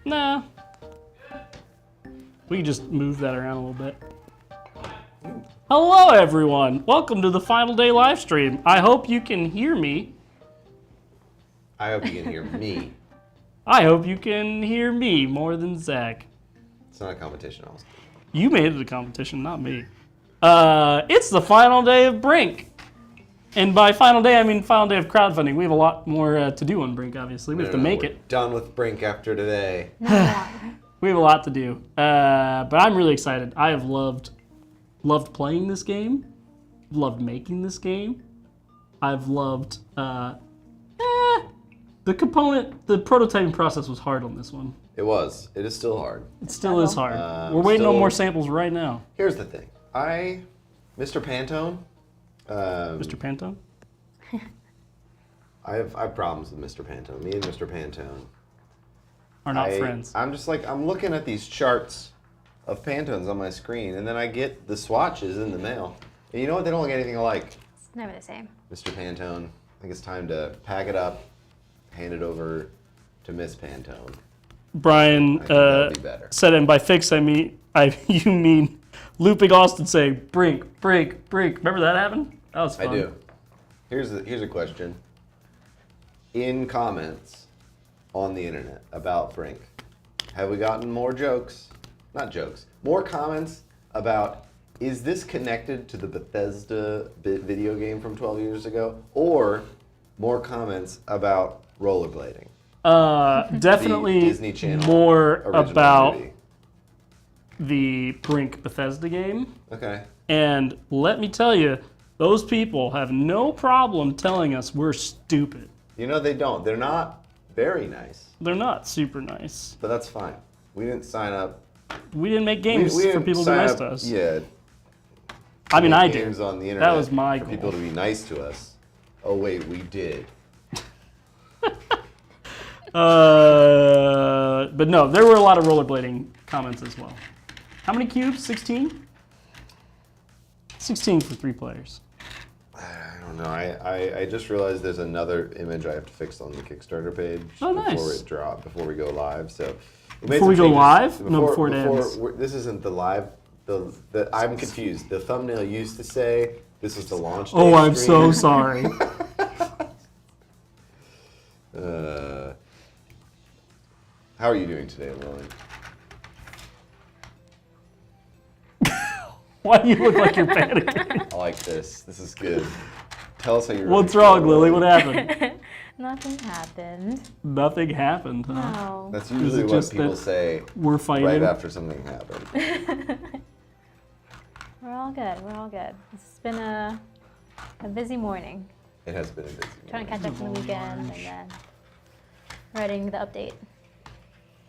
Nah. We can just move that around a little bit. Hello, everyone. Welcome to the final day live stream. I hope you can hear me. I hope you can hear me. I hope you can hear me more than Zach. It's not a competition, Austin. You made it a competition, not me. It's the final day of Brink. And by final day, I mean final day of crowdfunding. We have a lot more to do on Brink, obviously. We have to make it. Done with Brink after today. We have a lot to do. But I'm really excited. I have loved playing this game. Loved making this game. I've loved... the prototyping process was hard on this one. It was. It is still hard. It still is hard. We're waiting on more samples right now. Here's the thing. Mr. Pantone. Mr. Pantone? I have problems with Mr. Pantone. Me and Mr. Pantone are not friends. I'm just like, I'm looking at these charts of Pantones on my screen, and then I get the swatches in the mail. And you know what? They don't look anything alike. It's never the same. Mr. Pantone, I think it's time to pack it up, hand it over to Miss Pantone. Brian said, and by fix, you mean looping Austin saying, Brink, Brink, Brink. Remember that happened? That was fun. I do. Here's a question. In comments on the internet about Brink, have we gotten more jokes? Not jokes. More comments about, is this connected to the Bethesda video game from 12 years ago? Or more comments about rollerblading? Definitely Disney Channel more original about movie. The Brink Bethesda game. Okay. And let me tell you, those people have no problem telling us we're stupid. You know they don't. They're not very nice. They're not super nice. But that's fine. We didn't sign up. We didn't make games for people to be nice to us. Yeah. I mean, I did. Games on the internet that was my for goal. people to be nice to us. Oh wait, we did. But no, there were a lot of rollerblading comments as well. How many cubes? 16? 16 for 3 players. I don't know. I just realized there's another image I have to fix on the Kickstarter page before we go live. So before we go live? No, before it ends. This isn't the live. I'm confused. The thumbnail used to say this is the launch day. Oh, I'm so sorry. How are you doing today, Lily? Why do you look like you're panicking? I like this. This is good. Tell us how you're. What's wrong, Lily? What happened? Nothing happened. Nothing happened, huh? No. That's usually what people say we're fighting right after something happened. We're all good. We're all good. It's been a busy morning. It has been a busy morning. Trying to catch up from the weekend and then writing the update.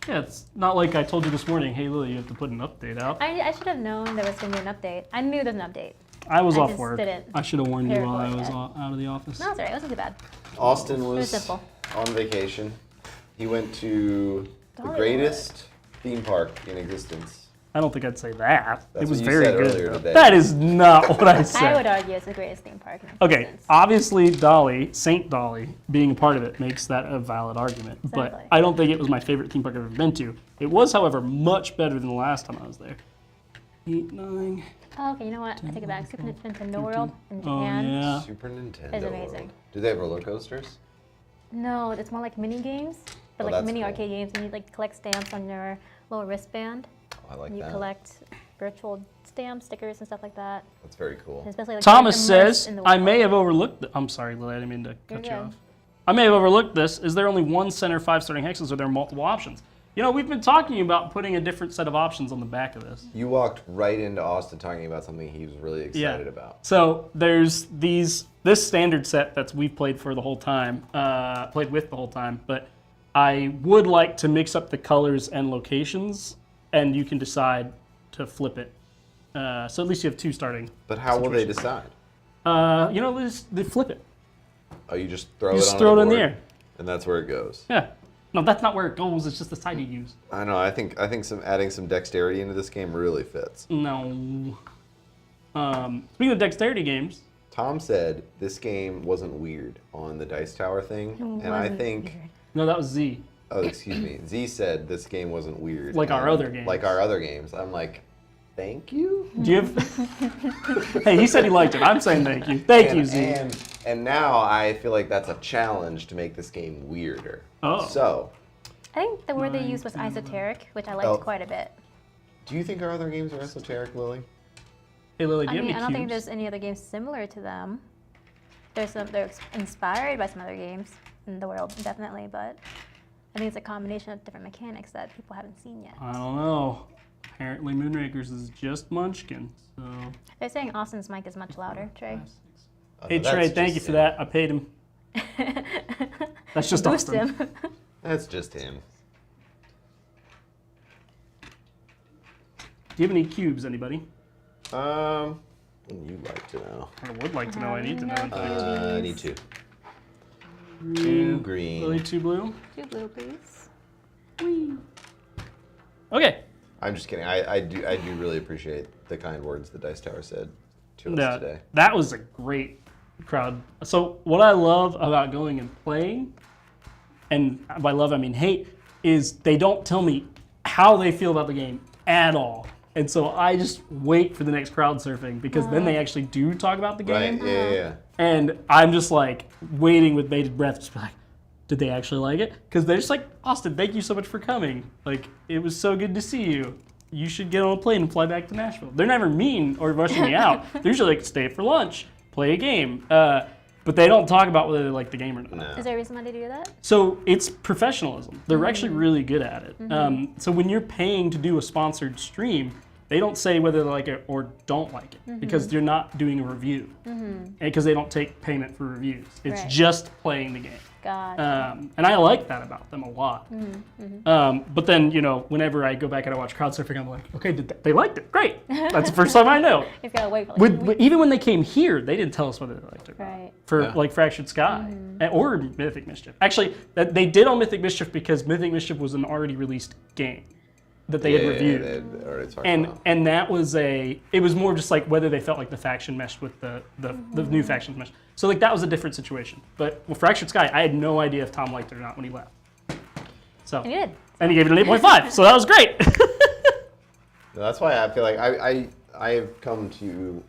Yeah, it's not like I told you this morning, hey Lily, you have to put an update out. I should have known there was going to be an update. I knew there was an update. I was off just work. didn't I should have warned you while I was yet. out of the office. No, it's alright. It wasn't too bad. Austin was simple. on vacation. He went to the greatest theme park in existence. I don't think I'd say that. That's it was what you very said good. earlier today. That is not what I said. I would argue it's the greatest theme park in Okay, existence. obviously Dolly, Saint Dolly, being a part of it makes that a valid argument. Exactly. But I don't think it was my favorite theme park I've ever been to. It was, however, much better than the last time I was there. 8, 9. Oh, okay, you know what? I take it back. Super Nintendo World in Oh, Japan yeah. Super Nintendo. is amazing. World. Do they have roller coasters? No, it's more like mini games, but Oh, like that's mini cool. arcade games, and you like collect stamps on your little wristband. Oh, I like You that. collect virtual stamps, stickers, and stuff like that. That's very cool. And especially like Thomas immersed says, in the I world. may have overlooked I'm sorry, Lily, I didn't mean to cut you good. off. I may have overlooked this. Is there only one center 5 starting hexes, or are there multiple options? You know, we've been talking about putting a different set of options on the back of this. You walked right into Austin talking about something he was really excited about. So there's this standard set that we've played for the whole time, played with the whole time, but I would like to mix up the colors and locations, and you can decide to flip it. So at least you have 2 starting. But how will they decide? You know, they flip it. Oh, you just throw You it just on throw the it in the board, air. and that's where it goes. Yeah. No, that's not where it goes. It's just the side you use. I know. I think adding some dexterity into this game really fits. No. Speaking of dexterity games. Tom said this game wasn't weird on the Dice Tower thing, and I think No, that was Z. Oh, excuse me. Z said this game wasn't weird. Like our other games. Like our other games. I'm like, thank you? Do you have... Hey, he said he liked it. I'm saying thank you. Thank you, Z. And now I feel like that's a challenge to make this game weirder. Oh. So, I think the word they used was esoteric, which I liked quite a bit. do you think our other games are esoteric, Lily? Hey, Lily, do I you mean, have I any don't think cubes? there's any other games similar to them. They're inspired by some other games in the world, definitely, but I think it's a combination of different mechanics that people haven't seen yet. I don't know. Apparently Moonrakers is just Munchkin, so... They're saying Austin's mic is much louder, Trey. Oh, Hey, no, Trey, that's thank you just for him. that. I paid him. That's just Boost Austin. him. That's just him. Do you have any cubes, anybody? You'd like to know. I would like to know. I need to know. in fact. I need two. Green. Two green. Lily, 2 blue. 2 blue, please. Whee. Okay. I'm just kidding. I do really appreciate the kind words the Dice Tower said to us today. That was a great crowd. So what I love about going and playing, and by love I mean hate, is they don't tell me how they feel about the game at all. And so I just wait for the next crowd surfing because then they actually do talk about the game. Right? Yeah. And I'm just like waiting with bated breath, just be like, did they actually like it? Because they're just like, Austin, thank you so much for coming. Like, it was so good to see you. You should get on a plane and fly back to Nashville. They're never mean or rushing me out. They're usually like, stay for lunch, play a game. But they don't talk about whether they like the game or not. No. Is there a reason why they do that? So it's professionalism. They're actually really good at it. So when you're paying to do a sponsored stream, they don't say whether they like it or don't like it because you're not doing a review. Because they don't take payment for reviews. It's Right. just playing the game. Gotcha. And I like that about them a lot. But then, you know, whenever I go back and I watch crowd surfing, I'm like, okay, they liked it. Great. That's the first time I know. You've got to wait for like a week. Even when they came here, they didn't tell us whether they liked it or not. Right. For Yeah. like Fractured Sky or Mythic Mischief. Actually, they did on Mythic Mischief because Mythic Mischief was an already released game that they had reviewed. They already talked about. And that was it was more just like whether they felt like the faction meshed with the new factions meshed. So like that was a different situation. But with Fractured Sky, I had no idea if Tom liked it or not when he left. So And you did. and he gave it an 8.5, so that was great. That's why I feel like I've come to you.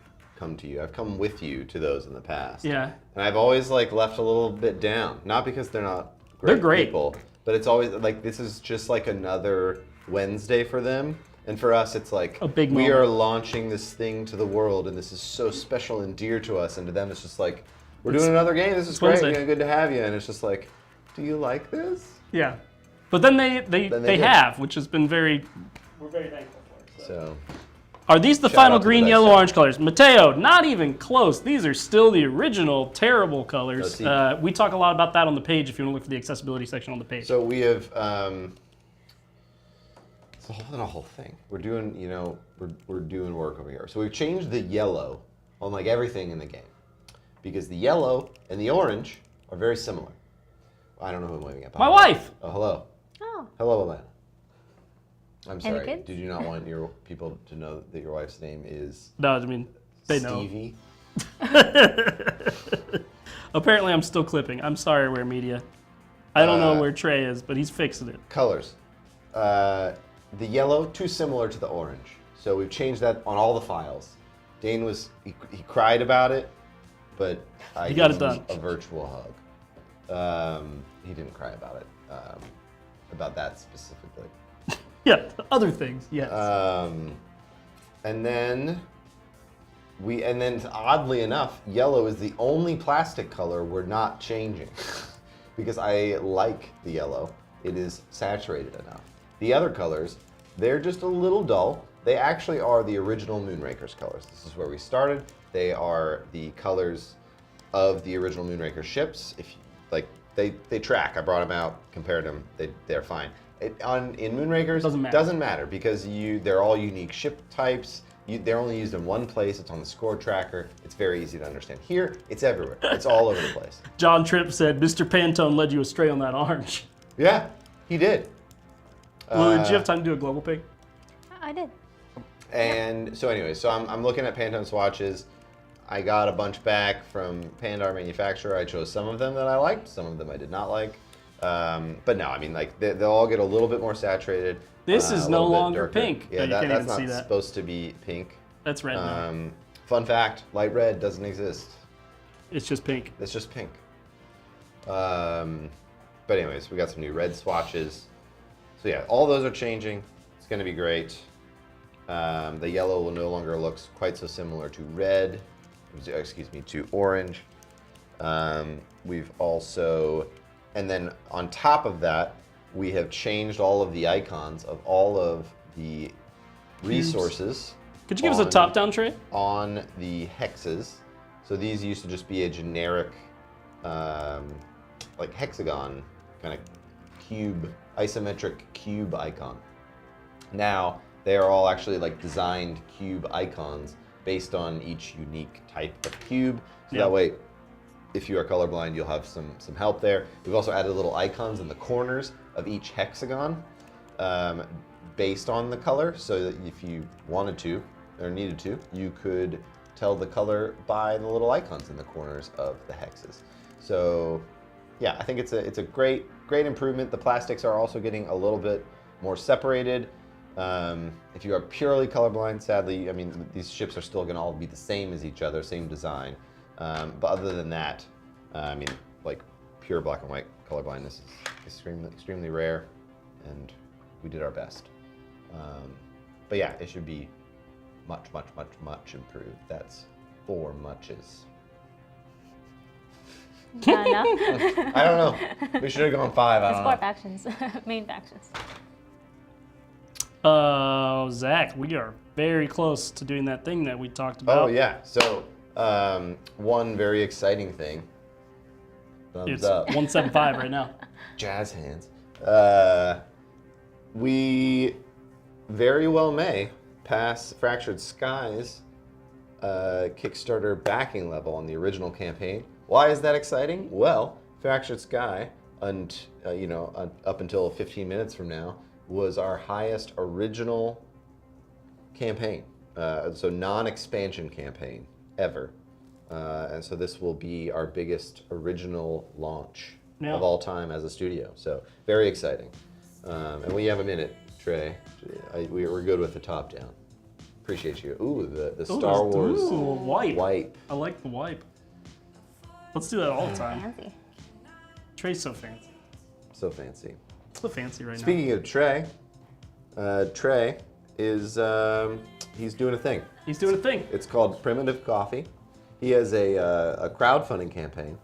I've come with you to those in the past. Yeah. And I've always like left a little bit down. Not because they're not great, They're great. people, but it's always like this is just like another Wednesday for them. And for us, it's like A big we moment. are launching this thing to the world, and this is so special and dear to us. And to them, it's just like we're doing another game. This is great. Wednesday. You know, good to have you. And it's just like, do you like this? Yeah. But then they did. have, which has been we're very thankful for. So Are these the Shout final out to green, the yellow, Dice orange colors? Mateo, not even close. These are still the original terrible colors. Let's see. We talk a lot about that on the page if you want to look for the accessibility section on the page. So we have it's a whole thing. We're doing, we're doing work over here. So we've changed the yellow on like everything in the game because the yellow and the orange are very similar. I don't know who I'm waving at. My wife! Oh, hello. Oh. Hello, Alana. I'm Any sorry. kids? Did you not want your people to know that your wife's name is No, I mean, they know. Stevie? Apparently I'm still clipping. I'm sorry, Wear Media. I don't know Uh, where Trey is, but he's fixing it. Colors. The yellow, too similar to the orange. So we've changed that on all the files. Dane he cried about it, but I He got gave it him done. a virtual hug. He didn't cry about it, about that specifically. Yeah, other things, yes. And then oddly enough, yellow is the only plastic color we're not changing because I like the yellow. It is saturated enough. The other colors, they're just a little dull. They actually are the original Moonrakers colors. This is where we started. They are the colors of the original Moonraker ships. If you, like, they track. I brought them out, compared them. They're fine. In Moonrakers, doesn't matter because they're all unique ship types. They're only used in one place. It's on the score tracker. It's very easy to understand. Here, it's everywhere. It's all over the place. John Tripp said, Mr. Pantone led you astray on that orange. Yeah, he did. Well, did you have time to do a global pick? I did. And so anyway, I'm looking at Pantone swatches. I got a bunch back from Pandar manufacturer. I chose some of them that I liked, some of them I did not like. But no, I mean, like they'll all get a little bit more saturated. This is a no little bit longer darker. pink. Yeah, You can't that's even not see that. supposed to be pink. That's red now. Fun fact: light red doesn't exist. It's just pink. It's just pink. But anyways, we got some new red swatches. So yeah, all those are changing. It's going to be great. The yellow will no longer look quite so similar to red. Excuse me, to orange. We've also, and then on top of that, we have changed all of the icons of all of the resources. Could you give us a top-down tray? On the hexes. So these used to just be a generic, like hexagon kind of cube, isometric cube icon. Now they are all actually like designed cube icons based on each unique type of cube. So that way, if you are colorblind, you'll have some help there. We've also added little icons in the corners of each hexagon based on the color, so that if you wanted to or needed to, you could tell the color by the little icons in the corners of the hexes. So yeah, I think it's a great improvement. The plastics are also getting a little bit more separated. If you are purely colorblind, sadly, I mean, these ships are still going to all be the same as each other, same design. But other than that, I mean, like pure black and white colorblindness is extremely rare, and we did our best. But yeah, it should be much improved. That's 4 muches. Not enough. I don't know. We should have gone 5. I It's don't 4 know. factions, main factions. Zach, we are very close to doing that thing that we talked about. Oh yeah. So one very exciting thing. Thumbs It's up. 175 right now. Jazz hands. We very well may pass Fractured Skies Kickstarter backing level on the original campaign. Why is that exciting? Well, Fractured Sky, up until 15 minutes from now, was our highest original campaign, so non-expansion campaign ever. And so this will be our biggest original launch of all time as a studio. So very exciting. And we have a minute, Trey. We're good with the top down. Appreciate you. Ooh, the Star Wars wipe. I like the wipe. Let's do that all the time. Fancy. Trey's so fancy. So fancy. So fancy right Speaking of Trey, Trey is he's doing a thing. now. He's doing a thing. It's called Primitive Coffee. He has a crowdfunding campaign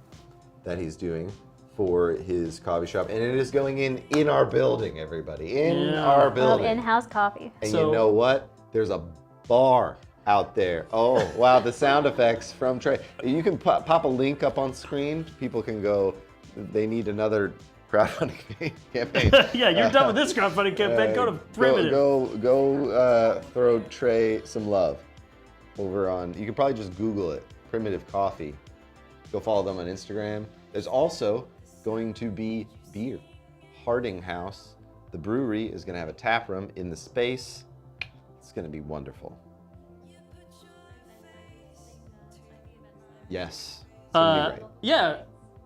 that he's doing for his coffee shop, and it is going in our building, everybody. In our building. In-house coffee. And So- you know what? There's a bar out there. Oh, wow, the sound effects from Trey. You can pop a link up on screen. People can go, they need another crowdfunding campaign. Yeah, you're done with this crowdfunding campaign. Go to Primitive. Go throw Trey some love over on, you can probably just Google it, Primitive Coffee. Go follow them on Instagram. There's also going to be beer. Harding House, the brewery, is going to have a tap room in the space. It's going to be wonderful. Yes. It's going to be great. Yeah,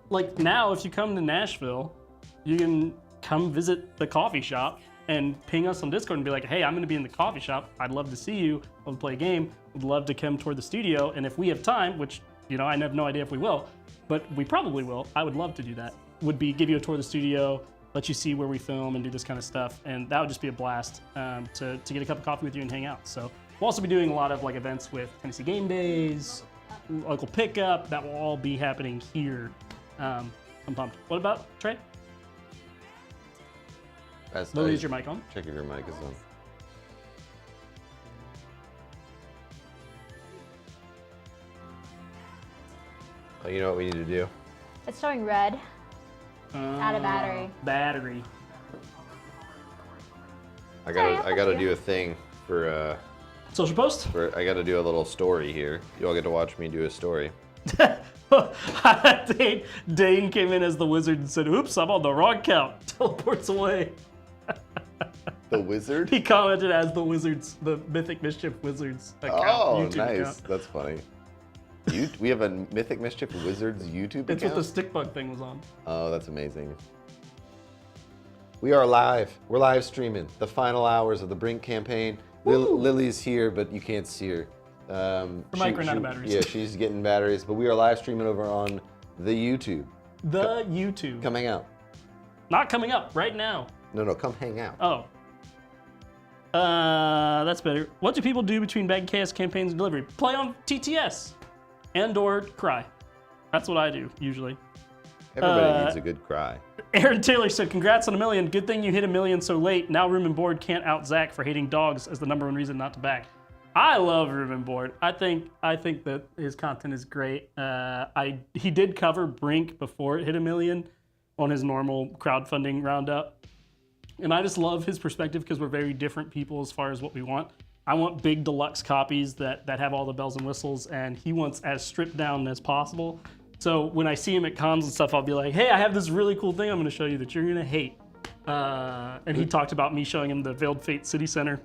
like now if you come to Nashville, you can come visit the coffee shop and ping us on Discord and be like, hey, I'm gonna be in the coffee shop. I'd love to see you. I'd love to play a game. Would love to come toward the studio. And if we have time, which, I have no idea if we will, but we probably will, I would love to do that. Would be give you a tour of the studio, let you see where we film and do this kind of stuff. And that would just be a blast to get a cup of coffee with you and hang out. So we'll also be doing a lot of like events with Tennessee Game Days, local pickup. That will all be happening here. I'm pumped. What about Trey? Lily, is your mic on? Check if your mic is on. Oh, you know what we need to do? It's showing red. Out of battery. Battery. I Sorry, gotta I'll help do you. a thing for Social post? I gotta do a little story here. You all get to watch me do a story. Dane came in as the wizard and said, oops, I'm on the wrong count. Teleports away. The wizard? He commented as the Wizards, the Mythic Mischief Wizards account. Oh, YouTube nice. account. That's funny. We have a Mythic Mischief Wizards YouTube It's account? what the stick bug thing was on. Oh, that's amazing. We are live. We're live streaming the final hours of the Brink campaign. Lily's here, but you can't see her. Her mic ran out of batteries. Yeah, she's getting batteries, but we are live streaming over on the YouTube. The YouTube. Come hang out. Not coming up right now. No, come hang out. Oh. That's better. What do people do between bag chaos campaigns and delivery? Play on TTS and or cry. That's what I do usually. Everybody needs a good cry. Aaron Taylor said, "Congrats on 1 million. Good thing you hit 1 million so late. Now Room and Board can't out Zach for hating dogs as the #1 reason not to back." I love Room and Board. I think that his content is great. He did cover Brink before it hit 1 million on his normal crowdfunding roundup. And I just love his perspective because we're very different people as far as what we want. I want big deluxe copies that have all the bells and whistles, and he wants as stripped down as possible. So when I see him at cons and stuff, I'll be like, hey, I have this really cool thing I'm going to show you that you're going to hate. And he talked about me showing him the Veiled Fate City Center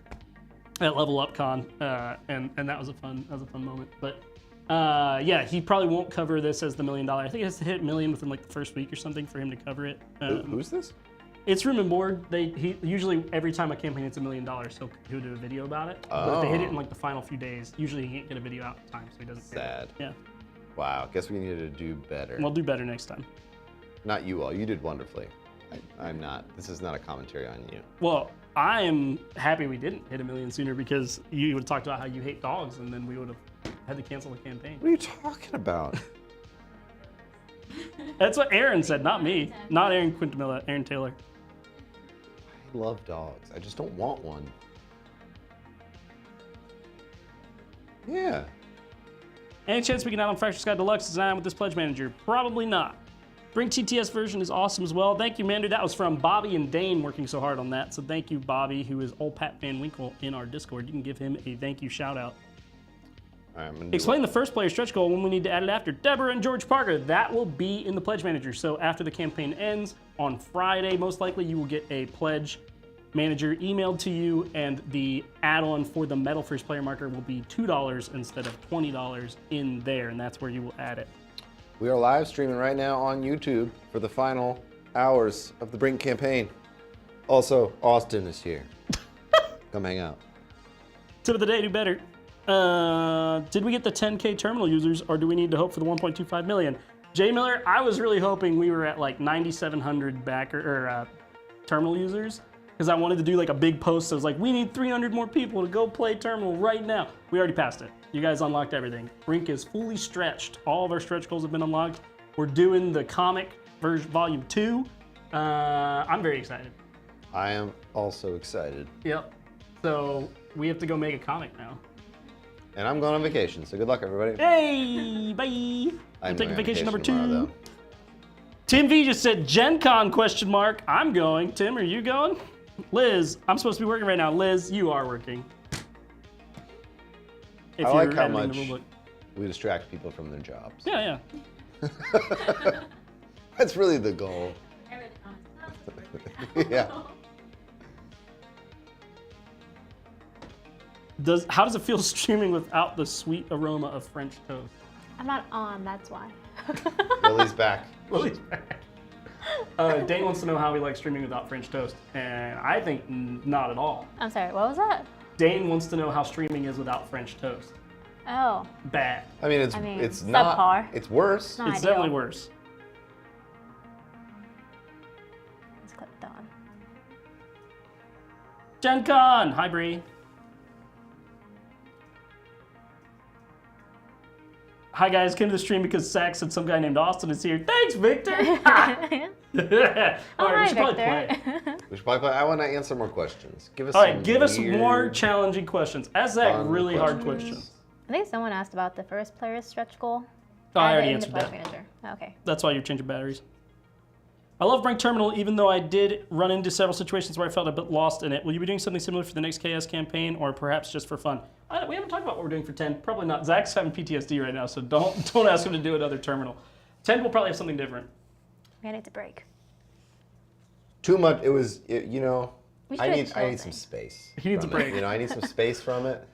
at Level Up Con, and that was a fun moment. But yeah, he probably won't cover this as the $1 million. I think it has to hit 1 million within like the first week or something for him to cover it. Who's this? It's Room and Board. He usually every time a campaign hits $1 million, he'll do a video about it. But if they hit it in like the final few days, usually he can't get a video out in time, so he doesn't. Sad. Yeah. Wow. Guess we need to do better. We'll do better next time. Not you all. You did wonderfully. I'm not. This is not a commentary on you. Well, I am happy we didn't hit 1 million sooner because you would have talked about how you hate dogs, and then we would have had to cancel the campaign. What are you talking about? That's what Aaron said, not me. Not Aaron Quintamilla, Aaron Taylor. I love dogs. I just don't want one. Yeah. Any chance we can add on Fracture Sky Deluxe design with this pledge manager? Probably not. Brink TTS version is awesome as well. Thank you, Mander. That was from Bobby and Dane working so hard on that. So thank you, Bobby, who is old Pat Van Winkle in our Discord. You can give him a thank you shout out. Explain the first player stretch goal when we need to add it after. Deborah and George Parker, that will be in the pledge manager. So after the campaign ends on Friday, most likely you will get a pledge manager emailed to you, and the add-on for the metal first player marker will be $2 instead of $20 in there, and that's where you will add it. We are live streaming right now on YouTube for the final hours of the Brink campaign. Also, Austin is here. Come hang out. Tip of the day, do better. Did we get the 10K terminal users, or do we need to hope for the 1.25 million? Jay Miller, I was really hoping we were at like 9,700 terminal users, because I wanted to do like a big post that was like, we need 300 more people to go play terminal right now. We already passed it. You guys unlocked everything. Brink is fully stretched. All of our stretch goals have been unlocked. We're doing the comic version, volume 2. I'm very excited. I am also excited. Yep. So we have to go make a comic now. And I'm going on vacation, so good luck, everybody. Hey, bye. I'm taking vacation number 2. tomorrow, Tim V just said, Gen Con, ? I'm going. Tim, are you going? Liz, I'm supposed to be working right now. Liz, you are working. If I like you're how editing the much rulebook. we distract people from their jobs. Yeah. That's really the goal. Yeah. How does it feel streaming without the sweet aroma of French toast? I'm not on, that's why. Lily's back. Lily's back. Dane wants to know how we like streaming without French toast, and I think not at all. I'm sorry, what was that? Dane wants to know how streaming is without French toast. Oh. Bad. I mean, it's not. Subpar. It's worse. Not It's ideal. definitely worse. Let's click done. Gen Con! Hi, Bree. Hi, guys. Came to the stream because Zach said some guy named Austin is here. Thanks, Victor! All right, Hi, we should probably Victor. play. We should probably play. I want to answer more questions. Give us. All right, some give us weird, more challenging questions. Ask Zach fun really hard questions. I think someone asked about the first player's stretch goal. Oh, I Add it already in answered the pledge that. manager. Okay. That's why you're changing batteries. I love Brink Terminal, even though I did run into several situations where I felt a bit lost in it. Will you be doing something similar for the next KS campaign, or perhaps just for fun? We haven't talked about what we're doing for 10. Probably not. Zach's having PTSD right now, so don't ask him to do another terminal. 10 will probably have something different. I need to break. Too much. It was. You know. We I should need some space. He needs a from it. break. You know, I need some space from it.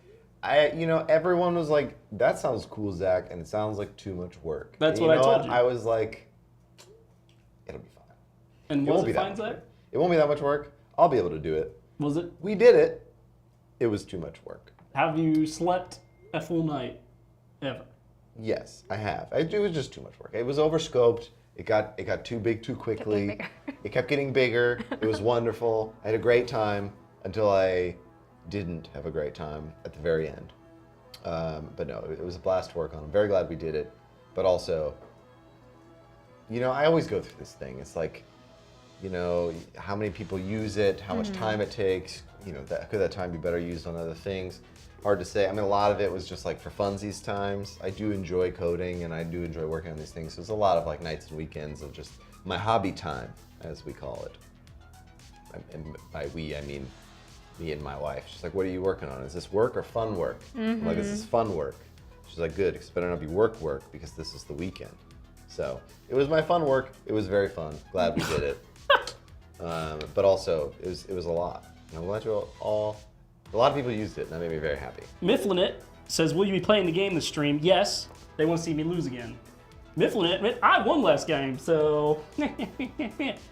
Everyone was like, "That sounds cool, Zach," and it sounds like too much work. That's And what I know told you. I was like, "It'll be fine." And It was won't it be that fine, much Zach? work. It won't be that much work. I'll be able to do it. Was it? We did it. It was too much work. Have you slept a full night ever? Yes, I have. It was just too much work. It was overscoped. It got too big too quickly. It kept getting bigger. It was wonderful. I had a great time until I didn't have a great time at the very end. But no, it was a blast to work on. I'm very glad we did it. But also, I always go through this thing. It's like, how many people use it, how much time it takes. Could that time be better used on other things? Hard to say. I mean, a lot of it was just like for funsies times. I do enjoy coding and I do enjoy working on these things. So it's a lot of like nights and weekends of just my hobby time, as we call it. And by we, I mean me and my wife. She's like, what are you working on? Is this work or fun work? I'm like, this is fun work. She's like, good, because it better not be work because this is the weekend. So it was my fun work. It was very fun. Glad we did it. But also, it was a lot. And I'm glad a lot of people used it, and that made me very happy. Mifflinit says, will you be playing the game this stream? Yes. They want to see me lose again. Mifflinit, I won last game, so... All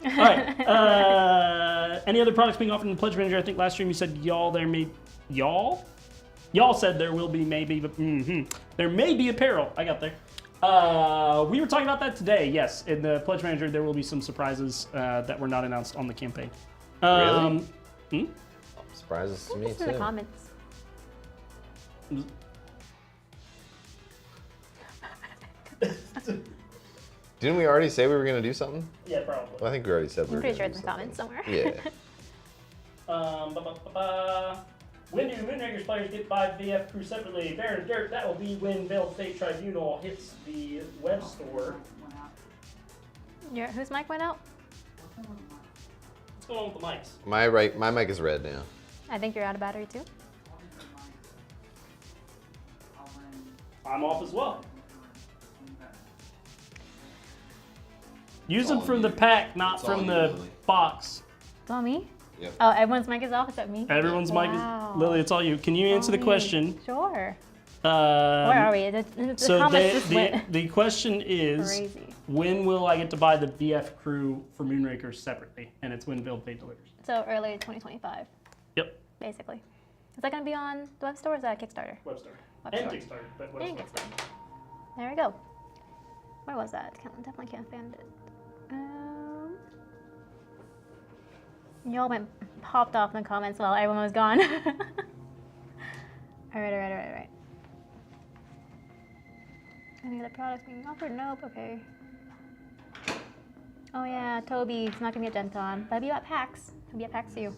right. Any other products being offered in the Pledge Manager? I think last stream you said y'all? Y'all said there will be maybe, but there may be apparel. I got there. We were talking about that today, yes. In the Pledge Manager, there will be some surprises that were not announced on the campaign. Really? Surprises to me, Just too. in the comments. Didn't we already say we were going to do something? Yeah, probably. Well, I think we already said we I'm were pretty going sure to it's do in the something. comments somewhere. Yeah. When do Moonraker's players get 5 VF crew separately? Baron Dirt, that will be when Veiled Fate Tribunal hits the web store. Whose mic went out? What's going on with the mics? My mic is red now. I think you're out of battery too. I'm off as well. Use them from the pack, not It's all from you, the Lily. box. It's all me? Yep. Oh, everyone's mic is off except me? Everyone's mic Wow. is... Lily, it's all you. Can you answer the me. question? Sure. Where are we? The So comments just went the question is, crazy. when will I get to buy the VF crew for Moonrakers separately? And it's when Veiled Fate delivers. So early 2025, Yep. basically. Is that going to be on the web store or is that a Kickstarter? Web store. Web And store. Kickstarter, but web And store. Kickstarter. There we go. Where was that? Definitely can't find it. Y'all popped off in the comments while everyone was gone. Alright. Any other products being offered? Nope, okay. Oh yeah, Toby, he's not gonna be at Gen Con, but he'll be at PAX. He'll be at PAX too.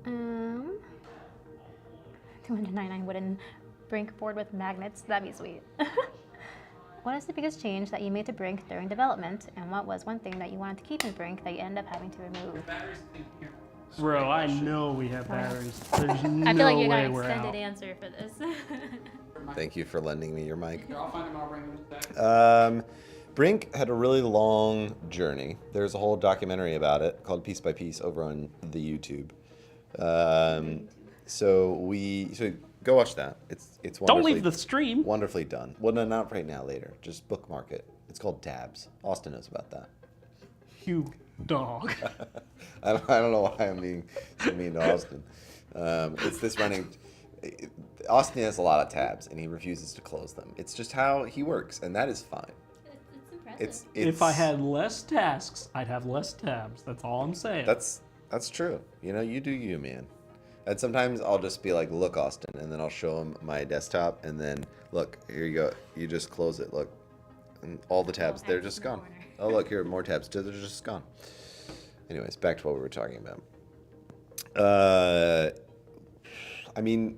299 wooden Brink board with magnets. That'd be sweet. What is the biggest change that you made to Brink during development, and what was one thing that you wanted to keep in Brink that you ended up having to remove? Bro, I know we have batteries. There's no I feel like you got way an we're extended out. answer for this. Thank you for lending me your mic. Here, I'll find them. I'll bring them back. Brink had a really long journey. There's a whole documentary about it called Piece by Piece over on the YouTube. So go watch that. It's Don't wonderfully, leave the stream. wonderfully done. Well, no, not right now. Later, just bookmark it. It's called Tabs. Austin knows about that. You dog. I don't know why I'm being so mean to Austin. It's this running. Austin has a lot of tabs and he refuses to close them. It's just how he works, and that is fine. It's impressive. It's If I had less tasks, I'd have less tabs. That's all I'm saying. That's true. You do you, man. And sometimes I'll just be like, look, Austin, and then I'll show him my desktop, and then look, here you go. You just close it. Look, and all the tabs, they're just gone. Oh, look, here, more tabs. They're just gone. Anyways, back to what we were talking about. I mean,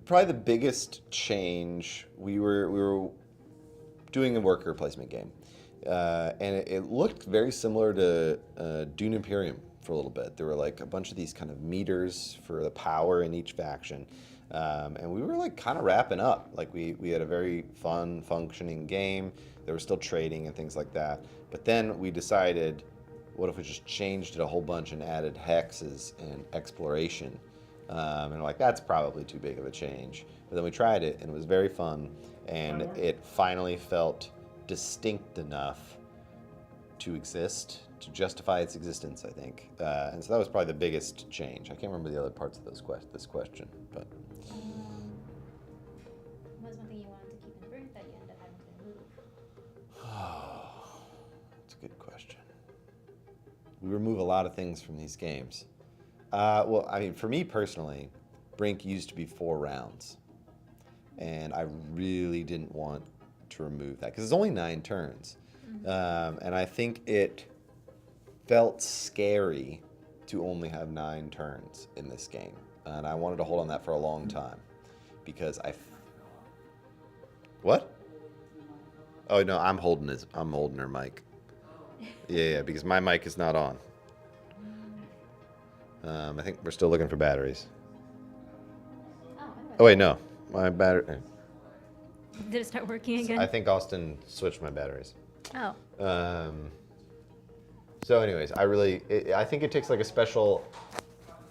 probably the biggest change, we were doing a worker placement game, and it looked very similar to Dune Imperium for a little bit. There were like a bunch of these kind of meters for the power in each faction, and we were like kind of wrapping up. Like we had a very fun, functioning game. There was still trading and things like that. But then we decided, what if we just changed it a whole bunch and added hexes and exploration? And we're like, that's probably too big of a change. But then we tried it, and it was very fun, and it finally felt distinct enough to exist to justify its existence, I think. And so that was probably the biggest change. I can't remember the other parts of this question, but What was one thing you wanted to keep in Brink that you ended up having to remove? that's a good question. We remove a lot of things from these games. Well, I mean, for me personally, Brink used to be 4 rounds. And I really didn't want to remove that because it's only 9 turns. And I think it felt scary to only have 9 turns in this game. And I wanted to hold on that for a long time because What? Oh no, I'm holding her mic. Yeah, because my mic is not on. I think we're still looking for batteries. Oh wait, no, my battery. Did it start working again? I think Austin switched my batteries. Oh. So anyways, I think it takes like a special,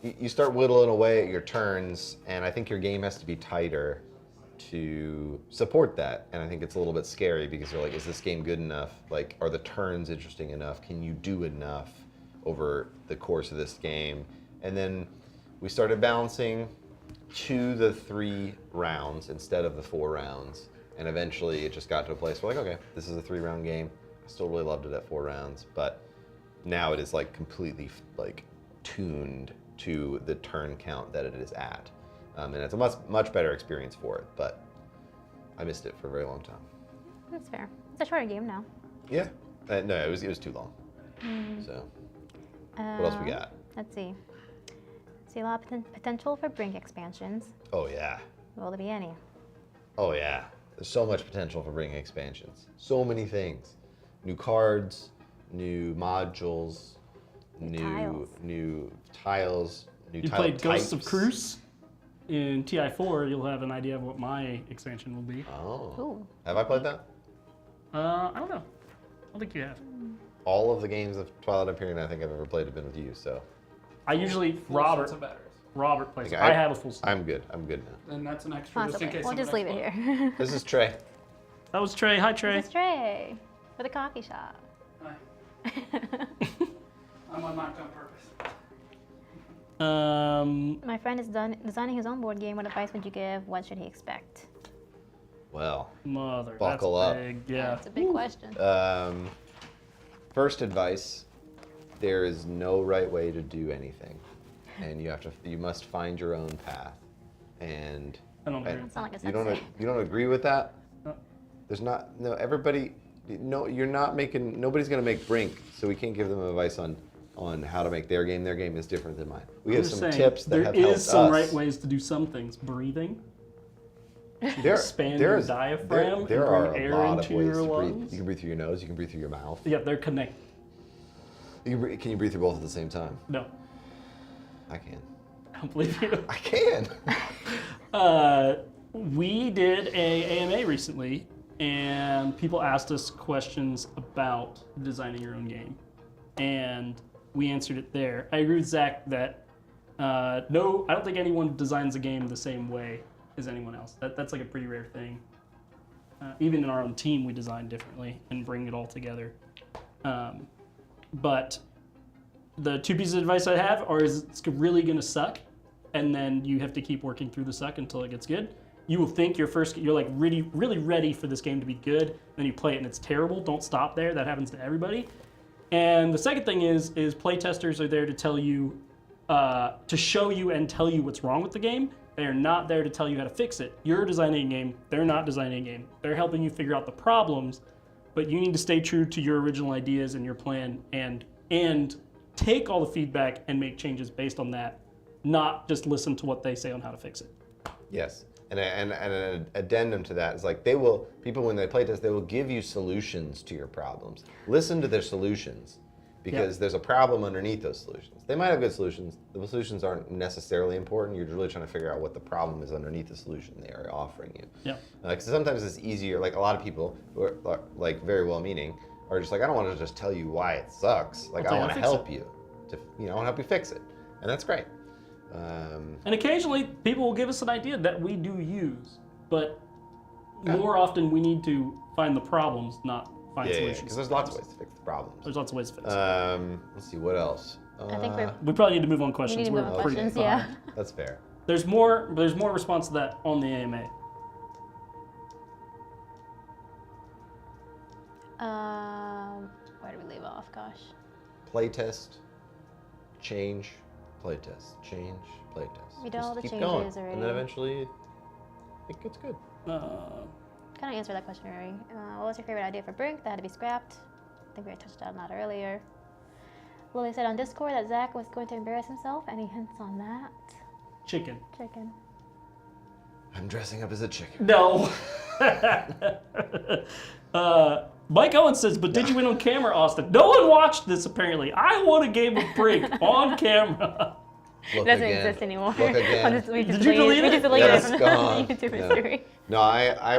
you start whittling away at your turns, and I think your game has to be tighter to support that. And I think it's a little bit scary because you're like, is this game good enough? Like, are the turns interesting enough? Can you do enough over the course of this game? And then we started balancing to the 3 rounds instead of the 4 rounds. And eventually it just got to a place where like, okay, this is a 3-round game. I still really loved it at 4 rounds, but now it is like completely like tuned to the turn count that it is at. And it's a much better experience for it, but I missed it for a very long time. That's fair. It's a shorter game now. Yeah. No, it was too long. So, what else we got? Let's see. See a lot of potential for Brink expansions. Oh yeah. Will there be any? Oh yeah. There's so much potential for bringing expansions. So many things. New cards, new modules, new tiles, new You tile played Ghosts of types. Cruz in TI4. You'll have an idea of what my expansion will be. Oh. Ooh. Have I played that? I don't know. I don't think you have. All of the games of Twilight Imperium I think I've ever played have been with you, so. I usually Full sets of batteries. Robert plays. Okay, I have a full set. I'm good now. And that's an extra just in case We'll just someone leave it explodes. here. This is Trey. That was Trey. Hi, Trey. This is Trey for the coffee shop. Hi. I'm on mic on purpose. My friend is designing his own board game. What advice would you give? What should he expect? Well, Mother. Buckle that's up. Big. Yeah. That's a big question. first advice, there is no right way to do anything. And you must find your own path. And I don't agree. Sound like a you don't sensei. you don't agree with that? No. There's not everybody. No, you're not making. Nobody's gonna make Brink, so we can't give them advice on how to make their game. Their game is different than mine. We I'm have just some saying, tips that there have helped is some us. right ways to do some things. Breathing. Expand there your is- diaphragm There and are bring a air lot of into ways your to breathe. lungs. You can breathe through your nose. You can breathe through your mouth. Yeah, they're connected. Can you breathe through both at the same time? No, I can. I don't believe you. I can. We did a AMA recently, and people asked us questions about designing your own game, and we answered it there. I agree with Zach that no, I don't think anyone designs a game the same way as anyone else. That's like a pretty rare thing. Even in our own team, we design differently and bring it all together. But the 2 pieces of advice I have are: is it's really going to suck, and then you have to keep working through the suck until it gets good. You will think you're like really, really ready for this game to be good. Then you play it and it's terrible. Don't stop there. That happens to everybody. And the second thing is playtesters are there to tell you, to show you and tell you what's wrong with the game. They are not there to tell you how to fix it. You're designing a game. They're not designing a game. They're helping you figure out the problems, but you need to stay true to your original ideas and your plan, and take all the feedback and make changes based on that, not just listen to what they say on how to fix it. Yes. And an addendum to that is like people when they play test, they will give you solutions to your problems. Listen to their solutions because there's a problem underneath those solutions. They might have good solutions. The solutions aren't necessarily important. You're really trying to figure out what the problem is underneath the solution they are offering you. Yeah. Like sometimes it's easier, like a lot of people who are like very well-meaning are just like, I don't want to just tell you why it sucks. Like I want to help you I want to help you fix it. And that's great. And occasionally, people will give us an idea that we do use, but more often we need to find the problems, not find Yeah, solutions. because there's lots of ways to fix the problems. There's lots of ways to fix it. Let's see, what else? I think We probably need to move on we questions. need to move We're on pretty questions. behind. Yeah. That's fair. There's more response to that on the AMA. Where do we leave off? Gosh. Playtest, change, playtest, change, playtest. We did all the keep changes going, already. and then eventually, it gets good. Kind of answer that question already. What was your favorite idea for Brink that had to be scrapped? I think we had touched on that earlier. Lily said on Discord that Zach was going to embarrass himself. Any hints on that? Chicken. Chicken. I'm dressing up as a chicken. No. Mike Owens says, but did you win on camera, Austin? No one watched this, apparently. I won a game of Brink on camera. Look It doesn't again. exist anymore. Look again. We just Did you delete We it? just deleted Yeah, it it's from gone. the YouTube Yeah. history. No,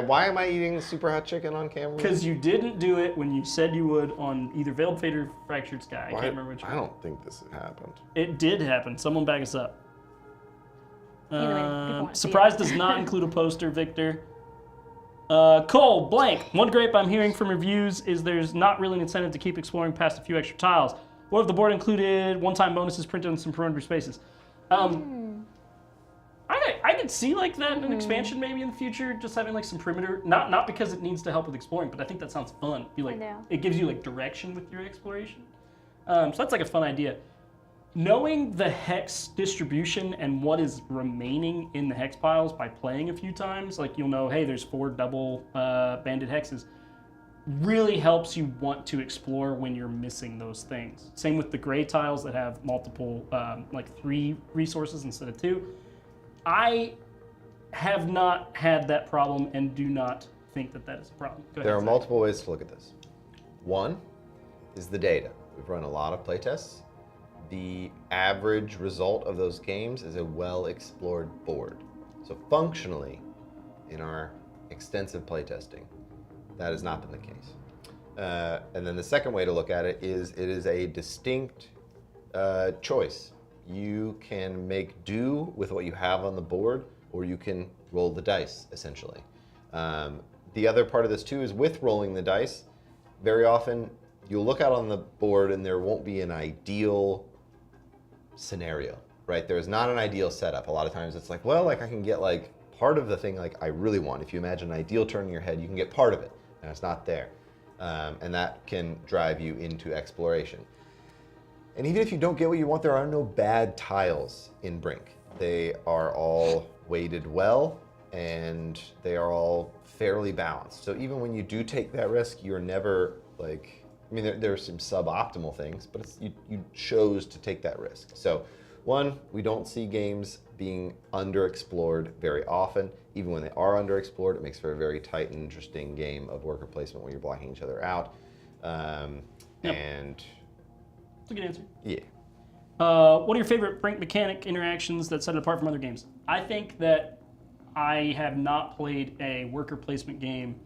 why am I eating super hot chicken on camera? Because you didn't do it when you said you would on either Veiled Fate or Fractured Sky. I can't remember which one. I don't think this happened. It did happen. Someone back us up. Either way, people want to see Surprise it. does not include a poster, Victor. Cole, blank. One gripe I'm hearing from reviews is there's not really an incentive to keep exploring past a few extra tiles. What if the board included one-time bonuses printed on some perimeter spaces? I could see like that in an expansion maybe in the future, just having like some perimeter. Not because it needs to help with exploring, but I think that sounds fun. Be like, know. it gives you like direction with your exploration. So that's like a fun idea. Knowing the hex distribution and what is remaining in the hex piles by playing a few times, like you'll know, hey, there's 4 double banded hexes, really helps you want to explore when you're missing those things. Same with the gray tiles that have multiple, like 3 resources instead of 2. I have not had that problem and do not think that that is a problem. Go There ahead, are Zach. multiple ways to look at this. One is the data. We've run a lot of playtests. The average result of those games is a well-explored board. So functionally, in our extensive playtesting, that has not been the case. And then the second way to look at it is a distinct choice. You can make do with what you have on the board, or you can roll the dice, essentially. The other part of this too is with rolling the dice, very often you'll look out on the board and there won't be an ideal scenario, right? There's not an ideal setup. A lot of times it's like, well, like I can get like part of the thing like I really want. If you imagine an ideal turn in your head, you can get part of it, and it's not there. And that can drive you into exploration. And even if you don't get what you want, there are no bad tiles in Brink. They are all weighted well, and they are all fairly balanced. So even when you do take that risk, you're never like, I mean, there are some suboptimal things, but you chose to take that risk. So one, we don't see games being underexplored very often. Even when they are underexplored, it makes for a very tight and interesting game of worker placement where you're blocking each other out. Yep. And That's a good answer. yeah. What are your favorite Brink mechanic interactions that set it apart from other games? I think that I have not played a worker placement game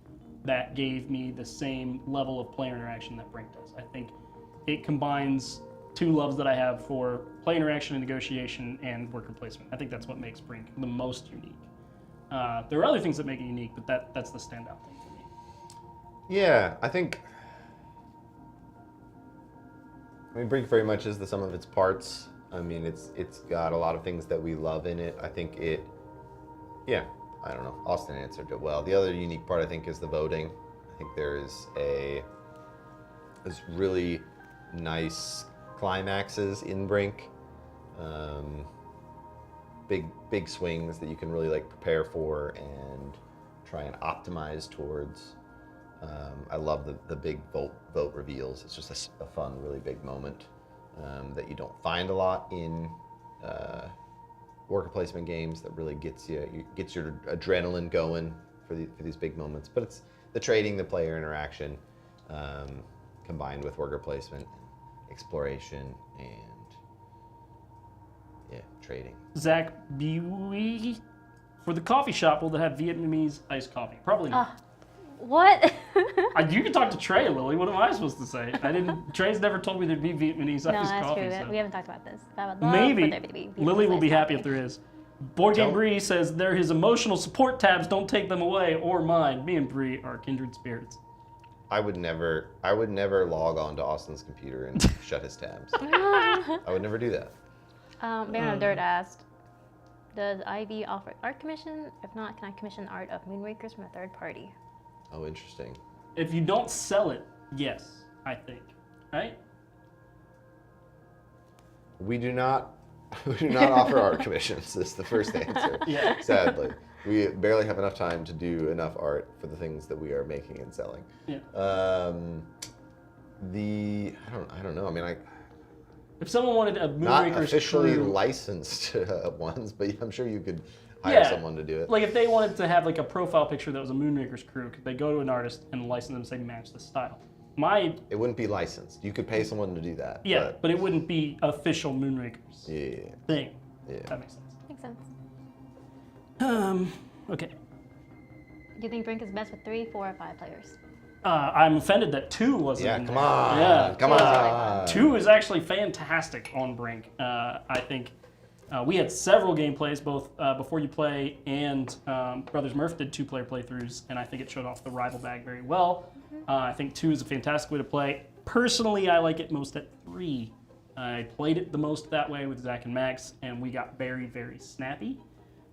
that gave me the same level of player interaction that Brink does. I think it combines 2 loves that I have for player interaction and negotiation and worker placement. I think that's what makes Brink the most unique. There are other things that make it unique, but that's the standout thing for me. Yeah, I think, I mean, Brink very much is the sum of its parts. I mean, it's got a lot of things that we love in it. I think yeah, I don't know. Austin answered it well. The other unique part, I think, is the voting. I think there is this really nice climaxes in Brink. Big swings that you can really like prepare for and try and optimize towards. I love the big vote reveals. It's just a fun, really big moment that you don't find a lot in worker placement games. That really gets your adrenaline going for these big moments. But it's the trading, the player interaction, combined with worker placement, exploration, and trading. Zach Bui, for the coffee shop, will they have Vietnamese iced coffee? Probably not. What? You can talk to Trey, Lily. What am I supposed to say? Trey's never told me there'd be Vietnamese No, iced that's coffee. true. So. We haven't talked about this. I would love Maybe for there to be Lily will be Vietnamese happy coffee. if there is. Board Game Don't- Bree says they're his emotional support tabs. Don't take them away or mine. Me and Bree are kindred spirits. I would never log on to Austin's computer and shut his tabs. I would never do that. Baron of Dirt asked, does Ivy offer art commission? If not, can I commission art of Moonrakers from a third party? Oh, interesting. If you don't sell it, yes, I think. Right? We do not offer art commissions. Is the first answer. Yeah. Sadly, we barely have enough time to do enough art for the things that we are making and selling. Yeah. I don't know. I mean, If someone wanted a not Moonrakers officially crew, licensed ones, but I'm sure you could hire someone to do it. like if they wanted to have like a profile picture that was a Moonrakers crew, could they go to an artist and license them and say match the style? It wouldn't be licensed. You could pay someone to do that. Yeah, but it wouldn't be official Moonrakers thing. Yeah. That makes sense. Makes sense. Okay. Do you think Brink is best with 3, 4, or 5 players? I'm offended that 2 wasn't. Yeah, in come there. on. Yeah, Come on. 2 is actually fantastic on Brink. I think we had several gameplays, both Before You Play and Brothers Murph did 2-player playthroughs, and I think it showed off the rival bag very well. I think 2 is a fantastic way to play. Personally, I like it most at 3. I played it the most that way with Zach and Max, and we got very, very snappy.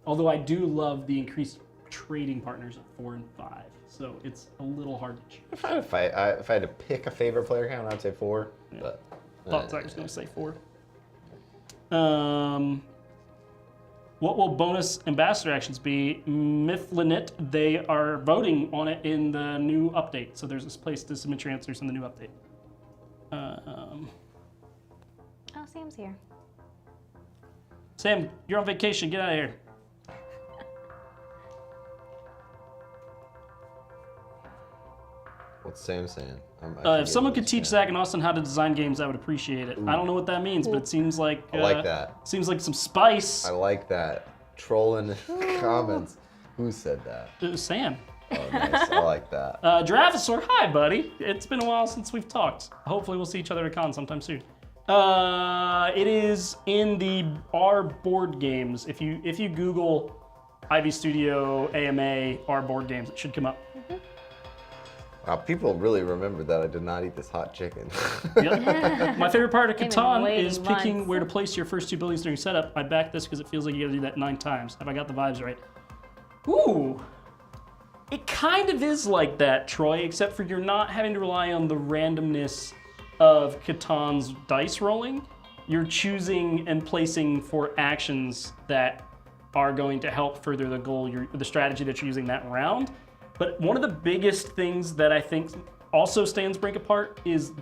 Although I do love the increased trading partners at 4 and 5, so it's a little hard to choose. If I had to pick a favorite player count, I'd say 4. Yeah. But Thought Zach was going to say 4. What will bonus ambassador actions be? Mythlinit, they are voting on it in the new update. So there's this place to submit your answers in the new update. Oh, Sam's here. Sam, you're on vacation. Get out of here. what's Sam saying? If someone could teach Zach and Austin how to design games, I would appreciate it. I don't know what that means, but it seems like I like that. Seems like some spice. I like that. Trolling comments. Who said that? It was Sam. Oh, nice. I like that. Giraffosaur, hi, buddy. It's been a while since we've talked. Hopefully, we'll see each other at con sometime soon. It is in our board games. If you Google Ivy Studio AMA our board games, it should come up. Wow, people really remembered that I did not eat this hot chicken. Yep. My favorite part of They've been Catan waiting is picking months. where to place your first 2 buildings during setup. I back this because it feels like you gotta do that 9 times. Have I got the vibes right? Ooh. It kind of is like that, Troy, except for you're not having to rely on the randomness of Catan's dice rolling. You're choosing and placing for actions that are going to help further the goal, the strategy that you're using that round. But one of the biggest things that I think also stands Brink apart is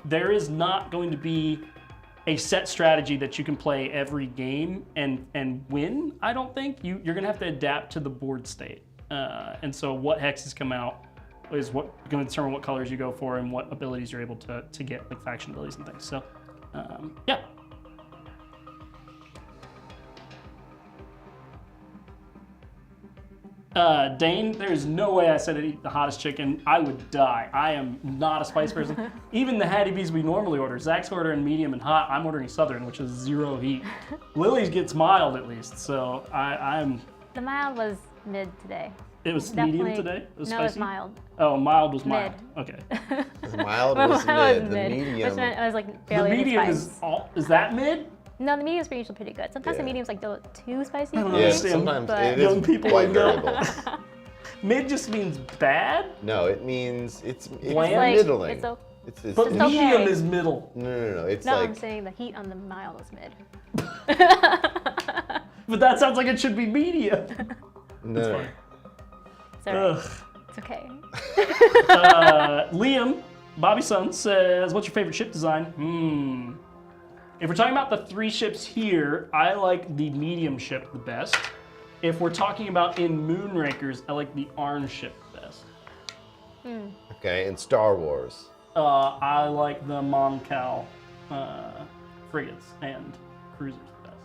there is not going to be a set strategy that you can play every game and win, I don't think. You're going to have to adapt to the board state. And so what hexes come out is what going to determine what colors you go for and what abilities you're able to get, like faction abilities and things. So, yeah. Dane, there's no way I said I'd eat the hottest chicken. I would die. I am not a spice person. Even the Hattie B's we normally order, Zach's ordering medium and hot. I'm ordering Southern, which is 0 heat. Lily's gets mild at least, so I'm. The mild was mid today. It was Definitely- medium today? It was no, spicy? it's mild. Oh, mild was Mid. mild. Okay. Mild My was mild mid. The medium. Which meant I was like The barely medium spice. is that mid? No, the medium's usually pretty good. Sometimes the Yeah. medium's like too spicy. I don't for Yeah, me, understand. sometimes but- it Young is people quite lingo. variable. Mid just means bad, No, it means it's Bland? Like, middling. it's okay. It's but It's medium okay. is middle. no. It's No, like I'm saying the heat on the mild is mid. But that sounds like it should be medium. no. fine. It's alright. Ugh. It's okay. Liam, Bobby's son, says, what's your favorite ship design? If we're talking about the 3 ships here, I like the medium ship the best. If we're talking about in Moonrakers, I like the orange ship the best. Okay, in Star Wars. I like the Mon Cal frigates and cruisers the best.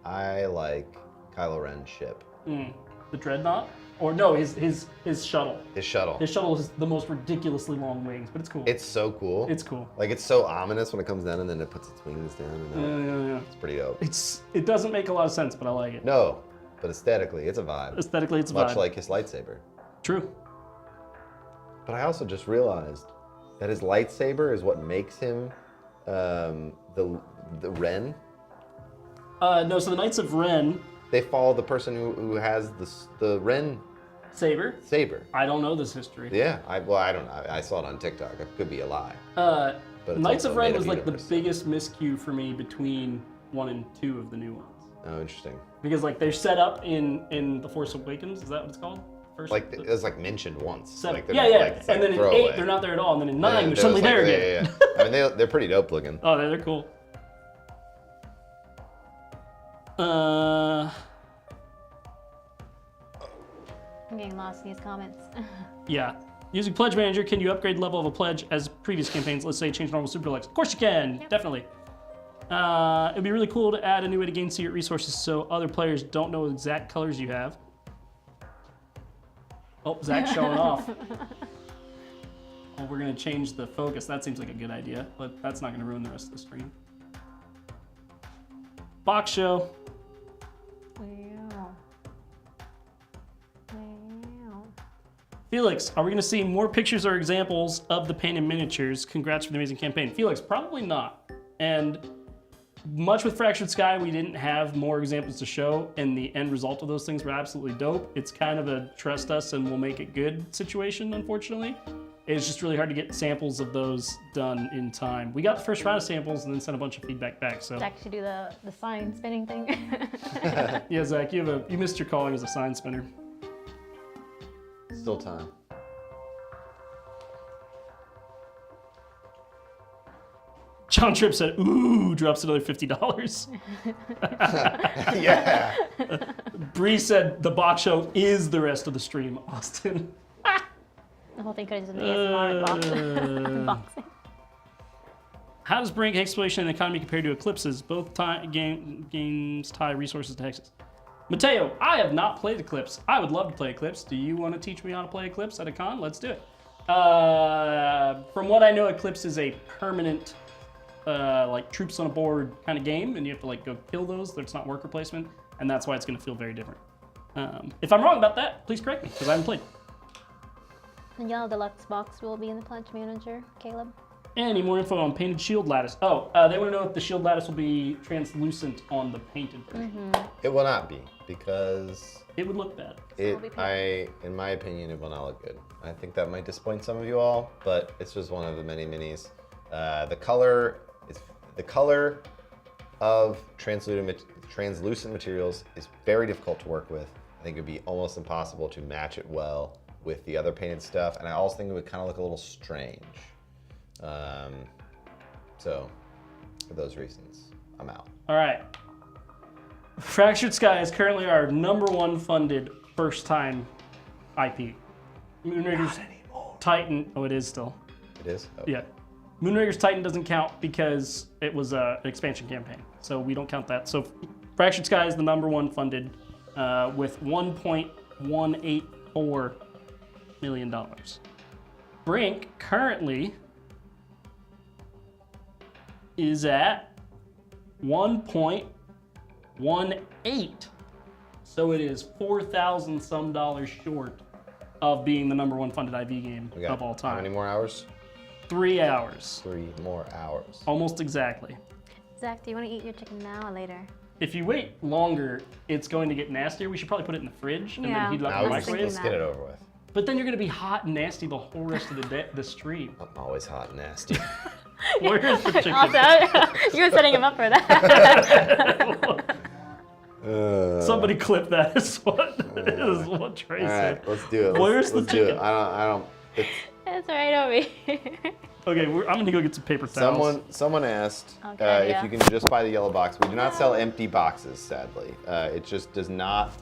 I like Kylo Ren's ship. The Dreadnought? Or no, his shuttle. His shuttle. His shuttle has the most ridiculously long wings, but it's cool. It's so cool. It's cool. Like it's so ominous when it comes down and then it puts its wings down. And Yeah. It's pretty dope. It doesn't make a lot of sense, but I like it. No, but aesthetically, it's a vibe. Aesthetically, it's a Much vibe. like his lightsaber. True. But I also just realized that his lightsaber is what makes him the Ren. No, so the Knights of Ren They follow the person who has the Ren saber. saber. I don't know this history. Yeah, I don't know. I saw it on TikTok. It could be a lie. But it's Knights also of Ren made was like universe. the biggest miscue for me between 1 and 2 of the new ones. Oh, interesting. Because like they're set up in The Force Awakens. Is that what it's called? First, Like it was like mentioned once. seven. Like, they're Yeah, not, yeah. like, it's and like then in throwaway. 8 they're not there at all. And then in 9 Yeah, they're it suddenly was there like, again. Yeah. I mean, they're pretty dope looking. Oh, they're cool. I'm getting lost in these comments. Yeah. Using Pledge Manager, can you upgrade the level of a pledge as previous campaigns? Let's say change normal super deluxe. Of course you can, definitely. It'd be really cool to add a new way to gain secret resources so other players don't know exact colors you have. Oh, Zach's showing off. Oh, we're gonna change the focus. That seems like a good idea, but that's not gonna ruin the rest of the stream. Box show. Wow. Wow. Felix, are we gonna see more pictures or examples of the painted miniatures? Congrats for the amazing campaign. Felix, probably not. And much with Fractured Sky, we didn't have more examples to show, and the end result of those things were absolutely dope. It's kind of a trust us and we'll make it good situation, unfortunately. It's just really hard to get samples of those done in time. We got the first round of samples and then sent a bunch of feedback back, so. To actually do the sign spinning thing. Yeah, Zach, you missed your calling as a sign spinner. Still time. John Tripp said, ooh, drops another $50. Yeah. Bree said, the box show is the rest of the stream, Austin. The whole thing could have just been ASMR unboxing. How does Brink exploration and economy compare to Eclipses? Both games tie resources to hexes. Mateo, I have not played Eclipse. I would love to play Eclipse. Do you want to teach me how to play Eclipse at a con? Let's do it. From what I know, Eclipse is a permanent, like troops on a board kind of game, and you have to like go kill those. It's not worker placement, and that's why it's going to feel very different. If I'm wrong about that, please correct me because I haven't played. The yellow deluxe box will be in the Pledge Manager, Caleb. Any more info on painted shield lattice? Oh, they want to know if the shield lattice will be translucent on the painted version. It will not be because It would look bad. in my opinion, it will not look good. I think that might disappoint some of you all, but it's just one of the many minis. The color of translucent materials is very difficult to work with. I think it would be almost impossible to match it well with the other painted stuff, and I also think it would kind of look a little strange. So, for those reasons, I'm out. All right. Fractured Sky is currently our #1 funded first-time IP. Moonraker's Titan. Oh, it is still. It is? Oh. Yeah. Moonraker's Titan doesn't count because it was an expansion campaign, so we don't count that. So Fractured Sky is the #1 funded with $1.184 million. Brink currently is at 1.18. So it is $4,000 some short of being the #1 funded IV game We got of all time. How many more hours? 3 hours. 3 more hours. Almost exactly. Zach, do you want to eat your chicken now or later? If you wait longer, it's going to get nastier. We should probably put it in the fridge and Yeah. then heat it up Now in the we just, microwave. let's get it over with. But then you're going to be hot and nasty the whole rest of the stream. I'm always hot and nasty. Where's the chicken? Also, you were setting him up for that. Somebody clip that. Is what Trey All said. right, let's do it. Where's the let's do it. chicken? I don't. It's right over here. Okay, I'm gonna go get some paper towels. Someone asked Okay, if yeah. you can just buy the yellow box. We do not sell empty boxes, sadly. It just does not.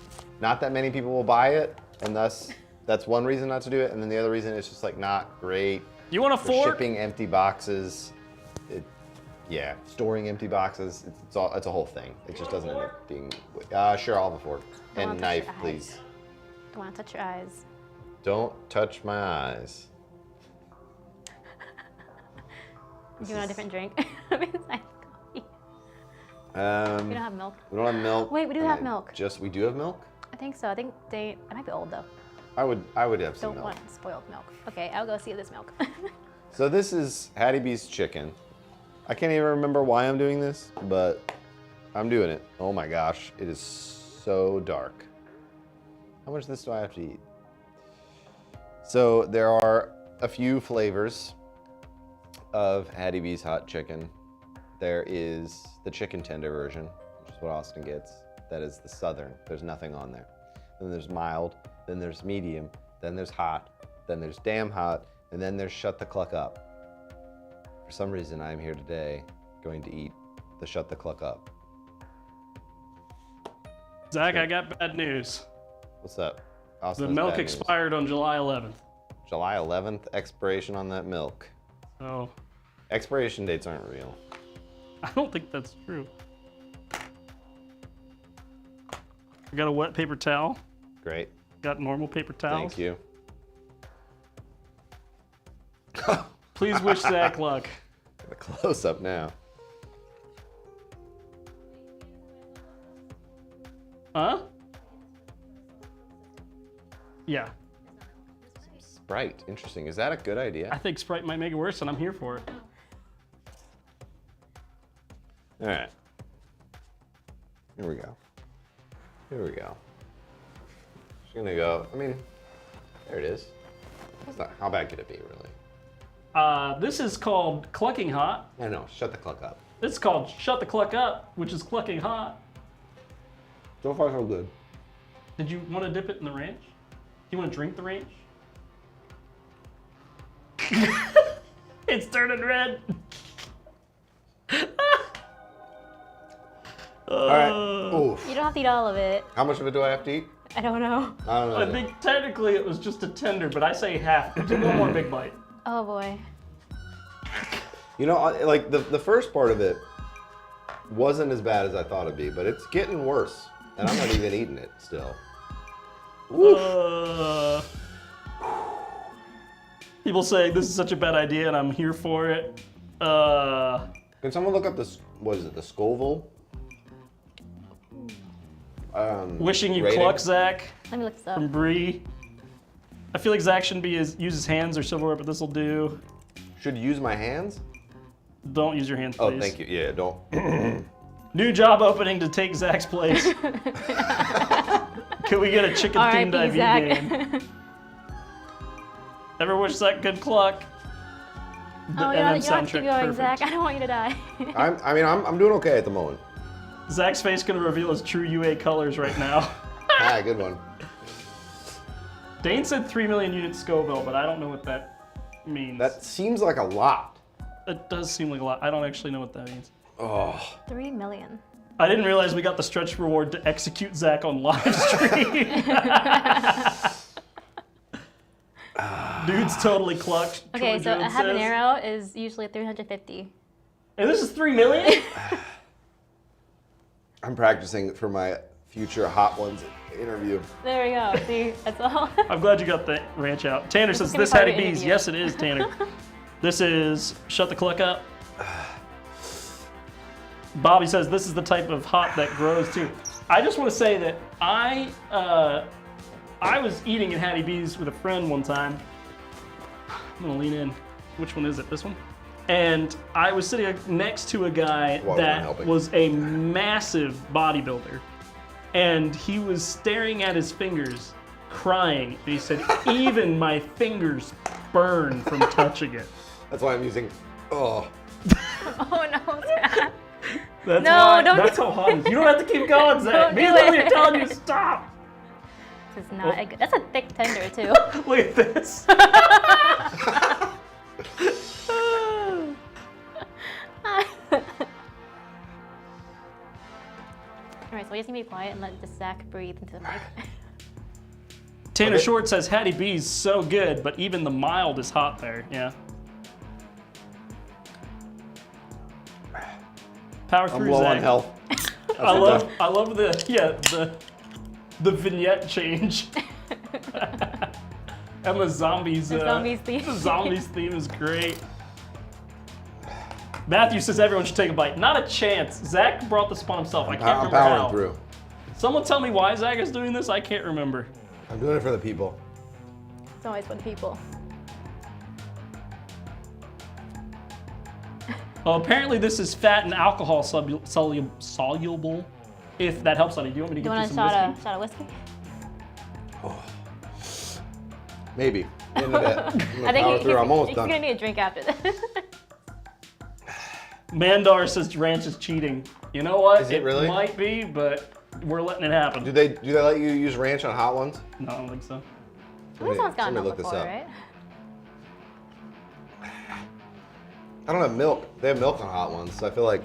Not that many people will buy it, and thus that's one reason not to do it. And then the other reason it's just like not great. You want a for fork? shipping empty boxes. Yeah, storing empty boxes. It's a whole thing. It just doesn't end up being. Sure, I'll have a fork Don't and touch knife, your eyes. please. Don't want to touch your eyes. Don't touch my eyes. Do you want a different drink besides coffee? We don't have milk. We don't have milk. Wait, we do have and milk. We do have milk? I think so. I think it might be old though. I would have some Don't milk. want spoiled milk. Okay, I'll go see this milk. So this is Hattie B's chicken. I can't even remember why I'm doing this, but I'm doing it. Oh my gosh, it is so dark. How much of this do I have to eat? So there are a few flavors of Hattie B's hot chicken. There is the chicken tender version, which is what Austin gets. That is the southern. There's nothing on there. Then there's mild, then there's medium, then there's hot, then there's damn hot, and then there's shut the cluck up. For some reason, I'm here today going to eat the shut the cluck up. Zach, I got bad news. What's up? Austin The has milk bad news. expired on July 11th. July 11th, expiration on that milk. So Expiration dates aren't real. I don't think that's true. I got a wet paper towel. Great. Got normal paper towels. Thank you. Please wish Zach luck. Got a close up now. Huh? Yeah. Sprite. Interesting. Is that a good idea? I think Sprite might make it worse, and I'm here for it. All right. Here we go. Here we go. Just gonna go. I mean, there it is. That's not, how bad could it be, really? This is called Clucking Hot. I know. Shut the cluck up. This is called Shut the Cluck Up, which is Clucking Hot. So far, so good. Did you want to dip it in the ranch? Do you want to drink the ranch? It's turning red. All right. Oof. You don't have to eat all of it. How much of it do I have to eat? I don't know. I don't know. I think technically it was just a tender, but I say half. Do one more big bite. Oh boy. You know, like the first part of it wasn't as bad as I thought it'd be, but it's getting worse, and I'm not even eating it still. People say this is such a bad idea, and I'm here for it. Can someone look up this? What is it? The Scoville? Wishing you rating? cluck, Zach, Let me look this up. from Bree. I feel like Zach shouldn't use his hands or silverware, but this will do. Should use my hands? Don't use your hands, please. Oh, thank you. Yeah, don't. New job opening to take Zach's place. Can we get a chicken-themed R.I.P. IV Zach. game? Ever wish Zach good cluck? The Oh, NM you have to soundtrack keep going, perfect. Zach. I don't want you to die. I'm doing okay at the moment. Zach's face gonna reveal his true UA colors right now. Ah, good one. Dane said 3 million units Scoville, but I don't know what that means. That seems like a lot. It does seem like a lot. I don't actually know what that means. Oh. 3 million. I didn't realize we got the stretch reward to execute Zach on live stream. Dude's totally clucked. Okay, Troy so a Jones says. habanero is usually 350. And this is 3 million? I'm practicing for my future Hot Ones interview. There we go. See, that's all. I'm glad you got the ranch out. Tanner says, gonna this be part Hattie of the B's. interview. Yes, it is, Tanner. This is Shut the Cluck Up. Bobby says, this is the type of hot that grows too. I just want to say that I was eating at Hattie B's with a friend one time. I'm gonna lean in. Which one is it? This one? And I was sitting next to a guy Why that wasn't helping? was a massive bodybuilder. And he was staring at his fingers, crying. And he said, even my fingers burn from touching it. That's why I'm using. Oh. Oh no, Zach. That's No, why, don't that's do- how hot it is. You don't have to keep going, Zach. Don't Me do literally it. telling you to stop. This is not a good. That's a thick tender too. Look at this. Alright, so we just need to be quiet and let just Zach breathe into the mic. Tanner Okay. Short says Hattie B's so good, but even the mild is hot there. Yeah. Power I'm through, low Zach. on health. I love the vignette change. And the zombies. The zombies theme. The zombies theme is great. Matthew says everyone should take a bite. Not a chance. Zach brought this upon himself. I can't I'm remember powering how. through. Someone tell me why Zach is doing this. I can't remember. I'm doing it for the people. It's always fun people. Well, apparently this is fat and alcohol soluble. If that helps, honey. Do you want me to Do you get you want a some whiskey? shot of whiskey? Maybe. In a bit. I'm I gonna think power through. I'm almost he's done. gonna need a drink after this. Mandar says ranch is cheating. You know what? Is it really? Might be, but we're letting it happen. Do they let you use ranch on hot ones? No, I don't think so. This one's gotten somebody milk look this before, up. right? I don't have milk. They have milk on hot ones, so I feel like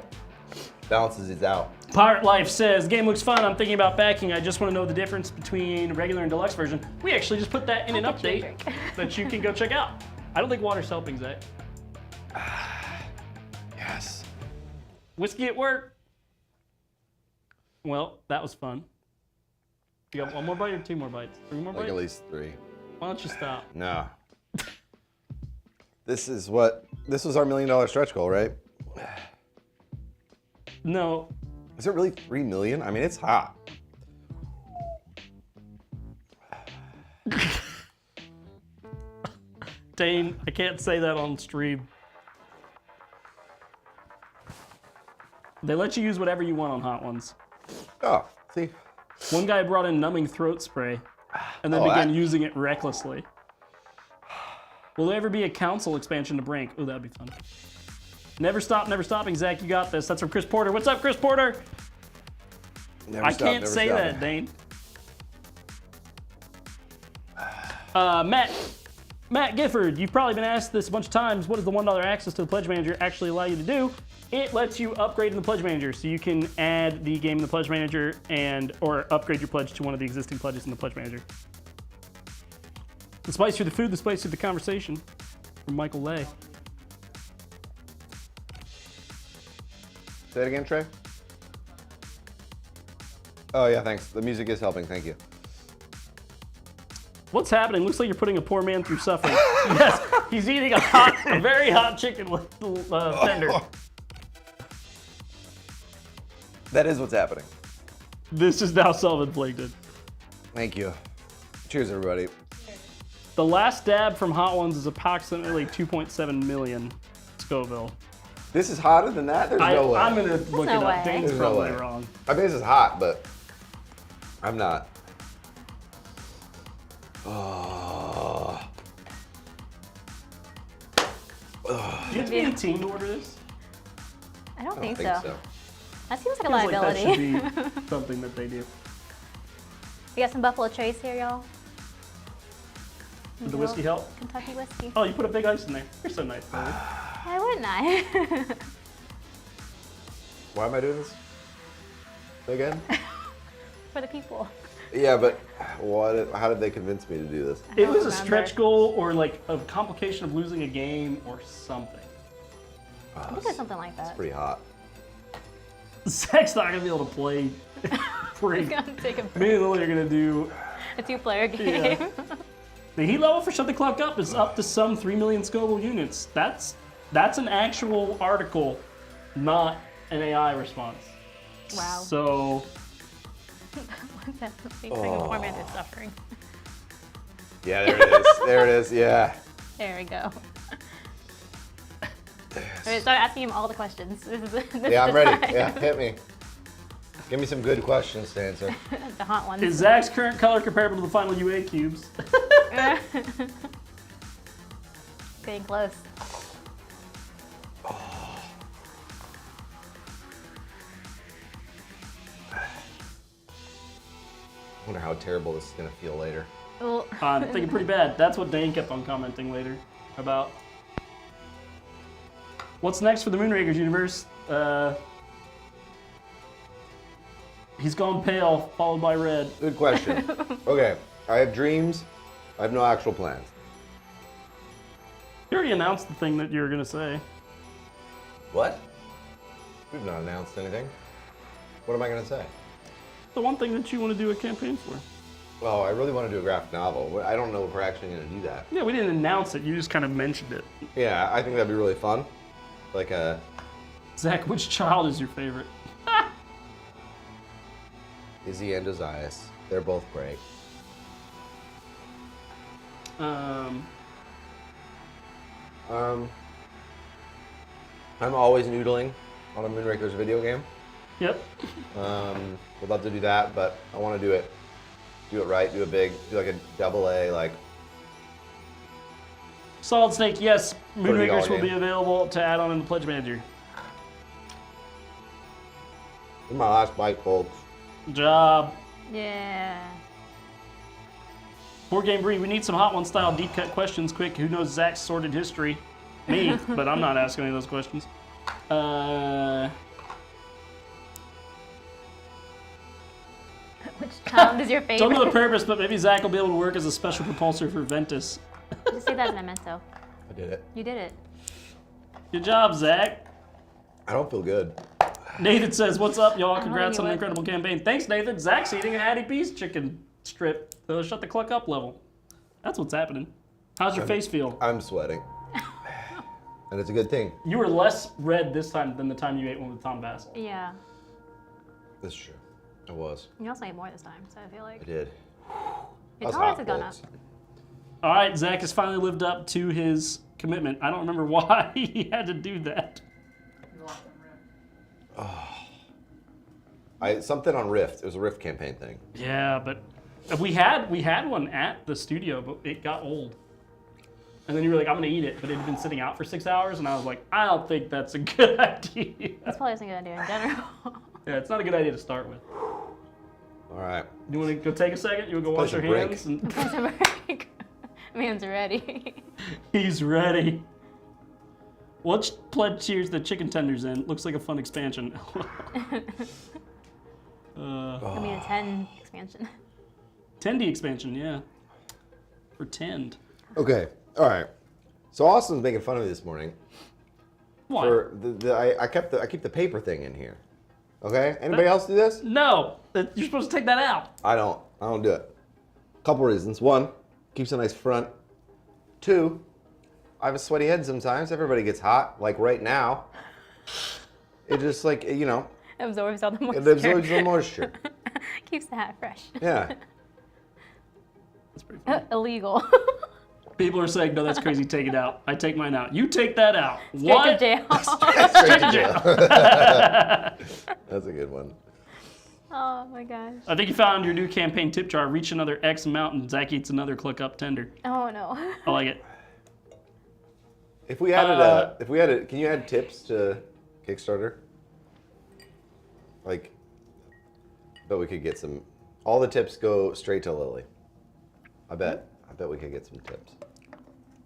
balances these out. Pirate Life says, game looks fun. I'm thinking about backing. I just want to know the difference between regular and deluxe version. We actually just put that in an I'll get you a update drink. that you can go check out. I don't think water's helping, Zach. Yes. Whiskey at work. Well, that was fun. You got one more bite or two more bites? Three more Like bites? at least 3. Why don't you stop? No. This was our $1 million stretch goal, right? No. Is it really 3 million? I mean, it's hot. Dane, I can't say that on stream. They let you use whatever you want on hot ones. Oh, see. One guy brought in numbing throat spray and then Oh, began that- using it recklessly. Will there ever be a council expansion to Brink? Oh, that'd be fun. Never stop, never stopping. Zach, you got this. That's from Chris Porter. What's up, Chris Porter? Never I stop, can't never say stop. that, Dane. Matt Gifford, you've probably been asked this a bunch of times. What does the $1 access to the Pledge Manager actually allow you to do? It lets you upgrade in the Pledge Manager, so you can add the game in the Pledge Manager or upgrade your pledge to one of the existing pledges in the Pledge Manager. The spice through the food, the spice through the conversation. From Michael Lay. Say it again, Trey. Oh yeah, thanks. The music is helping. Thank you. What's happening? Looks like you're putting a poor man through suffering. Yes, he's eating a very hot chicken with tender. That is what's happening. This is now self-inflicted. Thank you. Cheers, everybody. The last dab from Hot Ones is approximately 2.7 million Scoville. This is hotter than that? There's no way. I'm gonna look no it way. up. Dane's There's no probably way. wrong. I mean, this is hot, but I'm not. Oh. Do you have to be 18 to order this? I don't I think, don't think so. so. That seems like a Feels like that liability. should be something that they do. We got some Buffalo Trace here, y'all. Did the whiskey help? Kentucky whiskey. Oh, you put a big ice in there. You're so nice, Billy. Why wouldn't I? Why am I doing this again? For the people. Yeah, but how did they convince me to do this? It was a remember. stretch goal or like a complication of losing a game or something. I think it's something like that. Pretty hot. Zach's not gonna be able to play Brink. It's gonna take a Me and Lily are gonna do. A two-player game. Yeah. The heat level for Shut the Clock Up is up to some 3 million Scoville units. That's an actual article, not an AI response. Wow. So That's putting a poor man through suffering. Yeah, there it is. There it is. Yeah. There we go. Alright, start asking him all the questions. This is Yeah, I'm ready. time. Yeah, hit me. Give me some good questions to answer. The hot ones. is Zach's current color comparable to the final UA cubes? Getting close. I wonder how terrible this is gonna feel later. Well, I'm thinking pretty bad. That's what Dane kept on commenting later about. What's next for the Moonrakers universe? He's gone pale, followed by red. Good question. Okay, I have dreams. I have no actual plans. You already announced the thing that you were gonna say. What? We've not announced anything. What am I gonna say? The one thing that you want to do a campaign for. Well, I really want to do a graphic novel. I don't know if we're actually gonna do that. Yeah, we didn't announce it. You just kind of mentioned it. Yeah, I think that'd be really fun. Like a Zach, which child is your favorite? Izzy and Ozias. They're both great. I'm always noodling on a Moonraker's video game. Yep. Would love to do that, but I want to do it right, do it big, do like a double A, like. Solid Snake, yes. Pretty Moonrakers all will be game. available to add on in the Pledge Manager. This is my last bite, folks. Good job. Yeah. Board Game Bree, we need some Hot One style deep cut questions quick. Who knows Zach's sordid history? Me, but I'm not asking any of those questions. Which child is your favorite? Don't know the purpose, but maybe Zach will be able to work as a special propulsor for Ventus. Just say that as memento. I did it. You did it. Good job, Zach. I don't feel good. Nathan says, "What's up, y'all? I'm Congrats on holding the you incredible campaign." Thanks, Nathan. Zach's eating a Hattie B's chicken strip. Shut the cluck up level. That's what's happening. How's your face feel? I'm sweating. And it's a good thing. You were less red this time than the time you ate one with Tom Bass. Yeah. That's true. I was. You also ate more this time, so I feel like I did. your That's tolerance hot, has gone up. folks. All right, Zach has finally lived up to his commitment. I don't remember why he had to do that. You lost them red. Something on Rift. It was a Rift campaign thing. Yeah, but we had one at the studio, but it got old. And then you were like, "I'm gonna eat it," but it had been sitting out for 6 hours, and I was like, "I don't think that's a good idea." That's probably something I'm gonna do in general. Yeah, it's not a good idea to start with. All right. You want to go take a second? You want to go wash Place your a break. hands? And That's a break. Man's ready. he's ready. Let's pledge cheers the chicken tenders in. Looks like a fun expansion. I mean, a 10 expansion. 10D expansion, yeah. For 10. Okay. All right. So Austin's making fun of me this morning. What? For I keep the paper thing in here. Okay. Anybody else do this? No, you're supposed to take that out. I don't do it. Couple reasons. One, keeps a nice front. Two, I have a sweaty head sometimes. Everybody gets hot, like right now. It just like, It absorbs all the moisture. it absorbs the moisture. Keeps the hat fresh. Yeah. That's pretty funny. Illegal. People are saying, "No, that's crazy. Take it out." I take mine out. You take that out. Straight What? to jail. Straight to jail. That's a good one. Oh my gosh. I think you found your new campaign tip jar. Reach another X amount, and Zach eats another click up tender. Oh no. I like it. If we added, can you add tips to Kickstarter? Like, bet we could get some. All the tips go straight to Lily. I bet we could get some tips.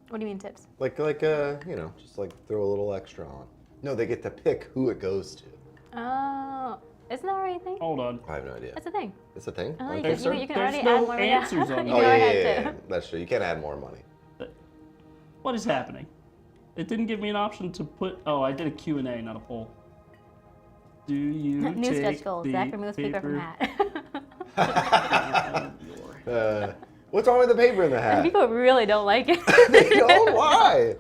What do you mean tips? Like just like throw a little extra on. No, they get to pick who it goes to. Oh, isn't that already a thing? Hold on. I have no idea. That's a thing. It's a thing. Oh, on you can, Kickstarter? you can There's already no add more. answers on you Oh can yeah, already yeah, add yeah. two. That's true. You can't add more money. What is happening? It didn't give me an option to put. Oh, I did a Q&A, not a poll. Do you New take stretch goal. the Zach removes paper from hat. What's wrong with the paper in the hat? People really don't like it. They don't. Why?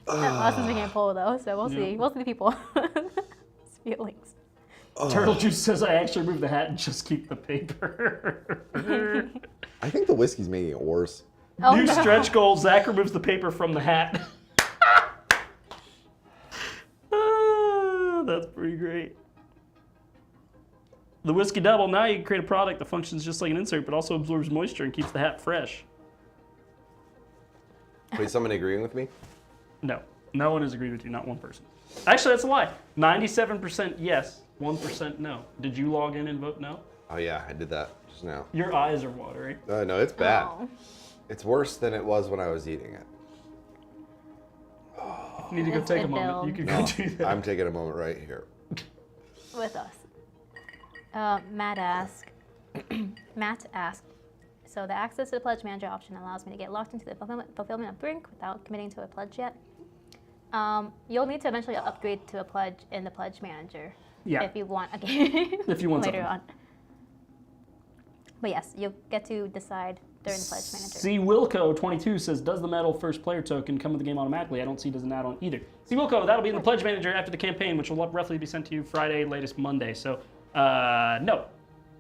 Austin's making a poll though, so we'll see. Yeah. We'll see the people. Feelings. Turtle Juice says I actually remove the hat and just keep the paper. I think the whiskey's making it worse. Oh, New no. stretch goal. Zach removes the paper from the hat. That's pretty great. The whiskey double. Now you can create a product that functions just like an insert, but also absorbs moisture and keeps the hat fresh. Wait, someone agreeing with me? No, no one has agreed with you. Not one person. Actually, that's a lie. 97% yes, 1% no. Did you log in and vote no? Oh yeah, I did that just now. Your eyes are watering. No, it's bad. Oh. It's worse than it was when I was eating it. You need to go It's take a been moment. You can built. go do that. I'm taking a moment right here. With us. Matt asked, so the access to the pledge manager option allows me to get locked into the fulfillment of Brink without committing to a pledge yet. You'll need to eventually upgrade to a pledge in the pledge manager Yeah. if you want a game If you want later something. on. But yes, you'll get to decide during the pledge manager. C Wilco 22 says, "Does the metal first player token come with the game automatically?" I don't see it as an add-on either. C Wilco, that'll be in the pledge manager after the campaign, which will roughly be sent to you Friday, latest Monday. So, no,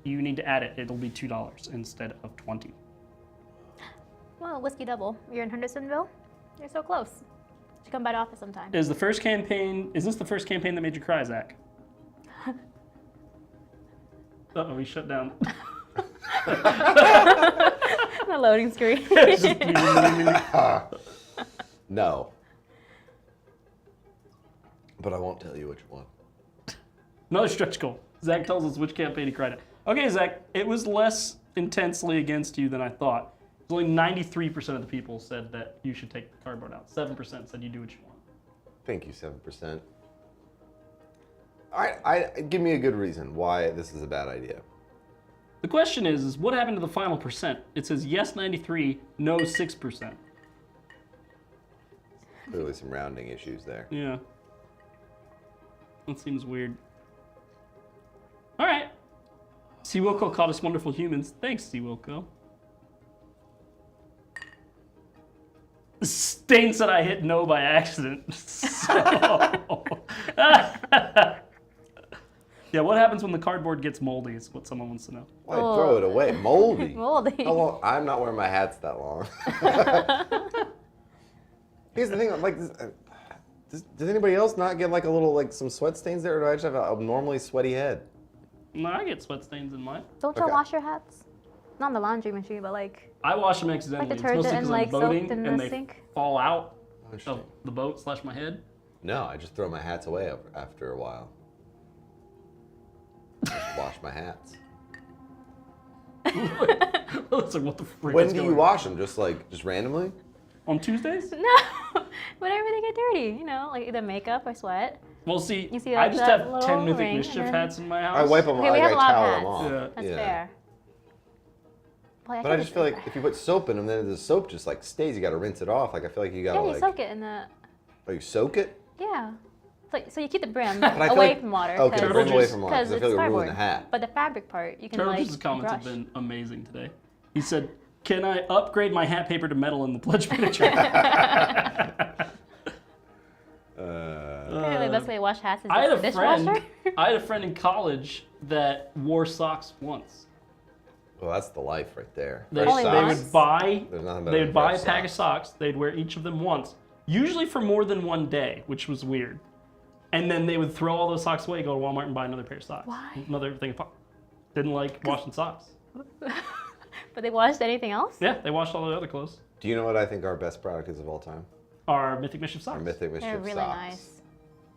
you need to add it. It'll be $2 instead of $20. Well, whiskey double. You're in Hendersonville. You're so close. You should come by the office sometime. Is this the first campaign that made you cry, Zach? Uh-oh, he shut down. The loading screen. No. But I won't tell you which one. Another stretch goal. Zach tells us which campaign he cried at. Okay, Zach, it was less intensely against you than I thought. Only 93% of the people said that you should take the cardboard out. 7% said you do what you want. Thank you, 7%. I give me a good reason why this is a bad idea. The question is what happened to the final percent? It says yes 93, no 6%. Clearly some rounding issues there. Yeah. That seems weird. All right. C. Wilco called us wonderful humans. Thanks, C. Wilco. Stain said I hit no by accident. So... Yeah, what happens when the cardboard gets moldy is what someone wants to know. Why throw it away? Moldy. Moldy. How long? I'm not wearing my hats that long. Here's the thing, like, does anybody else not get like a little, like some sweat stains there, or do I just have an abnormally sweaty head? No, I get sweat stains in mine. Don't y'all Okay. wash your hats? Not in the laundry machine, but like I wash them accidentally. Like It's mostly detergent and, 'cause like, I'm soap boating in and the they sink? fall out Interesting. of the boat / my head. No, I just throw my hats away after a while. Just wash my hats. It's like, what the frick When is do you going wash them? Just randomly? on Tuesdays? no. Whenever they get dirty, you know, like either makeup or sweat. Well, see, You see, I like, just that have little 10 Mythic ring, Mischief and then- hats in my house. I wipe them. Okay, we have a I lot of towel hats. them off. Yeah. That's Yeah. fair. Boy, But I just feel like if you put soap in them, then the soap just like stays. You got to rinse it off. Like I feel like you got to yeah, you like. soak it in the Oh, you soak it? yeah. So you keep the brim I feel away like- from water. Okay, Turtle bring away juice. from water because I it's feel like it ruined cardboard. the hat. But the fabric part, you can Turtle like Juice's comments brush. have been amazing today. He said, "Can I upgrade my hat paper to metal in the pledge miniature?" Apparently, the best way to wash hats is I had just a the friend. dishwasher. I had a friend in college that wore socks once. Well, that's the life right there. They, Fresh Only they once? would buy. There's nothing better They than would buy a fresh pack of socks. They'd wear each of them once, usually for more than one day, which was weird. And then they would throw all those socks away, go to Walmart and buy another pair of socks. Why? Another thing of pop. Didn't like washing socks. But they washed anything else? Yeah, they washed all the other clothes. Do you know what I think our best product is of all time? Our Mythic Mischief Our socks. Mythic Mischief They're really socks. nice.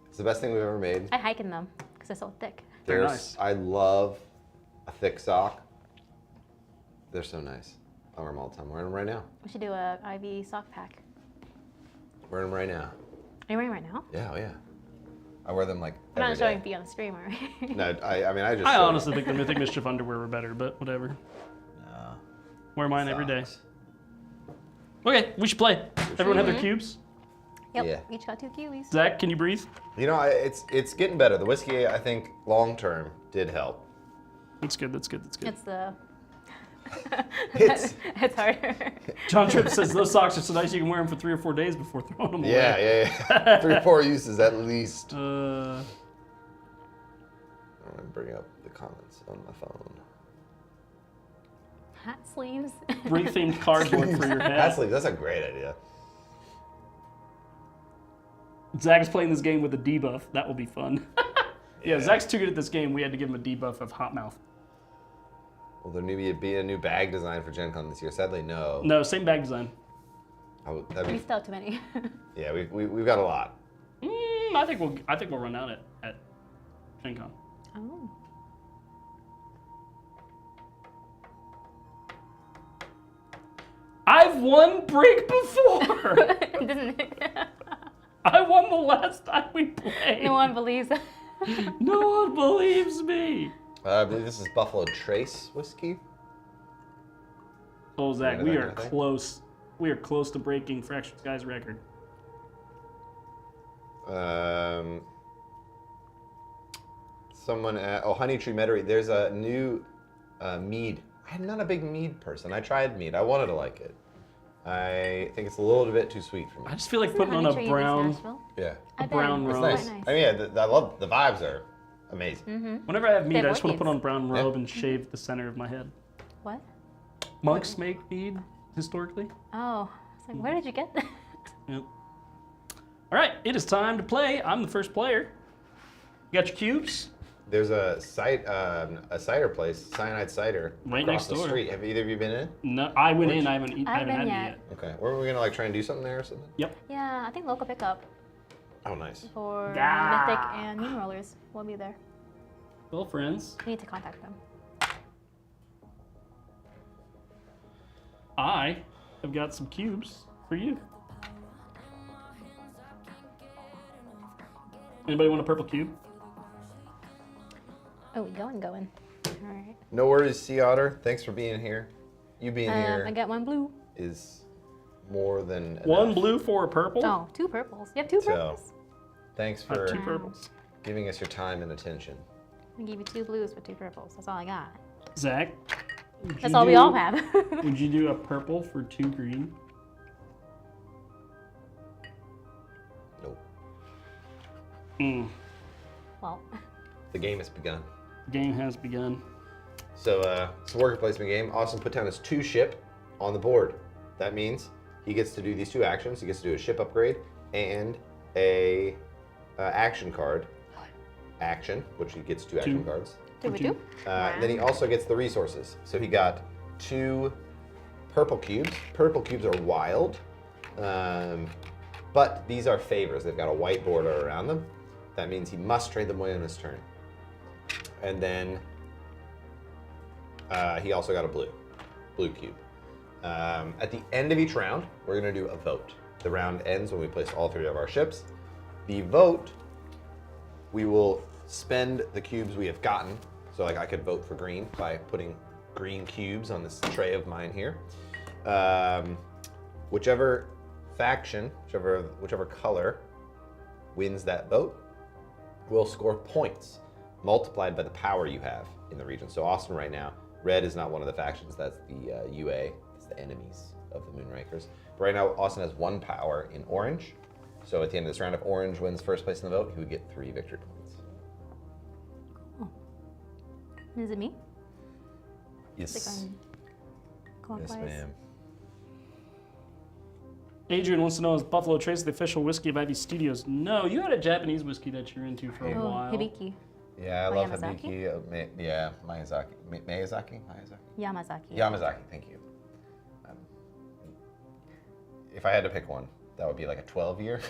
It's the best thing we've ever made. I hike in them because they're so thick. They're There's- nice. I love a thick sock. They're so nice. I wear them all the time. I'm wearing them right now. We should do a IV sock pack. Wearing them right now. Are you wearing right now? Yeah, oh yeah. I wear them like I'm not every showing day. feet on the stream, are we? No, I mean I just. I showed honestly them. think the Mythic Mischief underwear were better, but whatever. No. Wear mine every day. Socks. Okay, we should play. Everyone have their cubes? Yep. Yeah. Each got 2 kiwis. Zach, can you breathe? You know, it's getting better. The whiskey, I think, long term did help. That's good, that's good, that's good. It's the. It's- it's harder. John Tripp says those socks are so nice you can wear them for 3 or 4 days before throwing them away. Yeah. 3 or 4 uses at least. Uh, I'm gonna bring up the comments on my phone. Hat sleeves. Brink themed cardboard for your hat. Actually, that's a great idea. Zach is playing this game with a debuff. That will be fun. Yeah, Zach's too good at this game. We had to give him a debuff of hot mouth. Will there be a new bag design for Gen Con this year? Sadly, no. No, same bag design. That'd We be, still have too many. yeah, we've got a lot. I think we'll run out at Gen Con. Oh. I've won Brink before. Didn't it? I won the last time we played. No one believes it. No one believes me. I believe this is Buffalo Trace whiskey. Oh, Zach, Yeah, we that are kind of thing. close. We are close to breaking Fractured Sky's record. Someone Honey Tree Meadery. There's a new mead. I'm not a big mead person. I tried mead. I wanted to like it. I think it's a little bit too sweet for me. I just feel like Isn't putting on Honey a Tree brown. East Nashville? Yeah, I've brown been. it's robe. nice. Quite nice. I mean, yeah, I love the vibes are amazing. Mm-hmm. Whenever I have mead, They I just want to have put on a brown Yeah. robe and shave the center of my head. What? Monks make mead. historically. Oh, it's like, where did you get that? Yep. All right, it is time to play. I'm the first player. You got your cubes? There's a cider place, Cyanide Cider, Right across next the door. street. Have either of you been in? No, I went in. I haven't I haven't had been it yet. yet. Okay. Were we gonna like try and do something there or something? Yep. Yeah, I think local pickup Oh, nice. for Ah. Mythic and Moon Rollers will be there. Well, friends, We need to contact them. I have got some cubes for you. Anybody want a purple cube? Oh, we going. All right. No worries, Sea Otter. Thanks for being here. You being I here got one blue. is more than One enough. blue for a purple? Oh, 2 purples. You have 2 So, purples? Thanks I have for 2 purples. giving us your time and attention. I give you 2 blues for 2 purples. That's all I got. Zach? would That's you all we do- all have. Would you do a purple for 2 green? Nope. Hmm. Well, The game has begun. Game has begun. So it's a worker placement game. Austin put down his 2 ship on the board. That means he gets to do these 2 actions. He gets to do a ship upgrade and a action card. Action, which he gets 2 action 2. cards. 2 for 2. Then he also gets the resources. So he got 2 purple cubes. Purple cubes are wild, but these are favors. They've got a white border around them. That means he must trade them away on his turn. And then he also got a blue cube. At the end of each round, we're going to do a vote. The round ends when we place all 3 of our ships. The vote, we will spend the cubes we have gotten. So like I could vote for green by putting green cubes on this tray of mine here. Whichever faction, whichever color wins that vote will score points multiplied by the power you have in the region. So Austin right now, red is not one of the factions, that's the UA, it's the enemies of the Moonrakers. But right now Austin has 1 power in orange. So at the end of this round, if orange wins first place in the vote, he would get 3 victory points. Is it me? Yes. Like I'm clockwise. Yes, ma'am. Adrian wants to know, is Buffalo Trace the official whiskey of Ivy Studios? No, you had a Japanese whiskey that you're into for a Oh, while. Hibiki. Yeah, I Or love Yamazaki? Hibiki. Yeah, Miyazaki. Miyazaki? Yamazaki. Yamazaki, thank you. If I had to pick one, that would be like a 12-year.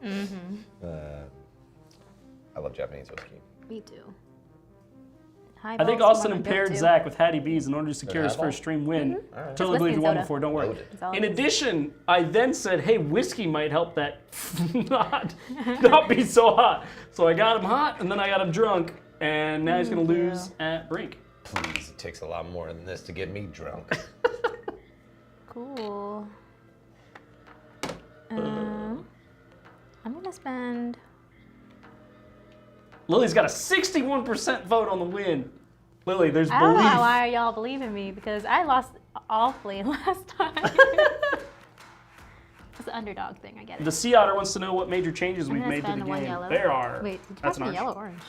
I love Japanese whiskey. Me too. I think Austin impaired Zach with Hattie B's in order to secure his highball? first stream win. All right. Totally It's believe you whiskey and won soda. before, don't worry. Loaded. That's all In it is. addition, I then said, hey, whiskey might help that not be so hot. So I got him hot, and then I got him drunk, and now he's going to lose at Brink. Please, it takes a lot more than this to get me drunk. Cool. I'm gonna spend. Lily's got a 61% vote on the win. Lily, there's I don't know belief. why y'all believe in me because I lost awfully last time. It's the underdog thing. I get it. The Sea Otter wants to know what major changes I'm we've gonna made to the spend one game. yellow. There are. Wait, did you That's pass me an a orange. yellow or orange?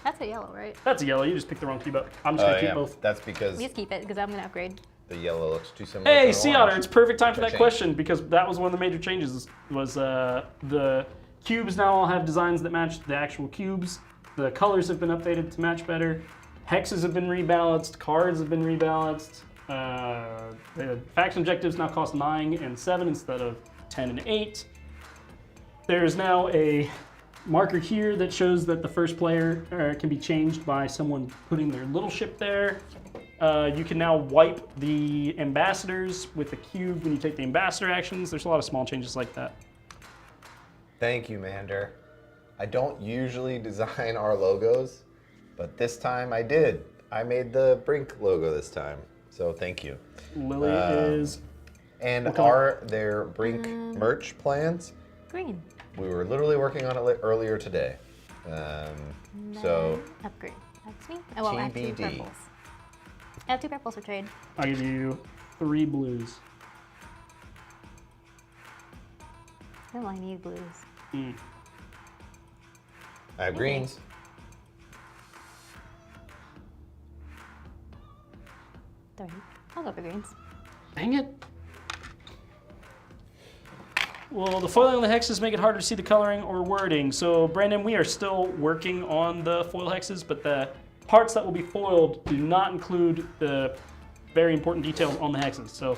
That's a yellow, right? That's a yellow. You just picked the wrong cube up. I'm just going to keep both. That's because We just keep it because I'm gonna upgrade. the yellow looks too similar Hey, to the Sea orange. Otter, it's perfect time for that Change. question because that was one of the major changes. Was the cubes now all have designs that match the actual cubes. The colors have been updated to match better. Hexes have been rebalanced. Cards have been rebalanced. The faction objectives now cost 9 and 7 instead of 10 and 8. There is now a marker here that shows that the first player can be changed by someone putting their little ship there. You can now wipe the ambassadors with the cube when you take the ambassador actions. There's a lot of small changes like that. Thank you, Mander. I don't usually design our logos, but this time I did. I made the Brink logo this time, so thank you. Lily is And What color? are there Brink merch plans? Green. We were literally working on it earlier today. So Upgrade. That's me. Oh, well, I have 2 TBD. purples. I have 2 purples for trade. I'll give you 3 blues. I don't really need blues. I have greens. I'll go for greens. Dang it. Well, the foiling of the hexes make it harder to see the coloring or wording. So, Brandon, we are still working on the foil hexes, but the parts that will be foiled do not include the very important details on the hexes. So,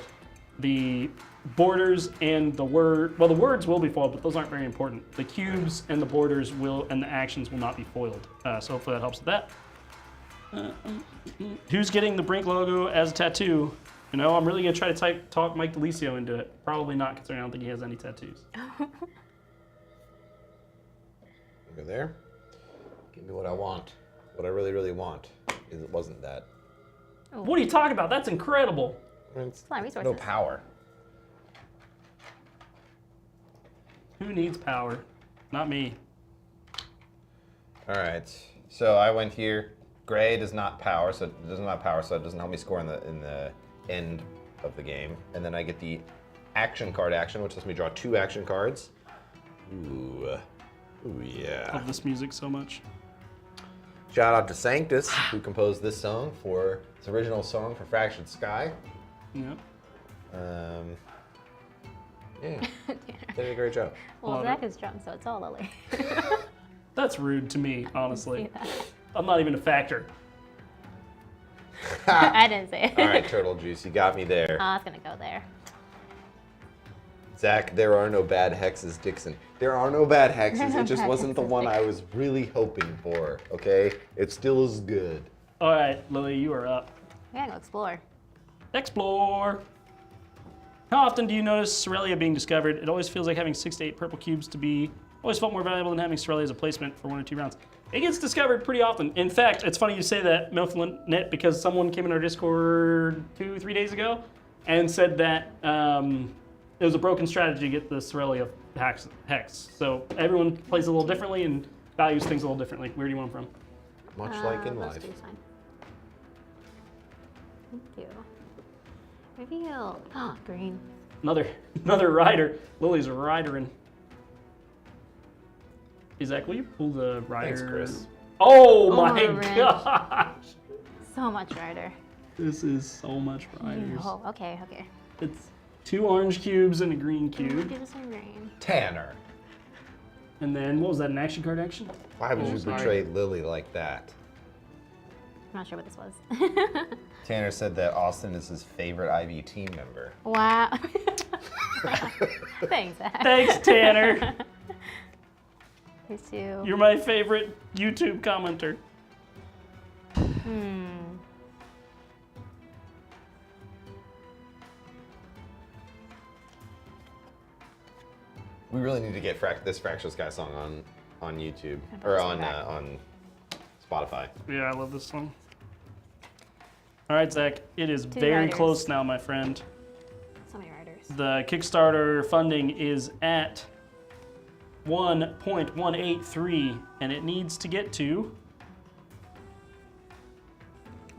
the borders and the word, well, the words will be foiled, but those aren't very important. The cubes and the borders will, and the actions will not be foiled. So hopefully that helps with that. Who's getting the Brink logo as a tattoo? You know, I'm really gonna try to talk Mike DeLisio into it. Probably not, considering I don't think he has any tattoos. Over there. Give me what I want. What I really, really want. It wasn't that. Oh. What are you talking about? That's incredible. It's a lot of resources. no power. Who needs power? Not me. All right. So I went here. Gray does not power, so it doesn't have power, so it doesn't help me score in the end of the game. And then I get the action card action, which lets me draw 2 action cards. Ooh. Ooh, yeah. Love this music so much. Shout out to Sanctus, who composed this song for its original song for Fractured Sky. Yep. Yeah. Did a great job. Well, Love Zach is drunk, so it's all Lily. That's rude to me, honestly. See that. I'm not even a factor. I didn't say it. All right, Turtle Juice, you got me there. I was gonna go there. Zach, there are no bad hexes, Dixon. There are no bad hexes. It just bad wasn't the hexes, one I was really hoping for, okay? It still is good. All right, Lily, you are up. We gotta go explore. Explore. How often do you notice Cerelia being discovered? It always feels like having 6 to 8 purple cubes to be always felt more valuable than having Cerelia as a placement for 1 or 2 rounds. It gets discovered pretty often. In fact, it's funny you say that, Milflint, because someone came in our Discord 2-3 days ago and said that it was a broken strategy to get the Cerelia hex. So everyone plays a little differently and values things a little differently. Where do you want them from? Much like in those life. two is fine. Thank you. Reveal. Oh, green. Another rider. Lily's a riderin'. Hey, Zach, will you pull the rider? Thanks, Chris. Oh my Orange. gosh! So much rider. This is so much riders. Oh, okay. It's 2 orange cubes and a green I'm gonna cube. do the same green. Tanner, And then, what was that, an action card action? why would Oh, you sorry. betray Lily like that? I'm not sure what this was. Tanner said that Austin is his favorite IV team member. Wow. Thanks, Zach. Thanks, Tanner. Here's 2. You're my favorite YouTube commenter. We really need to get this Fractured Sky song on YouTube or on Spotify. Yeah, I love this song. All right, Zach, it is 2 very riders. close now, my friend. So many riders. The Kickstarter funding is at 1.183, and it needs to get to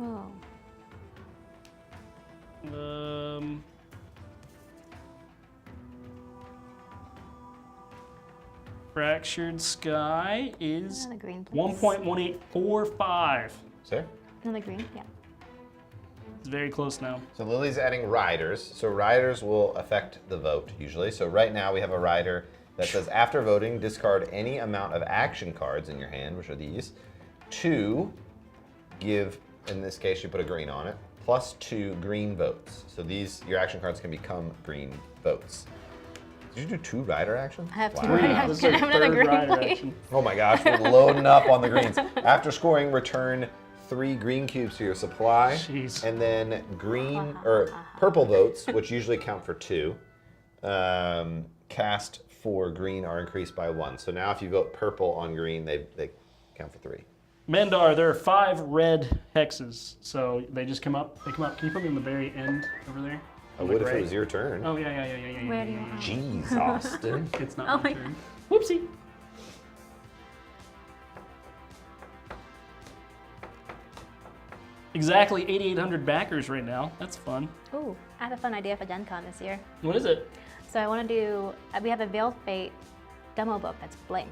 Oh. Fractured Sky is Another green, please. 1.1845. Sir? Another green, yeah. It's very close now. So Lily's adding riders. So riders will affect the vote usually. So right now we have a rider that says after voting, discard any amount of action cards in your hand, which are these, to give, in this case you put a green on it, plus 2 green votes. So your action cards can become green votes. Did you do 2 rider actions? I have 2 Wow. rider This is action. our I have another third green, rider please. action. Oh my gosh, we're loading up on the greens. After scoring, return 3 green cubes to your supply. Jeez. And then green or purple votes, which usually count for 2, cast for green are increased by 1. So now if you vote purple on green, they count for 3. Mandar, there are 5 red hexes, so they just come up. They come up. Can you put me in the very end over there? I On the would if gray? it was your turn. Oh yeah. Where do you want? Jeez, Austin. It's not Oh my my turn. Whoopsie. Exactly 8,800 backers right now. That's fun. Ooh, I have a fun idea for Gen Con this year. What is it? So I want to do, we have a Veiled Fate demo book that's blank.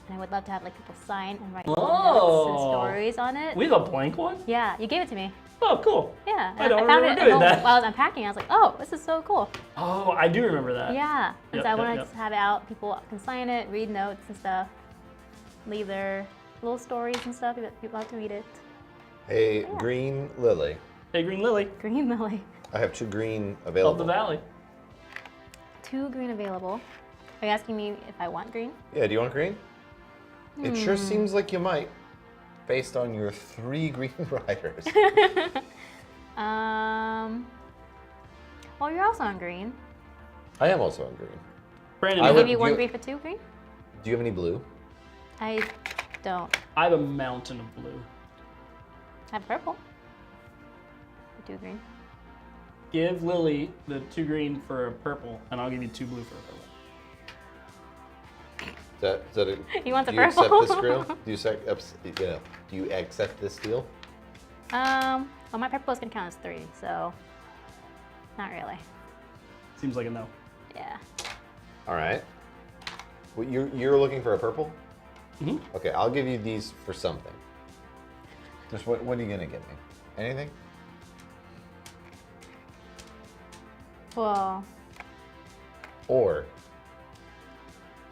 And I would love to have like people sign and write little notes and Oh. stories on it. We have a blank one? Yeah, you gave it to me. Oh, cool. Yeah. I don't found remember it doing that. while I was unpacking. I was like, oh, this is so cool. Oh, I do remember that. Yeah. And Yep, so I yep, wanted yep. to have it out. People can sign it, read notes and stuff, leave their little stories and stuff. People have to read it. Hey, Green Lily. Hey, Green Lily Green Lily. I have 2 green of available. the Valley. 2 green available. Are you asking me if I want green? Yeah, do you want green? It sure seems like you might, based on your 3 green riders. Well, you're also on green. I am also on green. Brandon, I I'll would- give you 1 you- green for 2 green? Do you have any blue? I don't. I have a mountain of blue. I have purple. For 2 green. Give Lily the 2 green for a purple, and I'll give you 2 blue for a purple. Is that a, You want the do you accept purple? this deal? Do you accept this deal? Well, my purple is gonna count as 3, so not really. Seems like a no. Yeah. All right. Well, you're looking for a purple? Mhm. Okay, I'll give you these for something. Just what are you gonna get me? Anything? Well, Or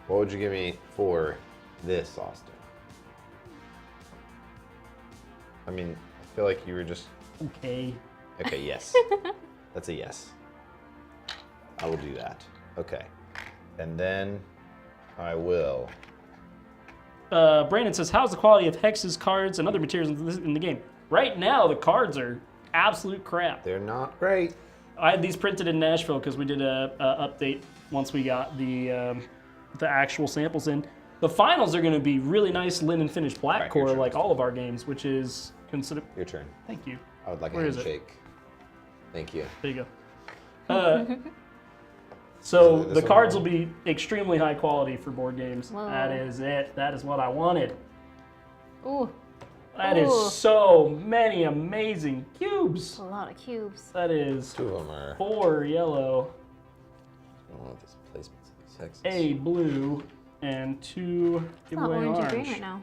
what would you give me for this, Austin? I mean, I feel like you were just Okay. okay. Yes, that's a yes. I will do that. Okay, and then I will. Brandon says, how's the quality of hexes, cards, and other materials in the game? Right now, the cards are absolute crap. They're not great. I had these printed in Nashville because we did a update once we got the actual samples in. The finals are going to be really nice linen finished black Right, your core turn. like all of our games, which is considered. Your turn. Thank you. I would like Where a is it? handshake. Thank you. There you go. So This the one? cards will be extremely high quality for board games. Whoa. That is it. That is what I wanted. ooh, That is Ooh. so many amazing cubes. a lot of cubes. That is 2 of them are. 4 yellow, I don't know what this placements of these hexes. a blue, and 2 It's not giveaway orange and orange. green right now.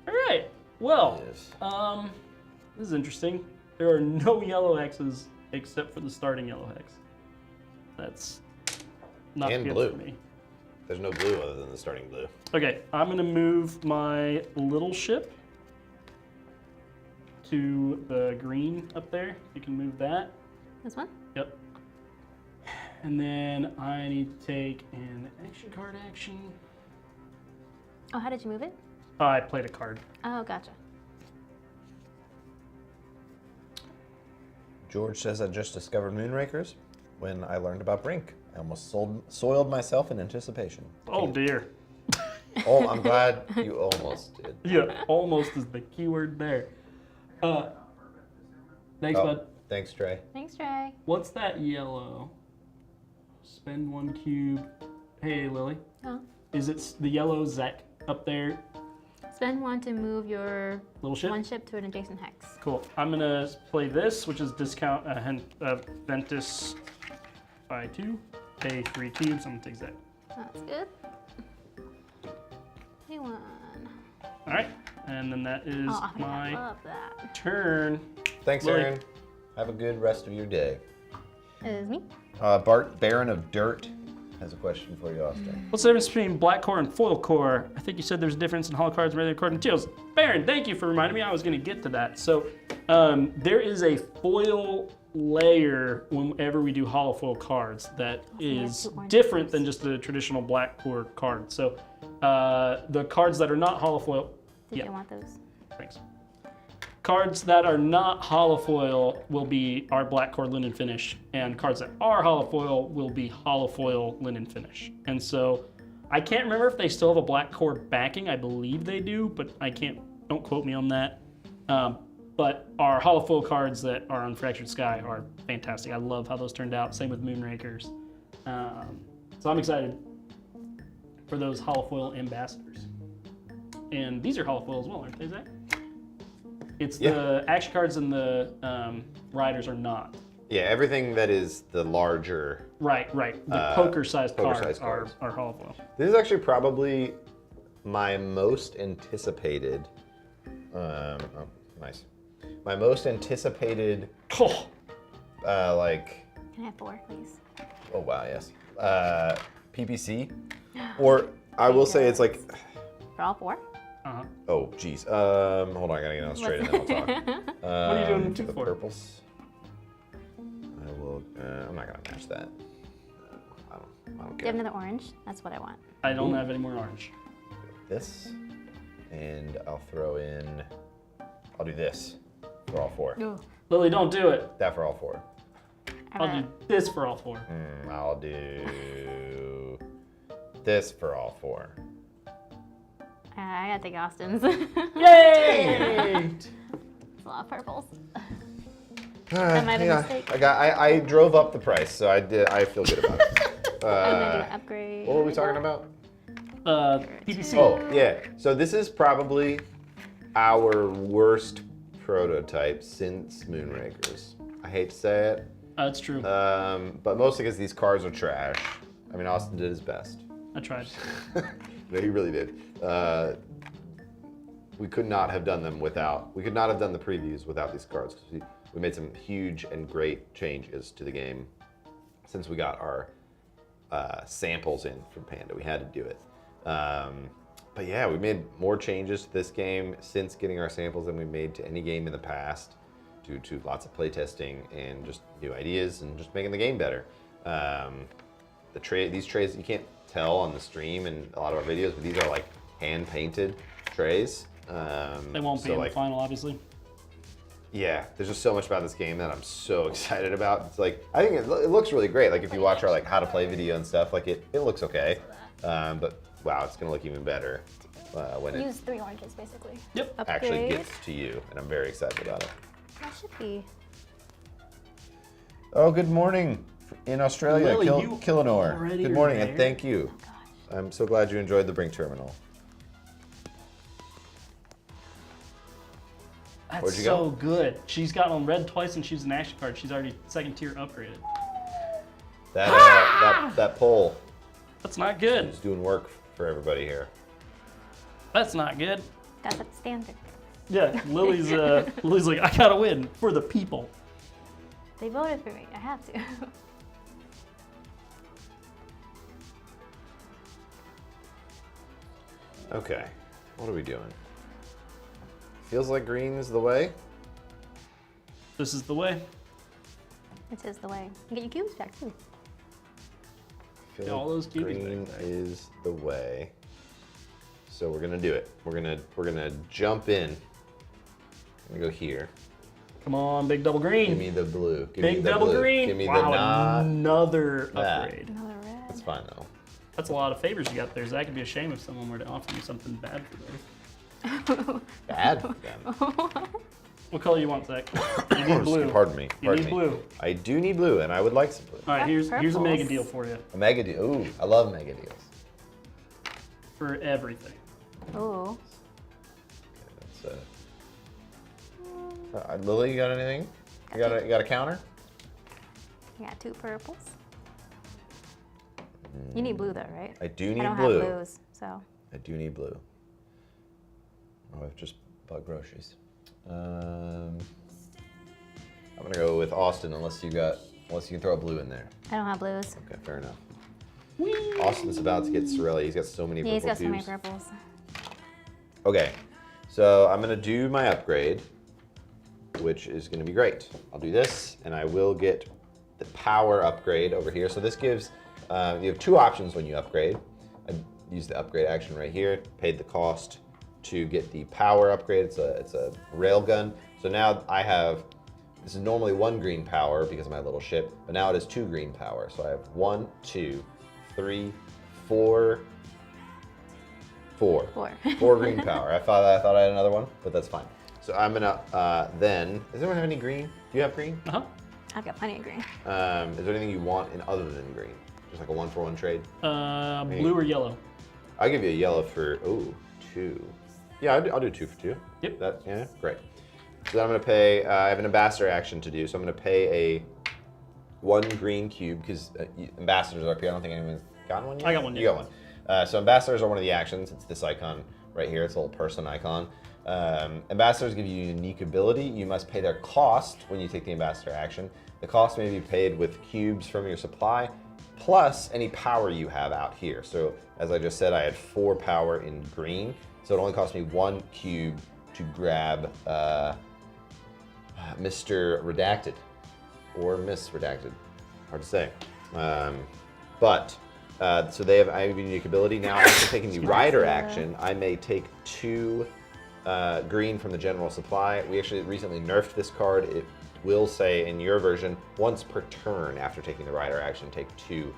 All right. Well, Yes. this is interesting. There are no yellow hexes except for the starting yellow hex. That's not And good blue. for me. There's no blue other than the starting blue. Okay, I'm gonna move my little ship to the green up there. You can move that. This one? Yep. And then I need to take an action card action. Oh, how did you move it? Oh, I played a card. Oh, gotcha. George says I just discovered Moonrakers when I learned about Brink. I almost soiled myself in anticipation. Oh dear. Oh, I'm glad you almost did. Yeah, almost is the keyword there. Thanks, Oh, bud. thanks, Trey. Thanks, Trey. What's that yellow? Spend 1 cube. Hey, Lily. Oh. Is it the yellow Zek up there? Spend 1 to move your Little ship? 1 ship to an adjacent hex. Cool. I'm gonna play this, which is discount Ventus by 2. Pay 3 cubes. I'm gonna take Zek. That's good. Hey, 1. All right, and then that is Oh, I my love that. turn. Thanks, Lily. Aaron. Have a good rest of your day. It is me. Bart, Baron of Dirt, has a question for you, Austin. What's the difference between black core and foil core? I think you said there's a difference in hollow cards and regular card materials. Baron, thank you for reminding me. I was going to get to that. So there is a foil layer whenever we do hollow foil cards that is two orange different ones. than just the traditional black core card. So the cards that are not hollow foil, Did yeah, you want those? thanks. Cards that are not hollow foil will be our black core linen finish, and cards that are hollow foil will be hollow foil linen finish. And so I can't remember if they still have a black core backing. I believe they do, but don't quote me on that. But our hollow foil cards that are on Fractured Sky are fantastic. I love how those turned out. Same with Moonrakers. So I'm excited for those hollow foil ambassadors. And these are hollow foil as well, aren't they, Zach? It's the action cards and the riders are not. Yeah, everything that is the larger. Right. The poker-sized poker-sized cards cards. are hollow foil. This is actually probably my most anticipated. Oh, nice. My most anticipated, Oh, like, Can I have 4, please? oh wow, yes, PPC, or I will say it's like, For all 4? uh-huh. oh geez, hold on, I gotta get on straight and then I'll talk. What are you doing two the for? purples. I will. I'm not gonna match that. I don't Do you care. have another orange? That's what I want. I don't have any more orange. This, and I'll throw in. I'll do this for all 4. Ooh. Lily, don't do it. That for all 4. I'll do this for all 4. I'll do this for all 4. I gotta take Austin's. Yay! It's a lot of purples. That might have been a mistake. I drove up the price, so I did. I feel good about it. I'm gonna do an upgrade. What were we talking about? PPC. Oh yeah. So this is probably our worst prototype since Moonrakers. I hate to say it, That's true. but mostly because these cards are trash. I mean, Austin did his best. I tried. No, he really did. We could not have done them without. We could not have done the previews without these cards. 'Cause we made some huge and great changes to the game since we got our samples in from Panda. We had to do it. But yeah, we made more changes to this game since getting our samples than we made to any game in the past, due to lots of playtesting and just new ideas and just making the game better. These trays, you can't tell on the stream and a lot of our videos, but these are like hand painted trays. They won't be in the final, obviously. Yeah, there's just so much about this game that I'm so excited about. It's like, I think it looks really great. Like if you watch our like how to play video and stuff, like it looks okay. But wow, it's gonna look even better when it Use 3 oranges, basically. Yep. actually Upgrade. gets to you, and I'm very excited about it. That should be. Oh, good morning in Australia, Lily, you Killenor. already Good are morning, there? and thank you. Oh gosh. I'm so glad you enjoyed the Brink terminal. That's Where'd you so go? good. She's gotten on red twice and she's an action card. She's already 2nd tier upgraded. That poll That's not good. is doing work for everybody here. That's not good. That's at standard. Yeah, Lily's like, I gotta win for the people. They voted for me. I have to. Okay, what are we doing? Feels like green is the way. This is the way. It is the way. You get your cubes back too. Feel Yeah, all like those cuties green back there. is the way. So we're gonna do it. We're gonna jump in. I'm gonna go here. Come on, big double Give green. me the blue. Give me Big the double blue. green. Give me the wow, nod. another That. upgrade. Another red. That's fine though. That's a lot of favors you got there. Zach, it'd be a shame if someone were to offer you something bad for those. Bad for them. What color you want, Zach? You need blue. Pardon me. You Pardon need me. blue. I do need blue, and I would like some blue. All right, here's a Purples. mega deal for you. A mega deal. Ooh, I love mega deals. For everything. Ooh. That's, Lily, you got anything? You got a counter? I got 2 purples. You need blue though, right? I do need I don't blue. have blues, so. I do need blue. Oh, I've just bought groceries. I'm gonna go with Austin unless you can throw a blue in there. I don't have blues. Okay, fair enough. Austin's about to get Sorelli. He's got so many Yeah, he's purple got so many cubes. purples. Okay, so I'm gonna do my upgrade, which is gonna be great. I'll do this, and I will get the power upgrade over here. So this gives, you have 2 options when you upgrade. I use the upgrade action right here, paid the cost to get the power upgrade. It's a railgun. So now I have, this is normally 1 green power because of my little ship, but now it is 2 green power. So I have 1, 2, 3, 4, 4. 4. 4 green power. I thought I had another one, but that's fine. So I'm gonna then. Does anyone have any green? Do you have green? Uh-huh. I've got plenty of green. Is there anything you want in other than green? Just like a 1-for-1 trade? Blue or yellow? I'll give you a yellow for 2. Yeah, I'll do 2 for 2. Yep. Yeah, great. So then I'm gonna pay. I have an ambassador action to do, so I'm gonna pay a 1 green cube because ambassadors are up here. I don't think anyone's gotten one yet. I got one, You yeah. got one. So ambassadors are one of the actions. It's this icon right here. It's a little person icon. Ambassadors give you a unique ability. You must pay their cost when you take the ambassador action. The cost may be paid with cubes from your supply, plus any power you have out here. So as I just said, I had 4 power in green, so it only cost me 1 cube to grab Mr. Redacted, or Miss Redacted, hard to say. So I have a unique ability. Now after taking the rider action, I may take 2 green from the general supply. We actually recently nerfed this card. It will say in your version, once per turn after taking the rider action, take 2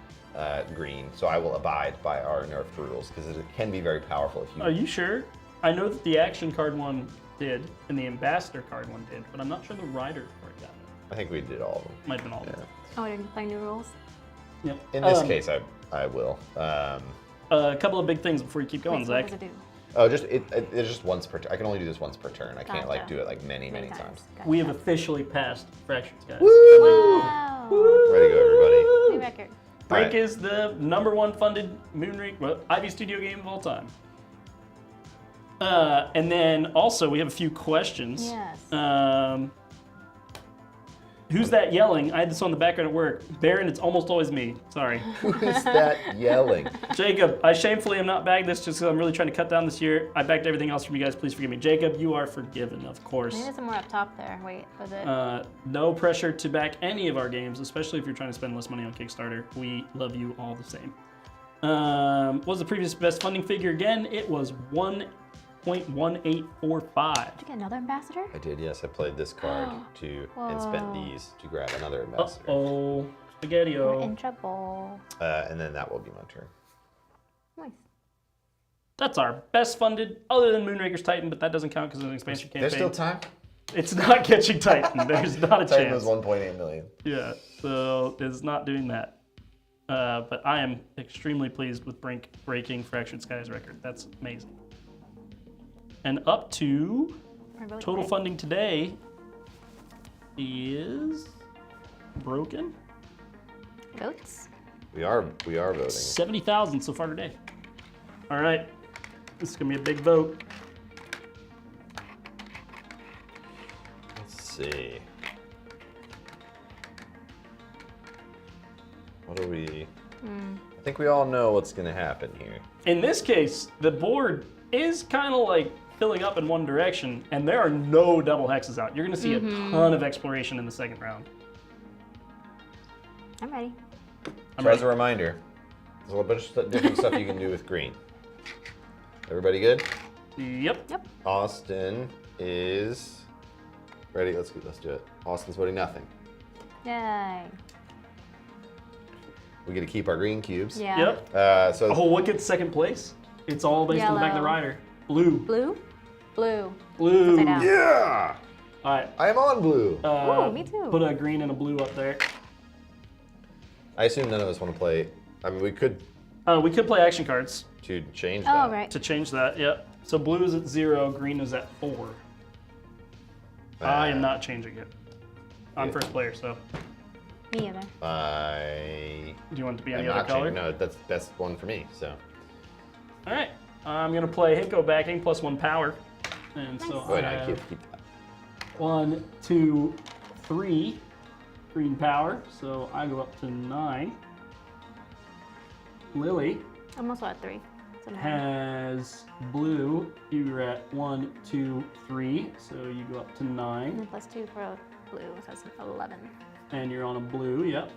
green. So I will abide by our nerfed rules because it can be very powerful if you. Are you sure? I know that the action card one did and the ambassador card one did, but I'm not sure the rider card got it. I think we did all of them. Might have been all of them. Oh, you're playing new rules? Yep. In this case, I will. A couple of big things before you keep going, Wait, Zach. what does it do? Oh, it's just once per turn. I can only do this once per turn. I can't like Gotcha. do it like many times. Gotcha. We have officially passed fractions, guys. Wow. Ready to go, New everybody. record. Brink Alright. is the #1 funded Ivy Studio game of all time. And then also we have a few questions. Yes. Who's that yelling? I had this on the background at work. Baron, it's almost always me. Sorry. Who is that yelling? Jacob, I shamefully am not bagged this just because I'm really trying to cut down this year. I backed everything else from you guys. Please forgive me. Jacob, you are forgiven, of course. Maybe there's some more up top there. Wait, was it? No pressure to back any of our games, especially if you're trying to spend less money on Kickstarter. We love you all the same. What was the previous best funding figure again? It was 1.1845. Did you get another ambassador? I did, yes. I played this card and spent Whoa. these to grab another ambassador. Uh-oh. We're Spaghetti-o. in trouble. And then that will be my turn. Nice. That's our best funded, other than Moonraker's Titan, but that doesn't count because it's an expansion campaign. There's still time. It's not catching Titan. There's not a Titan was chance. 1.8 million. Yeah, so it's not doing that. But I am extremely pleased with Brink breaking Fractured Skies record. That's amazing. And up to We're really total quick. funding today is broken Goats? We are voting. 70,000 so far today. All right, this is gonna be a big vote. Let's see. What do we? I think we all know what's gonna happen here. In this case, the board is kind of like filling up in one direction, and there are no double hexes out. You're gonna see a ton of exploration in the second round. I'm ready. I'm So as ready. a reminder, there's a bunch of different stuff you can do with green. Everybody good? Yep. Yep. Austin is ready. Let's do it. Austin's voting nothing. Yay. We get to keep our green cubes. Yeah. Yep. So Oh, what gets second place? It's all based on the back of the Yellow. rider. Blue. Blue? Blue. Blue. Upside down. yeah, All right. I am on blue. Ooh, me too. Put a green and a blue up there. I assume none of us want to play. I mean, we could We could play action cards to change Oh, that. right. to change that. Yep. So blue is at 0, green is at 4. I am not changing it. I'm Yeah. first player, so Me either. do you want it to be I'm any other not color? changing. No, that's the best one for me. So All right. I'm gonna play Hinko backing +1 power, and so go I ahead. I have keep that. 1, 2, 3 green power. So I go up to 9. Lily I'm also at 3. So I'm ready. has blue. You're at 1, 2, 3. So you go up to And 9, then +2 for blue, so that's 11. and you're on a blue. Yep.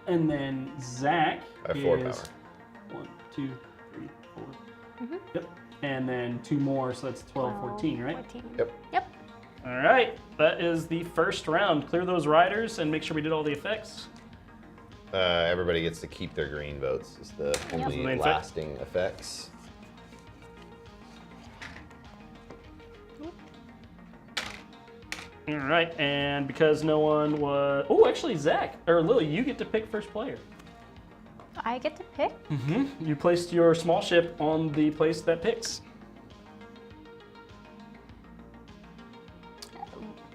And then Zach I have 4 is power. 1, 2, 3, 4. Mhm. Yep. And then 2 more, so that's 12, 14, right? 14. Yep. Yep. All right. That is the first round. Clear those riders and make sure we did all the effects. Everybody gets to keep their green votes. It's the only Main effect. lasting effects. All right. And because no one was. Oh, actually, Zach or Lily, you get to pick first player. I get to pick? You placed your small ship on the place that picks.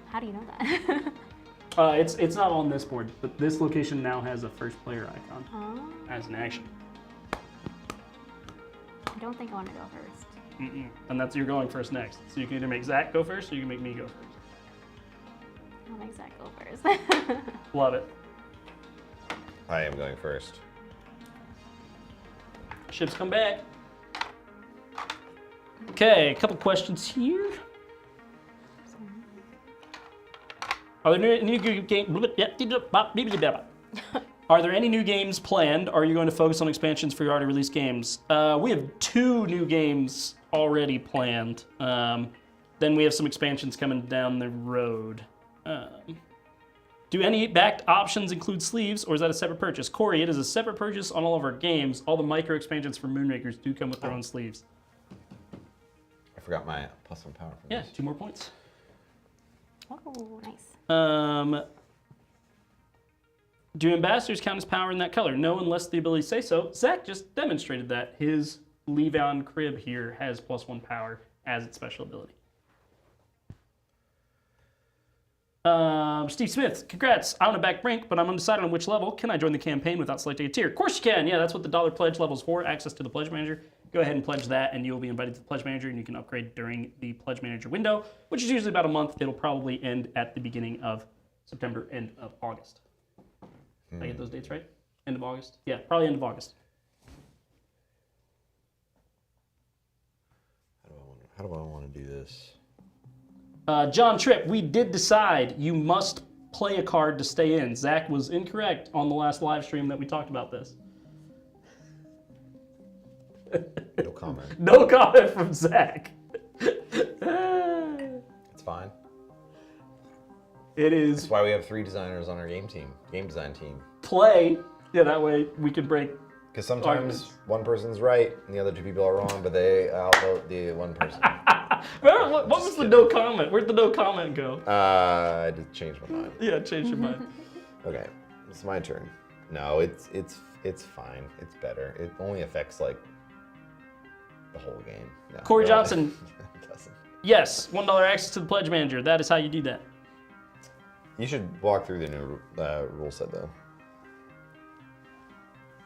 How do you know that? It's not on this board, but this location now has a first player icon Oh. as an action. I don't think I want to go first. And that's you're going first next. So you can either make Zach go first or you can make me go first. I'll make Zach go first. Love it. I am going first. Ships come back. Okay, a couple questions here. Are there new games? Are there any new games planned? Are you going to focus on expansions for your already released games? We have 2 new games already planned. Then we have some expansions coming down the road. Do any backed options include sleeves, or is that a separate purchase? Corey, it is a separate purchase on all of our games. All the micro expansions for Moonrakers do come with their own sleeves. I forgot my +1 power. For Yeah, this. 2 more points. Oh, nice. Do ambassadors count as power in that color? No, unless the ability say so. Zach just demonstrated that. His Levion Crib here has +1 power as its special ability. Steve Smith, congrats. I want to back Brink, but I'm undecided on which level. Can I join the campaign without selecting a tier? Of course you can. Yeah, that's what the $1 pledge level is for, access to the pledge manager. Go ahead and pledge that, and you'll be invited to the pledge manager, and you can upgrade during the pledge manager window, which is usually about a month. It'll probably end at the beginning of September, end of August. Did I get those dates right? End of August? Yeah, probably end of August. How do I want to do this? John Tripp, we did decide you must play a card to stay in. Zach was incorrect on the last live stream that we talked about this. No comment. No comment from Zach. It's fine. It is That's why we have 3 designers on our game design team. play. Yeah, that way we can break. Because sometimes one person's right and the other 2 people are wrong, but they outvote the one person. Remember, what was the no comment? Where'd the no comment go? I just changed my mind. Yeah, change your mind. Okay, it's my turn. No, it's fine. It's better. It only affects like the whole game. No, Corey it Johnson. it doesn't. Yes, $1 access to the pledge manager. That is how you do that. You should walk through the new rule set though.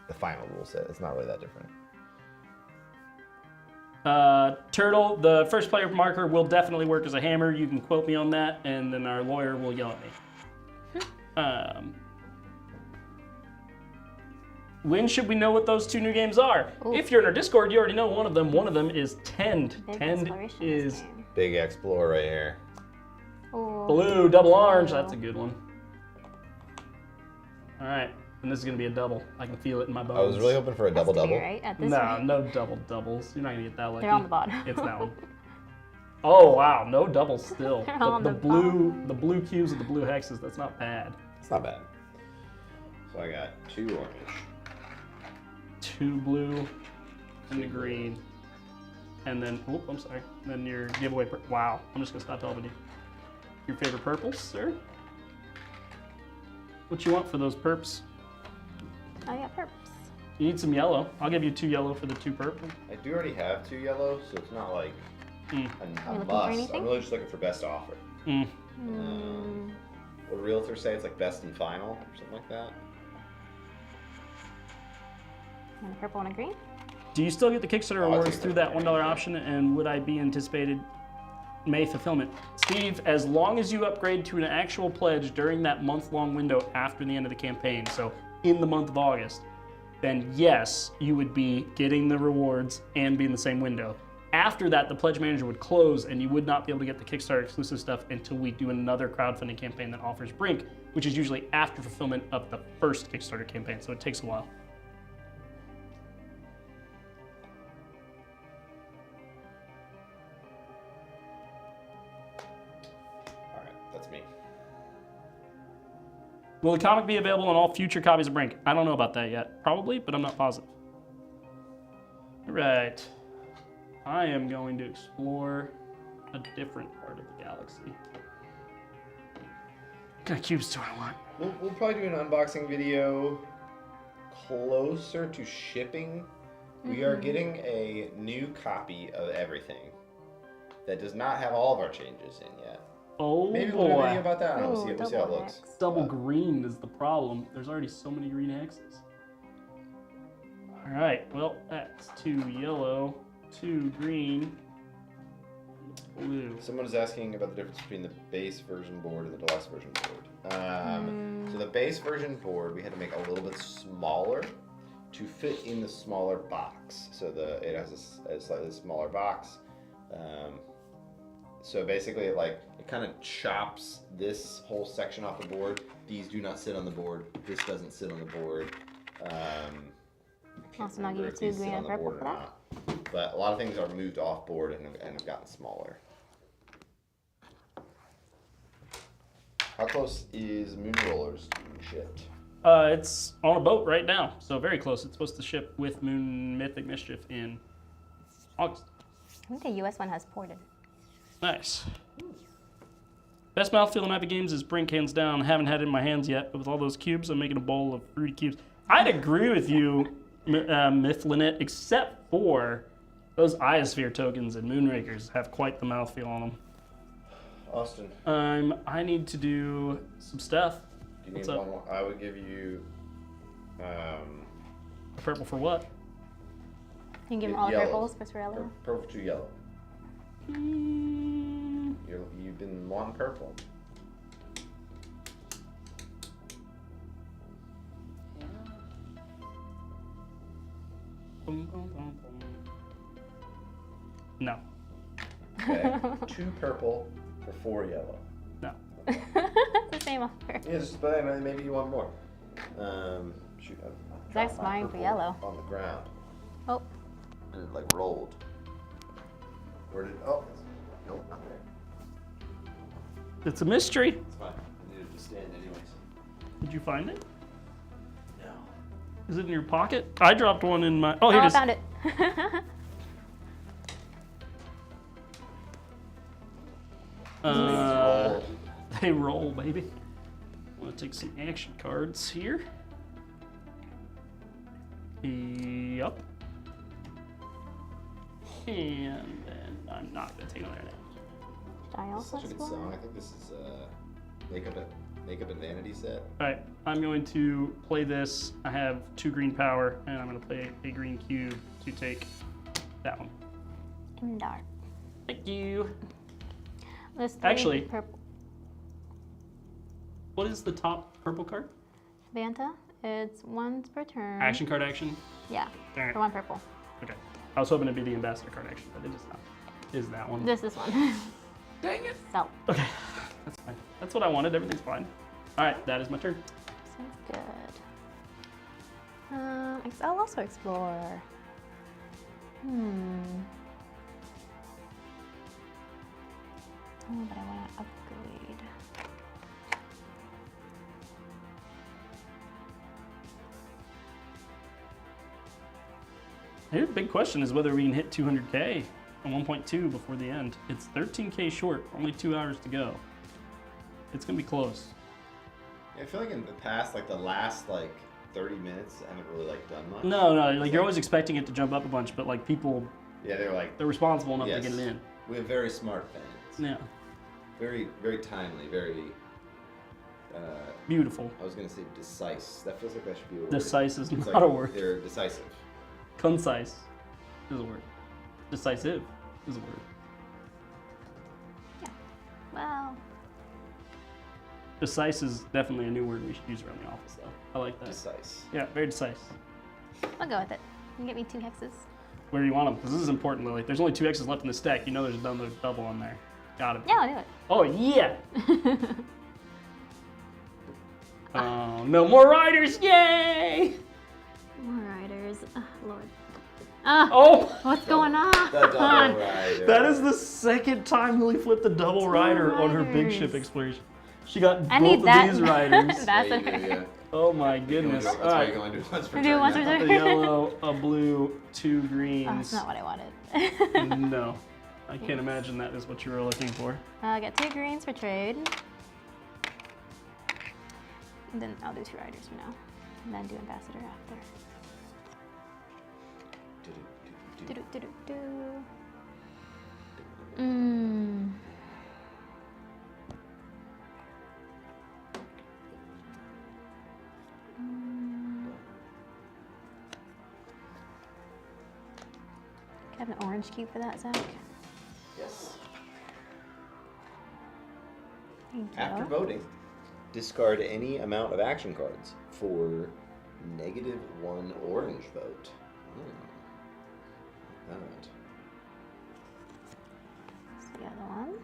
The final rule set. It's not really that different. Turtle, the first player marker will definitely work as a hammer. You can quote me on that, and then our lawyer will yell at me. When should we know what those 2 new games are? Ooh. If you're in our Discord, you already know one of them. One of them is Tend. Big Tend exploration is game. Big Explore right here. Ooh. blue, double orange. That's a good one. All right, and this is gonna be a double. I can feel it in my bones. I was really hoping for a Has to be, double-double. right? At this No, rate. no double doubles. You're not gonna get that lucky. They're on the bottom. It's that one. Oh wow, no doubles still. They're on the the blue cubes with the blue hexes. That's not bad. It's not bad. So I got 2 orange. 2 blue and the green, and then I'm sorry. Then your giveaway. Wow, I'm just gonna stop helping you. Your favorite purples, sir? What you want for those perps? Oh yeah, perps. You need some yellow. I'll give you 2 yellow for the 2 purple. I do already have 2 yellow, so it's not like Mm. You a looking for must. anything? I'm really just looking for best offer. Mm. What do realtors say? It's like best and final or something like that. And a purple and a green. Do you still get the Kickstarter I'll rewards take through that. that $1 option, and would I be anticipated May fulfillment? Steve, as long as you upgrade to an actual pledge during that month-long window after the end of the campaign, so in the month of August, then yes, you would be getting the rewards and be in the same window. After that, the pledge manager would close, and you would not be able to get the Kickstarter exclusive stuff until we do another crowdfunding campaign that offers Brink, which is usually after fulfillment of the first Kickstarter campaign, so it takes a while. Alright, that's me. Will the comic be available on all future copies of Brink? I don't know about that yet. Probably, but I'm not positive. All right. I am going to explore a different part of the galaxy. What kind of cubes do I want? We'll probably do an unboxing video closer to shipping. We are getting a new copy of everything that does not have all of our changes in yet. Oh Maybe we'll do a boy. video about that. Ooh, We'll see how it double looks. X. Double green is the problem. There's already so many green hexes. All All right, well, that's 2 yellow, 2 green, blue. Someone is asking about the difference between the base version board and the deluxe version board. So the base version board we had to make a little bit smaller to fit in the smaller box. So it has a slightly smaller box. So basically, it kind of chops this whole section off the board. These do not sit on the board. This doesn't sit on the board. Also, I'll give you 2 green and purple for that. But a lot of things are moved off board and have gotten smaller. How close is Moon Rollers being shipped? It's on a boat right now, so very close. It's supposed to ship with Moon Mythic Mischief in August. I think the US one has ported. Nice. Best mouthfeel in Epic Games is Brink, hands down. Haven't had it in my hands yet, but with all those cubes, I'm making a bowl of fruity cubes. I'd agree with you, Mythlinet, except for those Iosphere tokens and Moonrakers have quite the mouthfeel on them. Austin. I need to do some stuff. Do you need What's one up? more? I would give you Purple for what? You can give him all the yellow. purples for Sorello. Purple to yellow. You've been wanting purple. No. Okay. 2 purple for 4 yellow. No. The same offer. Yeah, but maybe you want more. Shoot, Zach's buying for yellow. On the ground. Oh. And it rolled. Where did? Oh, nope, not there. It's a mystery. It's fine. I needed to stand anyways. Did you find it? No. Is it in your pocket? I dropped one in my. Oh, here it I is. found it. They roll, baby. I want to take some action cards here. Yup. And then I'm not going to take another damage. Should I also Such a good explore? song. I think this is Makeup and Vanity set. Alright, I'm going to play this. I have 2 green power, and I'm going to play a green cube to take that one. Indar. Thank you. There's 3 Actually- purple. What is the top purple card? Banta. It's once per turn. Action card action? Yeah. Alright. For 1 purple. Okay. I was hoping it'd be the ambassador card action, but it is not. It is that one. This one. Dang it. So. Okay. That's fine. That's what I wanted. Everything's fine. Alright, that is my turn. Sounds good. I guess I'll also explore. Oh, but I want to upgrade. Maybe the big question is whether we can hit 200K on 1.2 before the end. It's 13K short, only 2 hours to go. It's gonna be close. Yeah, I feel like in the past, the last 30 minutes, I haven't really done much. No, you're always expecting it to jump up a bunch, but people, Yeah, they're responsible enough yes. to get it in. We have very smart fans. Yeah, Very, very timely. Very. beautiful. I was gonna say decisive. That feels like that should be a word. Decisive is It's not a word. They're decisive. Concise is a word. Decisive is a word. Well, Decisive is definitely a new word we should use around the office, though. I like that. Decisive. Yeah, very decisive. I'll go with it. You can get me 2 hexes. Where do you want them? Because this is important, Lily. There's only 2 X's left in the stack. You know there's another double on there. Got it. Yeah, I'll do it. Oh, yeah! Oh, no more riders! Yay! More riders. Lord. Oh! What's going on? The double rider. That is the second time Lily flipped the double rider on her big ship riders. exploration. She got I both need of that. these riders. That's Yeah, what you do, yeah. Oh my goodness. That's All why right. you're going to do once per I do turn once per now. turn. A yellow, a blue, 2 Oh, greens. that's not what I wanted. No. I can't imagine that is what you were looking for. I'll get 2 greens for trade. And then I'll do 2 riders for now. And then do ambassador after. Do-do-do-do-do. have an orange cube for that, Zach? Yes. Thank you. After voting, discard any amount of action cards for -1 orange vote. Alright. That's the other one.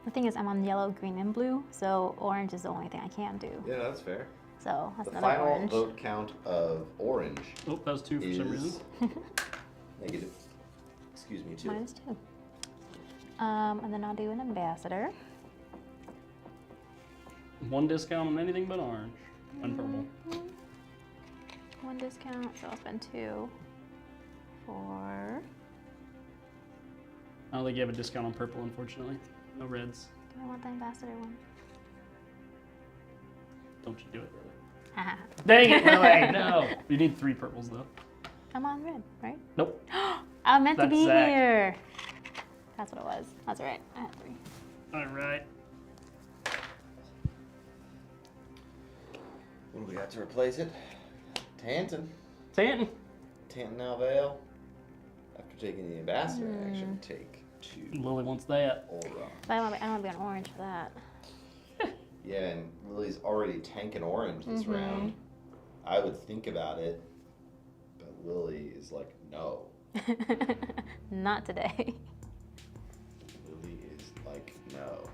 The thing is, I'm on yellow, green, and blue, so orange is the only thing I can do. Yeah, that's fair. So that's The another final orange. vote count of orange Oh, that was 2 for some reason. is negative. Excuse me, 2. Minus 2. And then I'll do an ambassador. 1 discount on anything but orange and purple. 1 discount, so I'll spend 2 for. I don't think you have a discount on purple, unfortunately. No reds. Do I want the ambassador one? Don't you do it, brother. Haha. Dang it, Lily! No! You need 3 purples, though. I'm on red, right? Nope. I'm meant to That's be Zach. here. That's what it was. That's right. I had 3. All right. What do we got to replace it? Tanton. Tanton. Tanton Alvale. After taking the ambassador action, take 2 Lily wants that. aura. But I don't want to be on orange for that. Yeah, and Lily's already tanking orange this round. I would think about it, but Lily is like, no. Not today. Lily is like, no.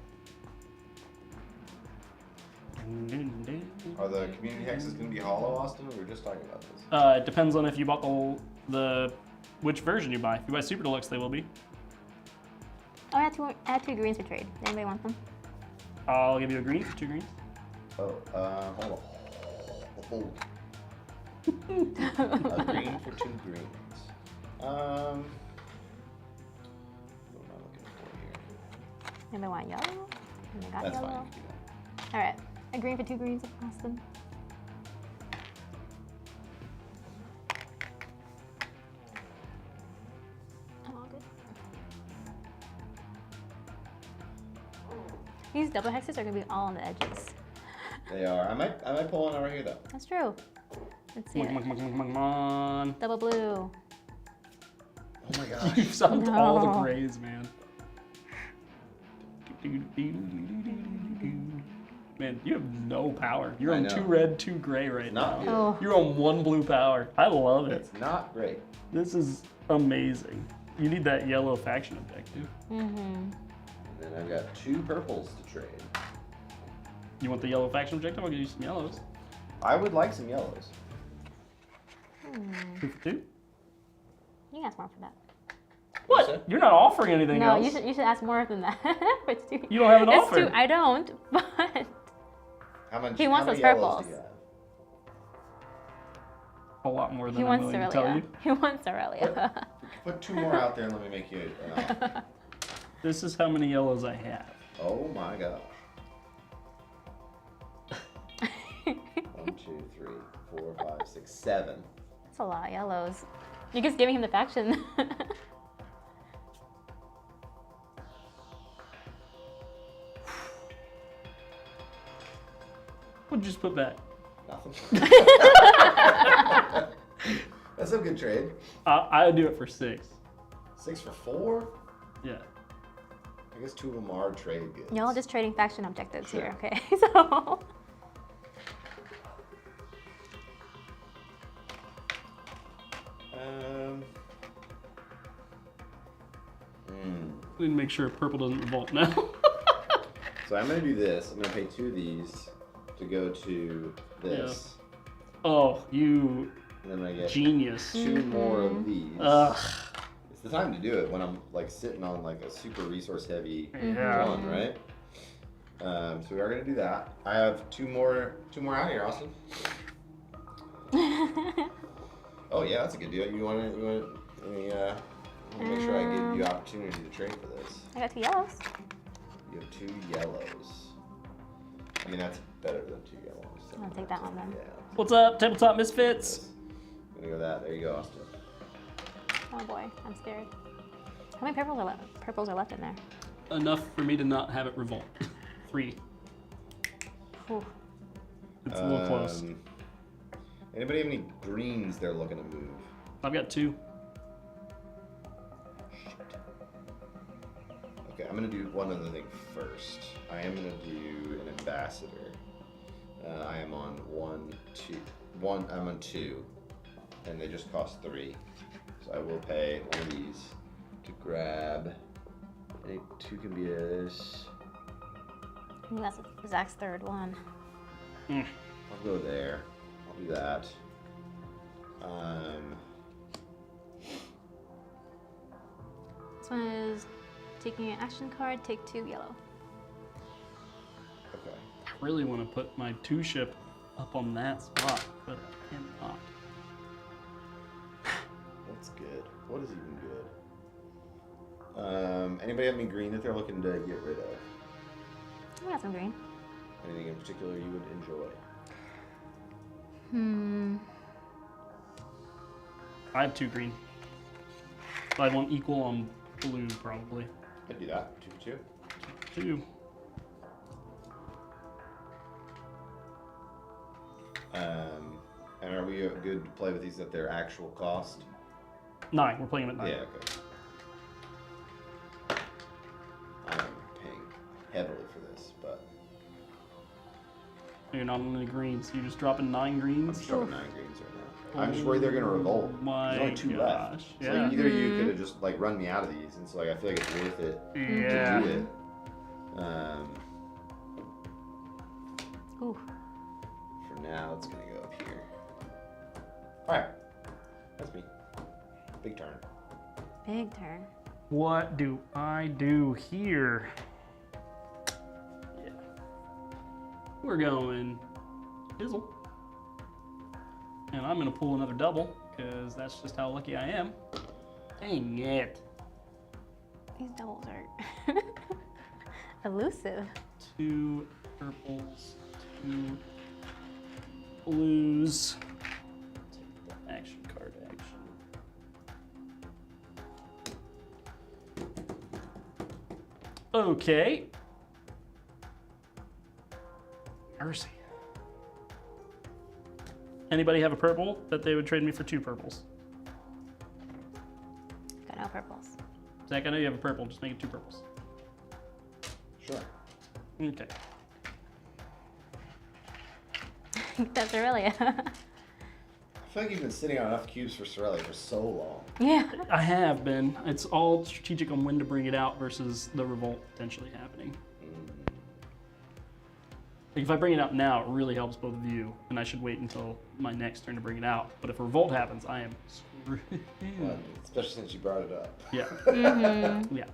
Are the community hexes going to be hollow, Austin? We were just talking about this. It depends on if you bought the which version you buy. If you buy Super Deluxe, they will be. Oh, I had 2 greens for trade. Anybody want them? I'll give you a green for 2 greens. Oh, hold on. A green for 2 greens. What am I looking for here? Anybody want yellow? Anybody got That's yellow? fine. You can do that. All right. A green for 2 greens, Austin. I'm all good. These double hexes are gonna be all on the edges. They are. I might pull one over here though. That's true. Let's see. Come on, It. come on, come on, come on, come on. Double blue. Oh my gosh. You've solved all the No. grays, man. Man, you have no power. You're I on know. 2 red, 2 gray right Not now. good. Oh. You're on 1 blue power. I love it. It's not great. This is amazing. You need that yellow faction objective. Mm-hmm. And then I've got 2 purples to trade. You want the yellow faction objective? I'll give you some yellows. I would like some yellows. 2 for 2. You can ask more for that. What's What? You're not offering anything No, else. you should ask more than that. It's 2. You don't have an it's offer. 2. I don't, but How much? He wants how many those yellows purples. do you have? A lot more than he I'm wants willing to tell Aurelia. you. He wants Aurelia. Put 2 more out there and let me make you an offer. This is how many yellows I have. Oh my gosh. 1, 2, 3, 4, 5, 6, 7. That's a lot of yellows. You're just giving him the faction. What'd you just put back? Nothing. That's a good trade. I would do it for 6. 6 for 4? Yeah. I guess 2 of them are trade goods. Y'all just trading faction objectives Sure. here, okay? So. We need to make sure purple doesn't revolt now. So I'm going to do this. I'm going to pay 2 of these to go to this. Oh, you And then I get genius. 2 more of these. Ugh. It's the time to do it when I'm like sitting on like a super resource heavy Yeah. one, right? So we are going to do that. I have 2 more out here, Austin. Oh yeah, that's a good deal. You want to make sure I give you opportunity to trade for this. I got 2 yellows. You have 2 yellows. I mean, that's better than 2 yellows. So I'll take that one then. Yeah. What's up, Tabletop Misfits? This. I'm gonna go that. There you go, Austin. Oh boy, I'm scared. How many purples are left in there? Enough for me to not have it revolt. 3. Whew. It's a little close. Anybody have any greens they're looking to move? I've got 2. Okay, I'm gonna do one other thing first. I am gonna do an ambassador. I am on 1, 2. I'm on 2, and they just cost 3. So I will pay one of these to grab. I think 2 can be this. I think that's Zach's third one. Mm. I'll go there. I'll do that. This one is taking an action card, take 2 yellow. Okay. I really want to put my 2 ship up on that spot, but I cannot. What's good? What is even good? Anybody have any green that they're looking to get rid of? I got some green. Anything in particular you would enjoy? I have 2 green. I'd want equal on blue, probably. I'd do that. 2 for 2. 2. And are we good to play with these at their actual cost? 9. We're playing them at 9. Yeah, okay. I'm paying heavily for this, but You're not on any greens. You're just dropping 9 I'm greens. just dropping 9 greens right now. I'm just worried they're gonna revolt. My There's only 2 left. gosh. So Yeah. like, either you could have just like run me out of these, and so like I feel like it's worth it Yeah. to do it. Ooh. For now, it's gonna go up here. All right, that's me. Big turn. Big turn. What do I do here? Yeah. We're going Hizzle. And I'm going to pull another double, because that's just how lucky I am. Dang it. These doubles are elusive. 2 purples, 2 blues. Take the action card action. Okay. Mercy. Anybody have a purple that they would trade me for 2 purples? Got no purples. Zach, I know you have a purple. Just make it 2 purples. Sure. Okay. That's Aurelia. I feel like you've been sitting on enough cubes for Sorelli for so long. Yeah. I have been. It's all strategic on when to bring it out versus the revolt potentially happening. Like if I bring it out now, it really helps both of you, and I should wait until my next turn to bring it out. But if revolt happens, I am screwed. Well, especially since you brought it up. Yeah. Yeah.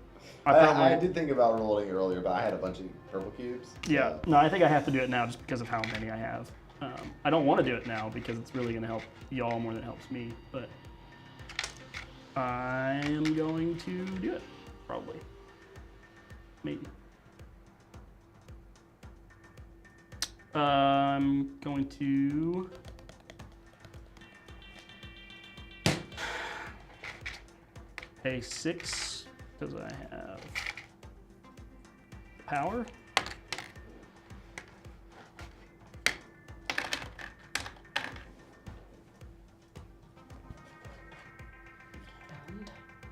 I did think about rolling it earlier, but I had a bunch of purple cubes. Yeah. No, I think I have to do it now just because of how many I have. I don't want to do it now because it's really going to help y'all more than it helps me, but I am going to do it, probably. Maybe. I'm going to pay 6 because I have power.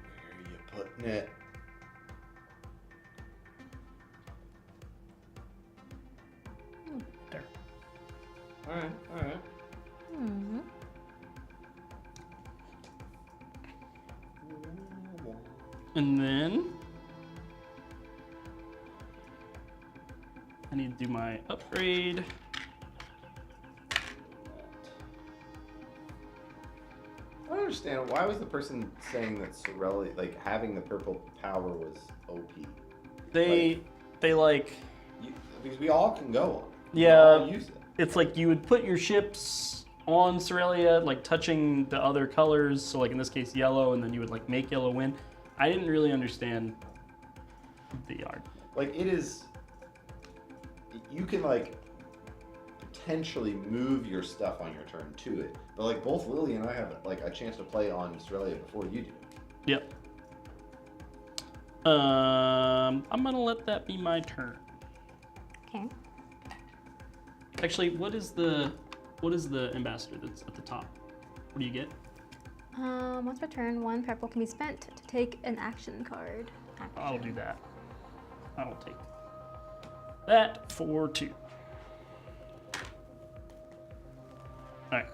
Where are you putting it? There. All right, all right. Mm-hmm. And then I need to do my upgrade. I don't understand. Why was the person saying that Sorelli, like having the purple power, was OP? They like Because we all can go on. Yeah. We all use it. it's like you would put your ships on Sorelia, like touching the other colors. So like in this case, yellow, and then you would like make yellow win. I didn't really understand the art. Like it is. You can like potentially move your stuff on your turn to it, but like both Lily and I have like a chance to play on Sorelia before you do. Yep. I'm gonna let that be my turn. Okay. Actually, what is the What is the ambassador that's at the top? What do you get? Once per turn, 1 purple can be spent to take an action card. I'll do that. I'll take that for 2. Alright.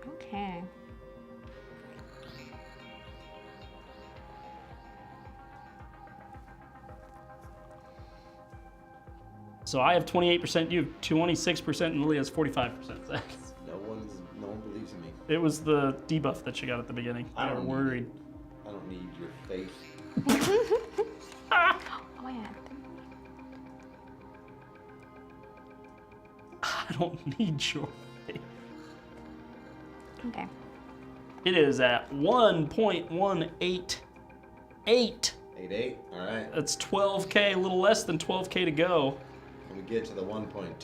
Okay. So I have 28%, you have 26%, and Lily has 45%. No one believes in me. It was the debuff that you got at the beginning. I They were don't worried. I don't need your faith. Oh yeah. I don't need your faith. Okay. It is at 1.188. 8-8. All right. That's 12K, a little less than 12K to go. Can we get to the 1.2?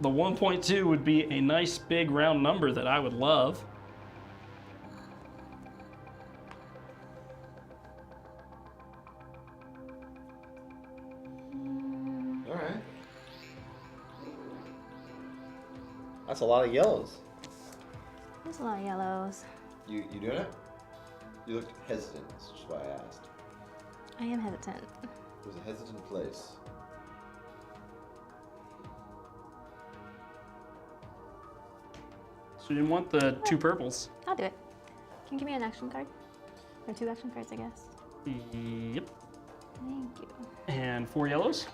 The 1.2 would be a nice big round number that I would love. All right. That's a lot of yellows. There's a lot of yellows. You doing it? You looked hesitant, that's just why I asked. I am hesitant. It was a hesitant place. So you didn't want the 2 purples. I'll do it. Can you give me an action card? Or 2 action cards, I guess. Yep. Thank you. And 4 yellows.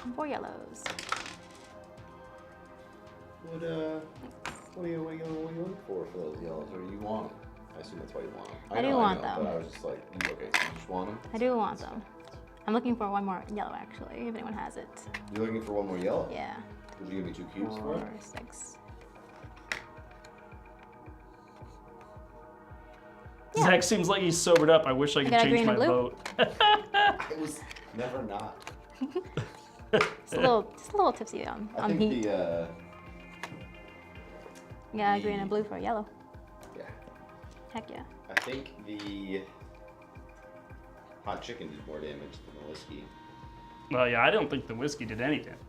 And 4 yellows. What are you looking for those yellows? Or you want them? I assume that's why you want them. I do want them. But I was just like, okay, so you just want them? I do want them. I'm looking for 1 more yellow, actually, if anyone has it. You're looking for 1 more yellow? Yeah. Would you give me 2 cubes for 4, it? 6. Yeah. Zach seems like he's sobered up. I wish I could got a change green my and blue? vote. I was never not. Just a little tipsy on I think heat. the, Yeah, green and blue for yellow. yeah. Heck yeah. I think the hot chicken did more damage than the whiskey. Well, yeah, I don't think the whiskey did any damage.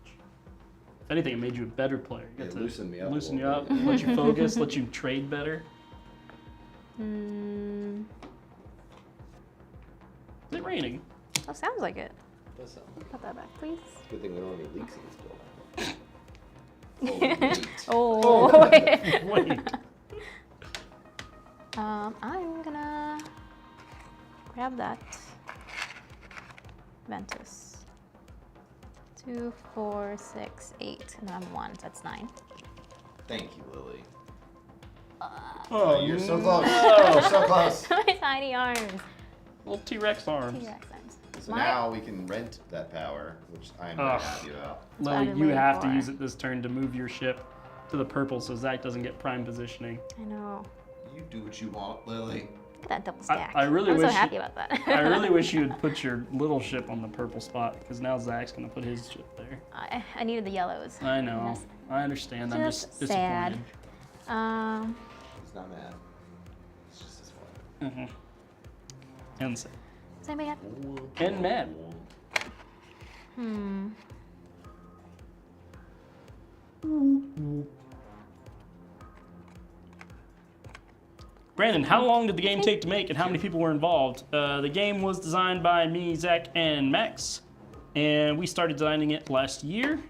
If anything, it made you a better player. You It got to loosened me up. a loosen you little up, bit. let you focus, let you trade better. Hmm. Is it raining? Oh, sounds like it. Does sound. Put that back, please. Good thing we don't have any leaks in this building. Oh, Wait. I'm gonna grab that. Ventus. 2, 4, 6, 8, and then I'm 1, so that's 9. Thank you, Lily. Oh, You're so close. You're so close. My tiny arms. Little T-Rex arms. T-Rex arms. So now we can rent that power, which I'm very Ugh. happy about. what I've Lily, been you waiting have to for. use it this turn to move your ship to the purple so Zach doesn't get prime positioning. I know. You do what you want, Lily. Look at that double stack. I really I'm wish so happy about that. I really wish you would put your little ship on the purple spot because now Zach's gonna put his ship there. I needed the yellows. I know. That's I understand. I'm just just sad. disappointed. He's not mad. It's just his fault. Mm-hmm. And sad. Does anybody have? And mad. Brandon, how long did the game take to make and how many people were involved? The game was designed by me, Zach, and Max, and we started designing it last year.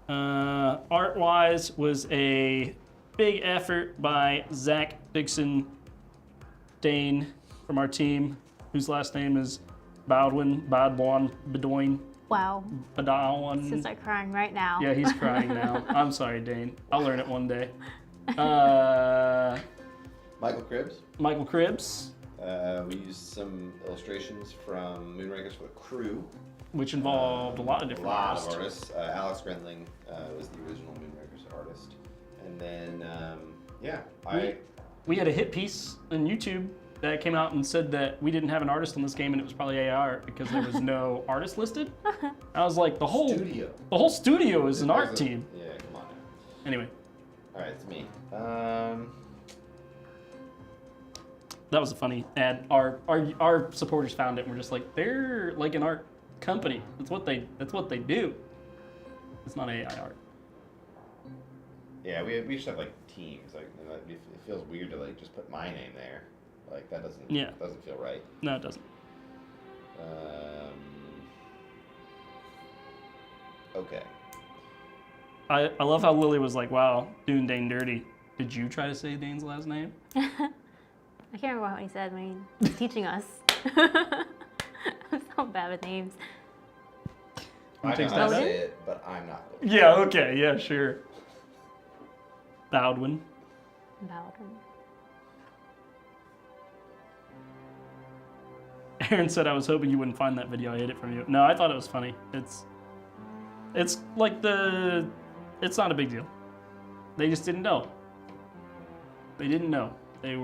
Art-wise was a big effort by Zach Dixon Dane from our team, whose last name is Baldwin, Bedoin, Wow. Badawin. Just start crying right now. Yeah, he's crying now. I'm sorry, Dane. I'll learn it one day. Michael Cribbs. Michael Cribbs, We used some illustrations from Moonrakers for the crew. which involved a lot of different A lot artists. of artists. Alex Grendling was the original Moonrakers artist. And then, We had a hit piece on YouTube that came out and said that we didn't have an artist on this game and it was probably AR because there was no artist listed. I was like, the whole studio is an art team. Yeah, come on now. Anyway, All right, it's me. that was a funny ad. Our supporters found it and were just like, they're like an art company. That's what they do. It's not AI art. Yeah, we should have like teams. Like it feels weird to like just put my name there. Like that doesn't feel right. No, it doesn't. Okay. I love how Lily was like, wow, doing Dane dirty. Did you try to say Dane's last name? I can't remember what he said when he was teaching us. I'm so bad with names. I know takes how to that say it, but I'm not going to. Yeah, okay, yeah, sure. Bowdwin. Bowden. Aaron said, I was hoping you wouldn't find that video. I hid it from you. No, I thought it was funny. It's like it's not a big deal. They just didn't know. They didn't know. They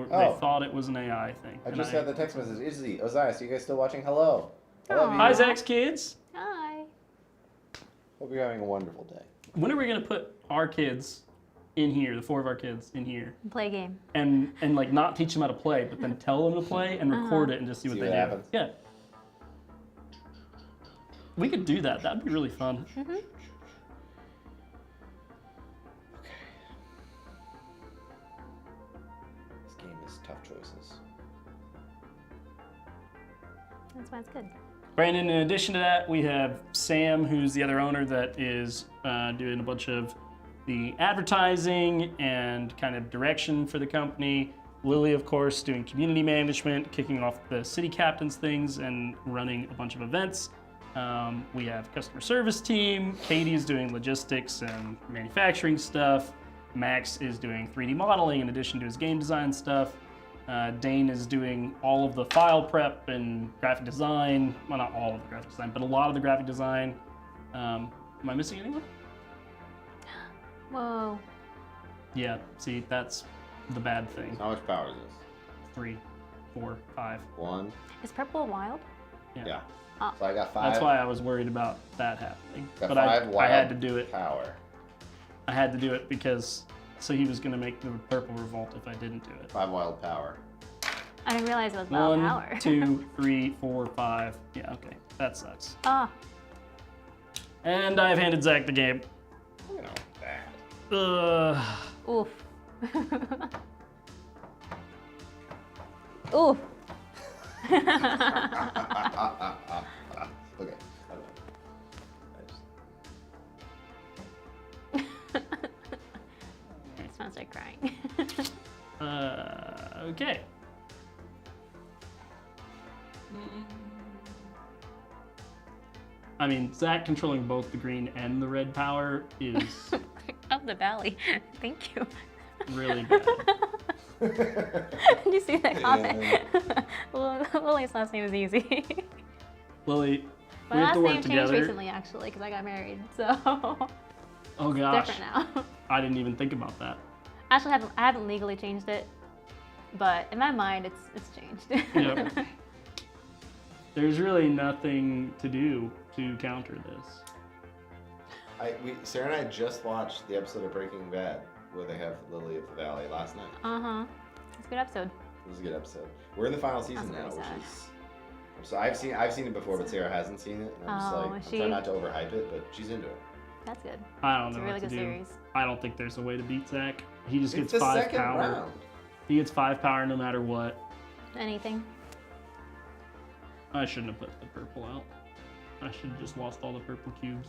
thought it was an AI thing. I just got the text message. Izzy, Ozias, you guys still watching? Hello. I love you. Hi, Zach's kids. Hi. Hope you're having a wonderful day. When are we gonna put our kids in here, the 4 of our kids in here, Play a game. and like not teach them how to play, but then tell them to play and record it and just see what they do? happens. Yeah. We could do that. That'd be really fun. Mm-hmm. This game is tough choices. That's why it's good. Brandon, in addition to that, we have Sam, who's the other owner that is doing a bunch of the advertising and kind of direction for the company. Lily, of course, doing community management, kicking off the city captains things and running a bunch of events. We have customer service team. Katie is doing logistics and manufacturing stuff. Max is doing 3D modeling in addition to his game design stuff. Dane is doing all of the file prep and graphic design. Well, not all of the graphic design, but a lot of the graphic design. Am I missing anyone? Whoa. Yeah, see, that's the bad thing. How much power is this? 3, 4, 5. 1. Is purple wild? Yeah. Oh. So I got 5. That's why I was worried about that happening. Got But 5 I had to do it. Power. I had to do it because so he was going to make the purple revolt if I didn't do it. 5 wild power. I didn't realize it was wild 1, power. 2, 3, 4, 5. Yeah, okay. That sucks. Ah. And I've handed Zach the game. You know, bad. Oof. Oof. Okay. It's not start crying. Okay. I mean, Zach controlling both the green and the red power is Up the valley. Thank you. really bad. Did you see that comment? Lily's last name is easy. Lily, My we have last to name work changed together. recently, actually, because I got married, so Oh gosh, different now. I didn't even think about that. Actually, I haven't legally changed it, but in my mind, it's changed. Yep. There's really nothing to do to counter this. Sarah and I just watched the episode of Breaking Bad where they have Lily of the Valley last night. It's a good episode. It was a good episode. We're in the final season now, That's which very is. So I've seen it before, but Sarah hasn't seen it. And I'm just Oh, like, is I'm she? trying not to overhype it, but she's into it. That's good. I don't It's know a really what to good do. series. I don't think there's a way to beat Zach. He just It's gets the 5 second power. round. He gets 5 power no matter what. Anything. I shouldn't have put the purple out. I should have just lost all the purple cubes.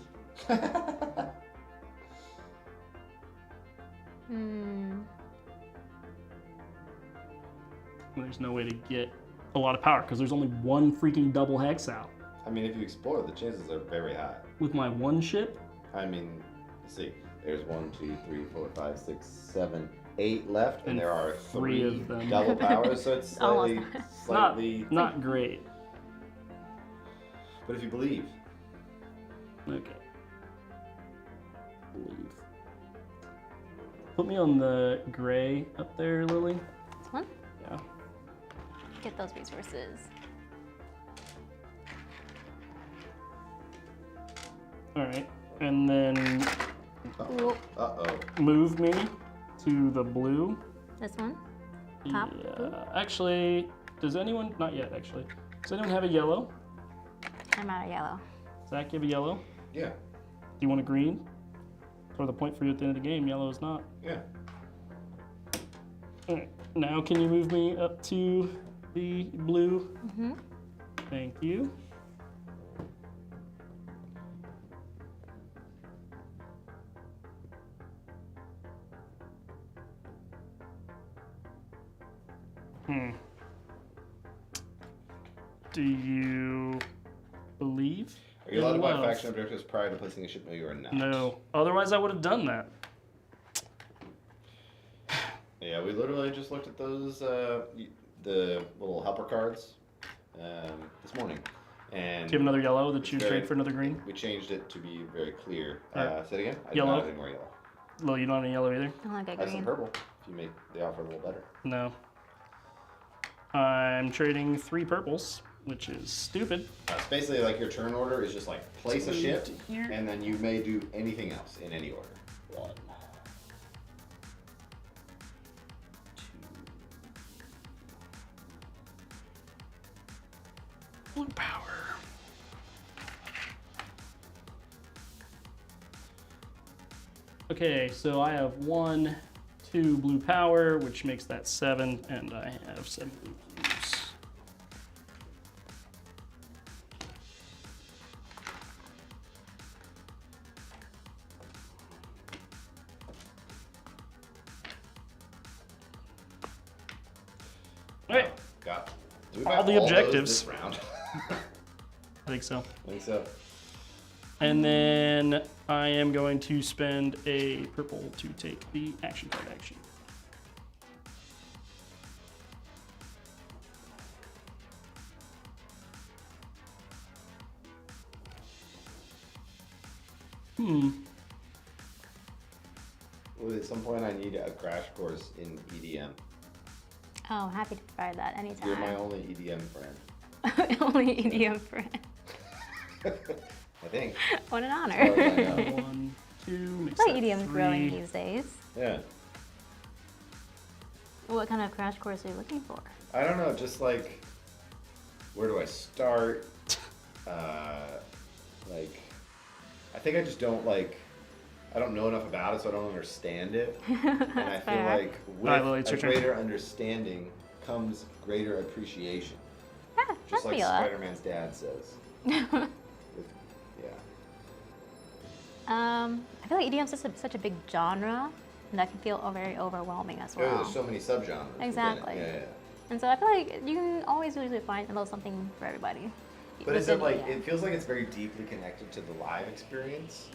There's no way to get a lot of power because there's only one freaking double hex out. I mean, if you explore, the chances are very high. With my one ship, I mean, let's see. There's 1, 2, 3, 4, 5, 6, 7, 8 left, and And there are 3 3 of them. double powers, so it's Almost. slightly. not great. But if you believe, Okay. Believe. Put me on the gray up there, Lily. This one? Yeah. Get those resources. All right. And then Ooh, move me to the blue. this one? Top? Yeah. Actually, does anyone? Not yet. Actually, does anyone have a yellow? I'm out of yellow. Zach, you have a yellow? Yeah. Do you want a green? For the point for you at the end of the game, yellow is not. Yeah. All right. Now can you move me up to the blue? Mm-hmm. Thank you. Do you believe? Are you allowed to buy love? faction objectives prior to placing a ship? No, you are not. No. Otherwise, I would have done that. Yeah, we literally just looked at those, the little helper cards this morning. And Do you have another yellow that you very- trade for another green? we changed it to be very clear. Alright. Say it again? I Yellow. don't have any more yellow. No, you don't have any yellow either? I want to I get have some green. purple, if you make the offer a little better. No. I'm trading 3 purples, which is stupid. It's basically like your turn order is just like place a So ship, here. and then you may do anything else in any order. 1, 2. Blue power. Okay, so I have 1, 2 blue power, which makes that 7, and I have 7 blue blues. All right, Got do we All buy the those objectives. this round. I think so. I think so. And then I am going to spend a purple to take the action card action. Well, at some point, I need a crash course in EDM. Oh, happy to provide that anytime. You're my only EDM friend. Only EDM friend. I think. What an As honor. far as I know. 1, 2, makes Like that EDM's 3. growing these days. Yeah. What kind of crash course are you looking for? I don't know, just like, where do I start? Like, I think I just don't like, I don't know enough about it, so I don't understand it. And I feel Fair. like with Alright, Lily, it's a your turn. greater understanding comes greater appreciation. Yeah, Just I like feel that. Spider-Man's dad says. Yeah. I feel like EDM's such a big genre, and that can feel very overwhelming as well. There's so many subgenres. within it. Exactly. Yeah. And so I feel like you can always usually find a little something for everybody. But is it within like, EDM. it feels like it's very deeply connected to the live experience?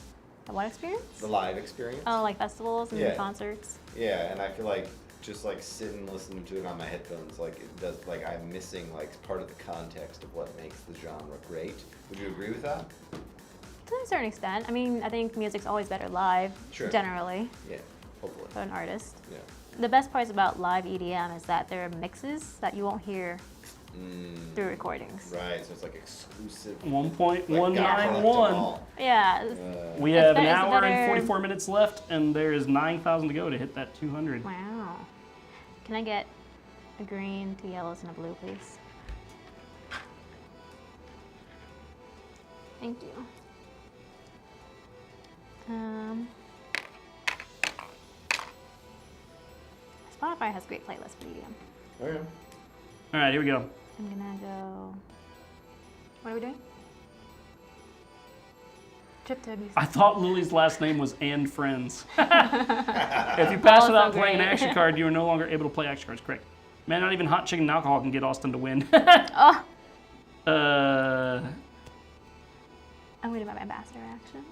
The what experience? The live experience? Oh, like festivals and Yeah. concerts. Yeah, and I feel like just like sitting listening to it on my headphones, like it does, like I'm missing like part of the context of what makes the genre great. Would you agree with that? To a certain extent. I mean, I think music's always better live, Sure. generally, Yeah, hopefully. for an artist. Yeah. The best parts about live EDM is that there are mixes that you won't hear through recordings. Right, so it's like exclusive. 1.191. Yeah. We It's have an better- it's hour better- and 44 minutes left, and there is 9,000 to go to hit that 200. Wow. Can I get a green, 2 yellows, and a blue, please? Thank you. Spotify has great playlists for EDM. Okay. All right, here we go. I'm gonna go. What are we doing? Trip to Ibiza. I thought Lily's last name was And Friends. If you pass Oh, without so playing an great. action card, you are no longer able to play action cards. Correct. Man, not even hot chicken and alcohol can get Austin to win. Oh, I'm gonna do my ambassador action.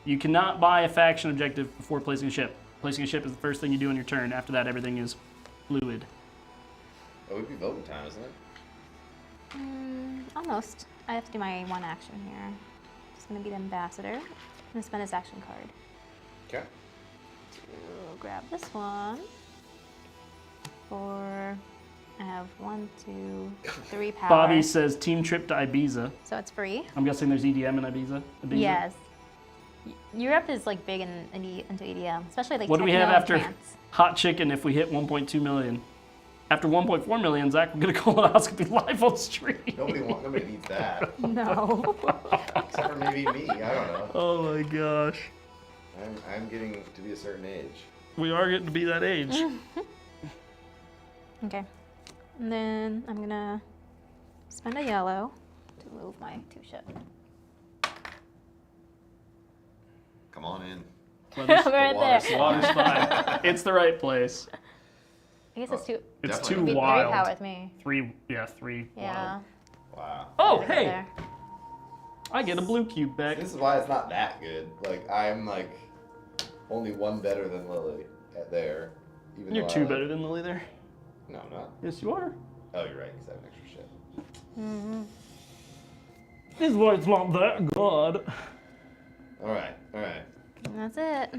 You cannot buy a faction objective before placing a ship. Placing a ship is the first thing you do on your turn. After that, everything is fluid. It would be voting time, isn't it? Almost. I have to do my one action here. Just gonna be the ambassador and spend this action card Okay. to grab this one. I have 1, 2, 3 power. Bobby says team trip to Ibiza. So it's free. I'm guessing there's EDM in Ibiza. Yes. Europe is like big into EDM, especially like What do we techno have and after trance. hot chicken if we hit 1.2 million? After 1.4 million, Zach will get a colonoscopy live on stream. Nobody needs that. No. Except for maybe me. I don't know. Oh my gosh. I'm getting to be a certain age. We are getting to be that age. Okay. And then I'm gonna spend a yellow to move my 2-ship. Come on in. Water's, Right there. water's fine. It's the right place. I guess it's too. It's Definitely. too It'd be 3 wild. power with me. Three. Yeah. Wow. Oh, Right hey, there. I get a blue cube back. This is why it's not that good. Like I'm like only one better than Lily at there. Even You're though I two like- better than Lily there. No, I'm not. Yes, you are. Oh, you're right. Because I have an extra ship. Mm-hmm. This is why it's not that good. All right. All right. And that's it.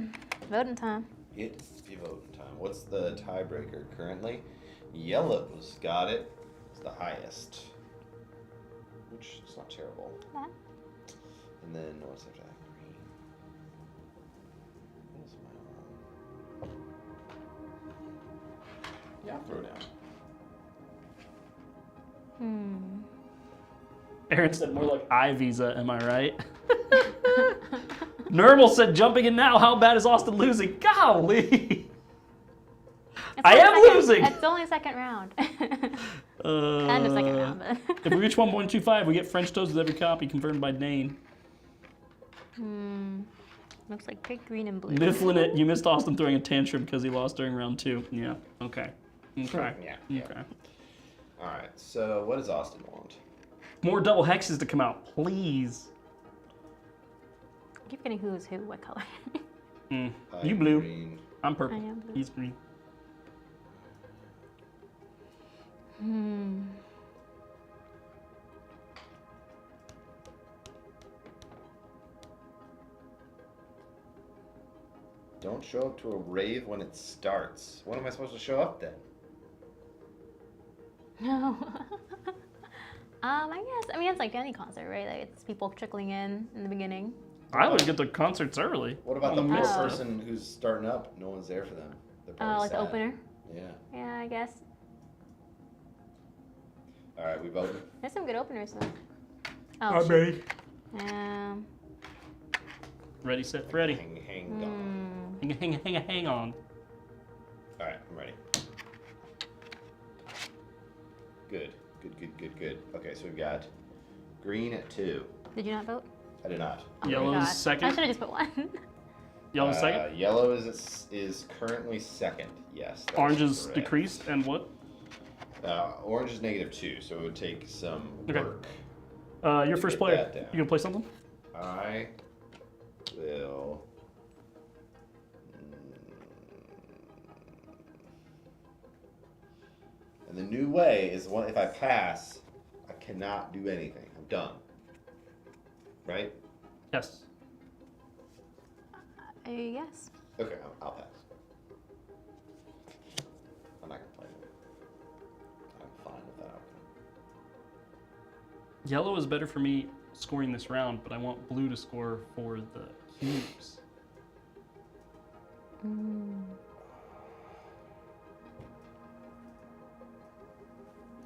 Voting time. It's voting time. What's the tiebreaker currently? Yellow's got it. It's the highest, which is not terrible. That. And then what's after that? Green. What's my arm? Yeah, I'll throw it down. Aaron said more like iVisa, am I right? Nermal said jumping in now. How bad is Austin losing? Golly. It's I only am losing. It's only second round. Kind of second round, but. If we reach 1.25, we get French toast with every copy confirmed by Dane. Looks like pink, green, and blue. Mifflin it, you missed Austin throwing a tantrum because he lost during round 2. Yeah, okay. Okay. Yeah. Okay. All right. So what does Austin want? More double hexes to come out, please. I keep getting who's who, what color. You I'm blue. Green. I'm purple. I am blue. He's green. Don't show up to a rave when it starts. When am I supposed to show up then? No. I guess. I mean, it's like any concert, right? Like it's people trickling in the beginning. I would get the concerts early. What about the Oh, poor missed it. person who's starting up? No one's there for them. They're probably Like the sad. opener. Yeah. Yeah, I guess. All right, we voted. There's some good openers though. I'm Oh, shit. ready. Ready, set, ready. Hang on. Hang on. All right, I'm ready. Good. Okay, so we've got green at 2. Did you not vote? I did not. Oh my Yellow's gosh. second? I should have just put one. Yellow second. Yellow is currently second. Yes. that Orange is correct. decreased, and what? Orange is -2, so it would take some Okay. work. Your to first get player. that down. You gonna play something? I will. And the new way is if I pass, I cannot do anything. I'm done. Right? Yes. Yes. Okay, I'll pass. I'm not gonna play it. I'm fine with that outcome. Yellow is better for me scoring this round, but I want blue to score for the cubes.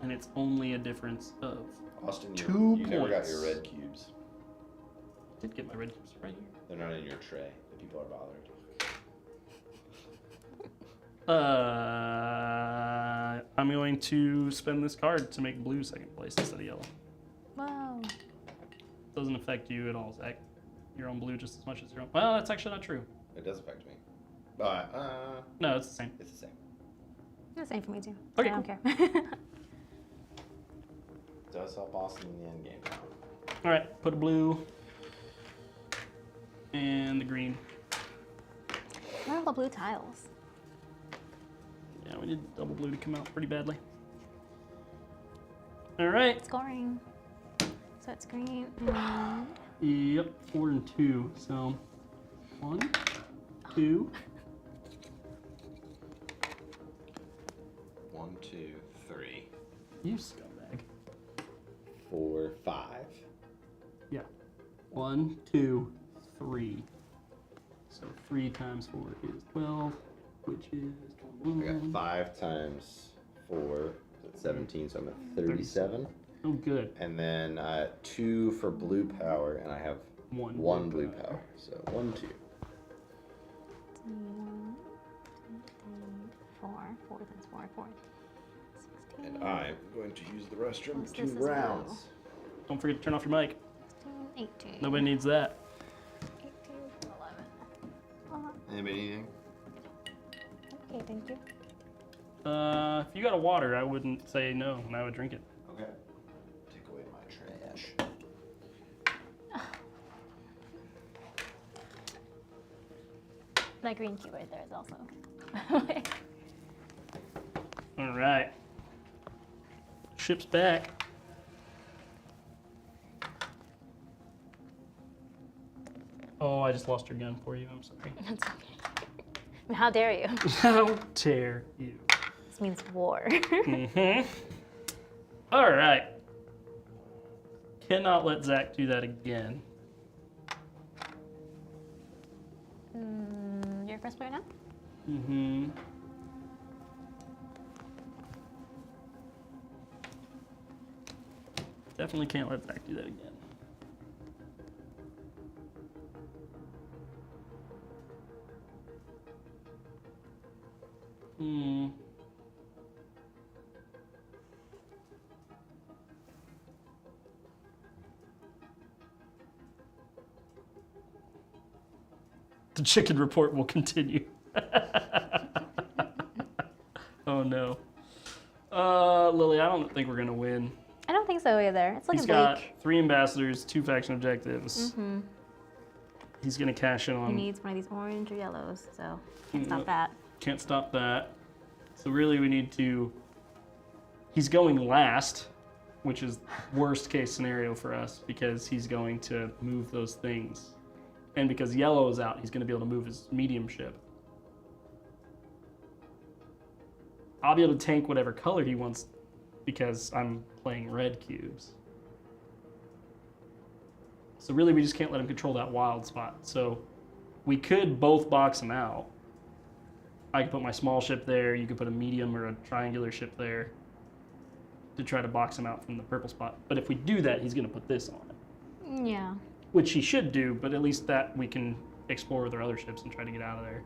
And it's only a difference of. Austin, Two you never got points. your red cubes. I did get my red cubes right here. They're not in your tray. The people are bothered. I'm going to spend this card to make blue second place instead of yellow. Whoa. Doesn't affect you at all, Zach. You're on blue just as much as you're on. Well, that's actually not true. It does affect me. But, No, it's the same. it's the same. The same for me too. Okay, I don't care. Does help Austin in the end game now. All right, put a blue and the green. Where are all the blue tiles? Yeah, we need double blue to come out pretty badly. All right. Scoring. So it's green and Yep, 4 and 2. So 1, 2. 1, 2, 3, You scumbag. 4, 5. Yeah. 1, 2, 3. So 3 times 4 is 12, which is I got 1. 5 times 4, that's 17, so I'm at 37. Oh, good. And then 2 for blue power, and I have one blue power. So 1, 2. 4. 4 times 4, 4. 16. And I'm going to use the restroom What's 2 this as rounds. well? Don't forget to turn off your mic. 16, 18. Nobody needs that. 18, 11. Anybody anything? Okay, thank you. If you got a water, I wouldn't say no, and I would drink it. Okay. Take away my trash. That green cube right there is also. All right. Ship's back. Oh, I just lost your gun for you. I'm sorry. That's okay. How dare you? How dare you? This means war. Mm-hmm. All right. Cannot let Zach do that again. You're first player now? Mm-hmm. Definitely can't let Zach do that again. Hmm. The chicken report will continue. Oh no. Lily, I don't think we're gonna win. I don't think so either. It's looking He's got bleak. 3 ambassadors, 2 faction objectives. Mm-hmm. He's gonna cash in He on. needs one of these orange or yellows, so can't stop Yep. that. Can't stop that. So really, we need to. He's going last, which is worst case scenario for us because he's going to move those things, and because yellow is out, he's going to be able to move his medium ship. I'll be able to tank whatever color he wants because I'm playing red cubes. So really, we just can't let him control that wild spot. So we could both box him out. I could put my small ship there, you could put a medium or a triangular ship there to try to box him out from the purple spot. But if we do that, he's going to put this on it, Yeah. which he should do, but at least that we can explore with our other ships and try to get out of there.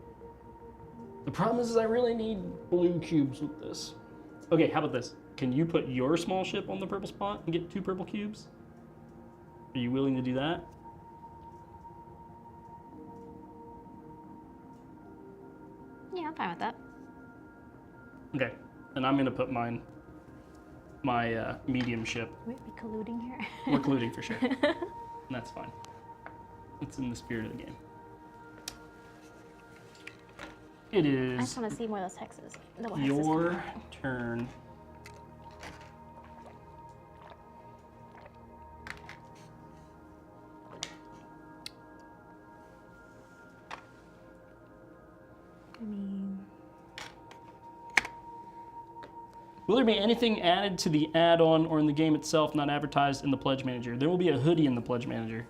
The problem is I really need blue cubes with this. Okay, how about this? Can you put your small ship on the purple spot and get 2 purple cubes? Are you willing to do that? Yeah, I'm fine with that. Okay, and I'm going to put my medium ship. We'd be colluding here. We're colluding for sure. And that's fine. It's in the spirit of the game. It I just is want to see more of those hexes. No hexes your coming out. turn. I mean, Will there be anything added to the add-on or in the game itself not advertised in the Pledge Manager? There will be a hoodie in the Pledge Manager.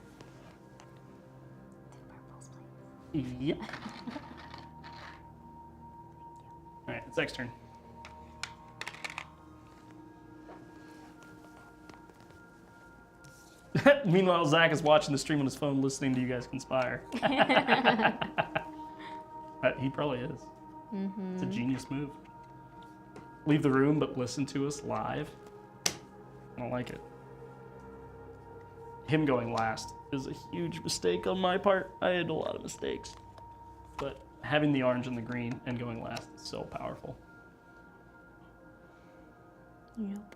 purples, please. Yep. All right, it's Zach's turn. Meanwhile, Zach is watching the stream on his phone, listening to you guys conspire. He probably is. Mm-hmm. It's a genius move. Leave the room, but listen to us live. I don't like it. Him going last is a huge mistake on my part. I had a lot of mistakes. But having the orange and the green and going last is so powerful. Yep.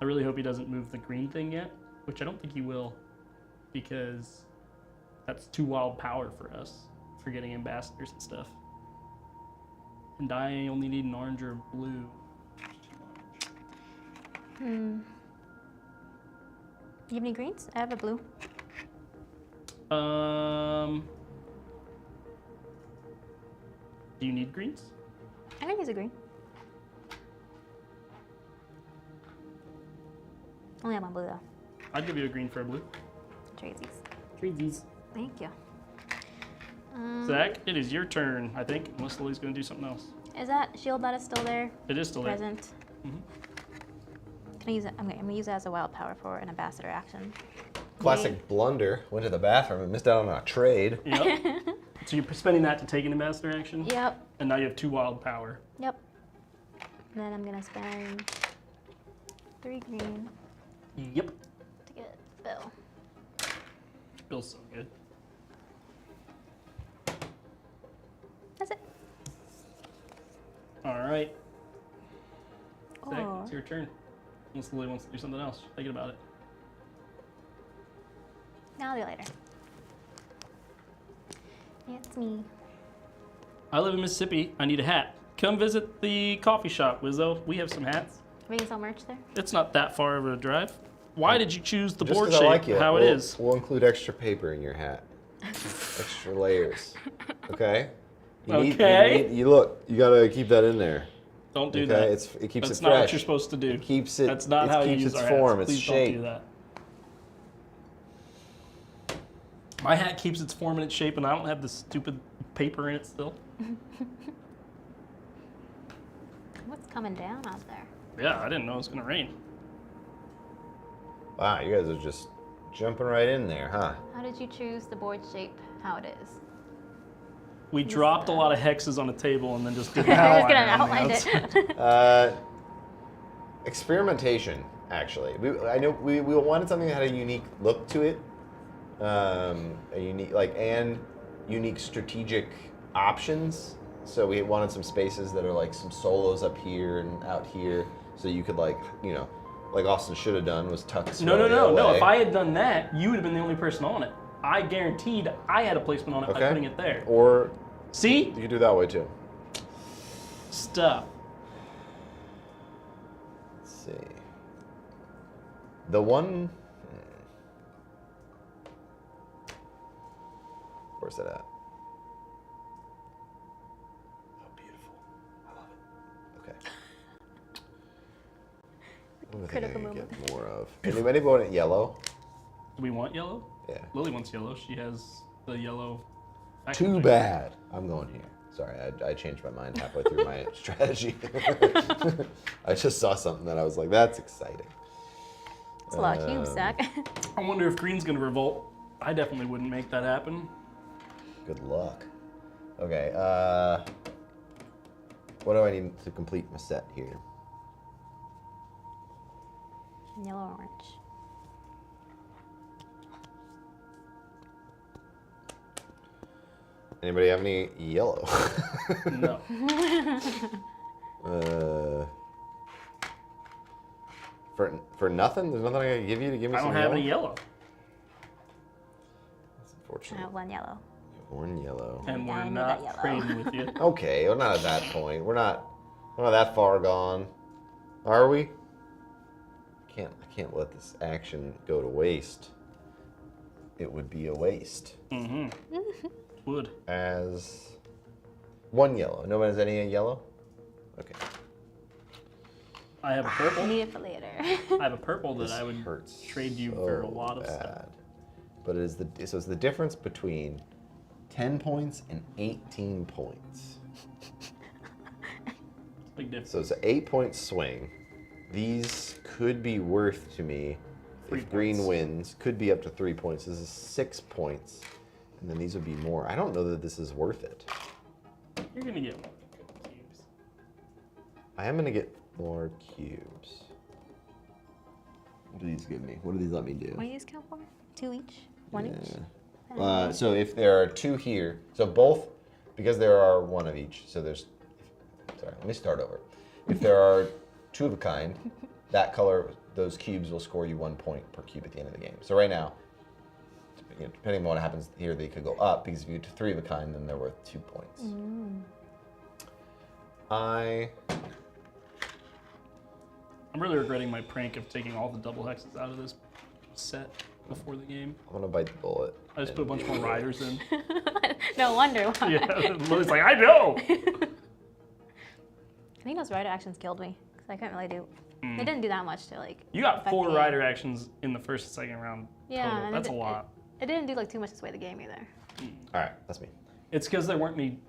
I really hope he doesn't move the green thing yet, which I don't think he will, because that's too wild power for us for getting ambassadors and stuff. And I only need an orange or a blue. Hmm. You have any greens? I have a blue. Do you need greens? I can use a green. Only have one blue though. I'd give you a green for a blue. Tradesies. Trade these. Thank you. Zach, it is your turn, I think, unless Lily's going to do something else. Is that shield that is still there? It is still there. Present. Can I use it? I'm gonna use it as a wild power for an ambassador action. Classic blunder. Went to the bathroom and missed out on a trade. Yep. So you're spending that to take an ambassador action? Yep. And now you have 2 wild power. Yep. And then I'm gonna spend 3 green Yep. to get Bill. Feels so good. That's it. All right. Zach, Oh. it's your turn. Unless Lily wants to do something else. Thinking about it. I'll do it later. It's me. I live in Mississippi. I need a hat. Come visit the coffee shop, Wizzo. We have some hats. We can sell merch there. It's not that far of a drive. Why did you choose the Just board 'cause shape? I like it. How it We'll- is? We'll include extra paper in your hat. Extra layers. Okay? Okay. You look, you gotta keep that in there. Don't do Okay? that. It keeps That's it not fresh. what you're supposed to do. It keeps it. That's not it how you keeps use its our form, hats. its Please shape. don't do that. My hat keeps its form and its shape, and I don't have this stupid paper in it still. What's coming down out there? Yeah, I didn't know it was gonna rain. Wow, you guys are just jumping right in there, huh? How did you choose the board shape? How it is? We dropped a lot of hexes on a table and then just did an I was outline gonna on the outline outside. it. Experimentation, actually. I know we wanted something that had a unique look to it, a unique and unique strategic options. So we wanted some spaces that are like some solos up here and out here, so you could like Austin should have done was tuck. No. If I had done that, you would have been the only person on it. I guaranteed I had a placement on it by Okay. putting it there. Or See? you could do it that way too. Stuff. Let's see. The one. Where's that at? Oh, beautiful. I love it. Okay. What do I think I Critical can moment. get more of? Anybody want it yellow? Do we want yellow? Yeah. Lily wants yellow. She has the yellow. Too bad. I'm going here. Sorry, I changed my mind halfway through my strategy. I just saw something that I was like, that's exciting. It's a lot of cubes, Zach. I wonder if green's gonna revolt. I definitely wouldn't make that happen. Good luck. Okay, what do I need to complete my set here? Yellow orange. Anybody have any yellow? No. For nothing? There's nothing I can give you to give me I some don't have yellow? any yellow. That's I unfortunate. have 1 yellow. One yellow. And Yeah, I we're need that not yellow. trading with you. Okay, we're not at that point. We're not that far gone. Are we? I can't let this action go to waste. It would be a waste. Mm-hmm. Would. As 1 yellow. Nobody has any yellow? Okay. I have a purple. Need it for later. I have a purple that This I would hurts trade you so for a lot of stuff. bad. But it's the difference between 10 points and 18 points. Big difference. So it's an 8-point swing. These could be worth to me 3 if green points. wins. Could be up to 3 points. This is 6 points. And then these would be more. I don't know that this is worth it. You're gonna get more cubes. I am going to get more cubes. What do these give me? What do these let me do? What do these count for? 2 each? 1 each? So if there are 2 here, so both, because there are 1 of each, so there's, sorry, let me start over. If there are 2 of a kind, that color, those cubes will score you 1 point per cube at the end of the game. So right now, depending on what happens here, they could go up, because if you get to 3 of a kind, then they're worth 2 points. I'm really regretting my prank of taking all the double hexes out of this set before the game. I'm gonna bite the bullet. I just put a bunch more riders in. No wonder why. Yeah, Lily's like, I know! I think those rider actions killed me. Because I couldn't really do... They didn't do that much to like... You got affect 4 the game. rider actions in the first and second round Yeah. total. and That's it, a lot. It didn't do like too much to sway the game either. All right, that's me. It's because there weren't any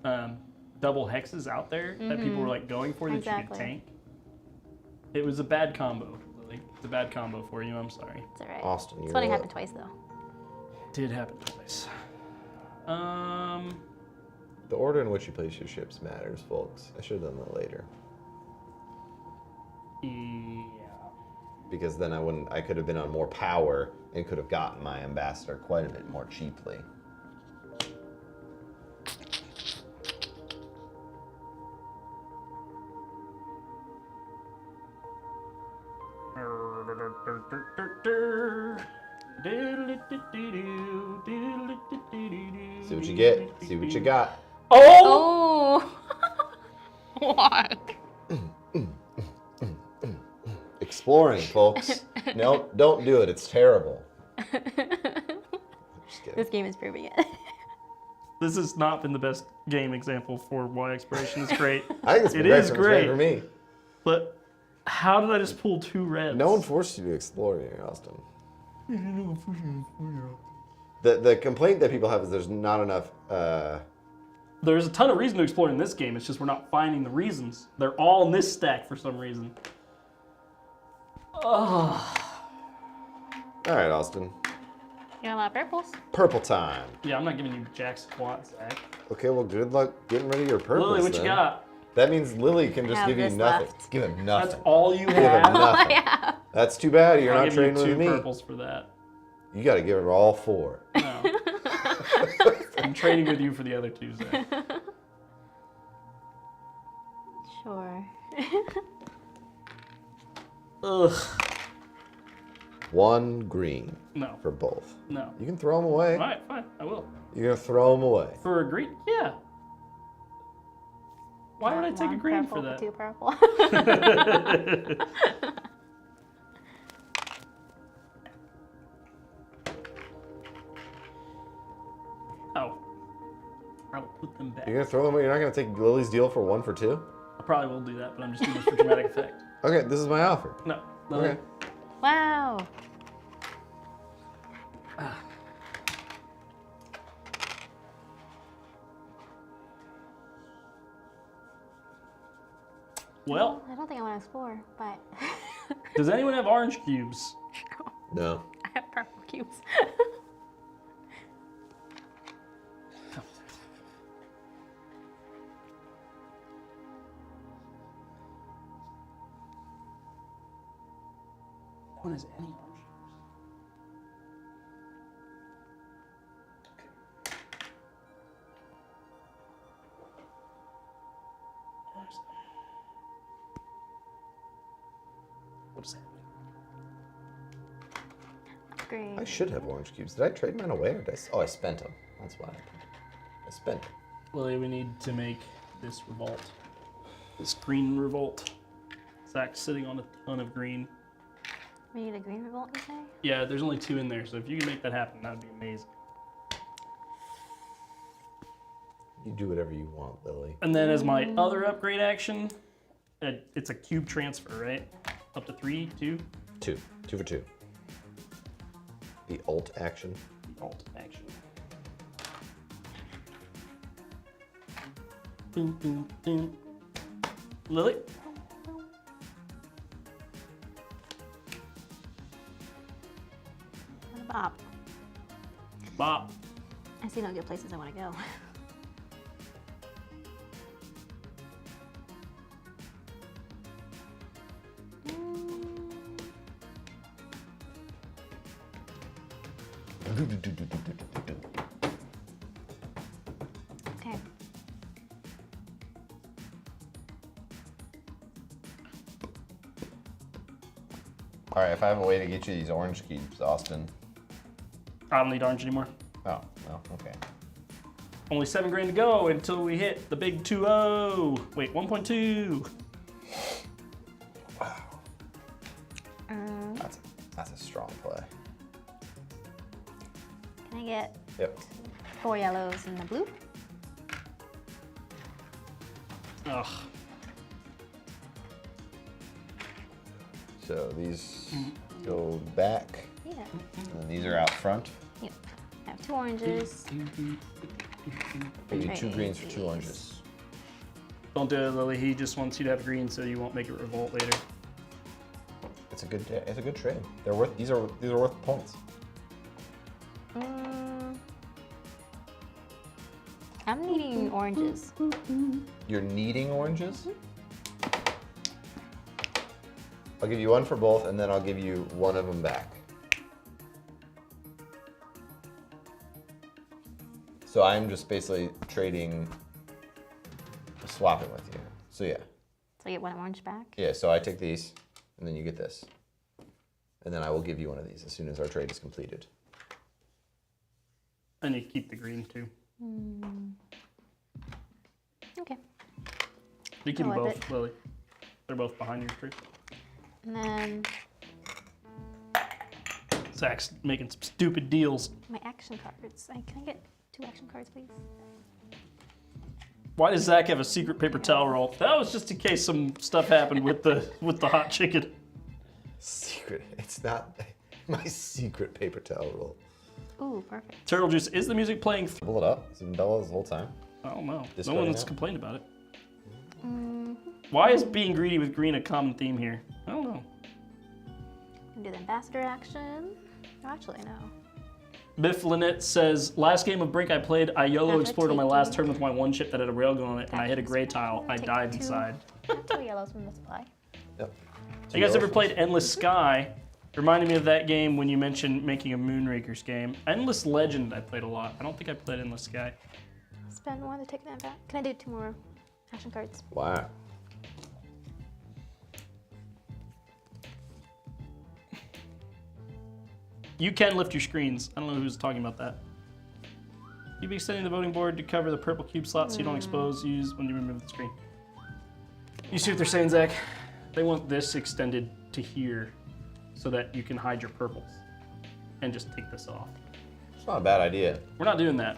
double hexes out there that people were like going for that you Exactly. could tank. It was a bad combo, Lily. It's a bad combo for you. I'm sorry. It's alright. Austin, It's you're funny it up. happened twice though. Did happen twice. The order in which you place your ships matters, folks. I should have done that later. Yeah. Because then I could have been on more power and could have gotten my ambassador quite a bit more cheaply. See what you get. See what you got. Oh! Oh! What? Exploring, folks. No, don't do it. It's terrible. Just kidding. This game is proving it. This has not been the best game example for why exploration is great. I think it's It been is great. for me. But how did I just pull 2 reds? No one forced you to explore here, Austin. The complaint that people have is there's not enough. There's a ton of reason to explore in this game. It's just we're not finding the reasons. They're all in this stack for some reason. All right, Austin. You got a lot of purples. Purple time. Yeah, I'm not giving you jack squat, Zach. Okay, well, good luck getting rid of your purples. Lily, what you then. got? That means Lily can just have give you this nothing. left. Give him nothing. That's all you Give him have? nothing. That's too bad. You're I'll not give you trading 2 with me. purples for that. You got to give her all 4. No. I'm trading with you for the other 2, Zach. Sure. Ugh. 1 green No. for both. No. You can throw them away. All right, fine. I will. You're gonna throw them away. For a green? Yeah. Why would I take a One green purple for that? 2 purple. Oh. I'll put them back. You're gonna throw them away. You're not gonna take Lily's deal for 1 for 2. I probably will do that, but I'm just doing this for dramatic effect. Okay, this is my offer. No. Okay. Wow. Well, I don't think I want to explore, but does anyone have orange cubes? No. I have purple cubes. No one has any orange cubes. What is happening? Great. I should have orange cubes. Did I trade mine away or did I? Oh, I spent them. That's why I spent them. Lily, we need to make this revolt. This green revolt. Zach's sitting on a ton of green. We need a green revolt, you say? Yeah, there's only 2 in there, so if you can make that happen, that would be amazing. You do whatever you want, Lily. And then as my other upgrade action, it's a cube transfer, right? Up to 3, 2, 2. 2 for 2. The alt action. alt action. Boom, boom, boom. Lily? What about? Bob. I see no good places I want to go. Okay. All right, if I have a way to get you these orange cubes, Austin. I don't need orange anymore. Oh, well, okay. Only 7 grand to go until we hit the big 2-0. Wait, 1.2. Wow. That's a strong play. Can I get Yep. 4 yellows and a blue? Ugh. So these go back, Yeah. and these are out front. Yep. I have 2 oranges. Pay you 2 trading greens for 2 these. oranges. Don't do it, Lily. He just wants you to have green so you won't make it revolt later. It's a good trade. They're worth these are worth points. I'm needing oranges. You're needing oranges? I'll give you 1 for both, and then I'll give you 1 of them back. So I'm just basically swapping with you. So yeah. So I get 1 orange back. Yeah, so I take these, and then you get this. And then I will give you 1 of these as soon as our trade is completed. And you keep the green too. Okay. You keep them I like both, Lily. They're both behind your tree. And then Zach's making some stupid deals. my action cards. Can I get 2 action cards, please? Why does Zach have a secret paper towel roll? That was just in case some stuff happened with the hot chicken. Secret. It's not my secret paper towel roll. Ooh, perfect. Turtle juice. Is the music playing? Pull it up. It's been Bella this whole time. I don't know. This No going one's out? complained about it. Why is being greedy with green a common theme here? I don't know. And do the ambassador action. Oh, actually, no. Biff Lynette says, last game of Brink I played, I YOLO After explored on my last taking- turn with my 1 chip that had a railgun on it, and I hit a gray Actions. tile. I Take died 2. inside. 2 yellows from the supply. Yep. You guys ever played Endless Sky? Reminded me of that game when you mentioned making a Moonrakers game. Endless Legend I played a lot. I don't think I played Endless Sky. Spend 1 to take that back. Can I do 2 more action cards? Wow. You can lift your screens. I don't know who's talking about that. You'd be extending the voting board to cover the purple cube slots so you don't expose use when you remove the screen. You see what they're saying, Zach? They want this extended to here so that you can hide your purples and just take this off. It's not a bad idea. We're not doing that.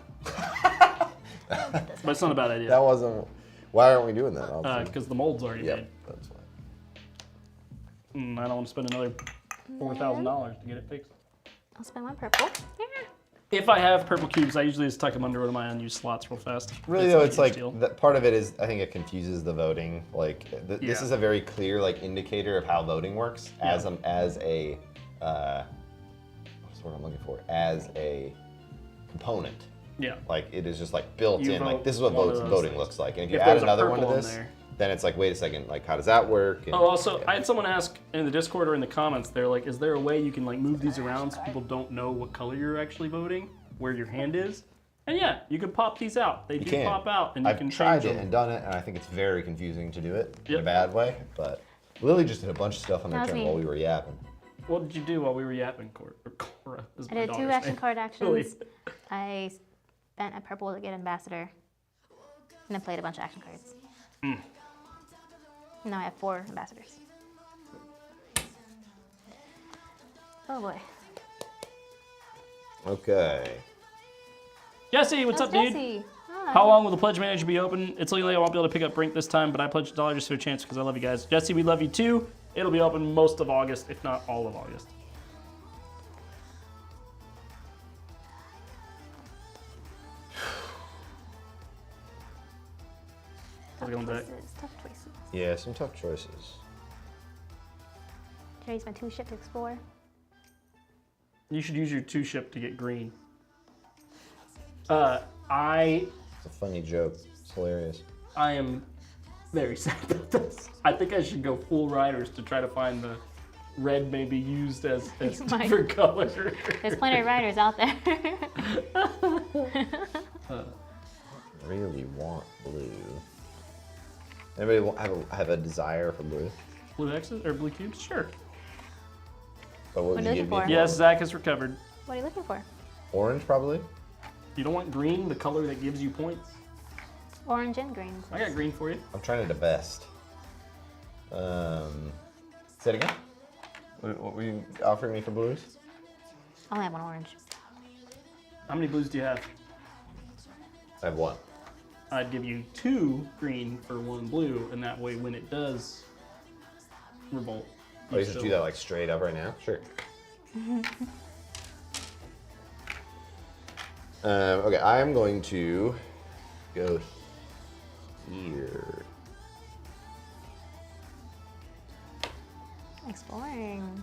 But it's not a bad idea. That wasn't. Why aren't we doing that? Because the mold's already Yep, made. that's why. I don't want to spend another $4,000 to get it fixed. I'll spend 1 purple. If I have purple cubes, I usually just tuck them under one of my unused slots real fast. Really It's though, not a it's huge like deal. that part of it is I think it confuses the voting. Like this Yeah. is a very clear like indicator of how voting works as a what's the word I'm looking for? As a component. Yeah. Like it is just like built You in. Like vote this is what one of those voting things. looks like. And if you If add there's a another one to purple in this, there. then it's like, wait a second, like how does that work? And, Oh, also, yeah. I had someone ask in the Discord or in the comments, they're like, is there a way you can like move these around so people don't know what color you're actually voting, where your hand is? And yeah, you can pop these out. They do can. pop out, and you I've can tried change it them. and done it, and I think it's very confusing to do it in a Yep. bad way. But Lily just did a bunch of stuff on their That was turn me. while we were yapping. What did you do while we were yapping, Cora? Is I my did 2 daughter's action name. card Lily. actions. I spent a purple to get ambassador. And then played a bunch of action cards. Now I have 4 ambassadors. Oh boy. Okay. Jesse, what's up, dude? Jesse. Hi. How long will the pledge manager be open? It's literally I won't be able to pick up Brink this time, but I pledged $1 just for a chance because I love you guys. Jesse, we love you too. It'll be open most of August, if not all of August. How's it going, Zach? Tough choices. Yeah, some tough choices. Should I use my 2 ship to explore? You should use your 2 ship to get green. I It's a funny joke. It's hilarious. am very sad about this. I think I should go full riders to try to find the red may be used as You might. different color. There's plenty of riders out there. Really want blue. Anybody have a desire for blue? Blue X's or blue cubes? Sure. But what would What you are you give looking me? for? Yes, Zach has recovered. What are you looking for? Orange, probably. You don't want green, the color that gives you points? Orange and green. I got green for you. I'm trying to divest. Say it again. What were you offering me for blues? I only have 1 orange. How many blues do you have? I have 1. I'd give you 2 green for 1 blue, and that way when it does revolt. Oh, you should do that like straight up right now? Sure. Okay, I am going to go here. Exploring.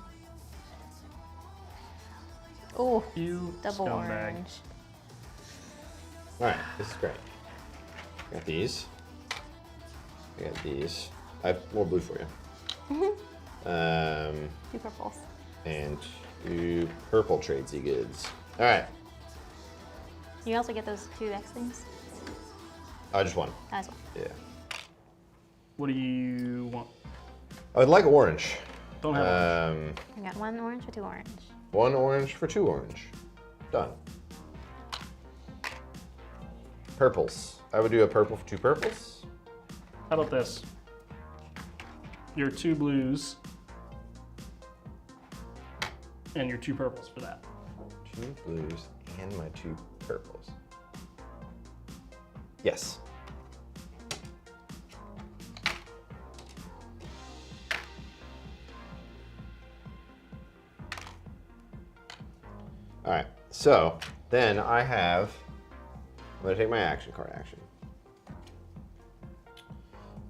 Oh, You double scumbag. orange. All right, this is great. Got these. I got these. I have more blue for you. 2 purples. And 2 purple tradesy goods. All right. You also get those 2 X things I just one. as well. Yeah. What do you want? I would like orange. Don't have orange. You got 1 orange or 2 orange. 1 orange for 2 orange. Done. Purples. I would do a purple for 2 purples. How about this? Your 2 blues and your 2 purples for that. 2 blues and my 2 purples. Yes. All right, so then I have, I'm gonna take my action card action.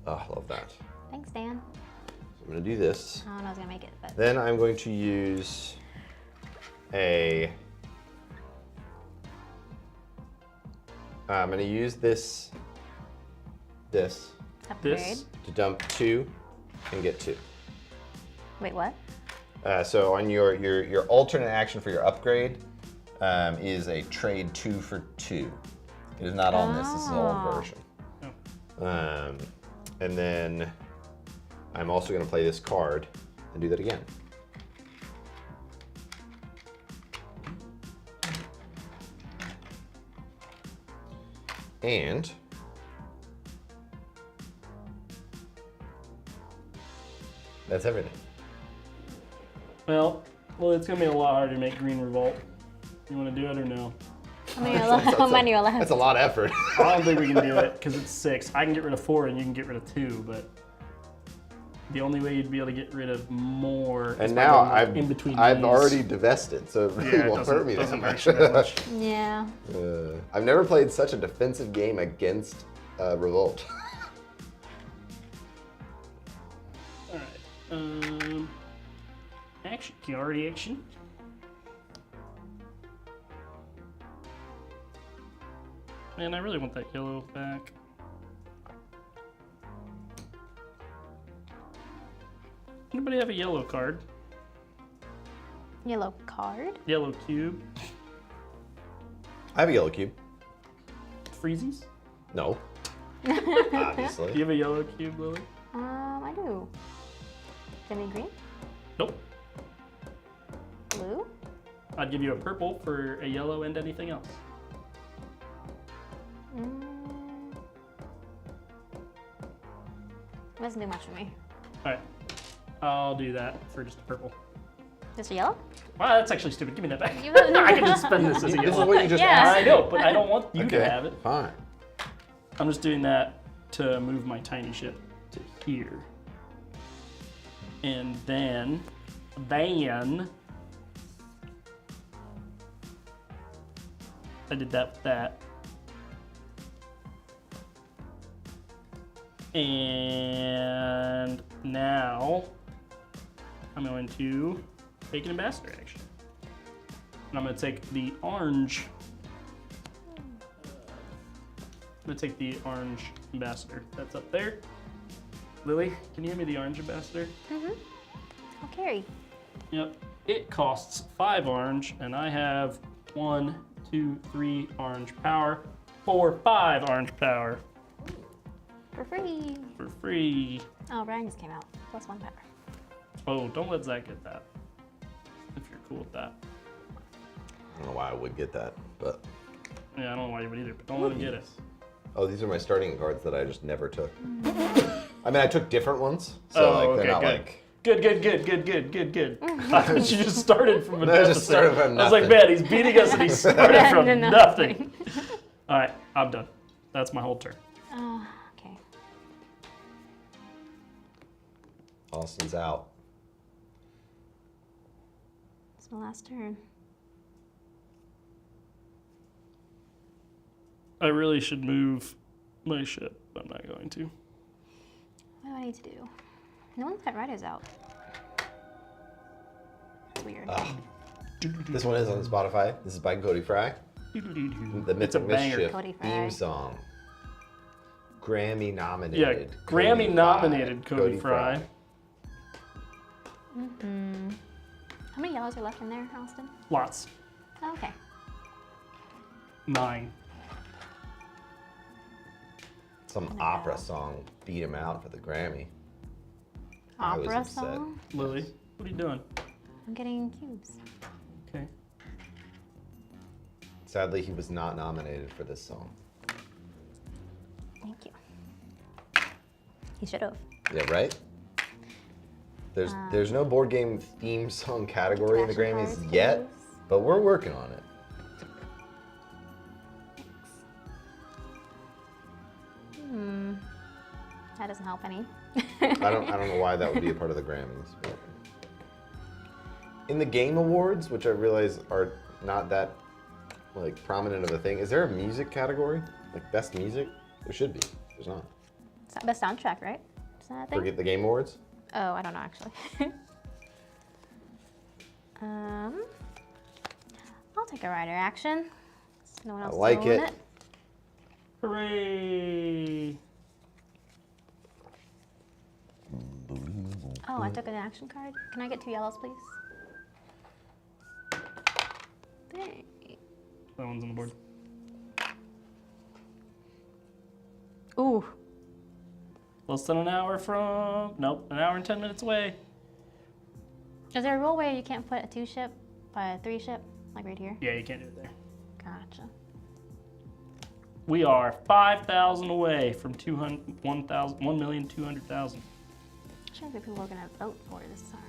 Oh, I love that. Thanks, Dan. So I'm gonna do this. I don't know I was gonna make it, but Then I'm going to use I'm gonna use this upgrade. This to dump 2 and get 2. Wait, what? So on your alternate action for your upgrade is a trade 2 for 2. It is not on this. This is an old Oh. version. And then I'm also going to play this card and do that again. And that's everything. well, it's gonna be a lot harder to make green revolt. You want to do it or no? How many are left? That's a lot of effort. I don't think we can do it because it's 6. I can get rid of 4 and you can get rid of 2, but the only way you'd be able to get rid of more is And by now going in between I've these. already divested, so it really Yeah, it won't hurt me that doesn't much. hurt you that much. Yeah. I've never played such a defensive game against Revolt. All right. Action. Card action. Man, I really want that yellow back. Anybody have a yellow card? Yellow card? Yellow cube? I have a yellow cube. Freezies? No. Do you Obviously. have a yellow cube, Lily? I do. Give me green? Nope. Blue? I'd give you a purple for a yellow and anything else. Doesn't do much for me. All right. I'll do that for just a purple. Just a yellow? Wow, that's actually stupid. Give me that back. You- I can just spend this as a This is yellow. what you just Yeah. asked. I know, but I don't want you Okay, to have it. fine. I'm just doing that to move my tiny ship to here. And then I did that with that. And now I'm going to take an ambassador action. And I'm going to take the orange. I'm going to take the orange ambassador. That's up there. Lily, can you give me the orange ambassador? I'll carry. Yep. It costs 5 orange, and I have 1, 2, 3 orange power, 4, 5 orange power For free. for free. Oh, Brian just came out. +1 power. Oh, don't let Zach get that. If you're cool with that. I don't know why I would get that, but. Yeah, I don't know why you would either, but don't let him get it. Oh, these are my starting cards that I just never took. I mean, I took different ones, so like they're not good. like. Good. I thought you just started from a No, I deficit. just started from I was like, nothing. man, he's beating us and he started from No, nothing. All right, I'm done. That's my whole turn. Oh, okay. Austin's out. It's my last turn. I really should move my ship. I'm not going to. What do I need to do? No one's got writers out. That's weird. This one is on Spotify. This is by Cody Fry. The It's a Mythic banger. Mischief Cody Fry. theme song. Grammy Yeah, nominated. Grammy nominated Cody Fry. How many yellows are left in there, Austin? Lots. Oh, okay. 9. Some opera song beat him out for the Grammy. I was Opera upset. song? Lily, what are you doing? I'm getting cubes. Okay. Sadly, he was not nominated for this song. Thank you. He should have. Yeah, right? There's no board game theme song category in the Flashing Grammys cards, yet, please. but we're working on it. That doesn't help any. I don't know why that would be a part of the Grammys. But in the Game Awards, which I realize are not that like prominent of a thing, is there a music category? Like best music? There should be. There's not. It's not best soundtrack, right? Is that a thing? Forget the Game Awards? Oh, I don't know actually. I'll take a rider action. No one else like doing it. Hooray! Oh, I took an action card. Can I get 2 yellows, please? Thanks. That one's on the board. Ooh. Less than an hour from. Nope, an hour and 10 minutes away. Is there a rule where you can't put a 2 ship by a 3 ship? Like right here? Yeah, you can't do it there. Gotcha. We are 5,000 away from 1,200,000. I'm sure that people are going to vote for this time.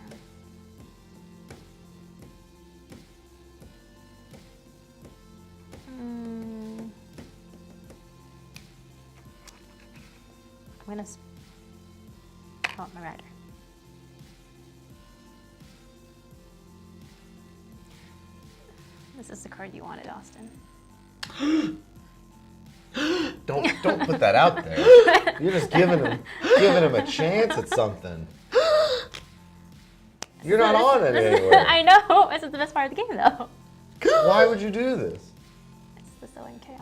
I'm going to pull out my rider. This is the card you wanted, Austin. Don't put that out there. You're just giving him a chance at something. You're not on it anywhere. I know. This is the best part of the game, though. Why would you do this? It's the sewing chaos.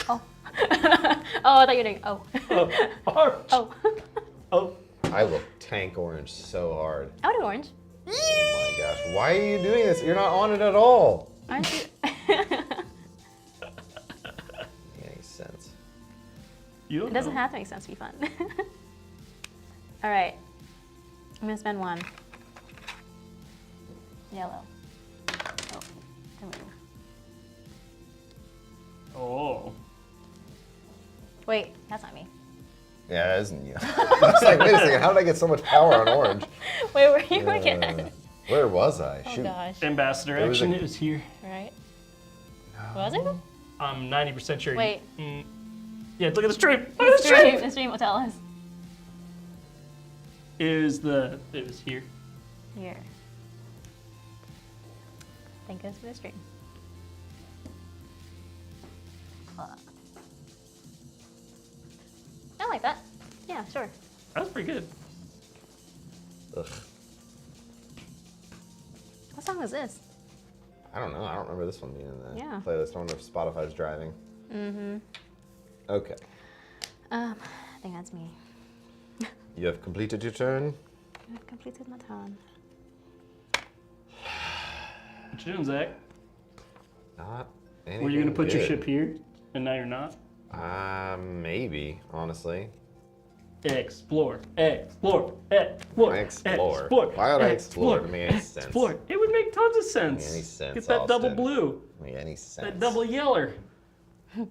Oh. Oh, I thought you were doing oh. Orange. Oh. Oh. I will tank orange so hard. I would do orange. Oh my gosh. Why are you doing this? You're not on it at all. Aren't you? Any sense. You don't It doesn't know. have to make sense to be fun. All right. I'm going to spend 1. Yellow. Oh, to move. Oh. Wait, that's not me. Yeah, that isn't you. I was like, wait a second. How did I get so much power on orange? Wait, where are you again? Where was I? Oh Shoot. gosh. Ambassador It was action. a- It was here. Right. Was it? I'm 90% sure. Wait. Yeah, look at the stream. Look at the stream. The stream will tell us. It was here. Here. Thank goodness for the stream. I like that. Yeah, sure. That was pretty good. Ugh. What song is this? I don't know. I don't remember this one being in the Yeah. playlist. I wonder if Spotify's driving. Okay. I think that's me. You have completed your turn. I've completed my turn. What you doing, Zach? Not anything Were you gonna put your good. ship here, and now you're not? Maybe, honestly. Explore, explore, explore, Explore. explore. Why would I explore? It doesn't make any sense. Explore. It would make tons of sense. Make any sense, Get that double Austin. blue, Make any sense? that double yeller. You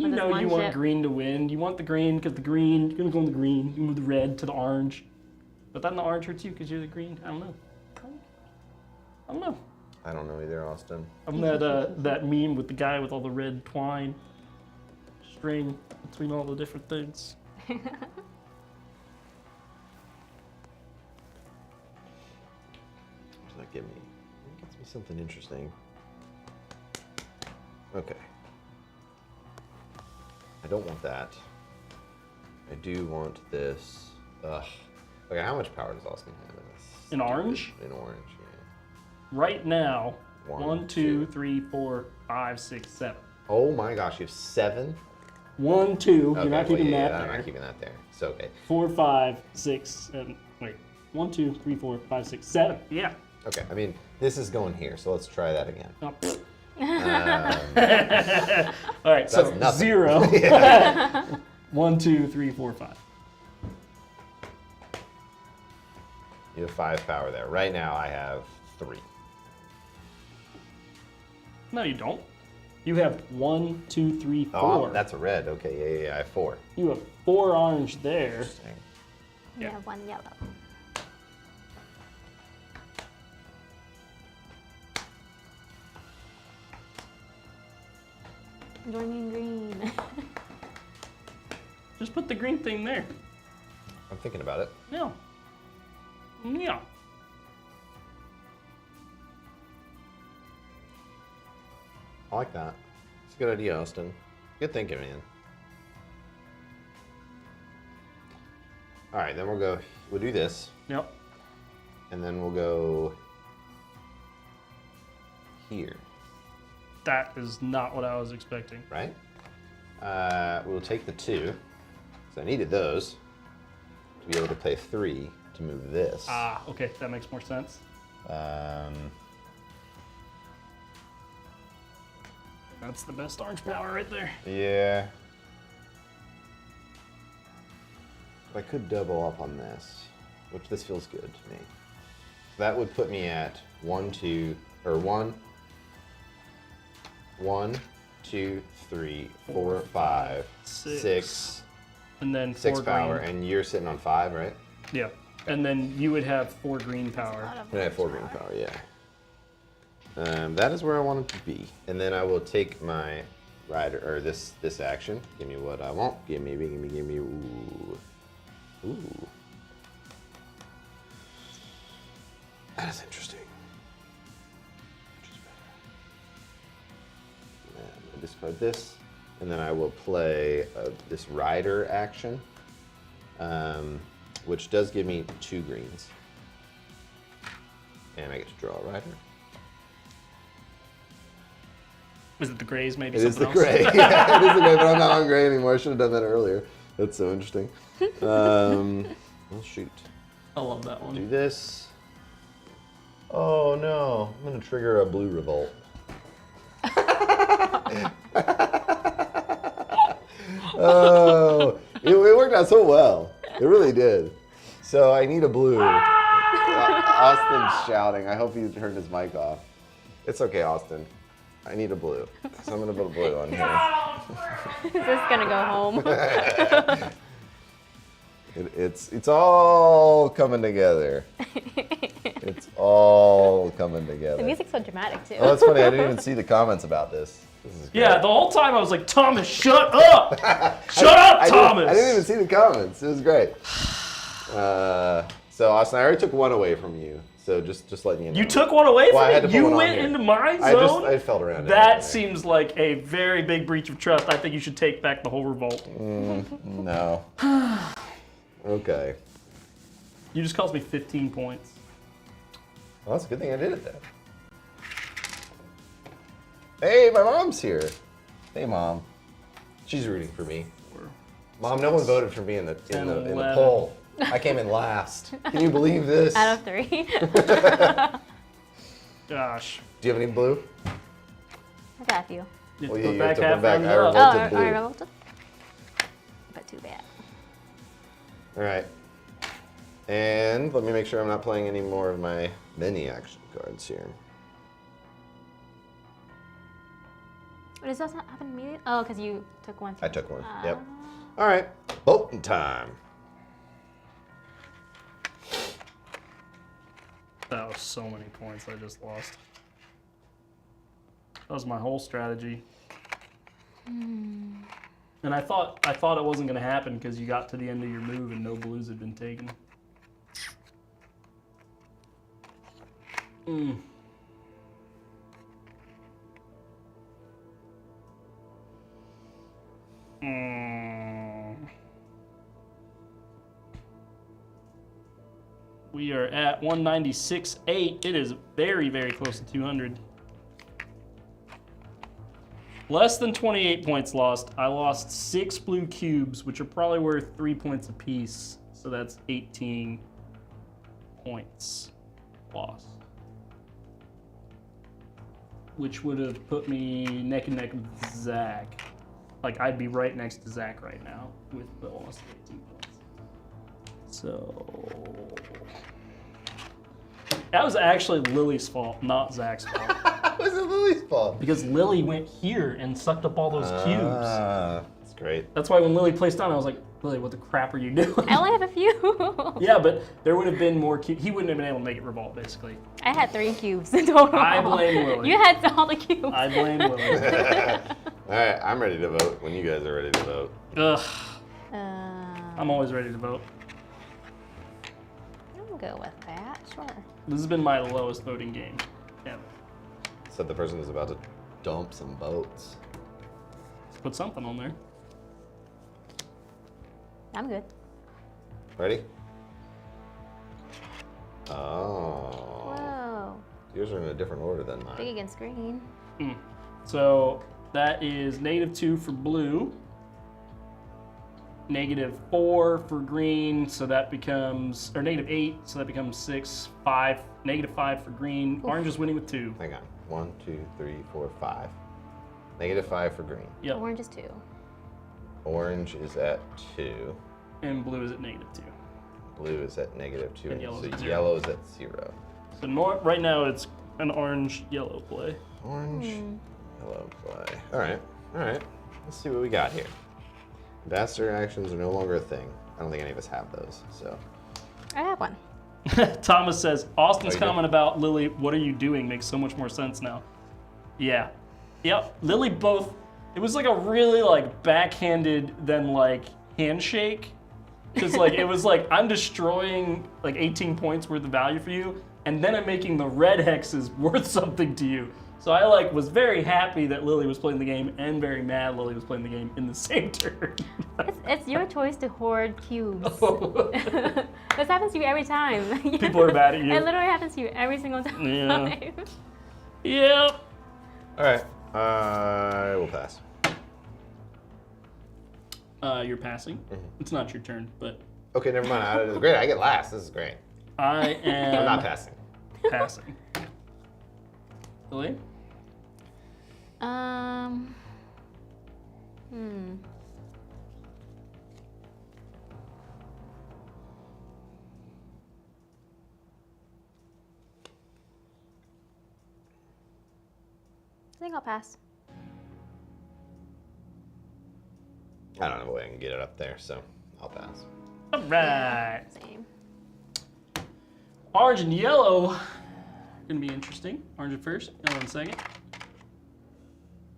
With know this you one want ship. green to win. You want the green because the green. You're gonna go in the green. You move the red to the orange, but then the orange hurts you because you're the green. I don't know. I don't know. I don't know either, Austin. I'm that meme with the guy with all the red twine string between all the different things. What does that give me? It gives me something interesting. Okay. I don't want that. I do want this. Ugh. Okay, how much power does Austin have in this? In orange? In orange, yeah. Right now, One, 1, 2, 3, 4, 5, 6, 7. Oh my gosh, you have 7? 1, 2. You're Okay, not keeping that I'm there. not keeping that there. So, okay. 4, 5, 6, 7. Wait. 1, 2, 3, 4, 5, 6, 7. Yeah. Okay, I mean, this is going here, so let's try that again. Oh. Um, All right, so That's nothing. 0. Yeah. 1, 2, 3, 4, 5. You have 5 power there. Right now, I have 3. No, you don't. You have 1, 2, 3, 4. Oh, that's a red. Okay, yeah, I have 4. You have 4 orange there. Interesting. You Yeah. have 1 yellow. Join me in green. Just put the green thing there. I'm thinking about it. Yeah. Yeah. I like that. It's a good idea, Austin. Good thinking, man. All right, then we'll do this, Yep. and then we'll go here, That is not what I was expecting. right? We'll take the 2, so I needed those to be able to play 3 to move this. Ah, okay, that makes more sense. That's the best orange power right there. Yeah. I could double up on this, which this feels good to me. So that would put me at 1, 2, or 1, 2, 3, 4, 5, 6, And then 6 4 power, green. and you're sitting on 5, right? Yeah. And then you would have 4 green A power. lot of And I have 4 green power, yeah. That is where I want it to be. And then I will take my rider, or this action. Give me what I want. Give me, ooh. Ooh. That is interesting. Which is better? And I discard this, and then I will play this rider action, which does give me 2 greens. And I get to draw a rider. Is it the grays maybe? It is the something else? gray. Yeah, it is the gray, but I'm not on gray anymore. I should have done that earlier. That's so interesting. Well, shoot. I love that Do one. this. Oh no, I'm gonna trigger a blue revolt. Oh, it worked out so well. It really did. So I need a blue. Austin's shouting. I hope he turned his mic off. It's okay, Austin. I need a blue. So I'm gonna put a blue on here. Is this gonna go home? It's all coming together. It's all coming together. The music's so dramatic too. Oh, that's funny. I didn't even see the comments about this. This is great. Yeah, the whole time I was like, Thomas, shut up! Shut up, Thomas! I didn't even see the comments. It was great. So Austin, I already took 1 away from you. So just letting you know. You took one away Well, I had from to me? put You one on went here. into my I zone? I felt around it. That seems like a very big breach of trust. I think you should take back the whole revolt. No. Okay. You just cost me 15 points. Well, that's a good thing I did it then. Hey, my mom's here. Hey, Mom. She's rooting for me. Mom, no one voted for me in the 11. poll. I came in last. Can you believe this? Out of 3. Gosh. Do you have any blue? I got a few. You Well, have yeah, to you put have back to half put back- round I up. revolted. Oh, blue. I revolted. But too bad. All right. And let me make sure I'm not playing any more of my mini action cards here. Does that not happen immediately? Oh, because you took 1. I took 1. Yep. All right. Voting time. That was so many points I just lost. That was my whole strategy. And I thought it wasn't going to happen because you got to the end of your move and no blues had been taken. We are at 196.8. It is very, very close to 200. Less than 28 points lost. I lost 6 blue cubes, which are probably worth 3 points apiece. So that's 18 points lost. Which would have put me neck and neck with Zach. Like, I'd be right next to Zach right now with the loss of 18 points. So... That was actually Lily's fault, not Zach's fault. How was it Lily's fault? Because Lily went here and sucked up all those cubes. That's great. That's why when Lily placed down, I was like, Lily, what the crap are you doing? I only have a few. Yeah, but there would have been more cubes. He wouldn't have been able to make it revolt, basically. I had 3 cubes in total. I blame Lily. You had all the cubes. I blame Lily. All right, I'm ready to vote when you guys are ready to vote. Ugh, I'm I'm always ready to vote. go with that. Sure. This has been my lowest voting game ever. So the person is about to dump some votes. Let's put something on there. I'm good. Ready? Oh. Whoa. Yours are in a different order than Big mine. against green. So that is -2 for blue, -4 for green, so that becomes, or -8, so that becomes 6, 5, -5 for green. Orange is winning with 2. Hang on. 1, 2, 3, 4, 5. -5 for green. Yep. Orange is 2. Orange is at 2. And blue is at -2. Blue is at -2. And yellow's so at 0. yellow is at 0. So right now it's an orange-yellow play. Orange, yellow play. All right. Let's see what we got here. Ambassador actions are no longer a thing. I don't think any of us have those. So I have one. Thomas says, Austin's Oh, you do? comment about Lily, what are you doing, makes so much more sense now. Yeah. Yep. Lily both, it was like a really like backhanded then like handshake. Because like it was like, I'm destroying like 18 points worth of value for you, and then I'm making the red hexes worth something to you. So I like was very happy that Lily was playing the game and very mad Lily was playing the game in the same turn. It's your choice to hoard cubes. This happens to you every time. People are mad at you. It literally happens to you every single time. Yeah. Yep. all right. I will pass. You're passing. It's not your turn, but Okay, never mind. Great. I get last. This is great. I am I'm not passing. passing. Lily? I think I'll pass. I don't know a way I can get it up there, so I'll pass. All right. Same. Orange and yellow. Gonna be interesting. Orange at first, yellow in second.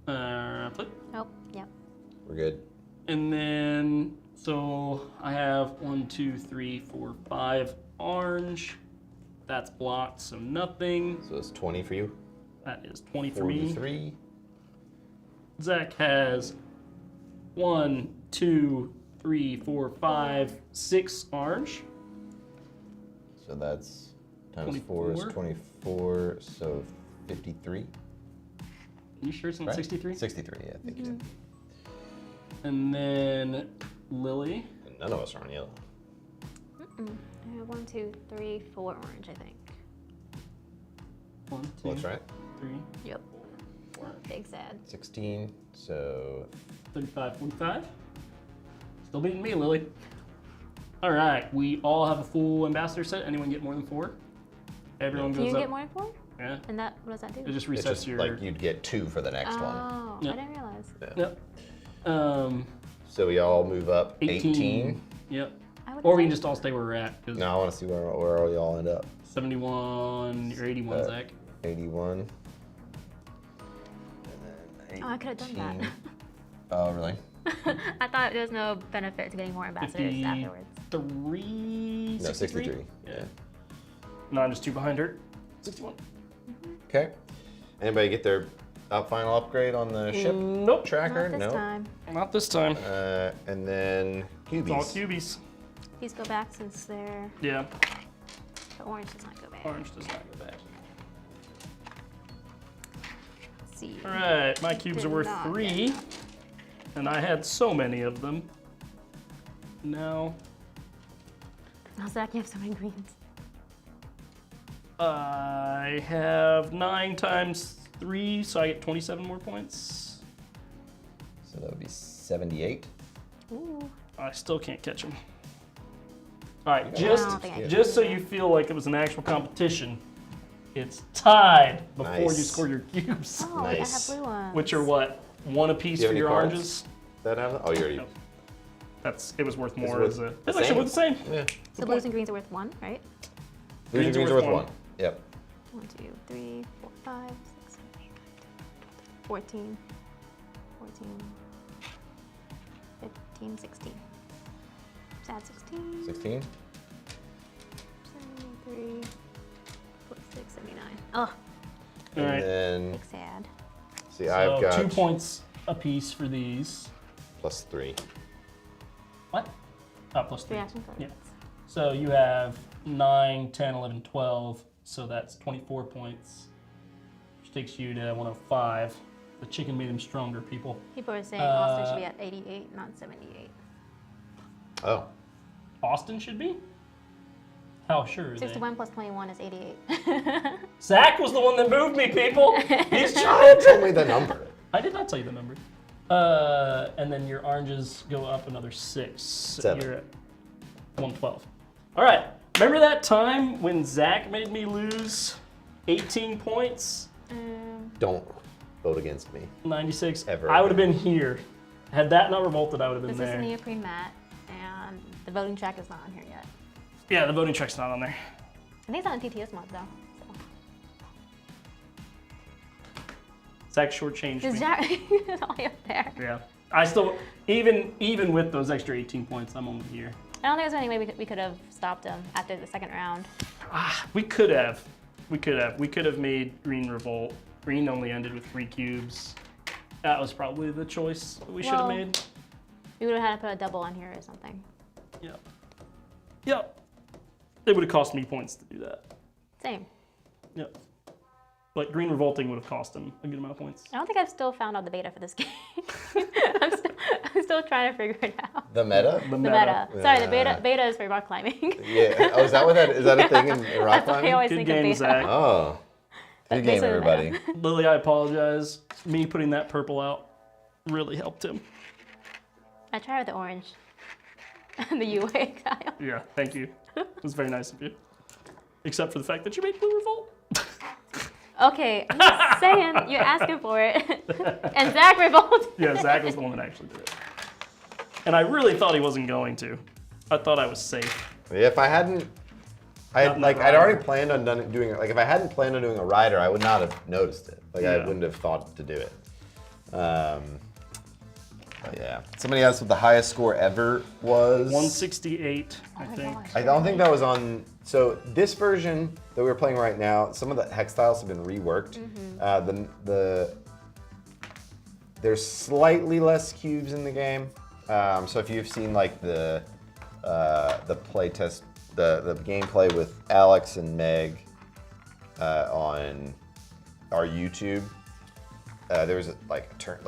Flip. Oh, yep. We're good. And then, so I have 1, 2, 3, 4, 5 orange. That's blocked, so nothing. So it's 20 for you. That is 20 for me. 43. Zach has 1, 2, 3, 4, 5, 6 orange. So that's times 4 is 24. So 53. You sure it's not Right? 63? 63. Yeah, I think you did. And then Lily. And none of us are on yellow. I have 1, 2, 3, 4 orange, I think. 1, 2, Well, that's right. 3, Yep. 4, Big sad. 16. So 35, 45. Still beating me, Lily. All right, we all have a full ambassador set. Anyone get more than 4? Everyone Can goes you up. get more than 4? Yeah. And that, what does that do? It just it's resets just your. like you'd get 2 for the next one. Oh, Yep. I didn't realize. Yep. So we all move up 18. Yep. I would Or we like- can just all stay where we're at. 'Cause Now I want to see where all y'all end up. 71 or 81, Zach. 81. And then Oh, I could have done that. 18. Oh, really? I thought there was no benefit to getting more ambassadors 50. afterwards. 3. No, 63. Yeah. No, I'm just 2 behind her. 61. Okay. Anybody get their final upgrade on the ship Nope. tracker? Not this No. time. Not this time. And then It's all cubies. cubies. These go back since they're Yeah. the orange does not go back. Orange does not go back. Let's see. All right, my cubes Did are worth not 3, and I had so many of them. Now Now Zach, you have so many greens. I have 9 times 3, so I get 27 more points. So that would be 78. Ooh. I still can't catch them. All right, I just don't think I can. just so you feel like it was an actual competition, it's tied before you Nice. score your cubes, Oh, Nice. I have blue ones. which are what, 1 apiece Do you for have your any cards? oranges. That have? Oh, you already. Nope. It was worth more worth as a. the It's actually same? worth the same. Yeah. So blues and greens are worth 1, right? Greens Greens are are worth worth 1. 1. Yep. 1, 2, 3, 4, 5, 6, 7, 8, 9, 10, 14, 14, 15, 16. Sad 16. 16. 73, 46, 79. Oh, All And right. then, big sad. see, So I've got 2 points apiece for these. plus 3. What? Oh, plus 3. 3 action cards. Yeah. So you have 9, 10, 11, 12. So that's 24 points, which takes you to 105. The chicken made him stronger, people. People are saying Austin should be at 88, not 78. Oh. Austin should be? How sure is 61 plus 21 is 88. Zach was the one that moved me, people. He's Trying trying to tell me the number. I did not tell you the number. And then your oranges go up another 6. So 7. you're at 112. All right. Remember that time when Zach made me lose 18 points? Don't vote against me. 96. Ever I would have again. been here. Had that not revolted, I would have been This there. is a neoprene mat, and the voting track is not on here yet. Yeah, the voting track's not on there. I think it's not in TTS mod though. Zach shortchanged So. me. Is Jack it's all the way up there? Yeah. I still, even with those extra 18 points, I'm only here. I don't think there's any way we could have stopped him after the second round. We could have. We could have made green revolt. Green only ended with 3 cubes. That was probably the choice we should have Well- made. We would have had to put a double on here or something. Yep. Yep. It would have cost me points to do that. Same. Yep. But green revolting would have cost him a good amount of points. I don't think I've still found out the beta for this game. I'm still trying to figure it out. The meta? The meta. Sorry, the Yeah. beta is for rock climbing. Yeah. Oh, is that what that is? That a thing in rock That's what I climbing? always Good think game, of beta. Zach. Oh. Good game, this is the everybody. meta. Lily, I apologize. Me putting that purple out really helped him. I tried with the orange. The UA style. Yeah, thank you. It was very nice of you. Except for the fact that you made blue revolt. Okay, I'm just saying, you're asking for it. And Zach revolted. Yeah, Zach was the one that actually did it. And I really thought he wasn't going to. I thought I was safe. If I hadn't, Not I'd rider. already planned on doing it. Like if I hadn't planned on doing a rider, I would not have noticed it. Like I Yeah. wouldn't have thought to do it. But yeah. Somebody asked what the highest score ever was. 168, I Oh my think. gosh. I don't think that was on. So this version that we're playing right now, some of the hex tiles have been reworked. There's slightly less cubes in the game. So if you've seen like the play test, the gameplay with Alex and Meg on our YouTube, there was a turn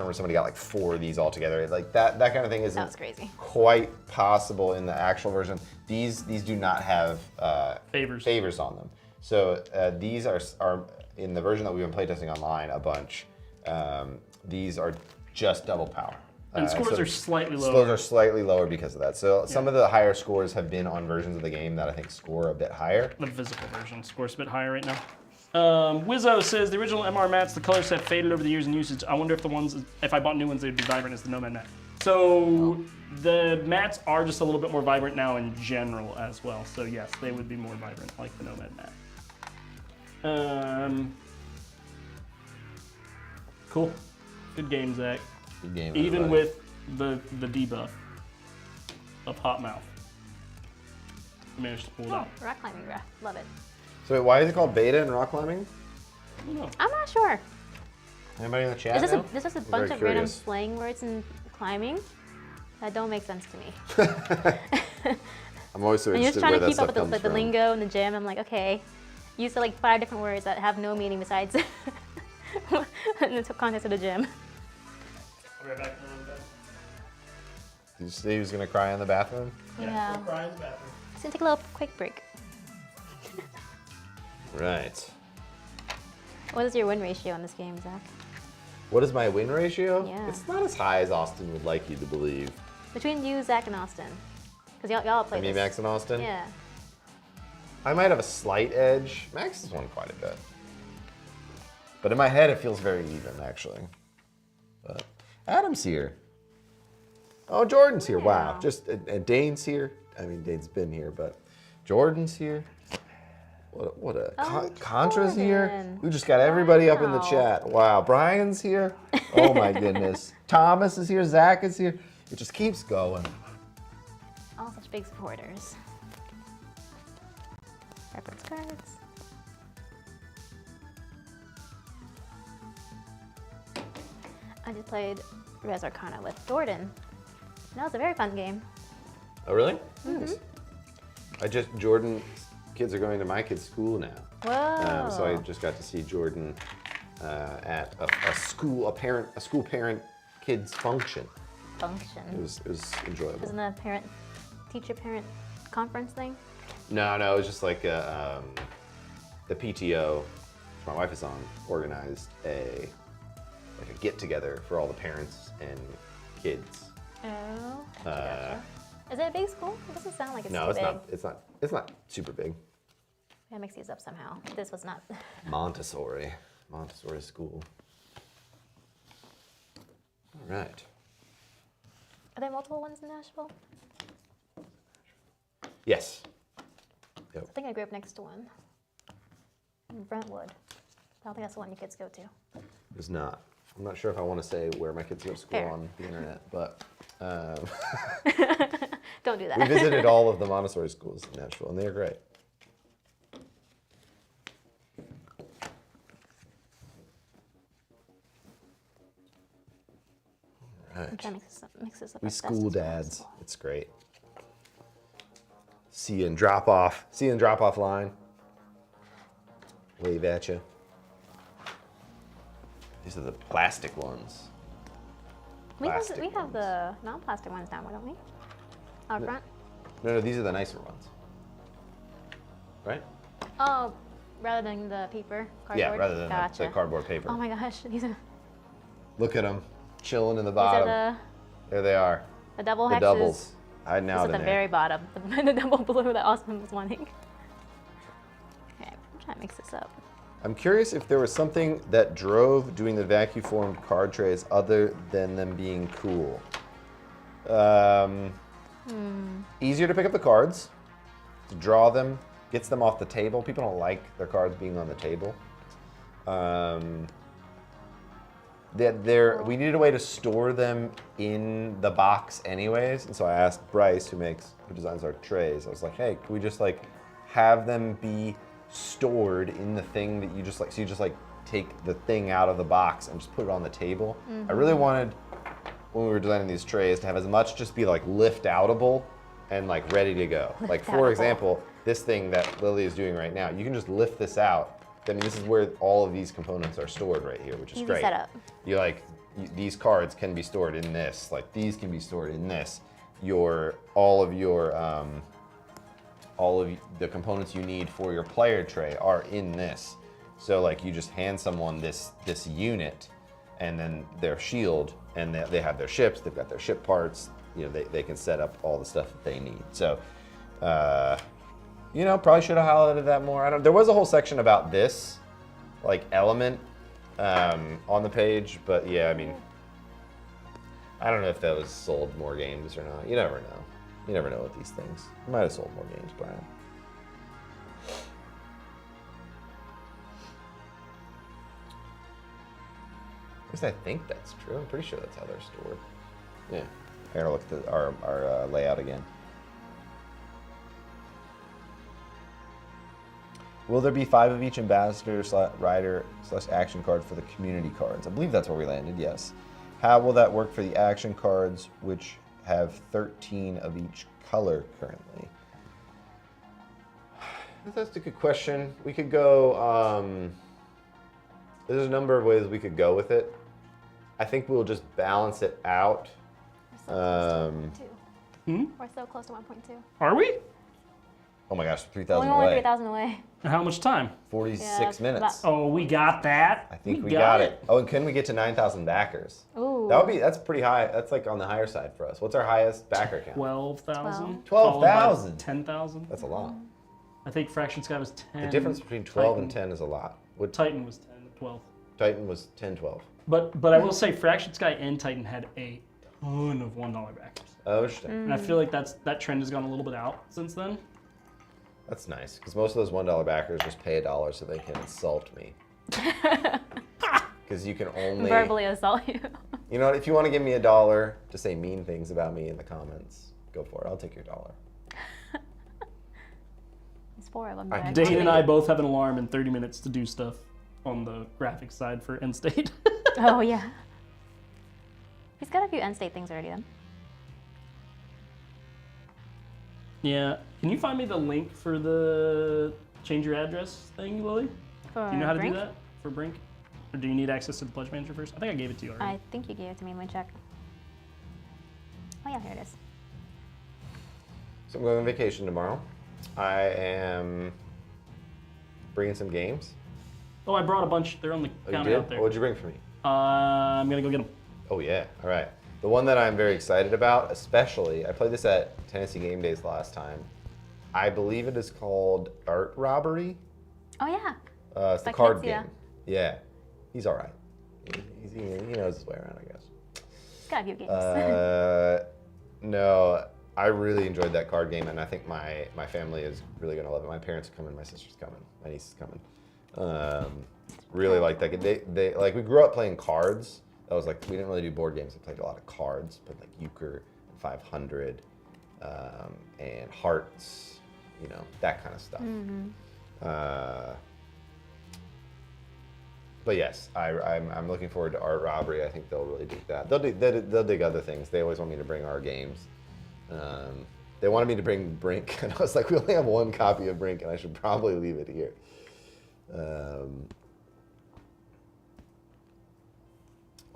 where somebody got like 4 of these all together. Like that kind of thing isn't That was crazy. quite possible in the actual version. These do not have Favors. on them. So these are in the version that we've been playtesting online a bunch. These are just double power. And scores so are slightly lower. Scores are slightly lower because of that. So some of the higher scores have been on versions of the game that I think score a bit higher. The physical version scores a bit higher right now. Wizzo says the original MR mats, the colors have faded over the years in usage. I wonder if I bought new ones, they'd be vibrant as the Nomad mat. So the mats are just a little bit more vibrant now in general as well. So yes, they would be more vibrant like the Nomad mat. Cool. Good game, Zach. Good game, Even everybody. with the debuff of Hot Mouth. You managed to pull it Oh, out. rock climbing ref. Love it. So why is it called beta in rock climbing? I don't know. I'm not sure. Anybody in the chat now? There's just a I'm bunch very of random curious. slang words in climbing that don't make sense to me. I'm always so And you're interested just trying where to that keep up stuff with comes the from. lingo and the gym. I'm like, okay, you said like 5 different words that have no meaning besides in the context of the gym. I'll be right back in a little bit. Did you say he was gonna cry in the bathroom? Yeah. We'll cry in the bathroom. Just gonna take a little quick break. Right. What is your win ratio in this game, Zach? What is my win ratio? Yeah. It's not as high as Austin would like you to believe. Between you, Zach, and Austin. Because y'all play Me, this. Max, and Austin? Yeah. I might have a slight edge. Max has won quite a bit. But in my head, it feels very even, actually. But Adam's here. Oh, Jordan's here. Wow. Yeah. Just and Dane's here. I mean, Dane's been here, but Jordan's here. What a Oh, Contra's here. Jordan. We just got everybody up in the Wow. chat. Wow. Brian's here. Oh my goodness. Thomas is here. Zach is here. It just keeps going. All such big supporters. Reference cards. I just played Res Arcana with Jordan. And that was a very fun game. Oh, really? Nice. Jordan kids are going to my kid's school now. Whoa. So I just got to see Jordan at a school parent kids function. Function. It was enjoyable. Isn't that a teacher parent conference thing? No, it was just like the PTO, which my wife is on, organized a get together for all the parents and kids. Oh, gotcha. Is it a big school? It doesn't sound like it's No, too it's big. not. It's not super big. I mix these up somehow. This was not. Montessori school. All right. Are there multiple ones in Nashville? Yes. I think I grew up next to one. In Brentwood. I don't think that's the one your kids go to. It's not. I'm not sure if I want to say where my kids go to school Fair. on the internet, but Don't do that. we visited all of the Montessori schools in Nashville, and they are great. All I'm right. trying to mix this up. We as best school as dads. possible. It's great. See you in drop off. See you in drop off line. Wave at you. These are the plastic ones. We have Plastic ones. the non-plastic ones down, don't we? Out front? No, these are the nicer ones. Right? Oh, rather than the paper, cardboard? Yeah, rather than gotcha. the cardboard paper. Oh my gosh, these are Look at them, chilling in the bottom. There they are. the double The hexes. doubles. Hiding This out is in the there. very bottom. The double blue that Austin was wanting. Okay, I'm trying to mix this up. I'm curious if there was something that drove doing the vacuum formed card trays other than them being cool. Easier to pick up the cards, to draw them, gets them off the table. People don't like their cards being on the table. We needed a way to store them in the box anyways, and so I asked Bryce, who designs our trays, I was like, hey, can we just like have them be stored in the thing that you just like, so you just like take the thing out of the box and just put it on the table. I really wanted, when we were designing these trays, to have as much just be like lift outable and like ready to go. Like for Lift-outable. example, this thing that Lily is doing right now, you can just lift this out. I mean, this is where all of these components are stored right here, which is Easy great. setup. These cards can be stored in this. Like these can be stored in this. All of the components you need for your player tray are in this. So like you just hand someone this unit, and then their shield, and they have their ships. They've got their ship parts. They can set up all the stuff that they need. So. Probably should have highlighted that more. There was a whole section about this, like element, on the page, but yeah, I mean, I don't know if that was sold more games or not. You never know. You never know with these things. It might have sold more games, Brian. At least I think that's true. I'm pretty sure that's how they're stored. Yeah. I gotta look at our layout again. Will there be 5 of each ambassador rider / action card for the community cards? I believe that's where we landed, yes. How will that work for the action cards, which have 13 of each color currently? That's a good question. We could go, there's a number of ways we could go with it. I think we'll just balance it out. We're so close to 1.2. Are we? Oh my gosh, Only 3,000 more away. 3,000 away. How much time? 46 Yeah, minutes. Oh, we got that. I think we got it. Oh, and can we get to 9,000 backers? Ooh. That's pretty high. That's like on the higher side for us. What's our highest backer count? 12,000. 12,000. 10,000. That's a lot. I think Fraction Sky was 10. The difference between 12 and Titan. 10 is a lot. What Titan was 10, 12. Titan was 10, 12. But I will say Fraction Sky and Titan had a ton of $1 backers. Oh, interesting. And I feel like that trend has gone a little bit out since then. That's nice, because most of those $1 backers just pay $1 so they can insult me. Because you can only... Verbally assault you. You know what, if you want to give me $1 to say mean things about me in the comments, go for it. I'll take your $1. There's 4 of them. Alright, there. Dane and I both have an alarm in 30 minutes to do stuff on the graphics side for End State. Oh, yeah. He's got a few end state things already then. Yeah. Can you find me the link for the change your address thing, Lily? For Do you know how to Brink? do that for Brink? Or do you need access to the Pledge Manager first? I think I gave it to you already. I think you gave it to me. Let me check. Oh, yeah, here it is. So I'm going on vacation tomorrow. I am bringing some games. Oh, I brought a bunch. They're on the Oh, you counter did? out there. What'd you bring for me? I'm going to go get them. Oh yeah, all right. The one that I'm very excited about, especially, I played this at Tennessee Game Days last time. I believe it is called Art Robbery. Oh, yeah. It's the By card Knizia. game. Yeah, he's all right. He knows his way around, I guess. He's got a few games. No, I really enjoyed that card game, and I think my family is really gonna love it. My parents are coming, my sister's coming, my niece is coming. Really like that game. They like, we grew up playing cards. That was like, we didn't really do board games. We played a lot of cards, but like Euchre, 500, and Hearts, you know, that kind of stuff. But yes, I'm looking forward to Art Robbery. I think they'll really dig that. They'll dig other things. They always want me to bring our games. They wanted me to bring Brink, and I was like, we only have one copy of Brink, and I should probably leave it here.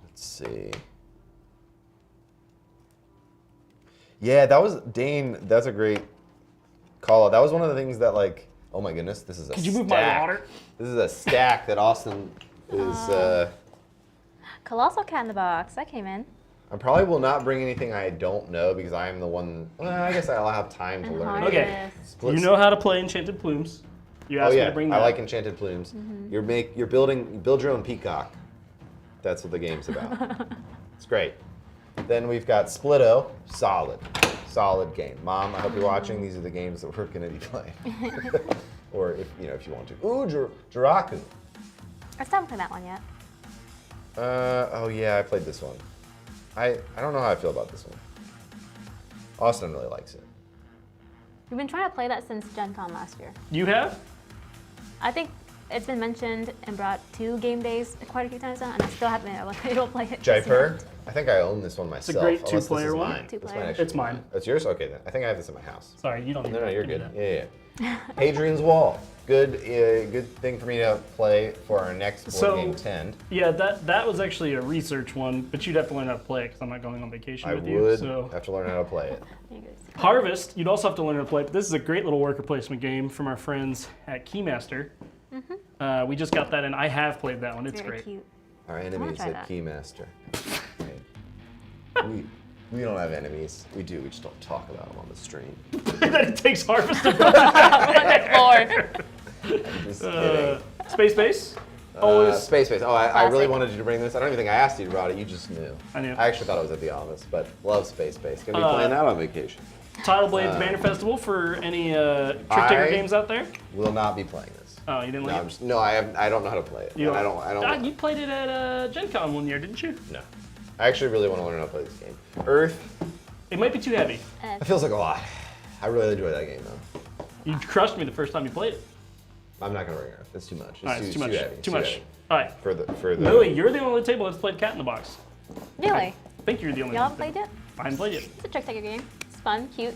Let's see. Yeah, that was Dane. That's a great call out. That was one of the things that, like, oh my goodness, this is a Could you move stack. my water? This is a stack that Austin is. Colossal Cat in the Box. That came in. I probably will not bring anything I don't know because I am the one. Well, I guess I'll have time to And learn. Harvest. Okay. Split- You know how to play Enchanted Plumes. You Oh asked me yeah, to bring that. I like Enchanted Plumes. You build your own peacock. That's what the game's about. It's great. Then we've got Splitto, solid game. Mom, I hope you're watching. These are the games that we're gonna be playing. Or if you want to. Ooh, Jiraku. I still haven't played that one yet. Oh yeah, I played this one. I don't know how I feel about this one. Austin really likes it. We've been trying to play that since Gen Con last year. You have? I think it's been mentioned and brought to game days quite a few times now, and I still haven't been able to play it. just Jaipur, yet. I think I own this one myself. great unless this two-player is one. mine. This Two-player. might actually It's be mine. That's yours? Okay then. I think I have this in my house. Sorry, you don't need No, to you're do good. that. Yeah. Hadrian's Wall. Good thing for me to play for our next board So- game 10. Yeah, that was actually a research one, but you'd have to learn how to play it because I'm not going on vacation I with would you. So have to learn how to play it. Here you go. Harvest, you'd also have to learn how to play it. But this is a great little worker placement game from our friends at Keymaster. We just got that, and I have played that one. It's Very great. cute. Our enemies try at that. Keymaster. We don't have enemies. We do. We just don't talk about them on the stream. That it takes Harvest to I'm just kidding. Space Base. Always. Space. Oh, I really Classic. wanted you to bring this. I don't even think I asked you about it. You just knew. I knew. I actually thought it was at the office, but love Space. Gonna be Uh, playing that on vacation. Tidal Blades Banner Festival for any Trick Taker games out there. Will not be playing this. Oh, you didn't No, like it? I don't know how to play it. You And I don't. You played it at Gen Con one year, didn't you? No. I actually really want to learn how to play this game. Earth. It might be too heavy. It feels like a lot. I really enjoy that game though. You crushed me the first time you played it. I'm not gonna bring Earth. It's too much. All right, it's too much. heavy. Too much. heavy. All right. For the. Lily, you're the only table that's played Cat in the Box. Really? I think you're the only Y'all one. haven't played yet? I haven't played it. It's a trick taker game. It's fun, cute.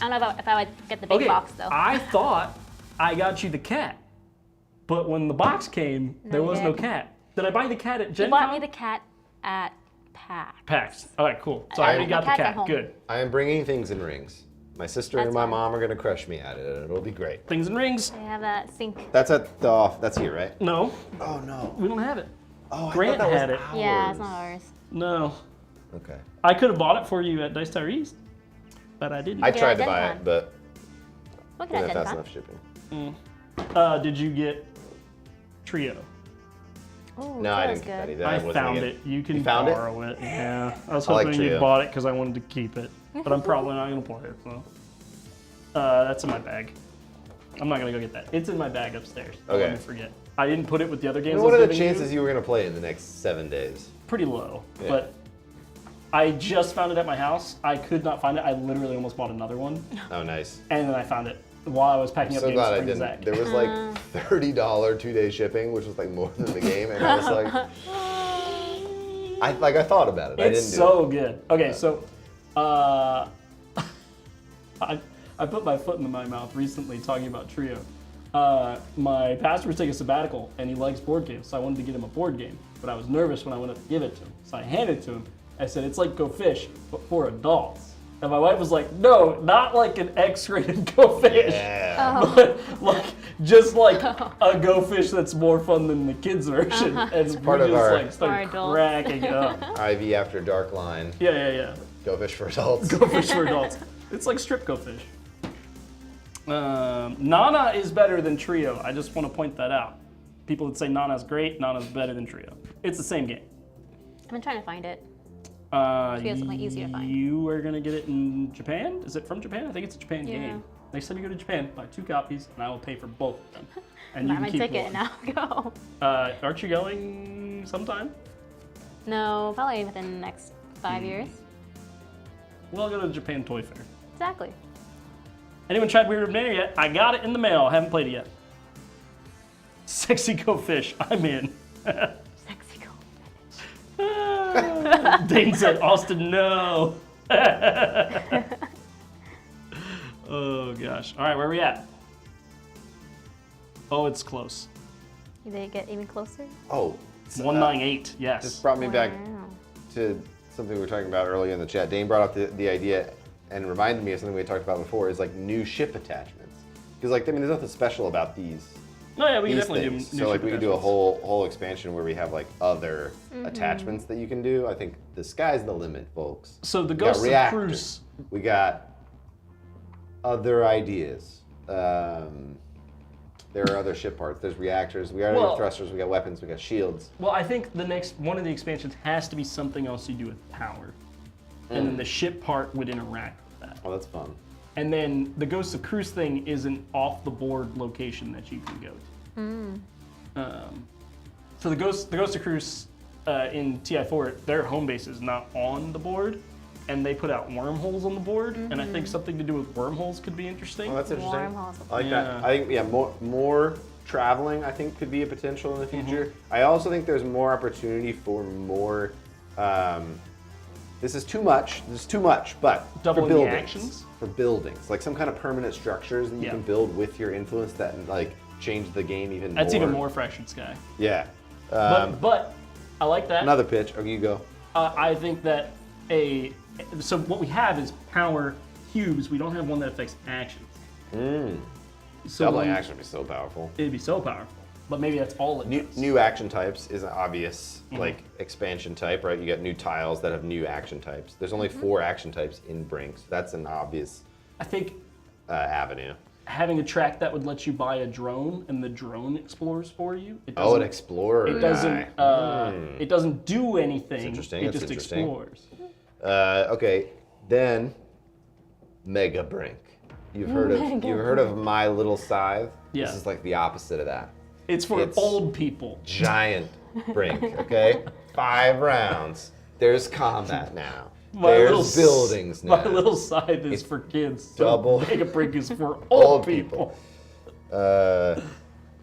I don't know if I would get the big Okay, box though. I thought I got you the cat, but when the box came, there you was no didn't. cat. Did I buy the cat at You Gen bought Con? me the cat at PAX. PAX. All right, cool. So I already My got the cat's at cat. home. Good. I am bringing things in rings. My sister and That's my fine. mom are gonna crush me at it, and it'll be great. Things and rings. I have a sink. That's at the off. That's here, right? No, Oh no. we don't have it. Oh, I Grant thought that was had it. ours. Yeah, it's not ours. No. Okay. I could have bought it for you at Dice Tower East, but I didn't. I Yeah, tried to Gen buy Con. it, but Look didn't at have that, fast Gen enough shipping. Did you get Trio? Ooh, No, I Trio's didn't get that good. either. I wasn't found gonna it. You can You found it? borrow it. Yeah. I was I like hoping you Trio. bought it because I wanted to keep it, but I'm probably not gonna play it. So that's in my bag. I'm not gonna go get that. It's in my bag upstairs. Don't Okay. Let me forget. I didn't put it with the other games. And I what was are the giving chances you were gonna play in the next 7 days? Pretty low, Yeah. but I just found it at my house. I could not find it. I literally almost bought another one, Oh, nice. and then I found it while I was packing I'm up so games glad to I bring to didn't. Zach. There was like $30 2-day shipping, which was like more than the game, and I was like, I thought about it. I It's didn't do so good. Okay, so I put my foot in my mouth recently talking about Trio. My pastor was taking a sabbatical, and he likes board games, so I wanted to get him a board game. But I was nervous when I went up to give it to him, so I handed it to him. I said, "It's like Go Fish, but for adults." And my wife was like, "No, not like an X-rated Go it. Fish, Yeah. but like just like a Go Fish that's more fun than the kids version." And Part we of just our- like started For adults. cracking up. Ivy After Dark line. Yeah. Go fish for adults. Go Fish for adults. It's like strip Go Fish. Nana is better than Trio. I just want to point that out. People that say Nana's great, Nana's better than Trio. It's the same game. I've been trying to find it. Trio's something easier to find. You are gonna get it in Japan? Is it from Japan? I think it's a Japan Yeah. game. Next time you go to Japan, buy 2 copies, and I will pay for both of them. And you Buy can my keep ticket one. and I'll go. Aren't you going sometime? No, probably within the next 5 years. We'll go to the Japan Toy Fair. Exactly. Anyone tried Weird Banana yet? I got it in the mail. Haven't played it yet. Sexy Go Fish. I'm in. Sexy gold. Dane said, Austin, no. Oh, gosh. All right, where are we at? Oh, it's close. Did they get even closer? Oh, 198, yes. this brought me back Wow. to something we were talking about earlier in the chat. Dane brought up the idea and reminded me of something we had talked about before, is like new ship attachments. Because like, I mean, there's nothing special about these. No, yeah, we can These definitely things. do. So like, we could do a attachments. whole expansion where we have like other attachments that you can do. I think the sky's the limit, folks. So the We got Ghost of reactors. Cruise. We got other ideas. There are other ship parts. There's reactors. We got Well- thrusters. We got weapons. We got shields. Well, I think the next one of the expansions has to be something else you do with power. And then the ship part would interact with that. Oh, that's fun. And then the Ghost of Cruise thing is an off-the-board location that you can go to. So the Ghost of Cruise in TI4, their home base is not on the board, and they put out wormholes on the board, and I think something to do with wormholes could be interesting. Oh, that's interesting. Wormholes. I like Yeah. that. I think more traveling. I think could be a potential in the future. I also think there's more opportunity for more. This is too much. This is too much. But Doubling for the buildings, actions? for buildings, like some kind of permanent structures that you Yeah. can build with your influence that like change the game even more. That's even more Fractured Sky. Yeah. But I like that. Another pitch. Okay, you go. I think that so what we have is power cubes. We don't have one that affects actions. So Doubling action would be so powerful. It'd be so powerful. But maybe that's all it does. New action types is an obvious like expansion type, right? You got new tiles that have new action types. There's only 4 action types in Brink, so that's an obvious I think avenue. having a track that would let you buy a drone and the drone explores for you. It Oh, an doesn't- explorer It doesn't. guy. It doesn't do anything. interesting, It that's just interesting. explores. Okay, then Mega Brink. You've heard of My Little Scythe? Yeah. This is like the opposite of that. It's for It's- old people. Giant Brink, okay? 5 rounds. There's combat now. Little There's buildings now. My Little Scythe is for kids. So double- Mega Brink is for Old old people. people.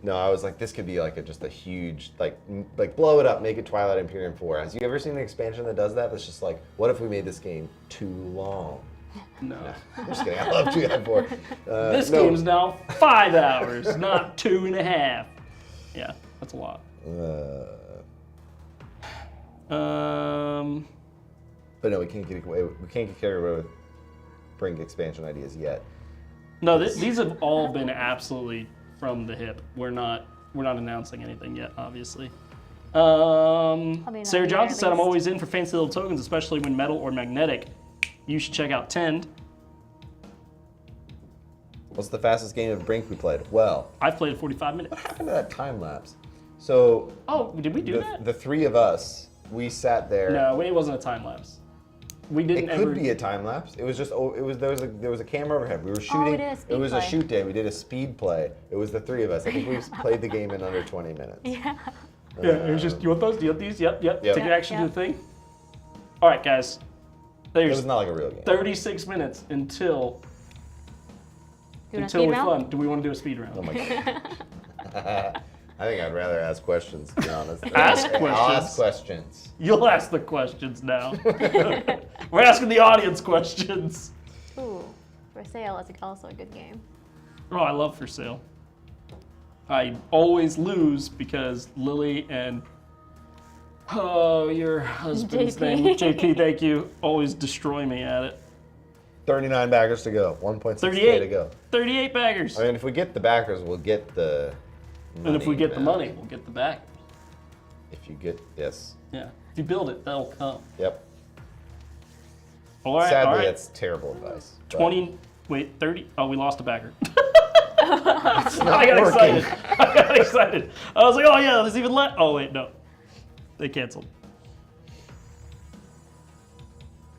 No, I was like, this could be like just a huge, like blow it up, make it Twilight Imperium 4. Has you ever seen an expansion that does that? That's just like, what if we made this game too long? No. I'm just kidding. I love Twilight 4. This game's now 5 hours, not 2.5. Yeah, that's a lot. But no, we can't get away. We can't get carried away with Brink expansion ideas yet. No, these have all been absolutely from the hip. We're not announcing anything yet, obviously. Sarah Johnson said, "I'm always in for fancy little tokens, especially when metal or magnetic. You should check out Tend." What's the fastest game of Brink we played? Well, I've played 45 minutes. what happened to that time lapse? So, Oh, did we do that? the three of us, we sat there. No, it wasn't a time lapse. We didn't It could be a time lapse. It was just there was a camera overhead. We were shooting. did a speed It was a play. shoot day. We did a speed play. It was the three of us. I think we played the game in under 20 minutes. Yeah. Yeah, it was just, you want those? Do you want these? Yep. Yep. Take your action, Yep. do the thing. All right, guys. It There's was not like a real game. 36 minutes until You want a until speed we're round? fun. Do we want to do a speed round? Oh my god. I think I'd rather ask questions, to be honest. Ask I'll questions? ask questions. You'll ask the questions now. We're asking the audience questions. Ooh, For Sale is also a good game. Oh, I love For Sale. I always lose because Lily and your husband's JP. name, JP, thank you, always destroy me at it. 39 backers to go. 1.6K 38. to go. 38 baggers. I mean, if we get the backers, we'll get the money. And if we get the back. money, we'll get the back. If you get, yes. Yeah. If you build it, that'll come. Yep. All right, Sadly, all right. that's terrible advice. but 20, wait, 30. Oh, we lost a backer. It's not I got working. excited. I got excited. I was like, oh yeah, there's even left. Oh wait, no. They canceled.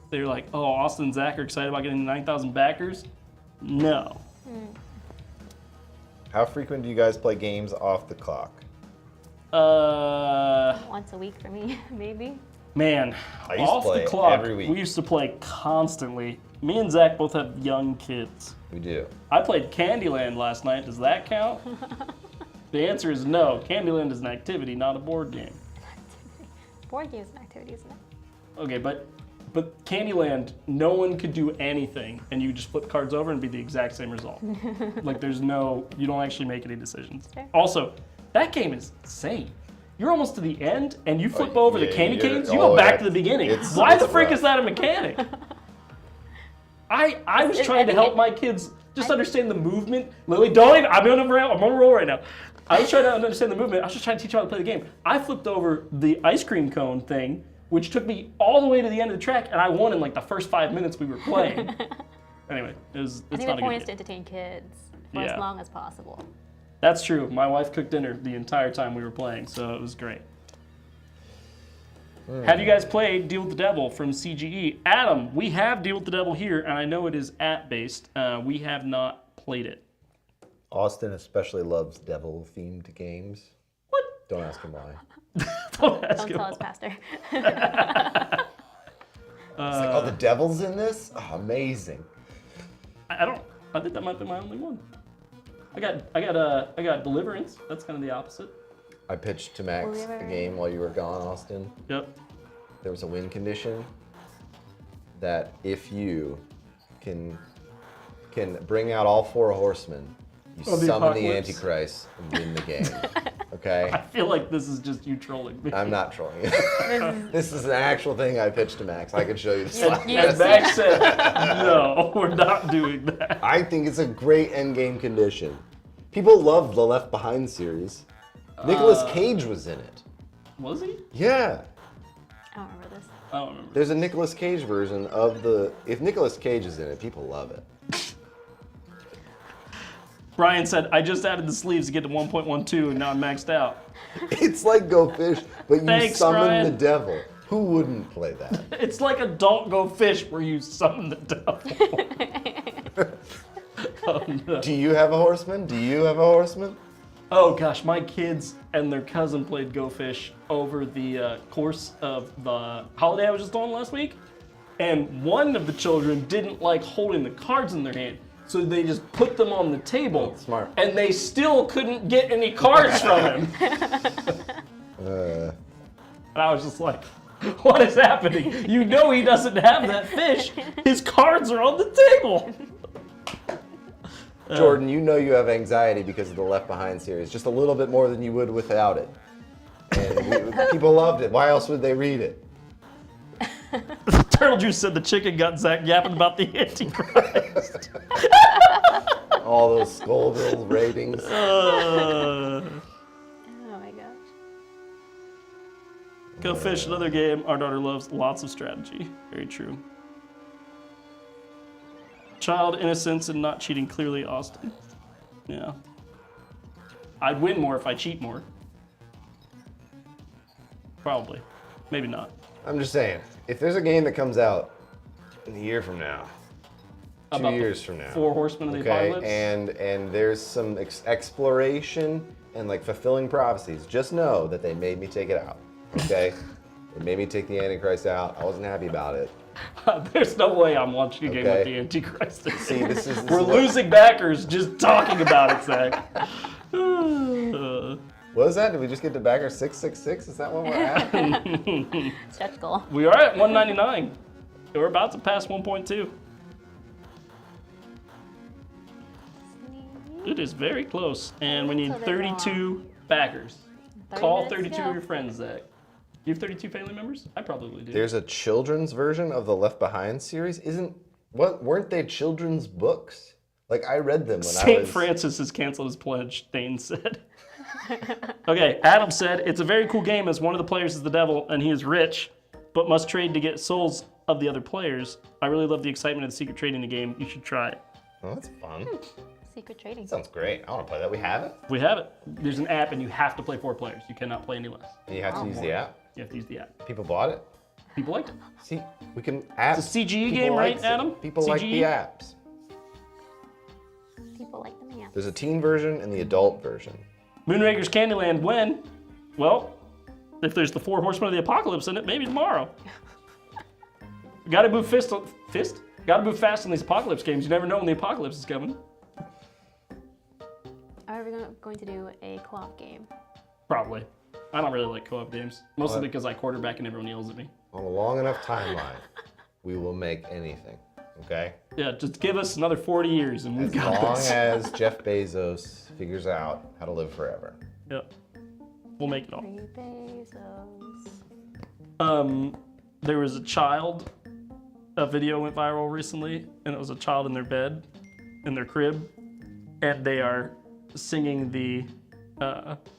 They were like, oh, Austin and Zach are excited about getting 9,000 backers? No. How frequent do you guys play games off the clock? Once a week for me, maybe. Man, I used to off play the clock, every week. we used to play constantly. Me and Zach both have young kids. We do. I played Candyland last night. Does that count? The answer is no. Candyland is an activity, not a board game. Board games and activity, isn't it? Okay, but Candyland, no one could do anything, and you just flip cards over and be the exact same result. Like there's no, you don't actually make any decisions. Fair. Also, that game is insane. You're almost to the end, and you flip over the yeah, candy you're- canes. You oh, go back to that's- the beginning. it's- Why it's the frick rough. is that a mechanic? I was trying to help my kids just understand the movement. Lily, don't even, I'm on a roll right now. I was trying to understand the movement. I was just trying to teach them how to play the game. I flipped over the ice cream cone thing, which took me all the way to the end of the track, and I won in like the first 5 minutes we were playing. Anyway, it's I think not the a point good is to game. entertain kids for Yeah. as long as possible. That's true. My wife cooked dinner the entire time we were playing, so it was great. Have you guys played Deal with the Devil from CGE? Adam, we have Deal with the Devil here, and I know it is app-based. We have not played it. Austin especially loves devil-themed games. What? Don't ask him why. Don't ask Don't him tell us, why. Pastor. It's like, oh, the devil's in this? Oh, amazing. I think that might be my only one. I got Deliverance. That's kind of the opposite. I pitched to Max a game while you were gone, Austin. Yep. There was a win condition that if you can bring out all four horsemen, you Oh, the summon the apocalypse. Antichrist and win the game. Okay? I feel like this is just you trolling me. I'm not trolling you. This is an actual thing I pitched to Max. I can show you the slide. And Max said, no, we're not doing that. I think it's a great endgame condition. People love the Left Behind series. Nicolas Cage was in it. Was he? Yeah. I don't remember this. I don't remember. There's a Nicolas Cage version of the... If Nicolas Cage is in it, people love it. Brian said, I just added the sleeves to get to 1.12 and now I'm maxed out. It's like Go Fish, but you Thanks, summon Brian. the devil. Who wouldn't play that? It's like Adult Go Fish where you summon the devil. Oh, no. Do you have a horseman? Do you have a horseman? Oh gosh, my kids and their cousin played Go Fish over the course of the holiday I was just on last week. And one of the children didn't like holding the cards in their hand. so they just put them on the table. Smart. And they still couldn't get any cards from him. And I was just like, what is happening? You know he doesn't have that fish. His cards are on the table. Jordan, you know you have anxiety because of the Left Behind series, just a little bit more than you would without it. And people loved it. Why else would they read it? Turtle Juice said the chicken got Zach yapping about the Antichrist. All those Scoville ratings. Oh my gosh. Go Fish, another game our daughter loves. Lots of strategy. Very true. Child innocence and not cheating, clearly Austin. Yeah. I'd win more if I cheat more. Probably. Maybe not. I'm just saying, if there's a game that comes out in a year from now, 2 About years from now, 4 Horsemen of the Apocalypse. and there's some exploration and like fulfilling prophecies, just know that they made me take it out. Okay, they made me take the Antichrist out. I wasn't happy about it. There's no way I'm watching a game Okay. with the Antichrist. See, this is We're what- losing backers just talking about it, Zach. What is that? Did we just get to backer 666? Is that what we're at? Stretch goal. We are at 199. We're about to pass 1.2. It is very close, and we need So they're 32 backers. 30 Call minutes to 32 go. of your friends, Zach. You have 32 family members? I probably do. There's a children's version of the Left Behind series. Weren't they children's books? Like I read them when I St. was. Francis has canceled his pledge, Dane said. Okay, Adam said, it's a very cool game as one of the players is the devil and he is rich, but must trade to get souls of the other players. I really love the excitement of the secret trading in the game. You should try it. Oh, that's fun. Secret trading. Sounds great. I want to play that. We have it. We have it. There's an app and you have to play 4 players. You cannot play any less. And you have to use the app. You have to use the app. People bought it. People liked it. See, we can apps. It's a CGE people game, right, likes it. Adam? People like the CGE? apps. People like the man. There's a teen version and the adult version. Moonraker's Candyland when? Well, if there's the 4 Horsemen of the Apocalypse in it, maybe tomorrow. Gotta move fist? Gotta move fast in these apocalypse games. You never know when the apocalypse is coming. Are we going to do a co-op game? Probably. I don't really like co-op games. Mostly because I quarterback and everyone yells at me. On a long enough timeline, we will make anything. Okay? Yeah, just give us another 40 years and we've As got long this. as Jeff Bezos figures out how to live forever. Yep. We'll make it all. Free Bezos. There was a video went viral recently, and it was a child in their bed, in their crib, and they are singing the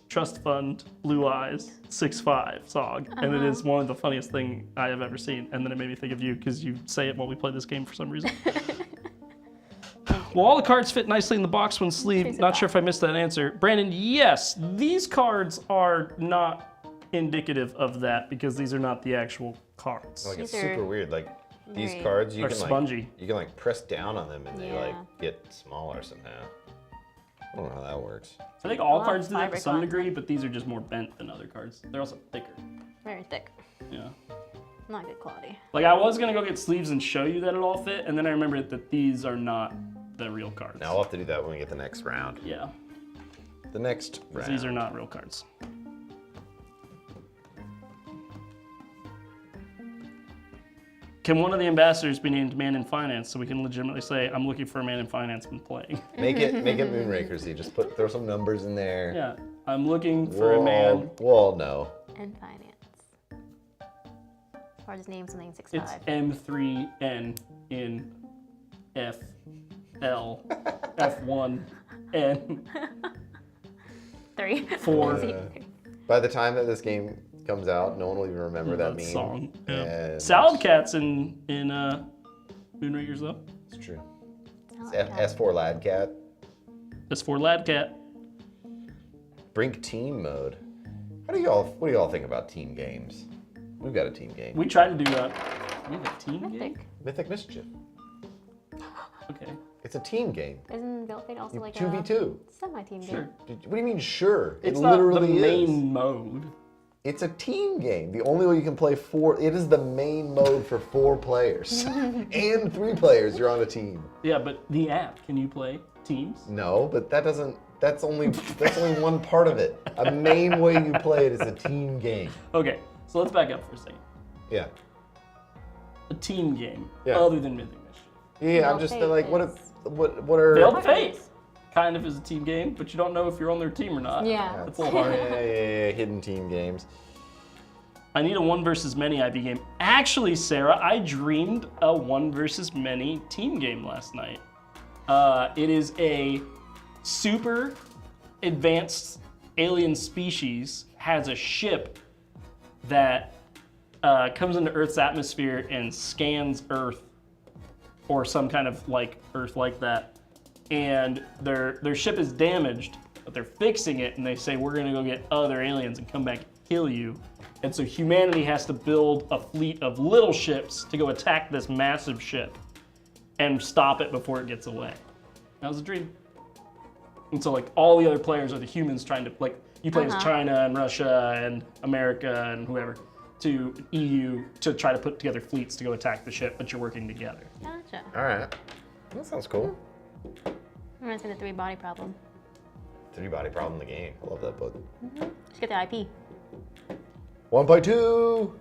Trust Fund Blue Eyes 6'5" song, and it is one of the funniest thing I have ever seen. And then it made me think of you because you say it while we play this game for some reason. Well, all the cards fit nicely in the box when sleeved. Not sure if I missed that answer. Brandon, yes, these cards are not indicative of that because these are not the actual cards. Like it's These are super weird. Like these very- cards, you Are can spongy. like you can like press down on them and they Yeah. like get smaller somehow. I don't know how that works. I think all lot of cards do that to fabric some on degree, but these are just more bent than other cards. They're also thicker. Very thick. Yeah. Not good quality. Like I was gonna go get sleeves and show you that it all fit, and then I remembered that these are not the real cards. Now we'll have to do that when we get the next round. Yeah, The next 'cause round. these are not real cards. Can one of the ambassadors be named Man in Finance so we can legitimately say, I'm looking for a Man in Finance when playing? Make it Moonrakersy. Just throw some numbers in there. Yeah, I'm looking for a man. We'll all know. And finance. Or just name something 6'5". It's M3N in FL F1N 3. 4 By the time that this game comes out, no one will even remember that meme. song. Yeah. And Salad Cat's in Moonrakers though. It's true. Oh, It's S4 Lad Cat. That's for Lad Cat. Brink team mode. What do y'all think about team games? We've got a team game. We tried to do a. We have a team game. Mythic. Mythic Mischief. Okay. It's a team game. Isn't Built Fate also like 2v2. a semi-team Sure. game? What do you mean sure? It's it not literally the is. main mode. It's a team game. The only way you can play it is the main mode for 4 players. And 3 players, you're on a team. Yeah, but the app, can you play teams? No, but that's only one part of it. A main way you play it is a team game. Okay, so let's back up for a second. Yeah. A team game, Yeah. other than Mythic Mission. Yeah, I'm just like, what are... Failed Faith kind of is a team game, but you don't know if you're on their team or not. Yeah. It's a little hard. Yeah, hidden team games. I need a 1 versus many IB game. Actually, Sarah, I dreamed a 1 versus many team game last night. It is a super advanced alien species, has a ship that comes into Earth's atmosphere and scans Earth, or some kind of like Earth like that. And their ship is damaged, but they're fixing it, and they say, we're gonna go get other aliens and come back and kill you. And so humanity has to build a fleet of little ships to go attack this massive ship and stop it before it gets away. That was a dream. And so like all the other players are the humans trying to, like, you play as China and Russia and America and whoever, to EU to try to put together fleets to go attack the ship, but you're working together. Gotcha. All right. That sounds cool. Reminds me of the 3-body problem. 3-body problem in the game. I love that book. Just get the IP. 1.2.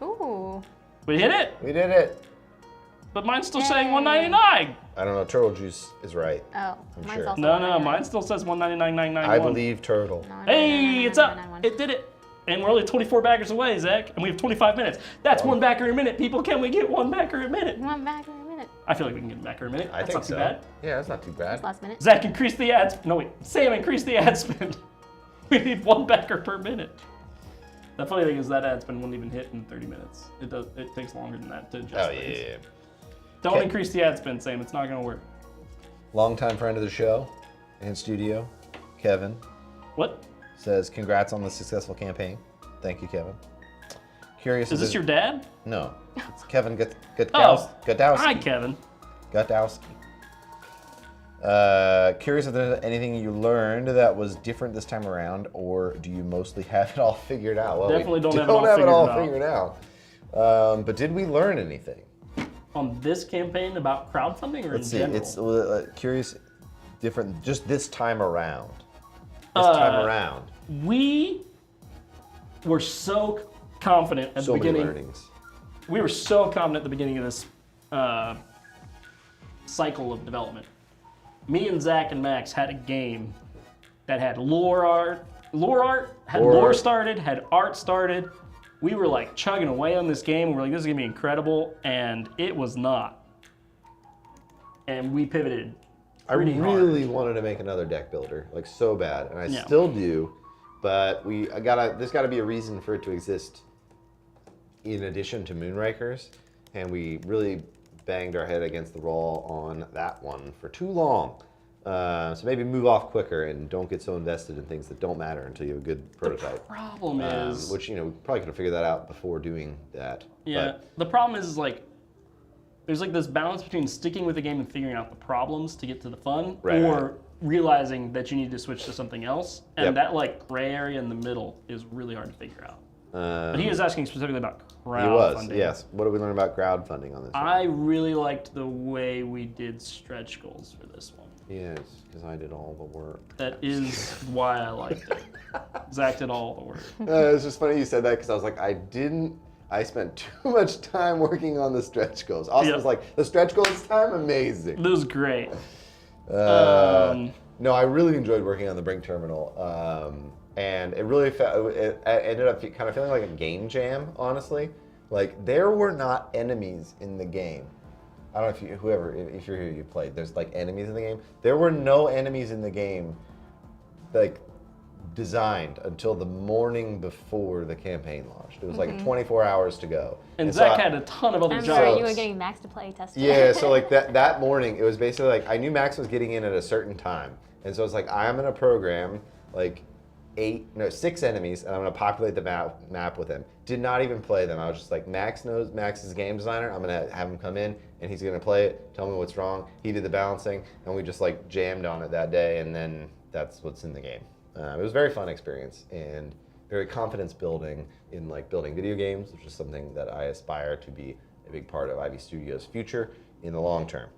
Ooh. We hit it, We did it. but mine's still saying Yay. $199. I don't know. Turtle Juice is right. Oh, mine's sure. also No, 199. mine still says $199.991. I believe Turtle. Hey, it's up. 991. It did it. And we're only 24 backers away, Zach, and we have 25 minutes. That's 1 backer a minute, people. Can we get 1 backer a minute? One back in a minute. I feel like we can get a backer a minute. I That's think not too so. bad. Yeah, that's not too bad. Last minute. Zach, increase the ads. No, wait. Sam, increase the ad spend. We need 1 backer per minute. The funny thing is that ad spend won't even hit in 30 minutes. It takes longer than that to adjust Oh, things. yeah. Don't Okay. increase the ad spend, Sam. It's not going to work. Longtime friend of the show and studio, Kevin, What? says, congrats on the successful campaign. Thank you, Kevin. Curious. Is this your dad? No. It's Kevin Gutowski. Oh. Hi, Kevin. Gutowski. Curious if there's anything you learned that was different this time around, or do you mostly have it all figured out? Well, Definitely we don't have it all figured figured out. But did we learn anything? On this campaign about crowdfunding or Let's in see. general? It's curious, different, just this time around. This time around. We were so confident at So the many beginning. learnings. We were so confident at the beginning of this cycle of development. Me and Zach and Max had a game that had lore started, had art started. We were like chugging away on this game. We were like, this is gonna be incredible, and it was not. And we pivoted. I pretty really hard. wanted to make another deck builder, like so bad, and I Yeah. still do. But there's got to be a reason for it to exist. In addition to Moonrakers, and we really banged our head against the wall on that one for too long. So maybe move off quicker and don't get so invested in things that don't matter until you have a good prototype. The problem is, Which, we probably could have figured that out before doing that. yeah, the problem is like, there's like this balance between sticking with the game and figuring out the problems to get to the fun, Right, or right. realizing that you need to switch to something else. And Yep. that like gray area in the middle is really hard to figure out. But But he was asking specifically about crowdfunding. He was, yes. What did we learn about crowdfunding on this one? I really liked the way we did stretch goals for this one. Yes, because I did all the work. That is why I liked it. Zach did all the work. It's just funny you said that because I was like, I spent too much time working on the stretch goals. Austin Yep. was like, the stretch goals time, amazing. It was great. No, I really enjoyed working on the Brink terminal. And it really it ended up kind of feeling like a game jam, honestly. Like, there were not enemies in the game. I don't know if if you're here, you played. There's like enemies in the game. There were no enemies in the game, like, designed until the morning before the campaign launched. It was like 24 hours to go. And so Zach had a ton of other I'm jobs. sorry, you were getting Max to play test. Yeah, so like that morning, it was basically like I knew Max was getting in at a certain time, and so it's like I'm gonna program like 6 enemies, and I'm gonna populate the map with him. Did not even play them. I was just like, Max is a game designer. I'm gonna have him come in, and he's gonna play it, tell me what's wrong. He did the balancing, and we just like jammed on it that day, and then that's what's in the game. It was a very fun experience, and very confidence building in like building video games, which is something that I aspire to be a big part of Ivy Studios' future in the long term.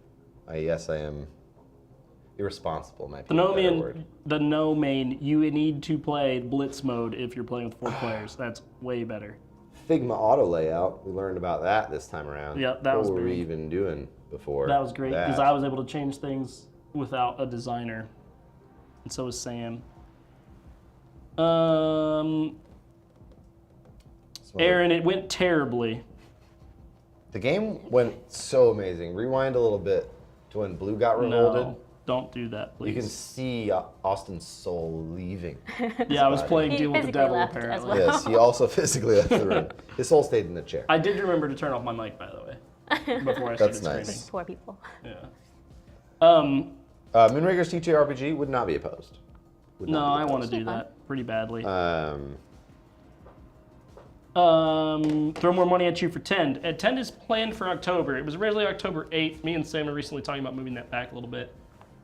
I am irresponsible, might be a better word. The no main, you need to play Blitz mode if you're playing with 4 players. That's way better. Figma auto layout, we learned about that this time around. Yeah, that was What were we big. even doing before? That was great because that? I was able to change things without a designer, and so was Sam. Aaron, it went terribly. The game went so amazing. Rewind a little bit to when Blue got revolted. No, don't do that, please. You can see Austin's soul leaving. Yeah, I was playing He Deal with the physically Devil, left as apparently. well. Yes, he also physically left the room. His soul stayed in the chair. I did remember to turn off my mic, by the way, before I started That's nice. screaming. Poor people. Yeah. Moonraker's TTRPG would not be opposed. Would No, not I be want to opposed. do that pretty badly. Throw more money at you for Tend. Tend is planned for October. It was originally October 8th. Me and Sam are recently talking about moving that back a little bit.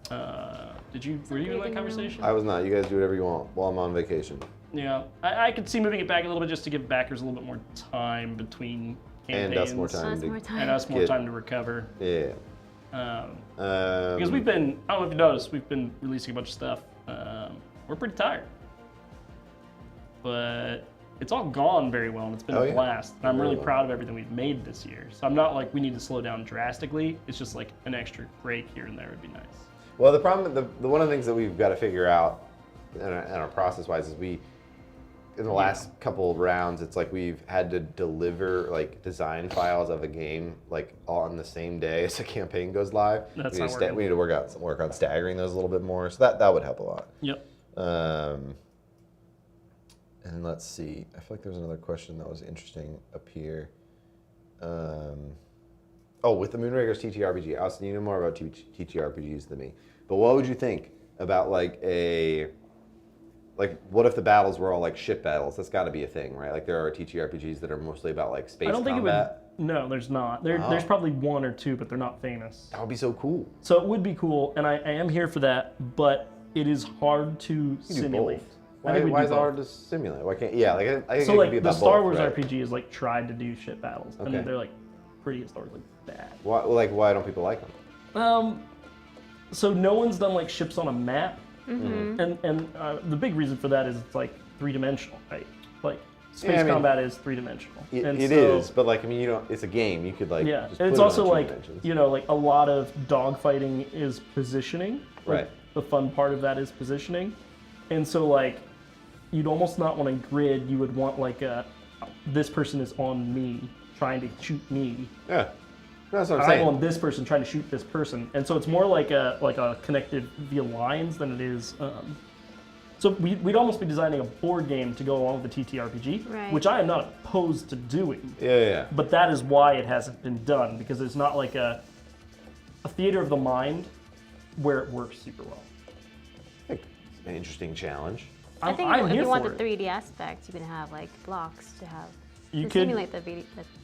Were you in that conversation? I was not. You guys do whatever you want while I'm on vacation. Yeah, I could see moving it back a little bit just to give backers a little bit more time between campaigns. And us more time. Us more time. And us more Get- time to recover. Yeah. Because we've been, I don't know if you noticed, we've been releasing a bunch of stuff. We're pretty tired. But it's all gone very well, and it's been Oh, a yeah. blast. And I'm Very really well. proud of everything we've made this year. So I'm not like we need to slow down drastically. It's just like an extra break here and there would be nice. Well, the problem, the one of the things that we've got to figure out in our process-wise is in the last couple of rounds, it's like we've had to deliver like design files of a game like on the same day as the campaign goes live. That's we not need working. we need to work on staggering those a little bit more. So that would help a lot. Yep. And let's see. I feel like there's another question that was interesting up here. With the Moonraker's TTRPG, Austin, you know more about TTRPGs than me. But what would you think about like what if the battles were all like ship battles? That's got to be a thing, right? Like there are TTRPGs that are mostly about like space I don't think combat. it would. No, there's not. There's probably 1 or 2, but they're not famous. That would be so cool. So it would be cool, and I am here for that, but it is hard to You do simulate. both. I think we Why do is it both. hard to simulate? Why can't? Yeah, like I think So it could like be the about Star both, Wars right? RPG is like tried to do ship battles, Okay. and they're like pretty historically bad. Why don't people like them? So no one's done like ships on a map, Mm-hmm. and the big reason for that is it's like 3-dimensional, right? Like space Yeah, I mean, combat is 3-dimensional. It And is, so- but like I mean, it's a game. You could like Yeah, just and it's put it also on 2 like dimensions. like a lot of dogfighting is positioning. Like, Right. The fun part of that is positioning, and so like you'd almost not want a grid. You would want like this person is on me trying to shoot me. Yeah, that's what I'm I'm saying. on this person trying to shoot this person, and so it's more like a connected via lines than it is. So we'd almost be designing a board game to go along with the TTRPG, Right. which I am not opposed to doing. Yeah. But that is why it hasn't been done, because it's not like a theater of the mind where it works super well. I think it's an interesting challenge. I think I'm if here you want for the it. 3D aspect, you can have like blocks to have You to could- simulate the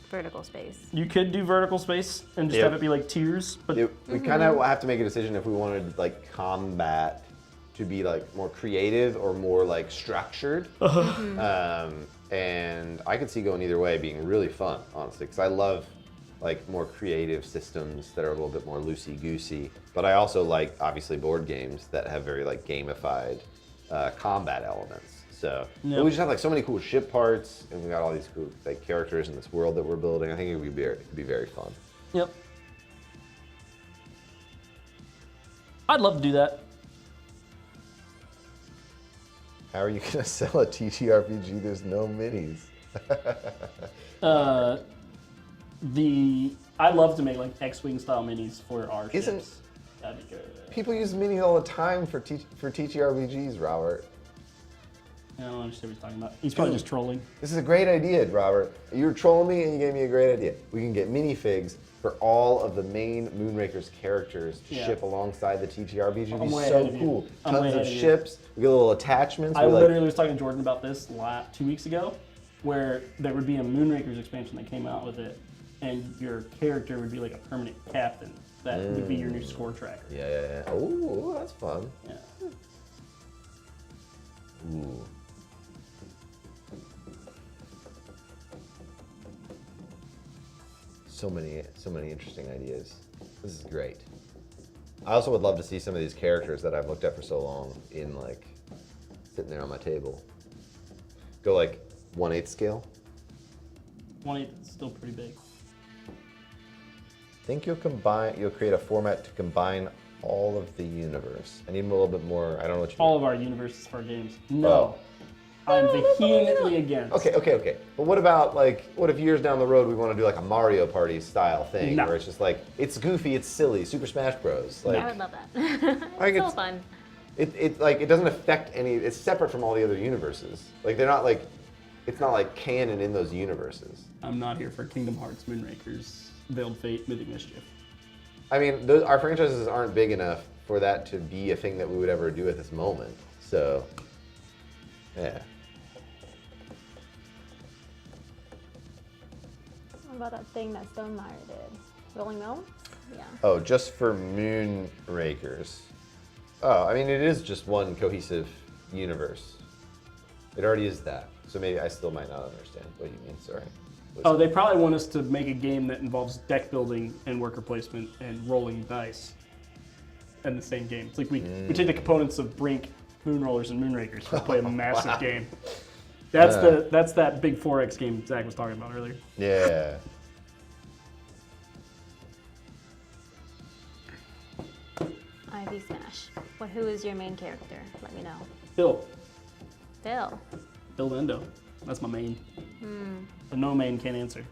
vertical space. You could do vertical space and just Yep. have it be like tiers, but We kind of have to make a decision if we wanted like combat to be like more creative or more like structured. And I could see going either way being really fun, honestly, because I love like more creative systems that are a little bit more loosey-goosey. But I also like obviously board games that have very like gamified combat elements. So Yep. but we just have like so many cool ship parts, and we got all these cool like characters in this world that we're building. I think it could be very fun. yep. I'd love to do that. How are you gonna sell a TTRPG? There's no minis. I'd love to make like X-wing style minis for our Isn't- ships. That'd be good. People use minis all the time for TTRPGs, Robert. I don't understand what he's talking about. He's probably just trolling. This is a great idea, Robert. You were trolling me and you gave me a great idea. We can get minifigs for all of the main Moonraker's characters to Yeah. ship alongside the TTRPG. It'd I'm be way so ahead of you. cool. I'm way Tons ahead of of you. ships. We get little attachments. I We, like, literally was talking to Jordan about this 2 weeks ago, where there would be a Moonrakers expansion that came out with it, and your character would be like a permanent captain. That would be your new score tracker. Yeah. Oh, that's fun. Yeah. Ooh. so many interesting ideas. This is great. I also would love to see some of these characters that I've looked at for so long in like sitting there on my table. Go like 1/8 scale. 1/8 is still pretty big. Think you'll create a format to combine all of the universe. I need a little bit more. I don't know what you All mean. of our universes for our games. No. I'm vehemently against. Okay. But what about like, what if years down the road we want to do like a Mario Party style thing No. where it's just like, it's goofy, it's silly, Super Smash Bros. Like, I would love that. Like, It's so it's- fun. it like it doesn't affect any. It's separate from all the other universes. Like they're not like, it's not like canon in those universes. I'm not here for Kingdom Hearts, Moonrakers, Veiled Fate, Mythic Mischief. I mean, our franchises aren't big enough for that to be a thing that we would ever do at this moment. So, yeah. What about that thing that Stonemeyer did? Rolling Gnomes? Yeah. Oh, just for Moonrakers. Oh, I mean, it is just one cohesive universe. It already is that. So maybe I still might not understand what you mean. Sorry. Oh, they probably want us to make a game that involves deck building and worker placement and rolling dice in the same game. It's like we take the components of Brink, Moonrollers, and Moonrakers and play a massive game. That's that big 4X game Zach was talking about earlier. Yeah. Ivy Smash. Who is your main character? Let me know. Bill. Bill. Bill Endo. That's my main. The no main can't answer.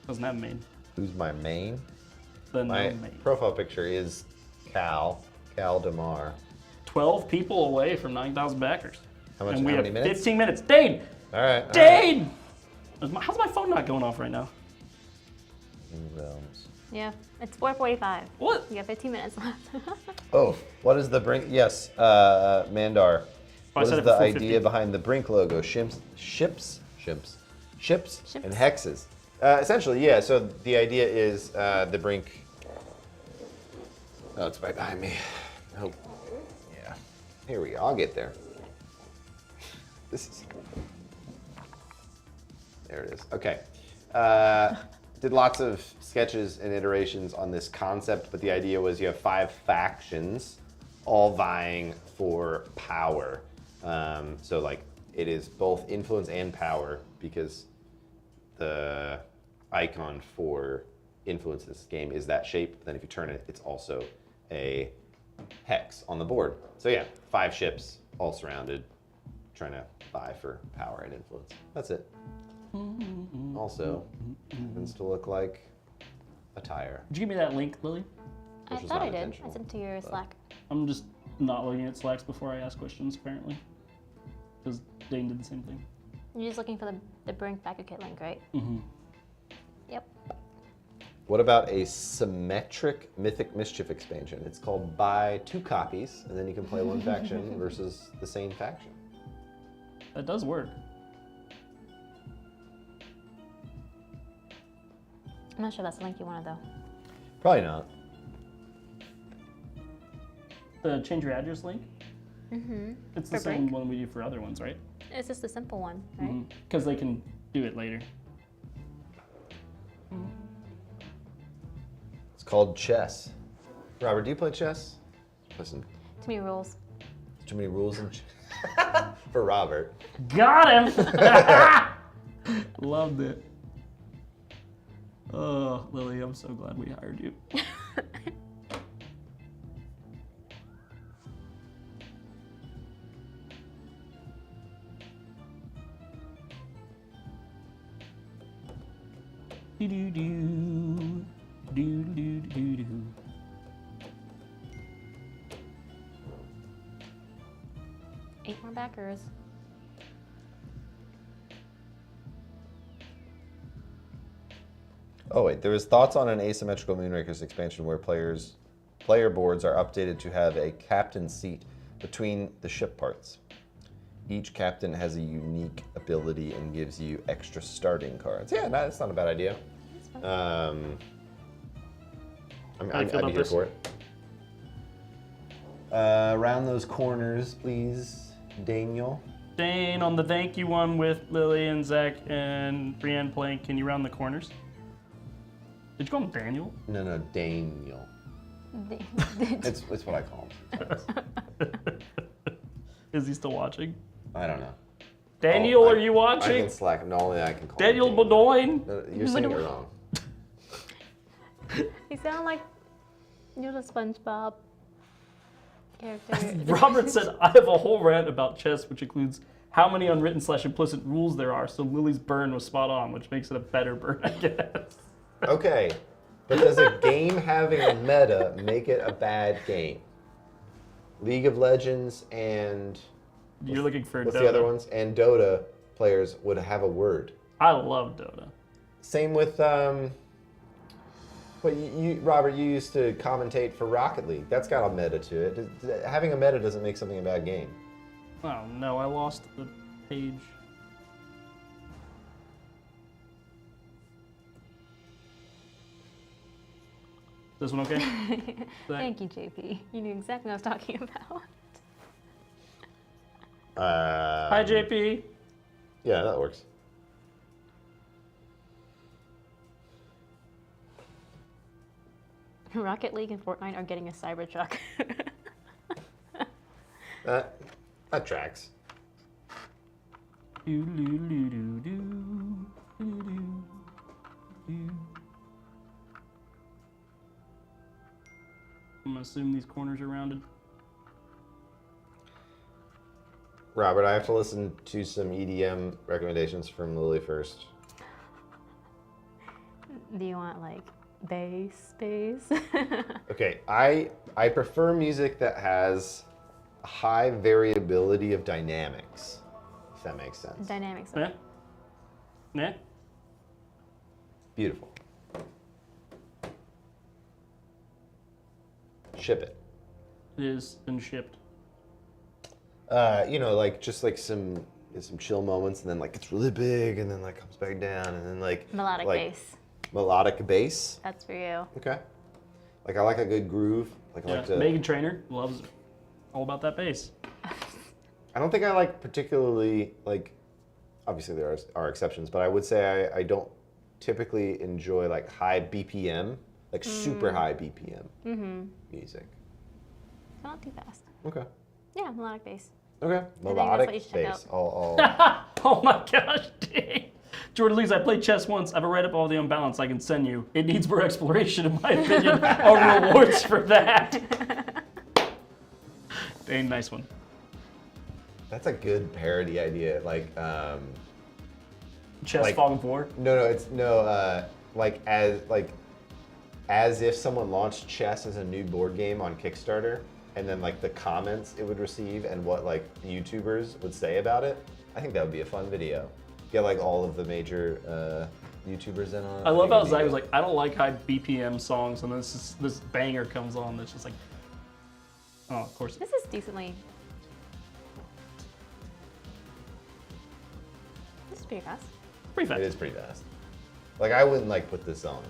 Doesn't have a main. Who's my main? The no My main. profile picture is Cal DeMar. 12 people away from 9,000 backers. How much? And we how have many minutes? 15 minutes. Dane! All right. Dane! How's my phone not going off right now? Realms. Yeah. It's 4:45. What? You have 15 minutes left. Oh, what is the Brink? Yes, Mandar. What said is it the for idea 450. behind the Brink logo? Ships, Ships. and hexes. Essentially, yeah. So the idea is the Brink. Oh, it's right behind me. Oh, yeah. Here we go. I'll get there. This is. There it is. Okay. Did lots of sketches and iterations on this concept, but the idea was you have 5 factions all vying for power. So like it is both influence and power because the icon for influence in this game is that shape. But then if you turn it, it's also a hex on the board. So yeah, 5 ships all surrounded, trying to vie for power and influence. That's it. Also, happens to look like a tire. Did you give me that link, Lily? I Which was thought not I did. I intentional, sent it to your Slack. I'm just not looking at Slacks before I ask questions, apparently. Because Dane did the same thing. You're just looking for the Brink Backer Kit link, right? Mm-hmm. Yep. What about a symmetric Mythic Mischief expansion? It's called Buy 2 copies, and then you can play one faction versus the same faction. That does work. I'm not sure that's the link you wanted though. Probably not. The change your address link? Mm-hmm. It's the For same Brink? one we do for other ones, right? It's just a simple one, right? Because they can do it later. It's called chess. Robert, do you play chess? Listen, Too many rules. too many rules in for Robert. Got him! Loved it. Oh, Lily, I'm so glad we hired you. Do do do do do do do. Eight more backers. Oh wait, there was thoughts on an asymmetrical Moonrakers expansion where player boards are updated to have a captain seat between the ship parts. Each captain has a unique ability and gives you extra starting cards. Yeah, that's not a bad idea. I'd How do you feel be about here this? for it. Around those corners, please, Daniel. Dane, on the thank you one with Lily and Zach and Brienne playing, can you round the corners? Did you call him Daniel? No, Daniel. It's what I call him. Is he still watching? I don't know. Daniel, Oh, are you I watching? can slack. No, only I can call Daniel him Bedoin? No, you're saying it wrong. You sound like you're the SpongeBob character. Robert said, I have a whole rant about chess, which includes how many unwritten / implicit rules there are, so Lily's burn was spot on, which makes it a better burn, I guess. Okay, but does a game having a meta make it a bad game? League of Legends and You're looking for what's Dota. the other ones? And Dota players would have a word. I love Dota. Same with but you Robert, you used to commentate for Rocket League. That's got a meta to it. Having a meta doesn't make something a bad game. Oh no, I lost the page. This one okay? Thank you, JP. You knew exactly what I was talking about. Hi, JP. Yeah, that works. Rocket League and Fortnite are getting a Cybertruck. That tracks. I'm gonna assume these corners are rounded. Robert, I have to listen to some EDM recommendations from Lily first. Do you want like bass? Okay, I prefer music that has a high variability of dynamics, if that makes sense. Dynamics. Yeah? Yeah? Beautiful. Ship it. It is been shipped. You know, like just like some chill moments, and then like it's really big, and then like comes back down, and then like Melodic bass. Melodic bass. That's for you. Okay. Like I like a good groove. Like I Yeah. like to. Megan Trainor loves all about that bass. I don't think I like particularly like. Obviously there are exceptions, but I would say I don't typically enjoy like high BPM, like super high BPM music. Not too fast. Okay. Yeah, melodic bass. Okay. that's what you Melodic should check bass. out. I'll Oh my gosh, dang. Jordan Lees, I played chess once. I have a write-up of all the unbalanced I can send you. It needs more exploration, in my opinion. Or rewards for that. Dang, nice one. That's a good parody idea. Like, Chess Like- Falling 4. like as if someone launched chess as a new board game on Kickstarter, and then like the comments it would receive and what like YouTubers would say about it. I think that would be a fun video. Get like all of the major YouTubers in on it. I love think how it'd be Zach was good. like, I don't like high BPM songs, and this banger comes on that's just like, oh, of course. This is decently. This is pretty fast. Pretty fast. It is pretty fast. Like I wouldn't like put this on.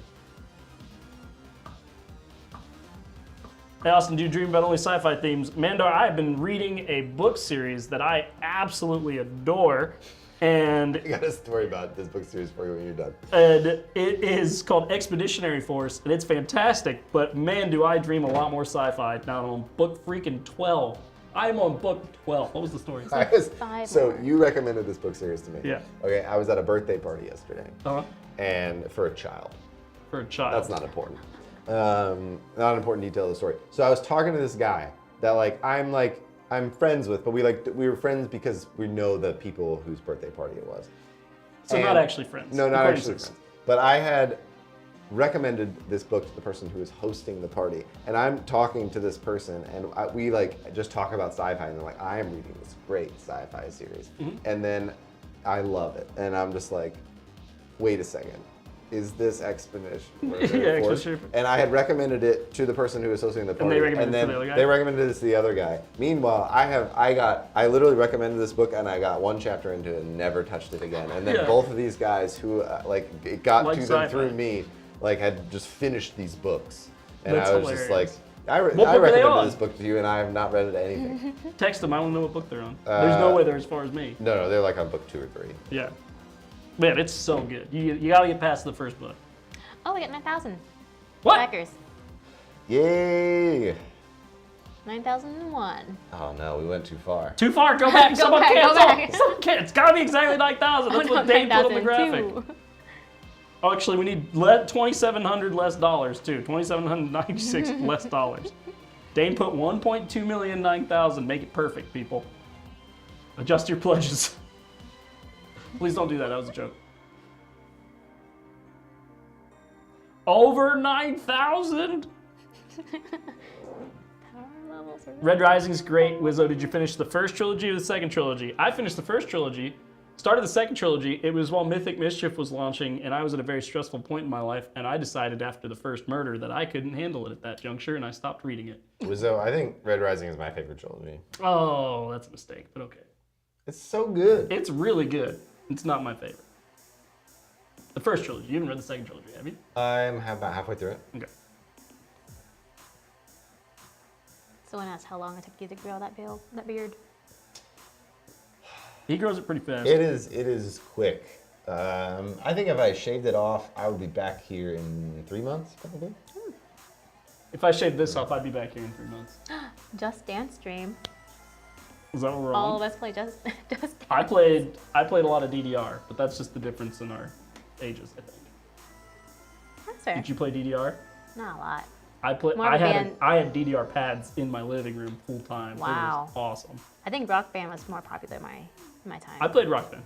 Hey Austin, do you dream about only sci-fi themes? Mandar, I have been reading a book series that I absolutely adore, and I got a story about this book series for you when you're done. it is called Expeditionary Force, and it's fantastic, but man, do I dream a lot more sci-fi now I'm on book freaking 12. I am on book 12. What was the story? So you recommended this book series to me. Yeah. Okay, I was at a birthday party yesterday, Uh-huh. and for a child. For a child. That's not important. Not an important detail of the story. So I was talking to this guy that I'm friends with, but we were friends because we know the people whose birthday party it was. So not actually friends. No, not actually Acquaintances. friends. But I had recommended this book to the person who was hosting the party, and I'm talking to this person, and we just talk about sci-fi, and they're like, I am reading this great sci-fi series, and then I love it, and I'm just like, wait a second. Is this Expedition? Yeah, Force? Expedition. And I had recommended it to the person who was hosting the party, they recommended it to then the other guy? they recommended this to the other guy. Meanwhile, I literally recommended this book, and I got one chapter into it and never touched it again. And then Yeah. both of these guys who it got Like to them sci-fi. through me, had just finished these books, and That's I was just like, hilarious. I What book are they recommended on? this book to you, and I have not read it anything. Text them. I don't know what book they're on. There's no way they're as far as me. No, they're like on book 2 or 3. Yeah. Man, it's so good. You got to get past the first book. Oh, we got 9,000 What? backers. Yay! 9,001. Oh no, we went too far. Too far. Go back. Go Someone back, go cancel. back. Someone cancel. It's gotta be exactly 9,000. That's what Dane put on the graphic. 9,002. Oh, actually, we need 2,700 less dollars too. 2,796 less dollars. Dane put 1.2 million 9,000. Make it perfect, people. Adjust your pledges. Please don't do that. That was a joke. Over 9,000. Red Rising's great. Wizzo, did you finish the first trilogy or the second trilogy? I finished the first trilogy. Started the second trilogy. It was while Mythic Mischief was launching, and I was at a very stressful point in my life, and I decided after the first murder that I couldn't handle it at that juncture, and I stopped reading it. Wizzo, I think Red Rising is my favorite trilogy. Oh, that's a mistake, but okay. It's so good. It's really good. It's not my favorite. The first trilogy. You haven't read the second trilogy, have you? I'm about halfway through it. Okay. Someone asked how long it took you to grow that beard. He grows it pretty fast. It is quick. I think if I shaved it off, I would be back here in 3 months, probably. If I shaved this off, I'd be back here in 3 months. Just Dance stream. Is that what we're All on? of us play Just Dance. I played a lot of DDR, but that's just the difference in our ages, I think. That's fair. Did you play DDR? Not a lot. More I had band- I had DDR pads in my living room full time. Wow. It was awesome. I think Rock Band was more popular in my time. I played Rock Band,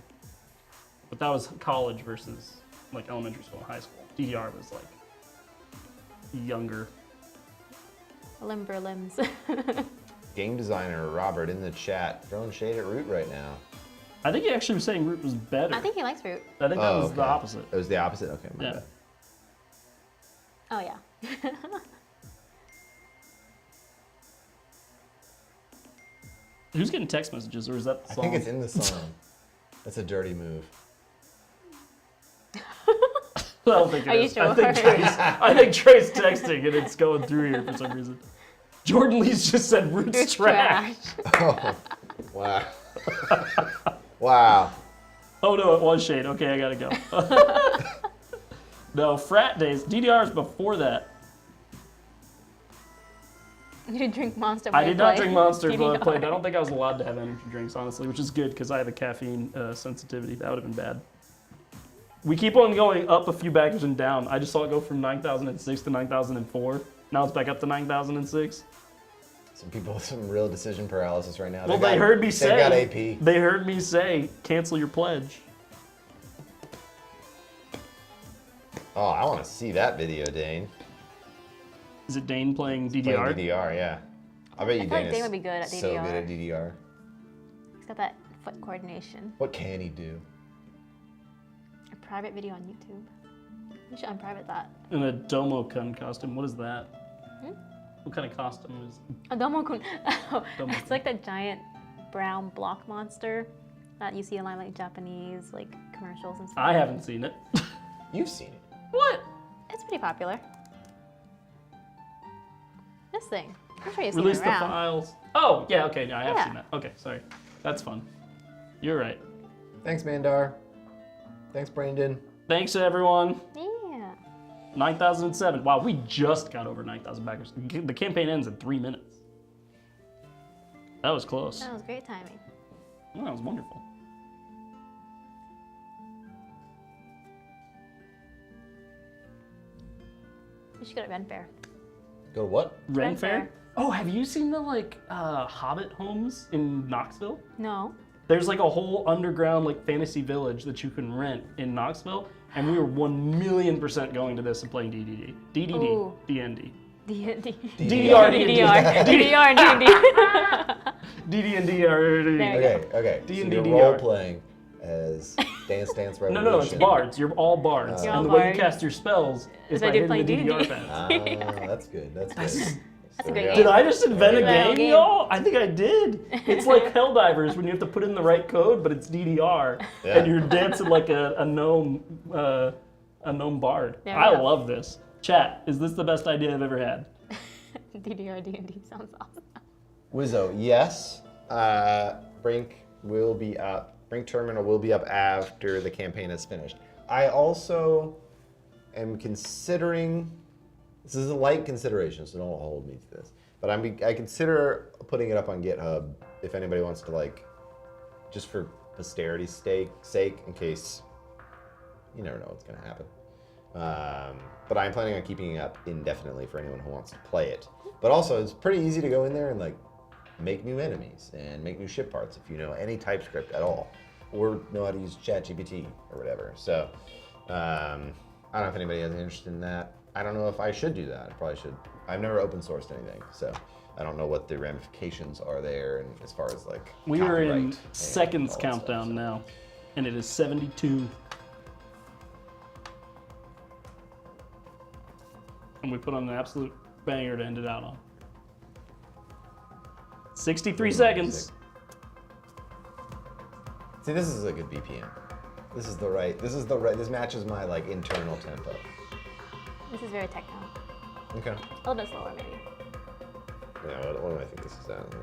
but that was college versus like elementary school and high school. DDR was like younger. Limber limbs. Game designer Robert in the chat throwing shade at Root right now. I think he actually was saying Root was better. I think he likes fruit. that was the okay. opposite. It was the opposite? Okay, my Yeah. bad. Oh yeah. Who's getting text messages, or is that the I song? think it's in the song. That's a dirty move. I don't think it Are you is. sure? I think Trey's texting and it's going through here for some reason. Jordan Lee's just said Root's It's trash. Oh, wow. Wow. Oh no, it was shade. Okay, I gotta go. No, frat days. DDR is before that. You did drink Monster. I did not drink Monster DDR. when I played. I don't think I was allowed to have energy drinks, honestly, which is good because I have a caffeine sensitivity. That would have been bad. We keep on going up a few backers and down. I just saw it go from 9,006 to 9,004. Now it's back up to 9,006. Some people with some real decision paralysis right now. Well, they heard me say. They've got AP. They heard me say, cancel your pledge. Oh, I want to see that video, Dane. Is it Dane playing DDR? Playing DDR, yeah. I bet you feel like Dane Dane is would be good at so DDR. good at DDR. He's got that foot coordination. What can he do? A private video on YouTube. You should unprivate that. In a Domo-kun costume. What is that? Hmm? What kind of costume is A Domo-kun. Oh, Domo-kun. it's like that giant brown block monster that you see in like Japanese like commercials and stuff. I haven't seen it. You've seen it. What? It's pretty popular. This thing. I'm sure you've seen Release it the around. files. Oh, yeah, okay, yeah, I have Yeah. seen that. Okay, sorry. That's fun. You're right. Thanks, Mandar. Thanks, Brandon. Thanks, everyone. Yeah. 9,007. Wow, we just got over 9,000 backers. The campaign ends in 3 minutes. That was close. That was great timing. Oh, that was wonderful. You should go to Ren Fair. Go to what? Ren Ren Fair? Fair. Oh, have you seen the Hobbit homes in Knoxville? No. There's like a whole underground like fantasy village that you can rent in Knoxville, and we were 1,000,000% going to this and playing DDD, DDD, Ooh. DND, D&D. DDR, DDR. DDR and D&D. DD&D are. There. Okay. D So and you're DDR. role playing as Dance Dance Revolution. No, it's bards. You're all bards, You're and all the way you bards. cast your spells is As I by do hitting the play DDR D&D. pads. Ah, that's good. That's good. That's a There great we Did go. I just invent a Yeah. game, y'all? I think I did. It's like Helldivers when you have to put in the right code, but it's DDR, Yeah. and you're dancing like a gnome bard. There we I go. love this. Chat, is this the best idea I've ever had? DDR D&D sounds awesome. Wizzo, yes. Brink will be up. Brink Terminal will be up after the campaign is finished. I also am considering. This is a light consideration, so don't hold me to this. But I consider putting it up on GitHub if anybody wants to, like, just for posterity's sake, in case you never know what's going to happen. But I'm planning on keeping it up indefinitely for anyone who wants to play it. But also, it's pretty easy to go in there and, like, make new enemies and make new ship parts if you know any TypeScript at all, or know how to use ChatGPT or whatever. So I don't know if anybody has an interest in that. I don't know if I should do that. I probably should. I've never open sourced anything, so I don't know what the ramifications are there, and as far as like We are in copyright and seconds all that countdown stuff, so. now, and it is 72. And we put on an absolute banger to end it out on. 63 seconds. See, this is a good BPM. This matches my like internal tempo. This is very techno. Okay. A little bit slower, maybe. Yeah, what do I think this is at?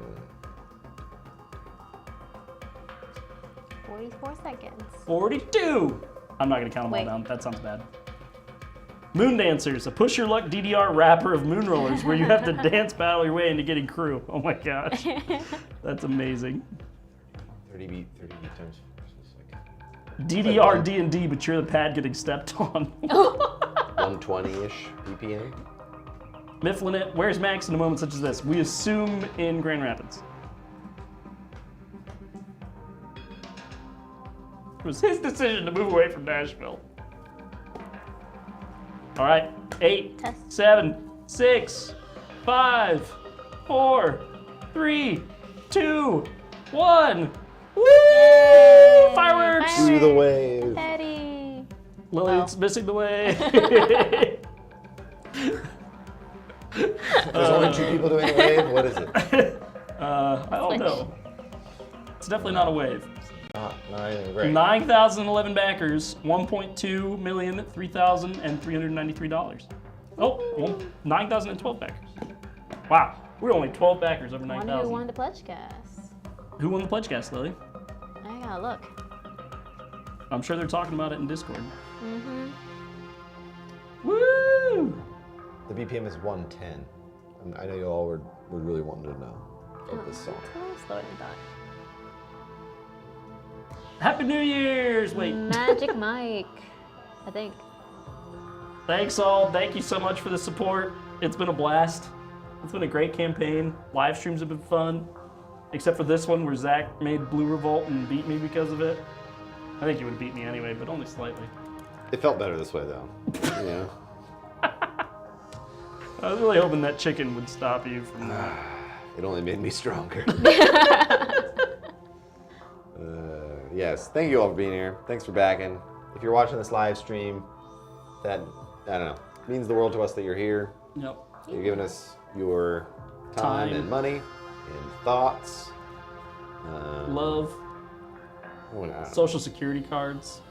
44 seconds. 42. I'm not gonna count them Wait. all down. That sounds bad. Moon Dancers, a push your luck DDR rapper of moon rollers where you have to dance battle your way into getting crew. Oh my gosh. That's amazing. 30 beat times. DDR D&D, but you're the pad getting stepped on. 120-ish BPM. Mifflin it, where's Max in a moment such as this? We assume in Grand Rapids. It was his decision to move away from Nashville. All right, 8, Test. 7, 6, 5, 4, 3, 2, 1. Woo! Fireworks! To the wave. Teddy. Lily's missing the way. There's only 2 people doing the wave. What is it? I don't know. It's definitely not a wave. Not anything great. 9,011 backers, $1.2,003,393. Oh, well, 9,012 backers. Wow, we're only 12 backers over Wonder who 9,000. won the pledge gas. Who won the pledge gas, Lily? I gotta look. I'm sure they're talking about it in Discord. Mm-hmm. Woo! The BPM is 110. I know you all were really wanting to know of this song. It's a little slower than I thought. Happy New Year's! Wait. Magic Mike, I think. Thanks all. Thank you so much for the support. It's been a blast. It's been a great campaign. Live streams have been fun. Except for this one where Zach made Blue Revolt and beat me because of it. I think he would have beat me anyway, but only slightly. It felt better this way, though. Yeah. I was really hoping that chicken would stop you from that. It only made me stronger. Yes, thank you all for being here. Thanks for backing. If you're watching this live stream, that, I don't know, means the world to us that you're here. Yep. You're giving us your time and money and thoughts. Love. I don't know. Social security cards.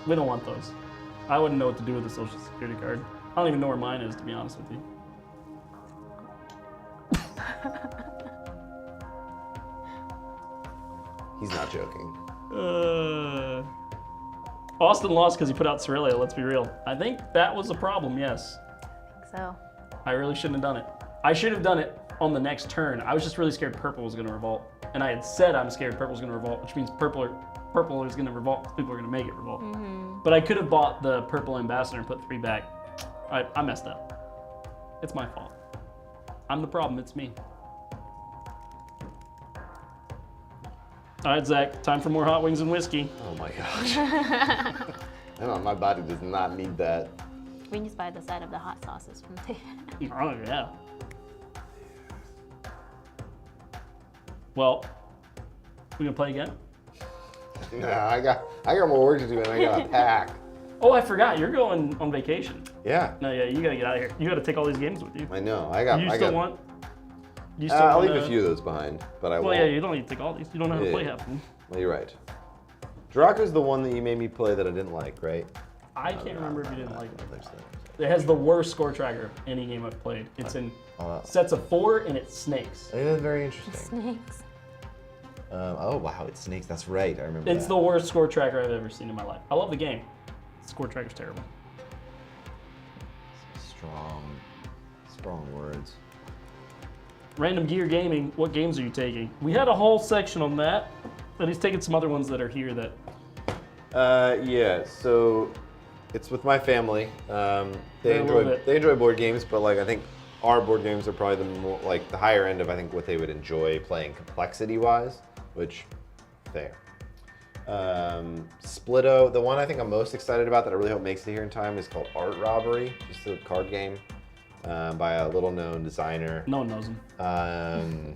We don't want those. I wouldn't know what to do with a social security card. I don't even know where mine is, to be honest with you. He's not joking. Austin lost because he put out Cerealia, let's be real. I think that was a problem, yes. So, I really shouldn't have done it. I should have done it on the next turn. I was just really scared purple was going to revolt. And I had said I'm scared purple was going to revolt, which means purple is going to revolt because people are going to make it revolt. But I could have bought the purple ambassador and put 3 back. I messed up. It's my fault. I'm the problem, it's me. All right, Zach, time for more hot wings and whiskey. Oh my gosh. My body does not need that. we can just buy the side of the hot sauces from there. Oh, yeah. Well, we gonna play again? No, I got more work to do and I gotta pack. Oh, I forgot. You're going on vacation. Yeah. No, yeah, you gotta get out of here. You gotta take all these games with you. I know. I'll leave a few of those behind, but I won't. Well, yeah, you don't need to take all these. You don't know how to play half of them. Well, you're right. Draco's the one that you made me play that I didn't like, right? I can't remember if you didn't like it. There's that. It has the worst score tracker of any game I've played. It's in sets of 4 and it's snakes. It is very interesting. Snakes. Oh wow, it's snakes. That's right. I remember. It's the worst score tracker I've ever seen in my life. I love the game, Score tracker's terrible. Strong words. Random Gear Gaming, what games are you taking? We had a whole section on that, but he's taking some other ones that are here that. Yeah. So it's with my family. They A little bit. enjoy board games, but like I think our board games are probably the more like the higher end of I think what they would enjoy playing complexity wise, which fair. Splitto, the one I think I'm most excited about that I really hope makes it here in time is called Art Robbery, just a card game by a little known designer. No one knows him. Um,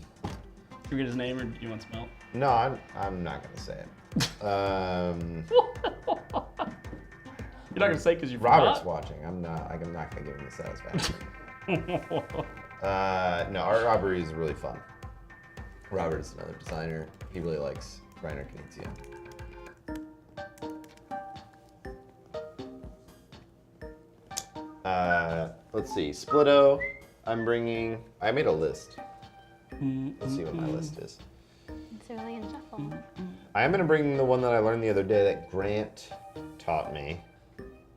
Should we get his name or do you want to spell it? no, I'm not gonna say it. You're not gonna say because you Robert's forgot? watching. I'm not gonna give him the satisfaction. No, Art Robbery is really fun. Robert is another designer. He really likes Reiner Knizia. Let's see. Splitto. I made a list. Let's see what my list is. It's really in shuffle. I am going to bring the one that I learned the other day that Grant taught me.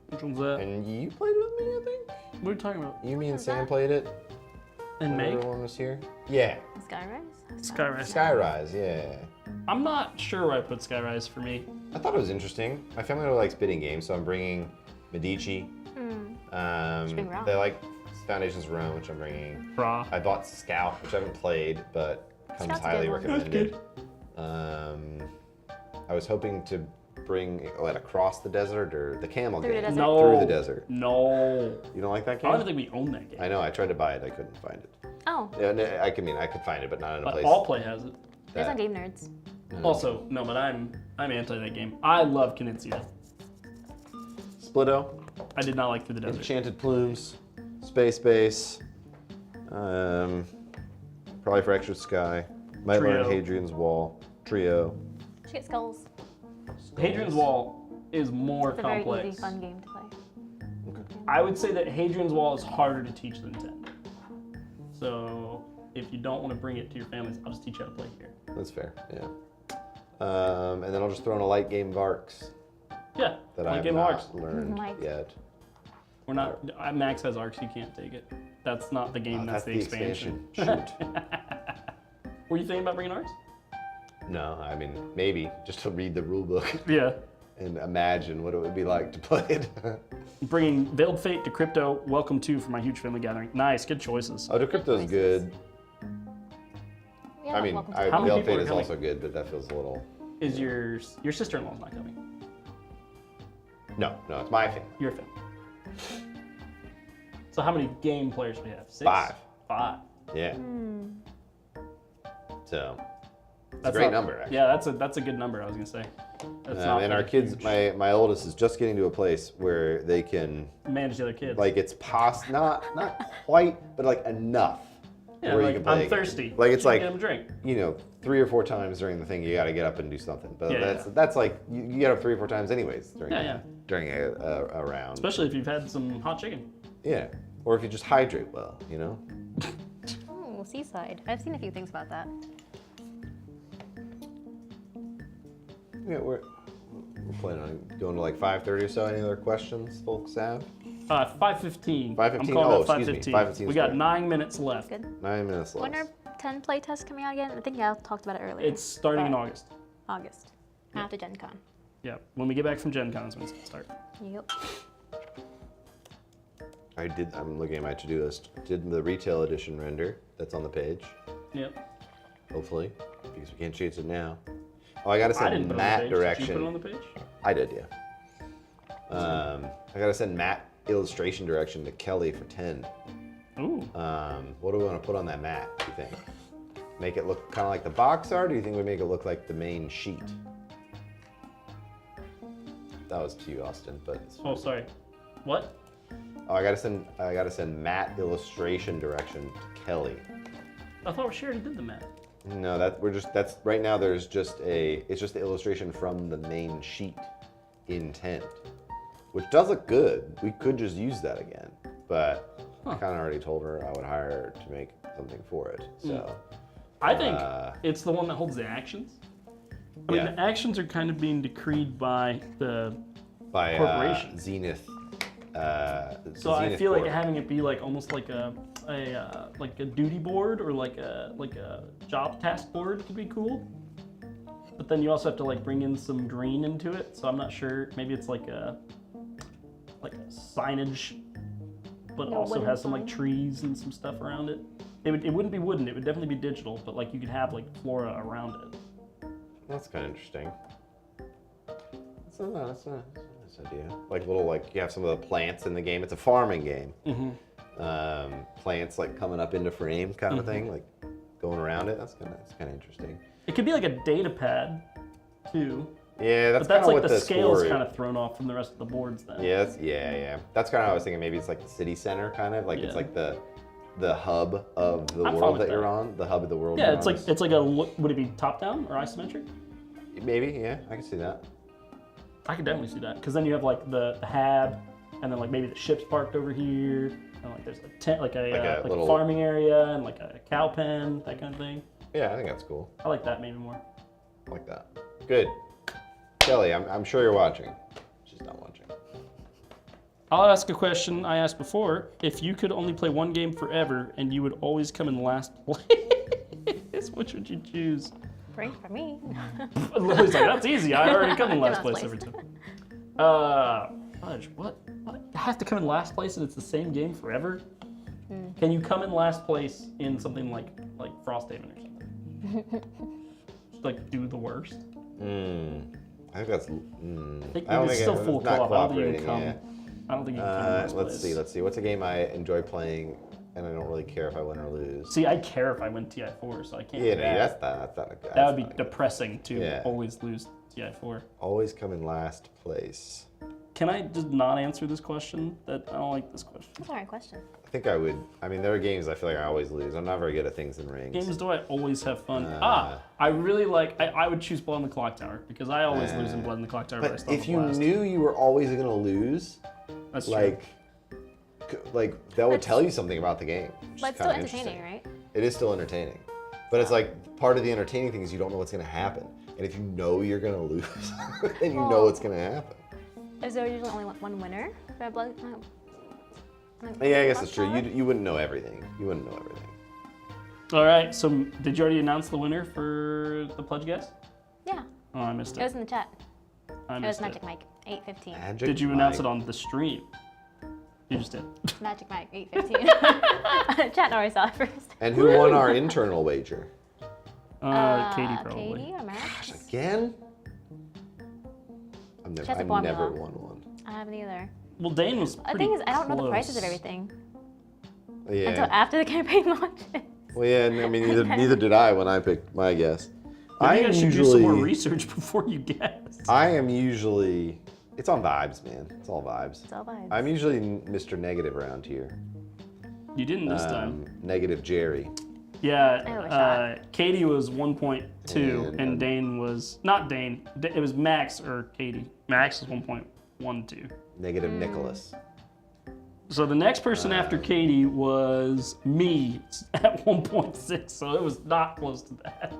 Which one's that? And you played with me, I think? What are you talking about? You, me, and Sam played it. And when Meg? everyone was here. Yeah. Skyrise? Skyrise. Skyrise, yeah. I'm not sure where I put Skyrise for me. I thought it was interesting. My family really likes bidding games, so I'm bringing Medici. bring Ra. They like Foundations of Rome, which I'm bringing. Ra. I bought Scout, which I haven't played, but comes Scout's a highly good one. recommended. I was hoping to bring Across the Desert or the Camel Through the game. Desert. No. Through the Desert. No. You don't like that I game? don't think we own that game. I know. I tried to buy it. I couldn't find it. Oh, Yeah, no, I could find it, but not in a But place. All Play has it. there's that- on Game Nerds. Also, no, but I'm anti that game. I love Knizia. Splitto. I did not like Through the Desert. Enchanted Plumes, Space Base, probably for Extra Sky, might learn Trio. Hadrian's Wall, Trio. Should get Skulls. Hadrian's Wall is more It's a very complex. easy, fun game to play. I would say that Hadrian's Wall is harder to teach than 10. So if you don't want to bring it to your families, I'll just teach you how to play here. That's fair, yeah. And then I'll just throw in a light game of Arcs Yeah, that like I have Game of not Arcs. learned Light. yet. We're not. Max has Arcs. You can't take it. That's not the game. That's the expansion. Shoot. Were you thinking about bringing Arcs? No, I mean, maybe just to read the rule book Yeah. and imagine what it would be like to play it. Bringing Veiled Fate to Crypto. Welcome to for my huge family gathering. Nice, good choices. Oh, Decrypto's good. Yeah, I mean, welcome to How many Veiled people Fate are is coming? also good, but that feels a little... Is your sister-in-law's not coming? No, it's my family. Your family. So how many game players do we have? 6? 5. 5. Yeah. So, it's That's a great not- number, actually. Yeah, that's a good number. I was gonna say. That's not and our like kids, huge. my oldest is just getting to a place where they can, Manage the other kids. like, it's not quite, but like enough. yeah, where you like can play I'm again. thirsty. Like, it's Should we like- get him a drink. 3 or 4 times during the thing, you got to get up and do something. But Yeah, that's like you get up 3 or 4 times anyways during Yeah. during a round. Especially if you've had some hot chicken. Yeah, or if you just hydrate well, Oh, Seaside. I've seen a few things about that. Yeah, we're planning on going to like 5:30 or so. Any other questions, folks have? 5:15. 5:15? I'm calling Oh, it excuse me. 5:15. 5:15 We got is great. 9 minutes left. Good. 9 minutes left. When are 10 playtests coming out again? I think I talked about it earlier. It's starting in But- August. August. After Gen Con. Yeah, when we get back from Gen Con is when it's gonna start. Yep. I'm looking at my to-do list. Did the retail edition render that's on the page, Yep. hopefully, because we can't change it now. Oh, I gotta I didn't send put it on the Matt page. direction. Did you put it on the page? I did, yeah. I gotta send Matt illustration direction to Kelly for 10. Ooh. What do we want to put on that mat, do you think? Make it look kind of like the box art, or do you think we make it look like the main sheet? That was to you, Austin, but it's... Oh, sorry. What? Oh, I gotta send Matt illustration direction to Kelly. I thought she already did the math. No, that's right now. It's just the illustration from the main sheet intent, which does look good. We could just use that again, but I kind of already told her I would hire her to make something for it. So I think it's the one that holds the actions. I mean, Yeah. the actions are kind of being decreed by the by corporation. Zenith. So I Zenith feel like Corp. having it be like almost like a duty board or like a job task board could be cool. But then you also have to like bring in some green into it. So I'm not sure. Maybe it's like a signage, but No, also wooden has some like sign. trees and some stuff around it. It wouldn't be wooden. It would definitely be digital. But like you could have like flora around it. That's kind of interesting. That's a nice idea. Like little, like you have some of the plants in the game. It's a farming game. Plants like coming up into frame kind of thing, like going around it. That's kind of interesting. It could be like a data pad, too. Yeah, that's But that's kind of like what the scale's score- kind of thrown off from the rest of the boards then. Yeah, that's kind of how I was thinking. Maybe it's like the city center, kind of like it's Yeah. like the hub of the I'm fine world with that you're that. on. The hub of the world. Yeah, you're it's on like is- it's like a would it be top down or isometric? maybe. Yeah, I can see that. I could definitely see that because then you have like the hab, and then like maybe the ship's parked over here, and like there's a tent, like a little- farming area and like a cow pen, that kind of thing. Yeah, I think that's cool. I like that maybe more. I like that. Good. Kelly, I'm sure you're watching. She's not watching. I'll ask a question I asked before. If you could only play one game forever and you would always come in last place, which would you choose? Brink for me. Lily's like, that's easy. I already come in last Last place place. every time. Fudge, what? I have to come in last place and it's the same game forever? Can you come in last place in something like Frosthaven or something? Just like do the worst? I think that's. I think I don't it's think still it's full not co-op. I don't think you cooperating, can come. yeah. I don't think you can come in last Let's place. see. What's a game I enjoy playing and I don't really care if I win or lose? See, I care if I win TI4, so I can't Yeah, do no, that. that's not a good. That would be depressing to Yeah. always lose TI4. Always come in last place. Can I just not answer this question? That I don't like this question. That's a hard question. I think I would. I mean, there are games I feel like I always lose. I'm not very good at things in rings. Games do I always have fun? I really like. I would choose Blood in the Clock Tower because I always lose in Blood in the Clock Tower. But I But still have if a you blast. knew you were always gonna lose, That's true. like that would tell you something about the game. which is But it's still kinda entertaining, interesting. right? It is still entertaining, but it's like part of the entertaining thing is you don't know what's gonna happen, and if you know you're gonna lose, then you know what's gonna happen. Is there usually only one winner for blood? Yeah, I guess it's true. You wouldn't know everything. You wouldn't know everything. All right. So did you already announce the winner for the pledge guess? Yeah, Oh, I missed it it. was in the chat. I It was missed Magic it. Mike, 8:15. Magic Did you announce Mike. it on the stream? You just did. Magic Mike, 8:15. Chat already saw it first. And who won our internal wager? Katie probably. Katie or Max? Again? She has a I've formula. never won one. I haven't either. Well, Dane was The pretty thing is, I don't know the prices of close. everything until Yeah. after the campaign launches. Well, yeah. I mean, neither did I when I picked my guess. Maybe you guys should do some more research before you guess. I am usually. It's on vibes, man. It's all vibes. It's all vibes. I'm usually Mr. Negative around here. You didn't this time. Negative Jerry. I Yeah, Katie was 1.2, And, and Dane was not Dane. It was Max or Katie. Max was 1.12. Negative Nicholas. So the next person after Katie was me at 1.6. So it was not close to that.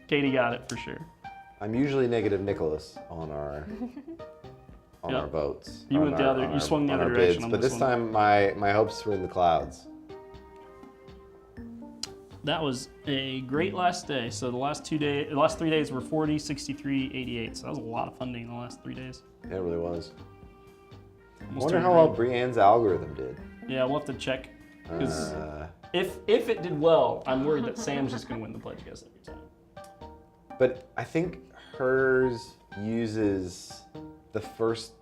Katie got it for sure. I'm usually Negative Nicholas on our Yep. our votes. You on went the our- other- on you our- swung the on other our direction bids. on But this this one. time my hopes were in the clouds. That was a great last day. So the last 3 days were 40, 63, 88. So that was a lot of funding in the last 3 days. It really was. I Almost wonder turned how well green. Brienne's algorithm did. Yeah, we'll have to check. Because Uh, if it did well, I'm worried that Sam's just going to win the pledge guess every time. but I think hers uses the first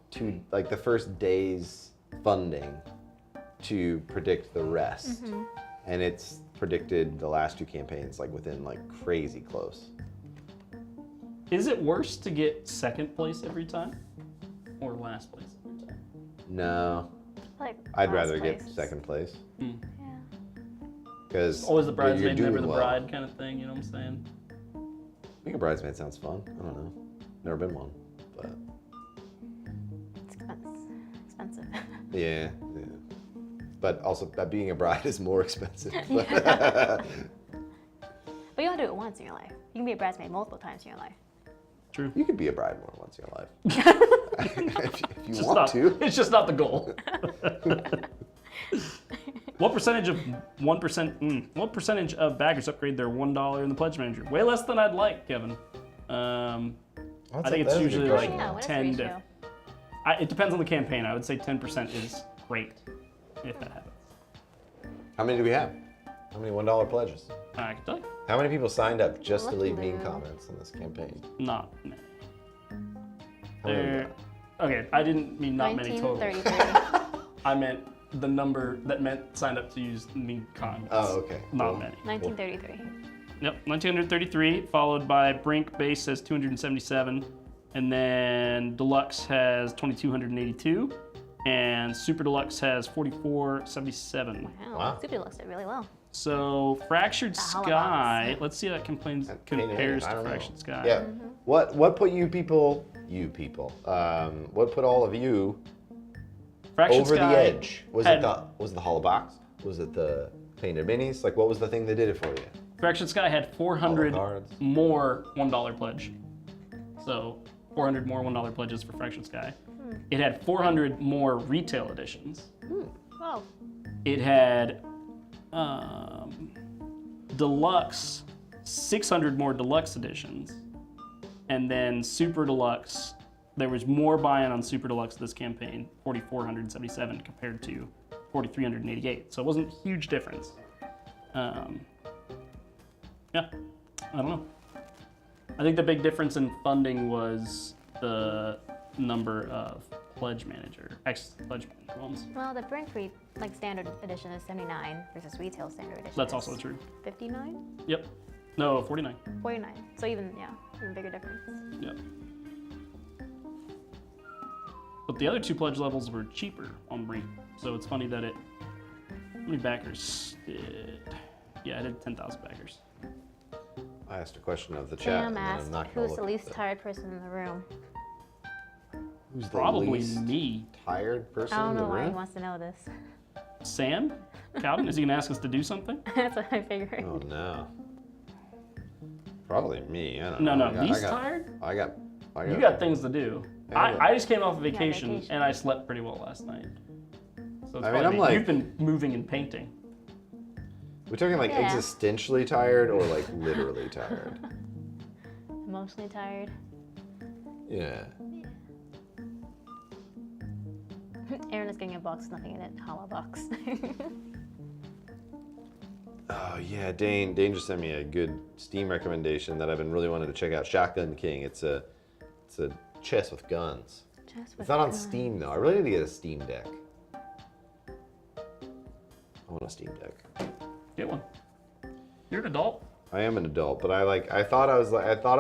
day's funding to predict the rest. And it's predicted the last 2 campaigns like within like crazy close. Is it worse to get second place every time or last place every time? No, Like I'd last rather place. get second place Yeah. because Always the you're bridesmaid, doing never the well. bride kind of thing, you know what I'm saying? Being a bridesmaid sounds fun. I don't know. Never been one, but It's expensive. yeah. But also, being a bride is more expensive. But you don't do it once in your life. You can be a bridesmaid multiple times in your life. True. You could be a bride more once in your life. if you Just want not, to. It's just not the goal. What percentage of 1%? What percentage of backers upgrade their $1 in the pledge manager? Way less than I'd like, Kevin. I think it's usually like Yeah, what is the 10 ratio? to. It depends on the campaign. I would say 10% is great if that happens. How many do we have? How many $1 pledges? I can tell you, How many people signed up just to Lucky leave mean man. comments in this campaign? not many. How many we There. got? Okay, I didn't mean not many total. 1933. I meant the number that meant signed up to use mean comments. Oh, okay. Not Cool. many. 1933. Yep, 1933, followed by Brink base has 277, and then Deluxe has 2282, and Super Deluxe has 4477. Wow. Super Deluxe did really well. So Fractured The Hollow Sky, Box. let's see how that compares I to don't know. Fractured Sky. Yeah. What put you people? What put all of you Fractured over Sky the edge? Was had- it the hollow box? Was it the painted minis? Like, what was the thing that did it for you? Fractured Sky had 400 All the cards. more $1 pledge. So 400 more $1 pledges for Fractured Sky. It had 400 more retail editions. Oh, It had Deluxe, 600 more Deluxe editions. And then Super Deluxe, there was more buy-in on Super Deluxe this campaign, 4,477 compared to 4,388. So it wasn't a huge difference. Yeah, I don't know. I think the big difference in funding was the number of pledge manager, ex-pledge manager ones. well, the Brink standard edition is 79 versus retail standard edition. That's is also true. 59, Yep. No, 49. 49. So even bigger difference. Yep. But the other two pledge levels were cheaper on Brink. So it's funny that how many backers did? Yeah, I did 10,000 backers. I asked a question of the chat, Sam and then asked, I'm not gonna who's the look least at tired person in the room? Who's the Probably least me. tired person I don't in the know why he room? wants to know this. Sam? Cowden? Is he gonna ask us to do something? That's what I figured. Oh no. Probably me. I don't No, know. no, least tired? I got. You got things to do. Yeah. I just came off of vacation, vacation. and I slept pretty well last night. So it's I mean, probably I'm me. like- You've been moving and painting. We're talking like Yeah. existentially tired or like literally tired. Emotionally tired. Yeah. Aaron is getting a box, nothing in it. Hollow box. Oh yeah, Dane just sent me a good Steam recommendation that I've been really wanting to check out. Shotgun King. It's a chess with guns. Just It's with not on guns. Steam though. I really need to get a Steam Deck. I want a Steam Deck. Get one. You're an adult. I am an adult, but I thought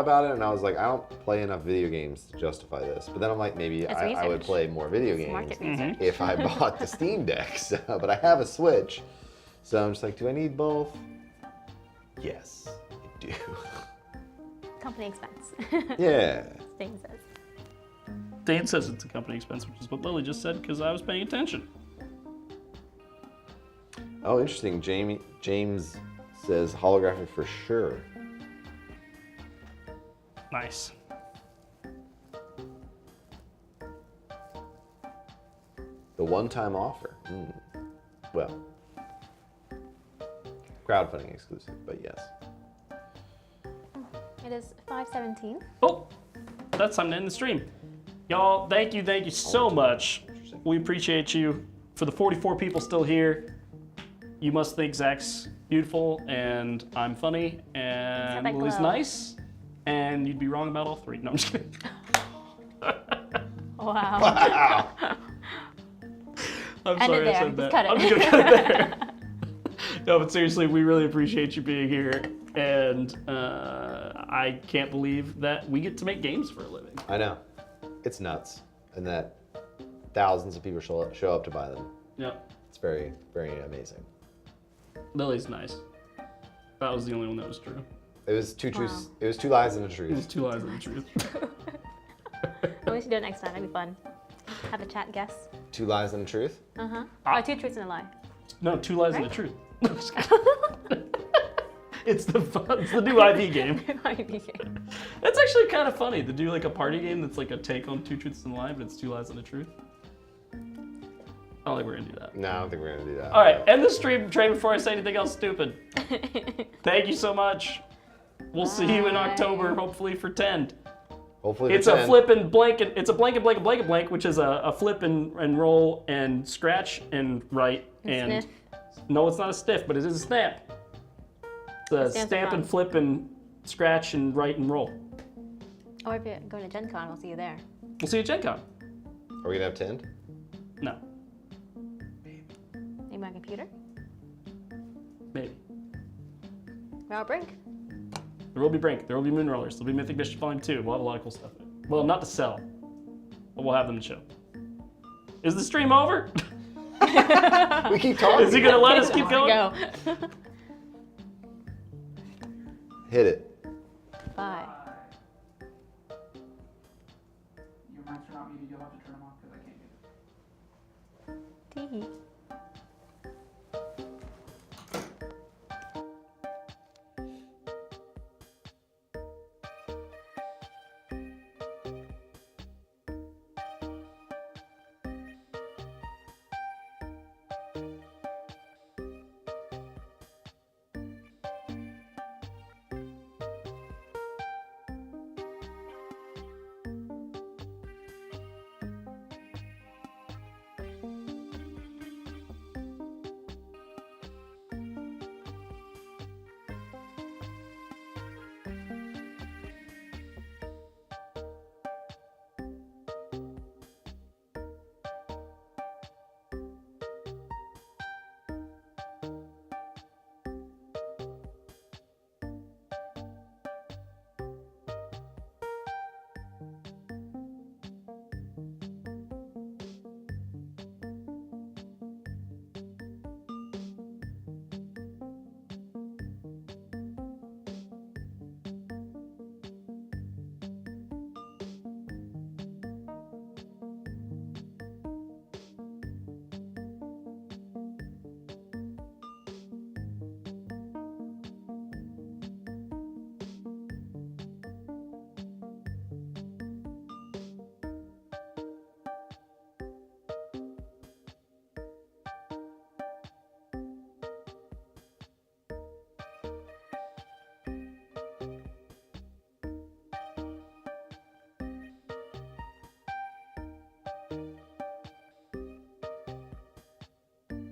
about it and I was like, I don't play enough video games to justify this. But then I'm like, maybe It's I would research. play more video It's games market research. if I bought the Steam Deck. So, but I have a Switch, so I'm just like, do I need both? Yes, I do. Company expense. Yeah. Stain says. Dane says it's a company expense, which is what Lily just said because I was paying attention. Oh, interesting. James says holographic for sure. Nice. The one-time offer. Well, crowdfunding exclusive, but yes. It is 5:17. Oh, that's time to end the stream. Y'all, thank you so much. We appreciate you. For the 44 people still here, you must think Zach's beautiful and I'm funny and that Lily's glow. nice, and you'd be wrong about all three. No, I'm just kidding. Wow. Wow. I'm End it sorry I there. said Just that. cut it. I'm just gonna cut it there. No, but seriously, we really appreciate you being here, and I can't believe that we get to make games for a living. I know. It's nuts. And that thousands of people show up to buy them. Yep. It's very, very amazing. Lily's nice. That was the only one that was true. It was two truths. Wow. It was two lies and a It was truth. 2 lies and the truth. We should do it next time. That'd be fun. Have a chat guess. 2 lies and a truth? Oh, 2 truths and a lie. No, 2 lies and the Right? truth. No, just kidding. It's the new IV game. IV game. That's actually kind of funny to do like a party game that's like a take on Two Truths and a Lie, but it's Two Lies and a Truth. I don't think we're gonna do that. No, I don't think we're gonna do that. All right, end the stream, Trey, before I say anything else stupid. Thank you so much. We'll see you in October, hopefully for 10. Hopefully It's a flip and blanket. It's a blanket, blank, which is a flip and roll and scratch and write and Sniff. no, it's not a stiff, but it is a stamp. It's a Stands for stamp and run. flip and scratch and write and roll. Or if you're going to Gen Con, we'll see you there. We'll see you at Gen Con. Are we gonna have 10? No, Maybe my computer? maybe. Well, Brink. There will be Brink. There will be Moon Rollers. There'll be Mythic Mischief Volume 2. We'll have a lot of cool stuff. Well, not to sell, but we'll have them to show. Is the stream over? We keep talking. Is he gonna let us keep going? Go. Hit it. Bye. Your mics are not muted. You'll have to turn them off because I can't get it. Tee.